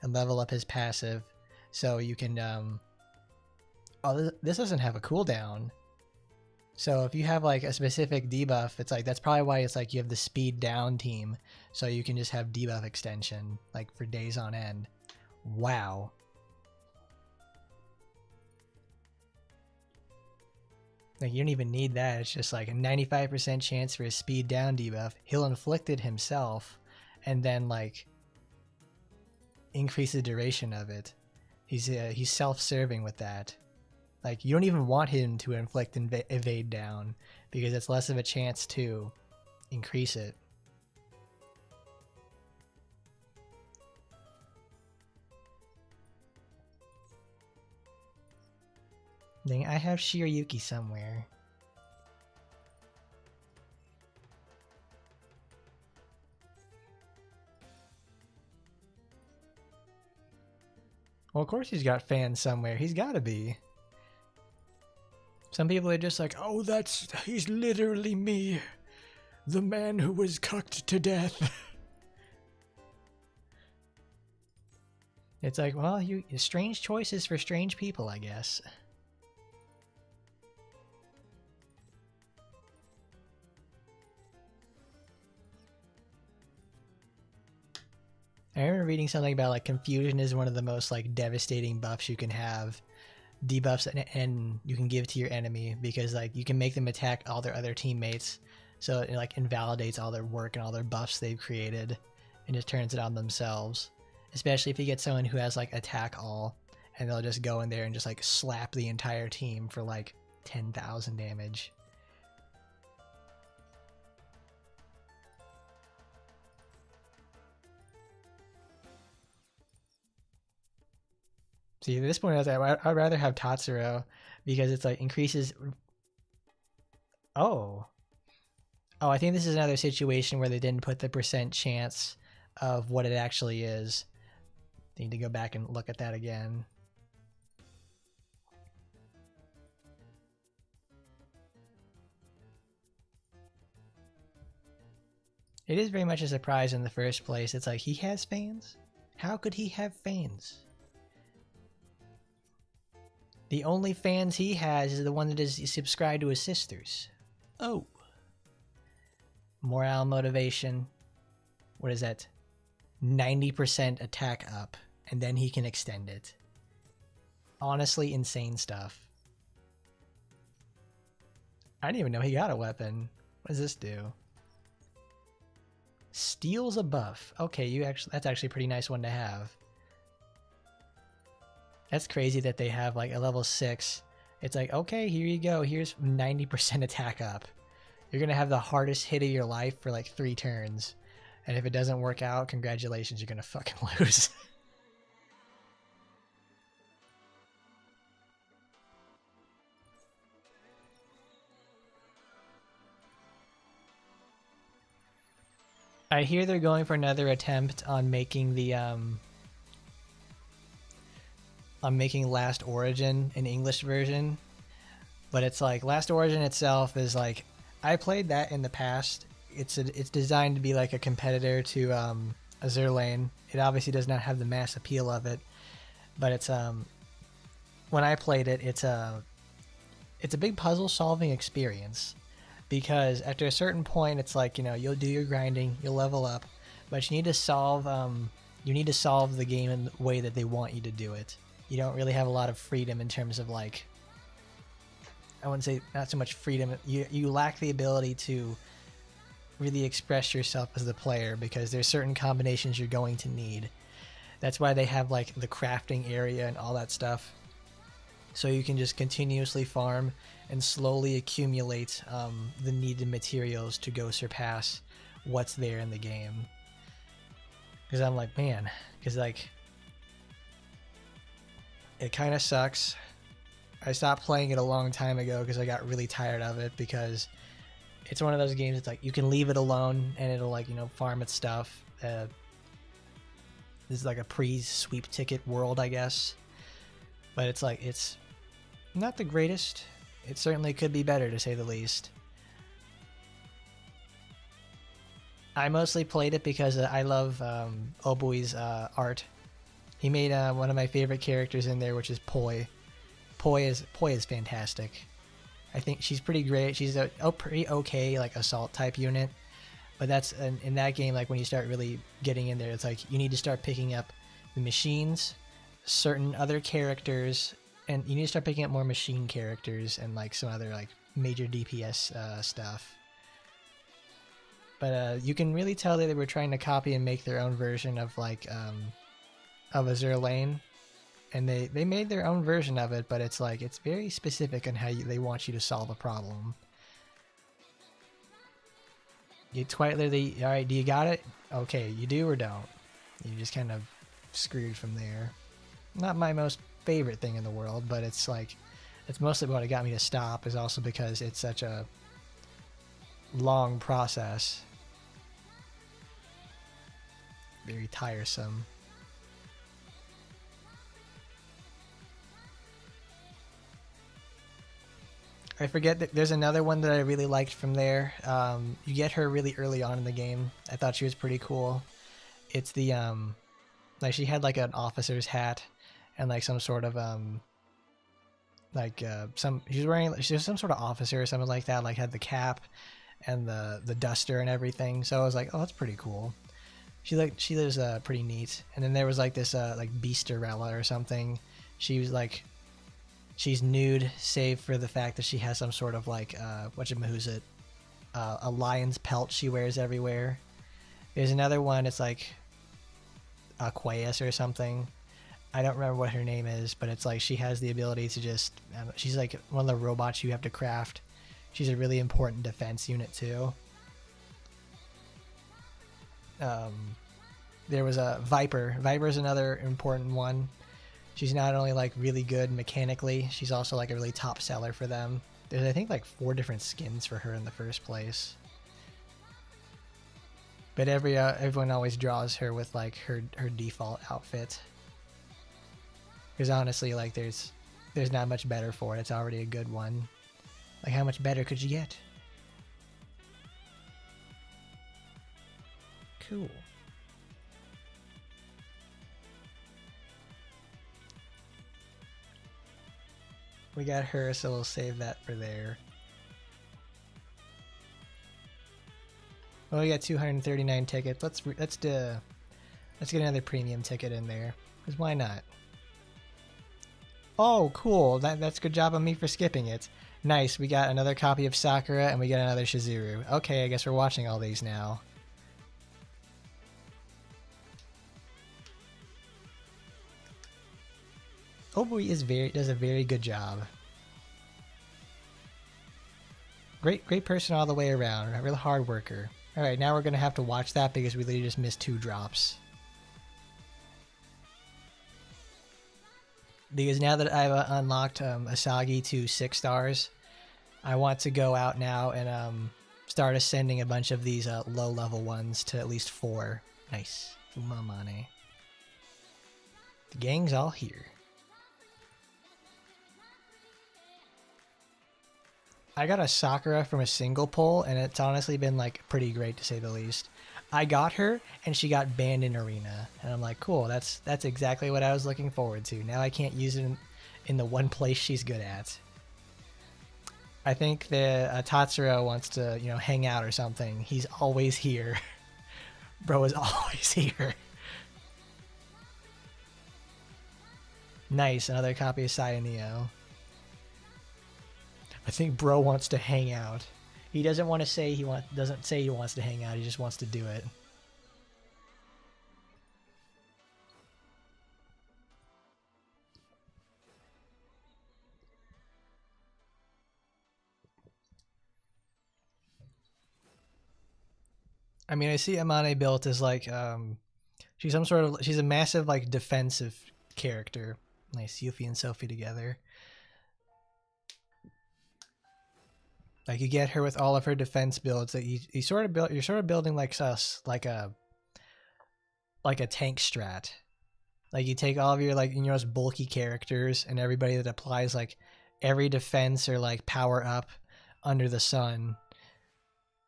and level up his passive so you can, oh, this doesn't have a cooldown. So if you have like a specific debuff, it's like, that's probably why it's like you have the speed down team, so you can just have debuff extension like for days on end. Wow. Like you don't even need that. It's just like a 95% chance for a speed down debuff. He'll inflict it himself and then like increase the duration of it. He's self-serving with that. Like, you don't even want him to inflict evade down, because it's less of a chance to increase it. Dang, I have Yuki somewhere. Well, of course he's got fans somewhere. He's gotta be. Some people are just like, oh, he's literally me. The man who was cucked to death. It's like, well, strange choices for strange people, I guess. I remember reading something about like confusion is one of the most like devastating buffs you can have. Debuffs and you can give to your enemy, because like you can make them attack all their other teammates, so it like invalidates all their work and all their buffs they've created and just turns it on themselves. Especially if you get someone who has like attack all, and they'll just go in there and just like slap the entire team for like 10,000 damage. See, at this point, I'd rather have Tatsuro, because it's like increases. Oh, I think this is another situation where they didn't put the percent chance of what it actually is. Need to go back and look at that again. It is very much a surprise in the first place. It's like, he has fans? How could he have fans? The only fans he has is the one that is subscribed to his sisters. Oh. Morale motivation. What is that? 90% attack up, and then he can extend it. Honestly, insane stuff. I didn't even know he got a weapon. What does this do? Steals a buff. Okay, that's actually a pretty nice one to have. That's crazy that they have like a level 6. It's like, okay, here you go. Here's 90% attack up. You're going to have the hardest hit of your life for like 3 turns. And if it doesn't work out, congratulations, you're going to fucking lose. I hear they're going for another attempt on making the on making Last Origin an English version, but it's like Last Origin itself is like, I played that in the past. It's designed to be like a competitor to Azur Lane. It obviously does not have the mass appeal of it, but it's when I played it, it's a big puzzle solving experience, because after a certain point, it's like, you know, you'll do your grinding, you'll level up, but you need to solve the game in the way that they want you to do it. You don't really have a lot of freedom in terms of, like, I wouldn't say not so much freedom. You lack the ability to really express yourself as the player, because there's certain combinations you're going to need. That's why they have like the crafting area and all that stuff, so you can just continuously farm and slowly accumulate the needed materials to go surpass what's there in the game. Because I'm like, man, because like it kind of sucks. I stopped playing it a long time ago because I got really tired of it, because it's one of those games. It's like you can leave it alone and it'll, like, you know, farm its stuff. This is like a pre-sweep ticket world, I guess. But it's like, it's not the greatest. It certainly could be better, to say the least. I mostly played it because I love Obui's art. He made one of my favorite characters in there, which is Poi. Poi is fantastic. I think she's pretty great. She's a pretty okay, like, assault type unit. But that's in that game, like, when you start really getting in there, it's like you need to start picking up the machines, certain other characters, and you need to start picking up more machine characters and, like, some other, like, major DPS stuff. But you can really tell that they were trying to copy and make their own version of, like, of Azur Lane. And they made their own version of it, but it's like, it's very specific on how they want you to solve a problem. It's quite literally, alright, do you got it? Okay, you do or don't. You're just kind of screwed from there. Not my most favorite thing in the world, but it's like, it's mostly what got me to stop, is also because it's such a long process. Very tiresome. I forget that there's another one that I really liked from there. You get her really early on in the game. I thought she was pretty cool. It's the like, she had like an officer's hat and like some sort of she was some sort of officer or something like that. Like, had the cap and the duster and everything. So I was like, oh, that's pretty cool. She was pretty neat. And then there was like this like Beasterella or something. She was like, she's nude, save for the fact that she has some sort of like a lion's pelt she wears everywhere. There's another one, it's like Aqueous or something. I don't remember what her name is, but it's like she has the ability to just, she's like one of the robots you have to craft. She's a really important defense unit too. There was a Viper. Viper's another important one. She's not only like really good mechanically, she's also like a really top seller for them. There's, I think, like 4 different skins for her in the first place. But everyone always draws her with like her default outfit. Because honestly, like, there's not much better for it. It's already a good one. Like, how much better could you get? Cool. We got her, so we'll save that for there. Well, we got 239 tickets. Let's get another premium ticket in there, because why not? Oh, cool. That's a good job on me for skipping it. Nice. We got another copy of Sakura, and we got another Shizuru. Okay, I guess we're watching all these now. Obui does a very good job. Great person all the way around. A real hard worker. All right, now we're gonna have to watch that because we literally just missed 2 drops. Because now that I've unlocked Asagi to 6 stars, I want to go out now and start ascending a bunch of these low level ones to at least 4. Nice. Fumamane. The gang's all here. I got a Sakura from a single pull, and it's honestly been like pretty great to say the least. I got her, and she got banned in arena, and I'm like, cool. That's exactly what I was looking forward to. Now I can't use it in the one place she's good at. I think the Tatsuro wants to, hang out or something. He's always here. Bro is always here. Nice, another copy of Cyaneo. I think bro wants to hang out. He doesn't want to say doesn't say he wants to hang out. He just wants to do it. I mean, I see Amane built as like she's a massive like defensive character. Nice, Yuffie and Sophie together. Like you get her with all of her defense builds that you're sort of building like a tank strat. Like you take all of your most bulky characters and everybody that applies like every defense or like power up under the sun.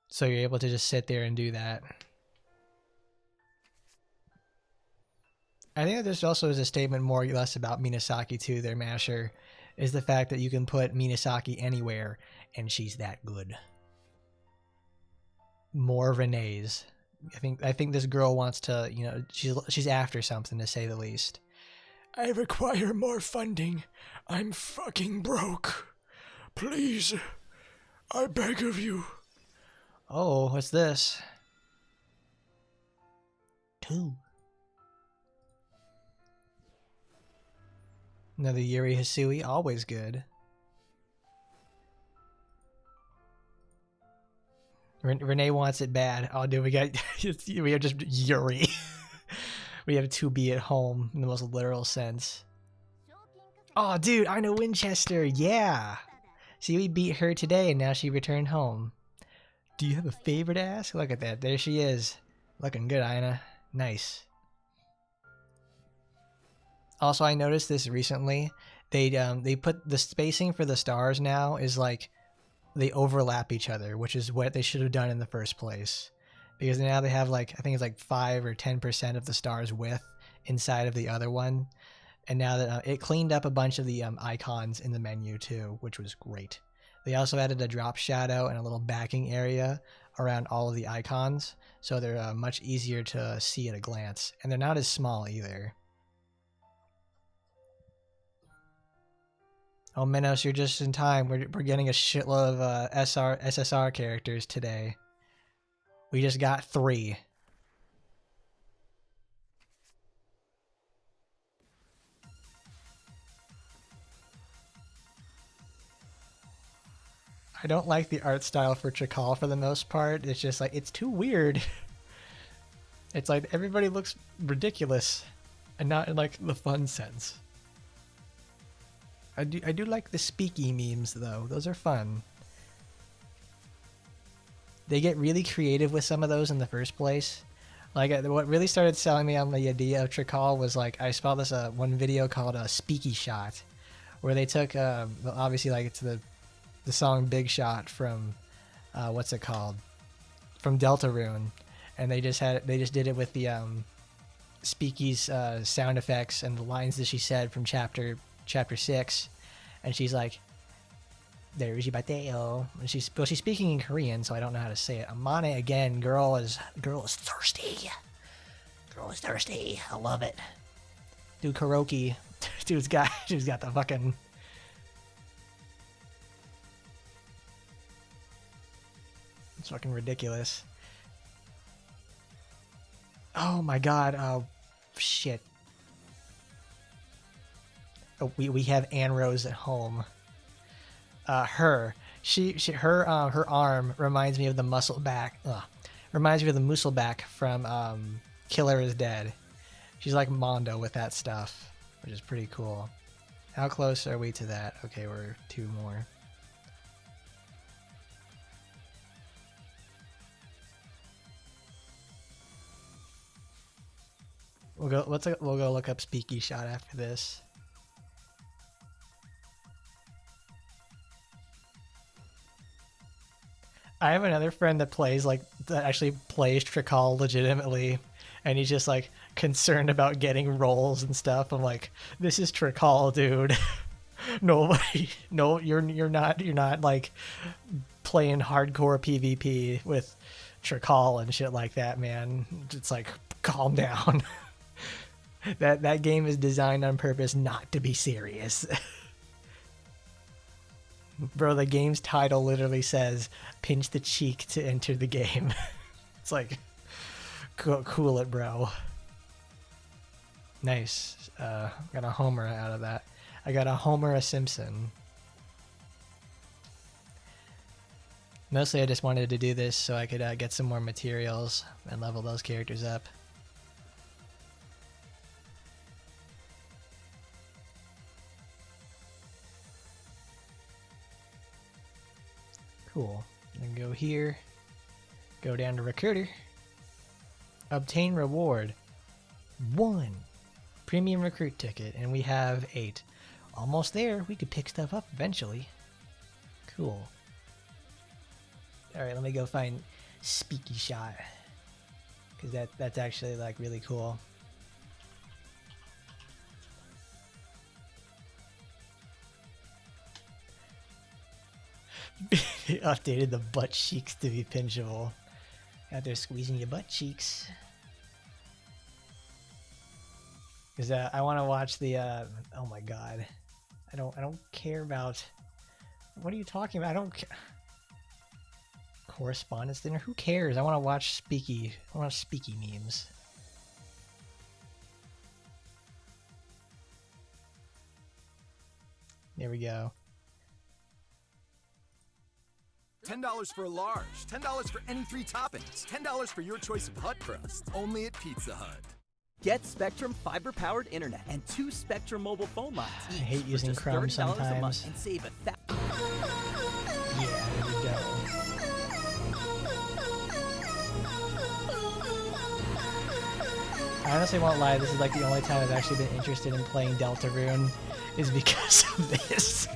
So you're able to just sit there and do that. I think that this also is a statement more or less about Minasaki too, their masher, is the fact that you can put Minasaki anywhere and she's that good. More Renee's. I think this girl wants to, she's after something, to say the least. I require more funding. I'm fucking broke. Please, I beg of you. Oh, what's this? 2. Another Yuri Hisui, always good. Renee wants it bad. Oh, dude, we have just Yuri. We have to be at home in the most literal sense. Oh, dude, I know Winchester. Yeah. See, we beat her today, and now she returned home. Do you have a favor to ask? Look at that. There she is. Looking good, Aina. Nice. Also, I noticed this recently. They put the spacing for the stars now is like they overlap each other, which is what they should have done in the first place. Because now they have like, I think it's like 5 or 10% of the star's width inside of the other one. And now that it cleaned up a bunch of the icons in the menu too, which was great. They also added a drop shadow and a little backing area around all of the icons, so they're much easier to see at a glance. And they're not as small either. Oh, Minos, you're just in time. We're getting a shitload of SSR characters today. We just got 3. I don't like the art style for Chakal for the most part. It's just like, it's too weird. It's like everybody looks ridiculous and not in like the fun sense. I do like the speaky memes though. Those are fun. They get really creative with some of those in the first place. Like what really started selling me on the idea of Trikal was like I saw this one video called a Speaky Shot, where they took obviously like it's the song Big Shot from what's it called, from Deltarune, and they just did it with the Speaky's sound effects and the lines that she said from chapter 6, and she's like, "There's Bateo," and she's speaking in Korean, so I don't know how to say it. Amane again, girl is thirsty. Girl is thirsty. I love it. Dude, karaoke. Dude's got the fucking. It's fucking ridiculous. Oh my god. Oh shit. Oh, we have Anne Rose at home. Her arm reminds me of the reminds me of the Musselback from Killer is Dead. She's like Mondo with that stuff, which is pretty cool. How close are we to that? Okay, we're 2 more. We'll go look up Speaky Shot after this. I have another friend that actually plays Tricol legitimately, and he's just like concerned about getting rolls and stuff. I'm like, this is Tricol, dude. Nobody, no, you're not like playing hardcore PvP with Tricol and shit like that, man. It's like, calm down. That game is designed on purpose not to be serious. Bro, the game's title literally says pinch the cheek to enter the game. It's like, cool it, bro. Nice. Got a homer out of that. I got a Homer a Simpson. Mostly I just wanted to do this so I could get some more materials and level those characters up. Cool. Then go here. Go down to Recruiter. Obtain reward. 1 premium recruit ticket, and we have 8. Almost there. We could pick stuff up eventually. Cool. Alright, let me go find Speaky Shot. Because that's actually like really cool. They updated the butt cheeks to be pinchable. Out there squeezing your butt cheeks. Because I want to watch the oh my god, I don't care about, what are you talking about? I don't care. Correspondence dinner, who cares? I want to watch Speaky. I want Speaky memes. There we go. $10 for a large, $10 for any 3 toppings, $10 for your choice of hut crust, only at Pizza Hut. Get Spectrum fiber-powered internet and 2 Spectrum mobile phone lines. I hate using Chrome sometimes. And save Yeah, there we go. I honestly won't lie, this is like the only time I've actually been interested in playing Deltarune, is because of this.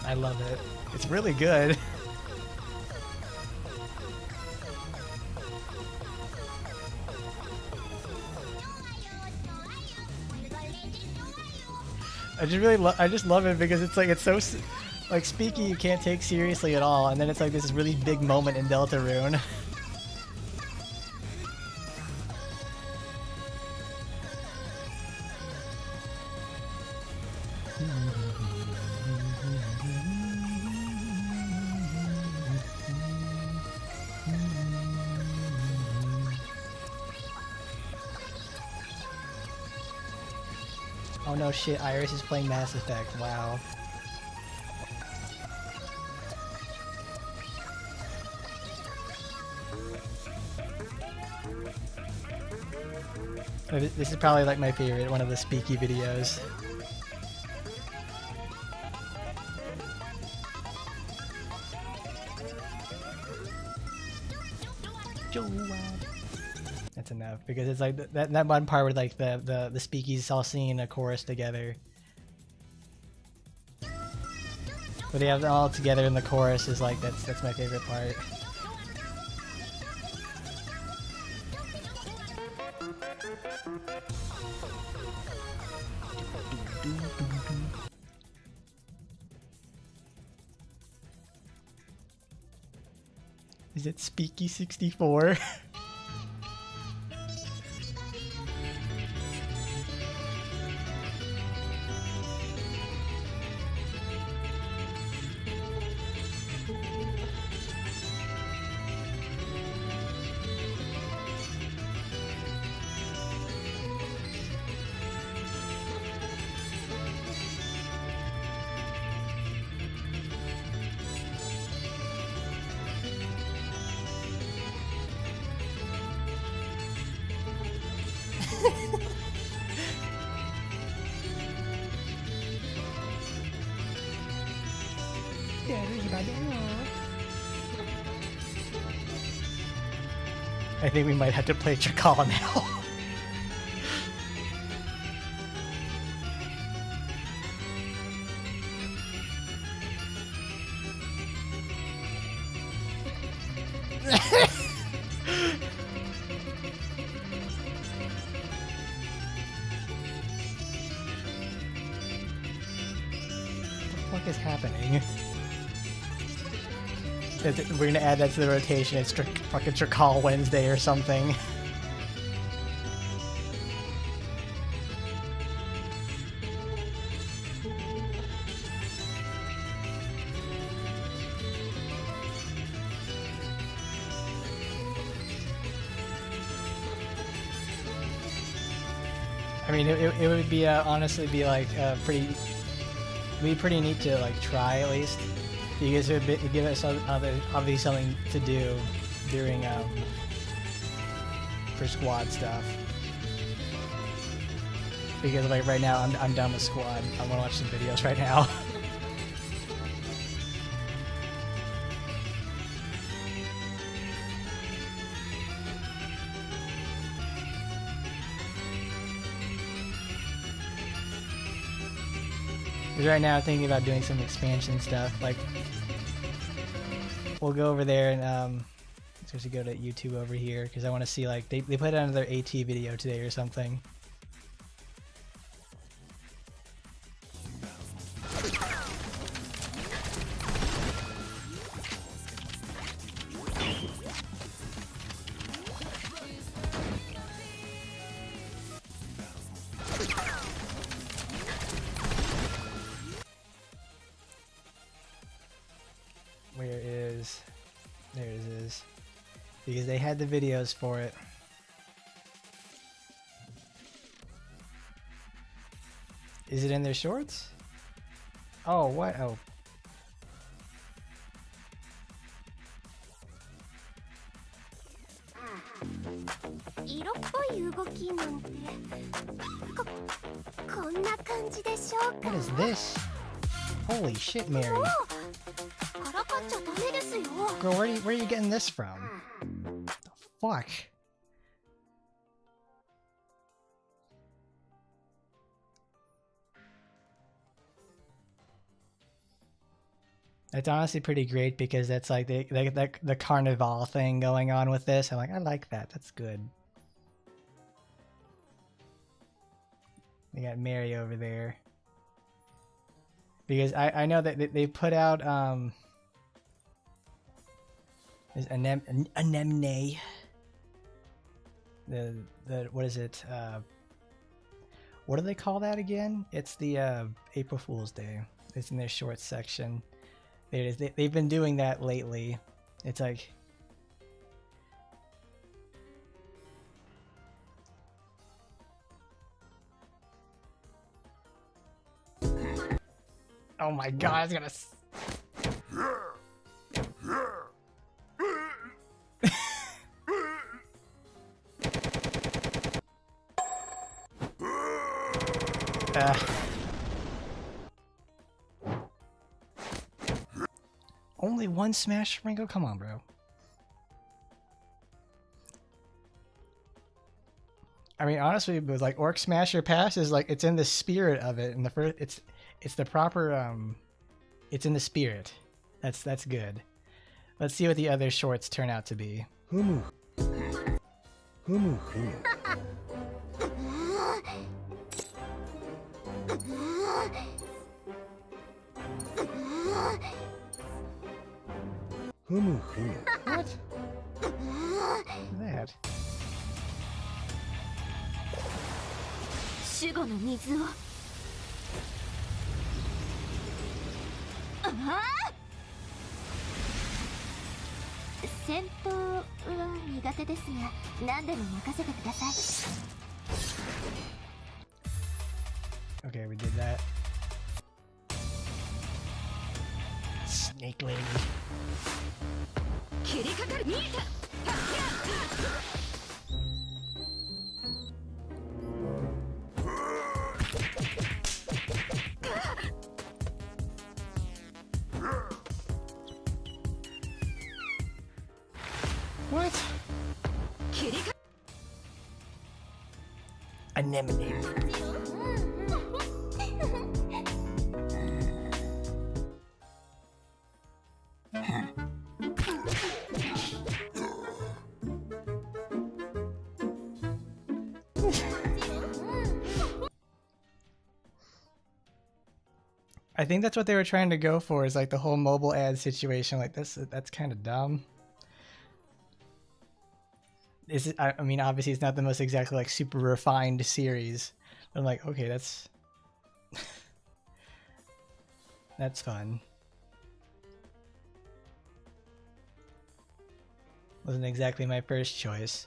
I love it. It's really good. I just love it because it's like, it's so like Speaky you can't take seriously at all, and then it's like this really big moment in Deltarune. Oh no shit, Iris is playing Mass Effect, wow. This is probably like my favorite, one of the Speaky videos. That's enough, because it's like that one part where like the Speakies all singing a chorus together. Where they have it all together in the chorus is like, that's my favorite part. Is it Speaky 64? I think we might have to play Chakal now. What is happening? We're gonna add that to the rotation. It's fucking Chakal Wednesday or something. I mean, it would be honestly be like pretty. It'd be pretty neat to like try at least, because it would give us obviously something to do during for squad stuff. Because like right now I'm done with squad. I want to watch some videos right now. Because right now I'm thinking about doing some expansion stuff. Like, we'll go over there and supposed to go to YouTube over here because I want to see, like, they put out another AT video today or something. There it is. Because they had the videos for it. Is it in their shorts? Oh, what? Oh. What is this? Holy shit, Mary. Girl, where are you getting this from? The fuck? That's honestly pretty great because that's like the carnival thing going on with this. I'm like, I like that. That's good. We got Mary over there. Because I know that they put out there's anemone. The what is it? What do they call that again? It's the April Fool's Day. It's in their shorts section. There it is. They've been doing that lately. It's like oh my god, I was gonna only one smash Ringo? Come on, bro. I mean, honestly, with like Orc Smasher Pass is like it's in the spirit of it, and the first it's the proper it's in the spirit. That's good. Let's see what the other shorts turn out to be. Humu. Humu. Humu. What? What's that? 守護の水を戦闘は苦手ですが何でも任せてください Okay, we did that. Snake lady. 切りかかる見えた What? Anemone. I think that's what they were trying to go for, is like the whole mobile ad situation. Like this, that's kind of dumb. Is it? I mean, obviously, it's not the most exactly like super refined series. But I'm like, okay, that's that's fun. Wasn't exactly my first choice.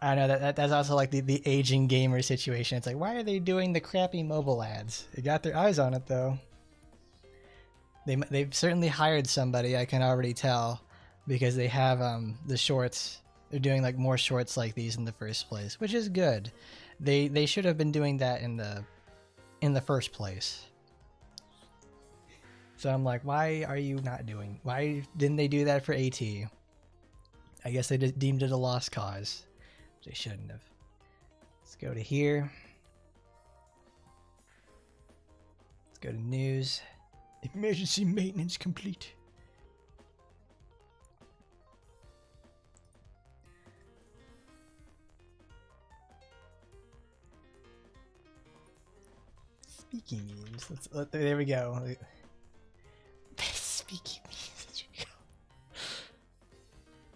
I know that's also like the aging gamer situation. It's like, why are they doing the crappy mobile ads? They got their eyes on it though. They've certainly hired somebody, I can already tell, because they have the shorts. They're doing like more shorts like these in the first place, which is good. They should have been doing that in the first place. So I'm like, why are you not doing? Why didn't they do that for AT? I guess they just deemed it a lost cause. They shouldn't have. Let's go to here. Let's go to news. Emergency maintenance complete. Speaking memes. There we go. Speaking memes. There we go.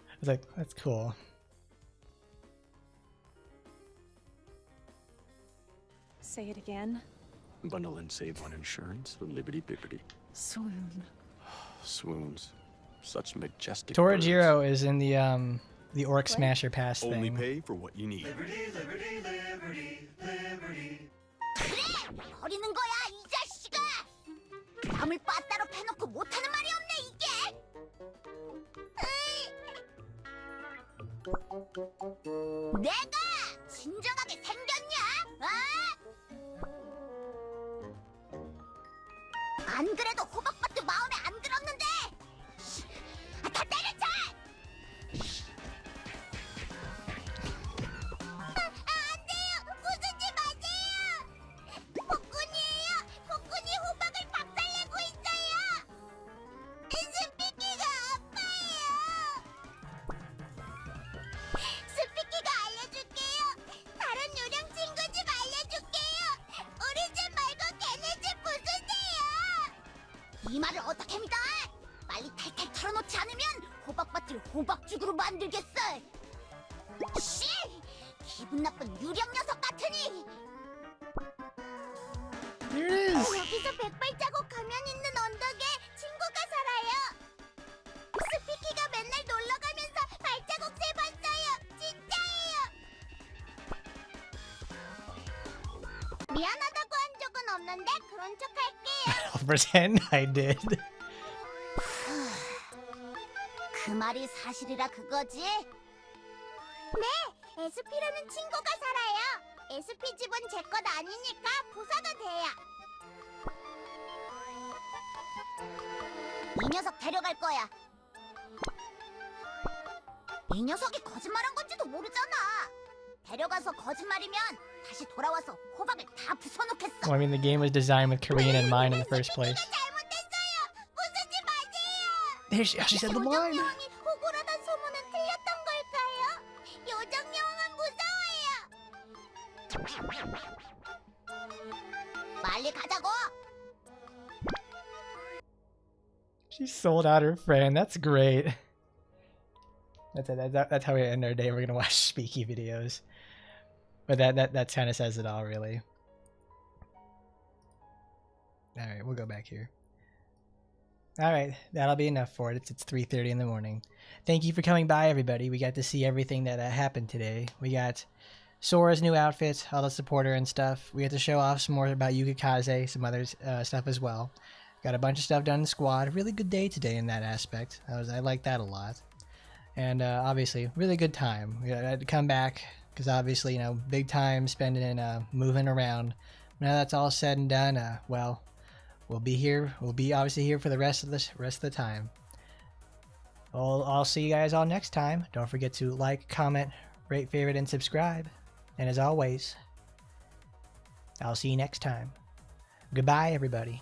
I was like, that's cool. Say it again. Bundle and save on insurance with Liberty Bibbity. Swoon. Swoons. Such majestic Torajiro is in the Orc Smasher Pass thing. Only pay for what you need. 버리는 거야 이 자식아! 남을 빠따로 패놓고 못하는 말이 없네 이게! 내가 진정하게 생겼냐? 안 그래도 호박밭도 마음에 안 들었는데! 다 때려쳐! 안 돼요! 부수지 마세요! 복근이에요! 복근이 호박을 박살내고 있어요! 스피키가 아파요! 스피키가 알려줄게요! 다른 요령 친구 좀 알려줄게요! 우리 집 말고 걔네 집 부수세요! 이 말을 어떻게 믿어? 빨리 탈탈 털어놓지 않으면 호박밭을 호박죽으로 만들겠어! 씨! 기분 나쁜 유령 녀석 같으니! 여기서 백발자국 가면 있는 언덕에 친구가 살아요! 스피키가 맨날 놀러가면서 발자국 세봤어요! 진짜예요! 미안하다고 한 적은 없는데 그런 척 할게요! I'll pretend I did. 그 말이 사실이라 그거지? 네! SP라는 친구가 살아요! SP 집은 제 것 아니니까 부숴도 돼요! 이 녀석 데려갈 거야! 이 녀석이 거짓말한 건지도 모르잖아! 데려가서 거짓말이면 다시 돌아와서 호박을 다 부숴놓겠어! Well, I mean, the game was designed with Korean in mind in the first place. 잘못했어요! 부수지 마세요! There she said the line. 요정여왕이 호구라던 소문은 틀렸던 걸까요? 요정여왕은 무서워요! 빨리 가자고! She sold out her friend. That's great. That's how we end our day. We're gonna watch speaky videos. But that kind of says it all, really. All right, we'll go back here. All right, that'll be enough for it. It's 3:30 in the morning. Thank you for coming by, everybody. We got to see everything that happened today. We got Sora's new outfit, all the supporter and stuff. We got to show off some more about Yuki, some other stuff as well. Got a bunch of stuff done in squad. Really good day today in that aspect. I like that a lot. And obviously, really good time. We had to come back because obviously, you know, big time spending moving around. Now that's all said and done, well, we'll be here. We'll be obviously here for the rest of the time. I'll see you guys all next time. Don't forget to like, comment, rate, favorite, and subscribe. And as always, I'll see you next time. Goodbye, everybody.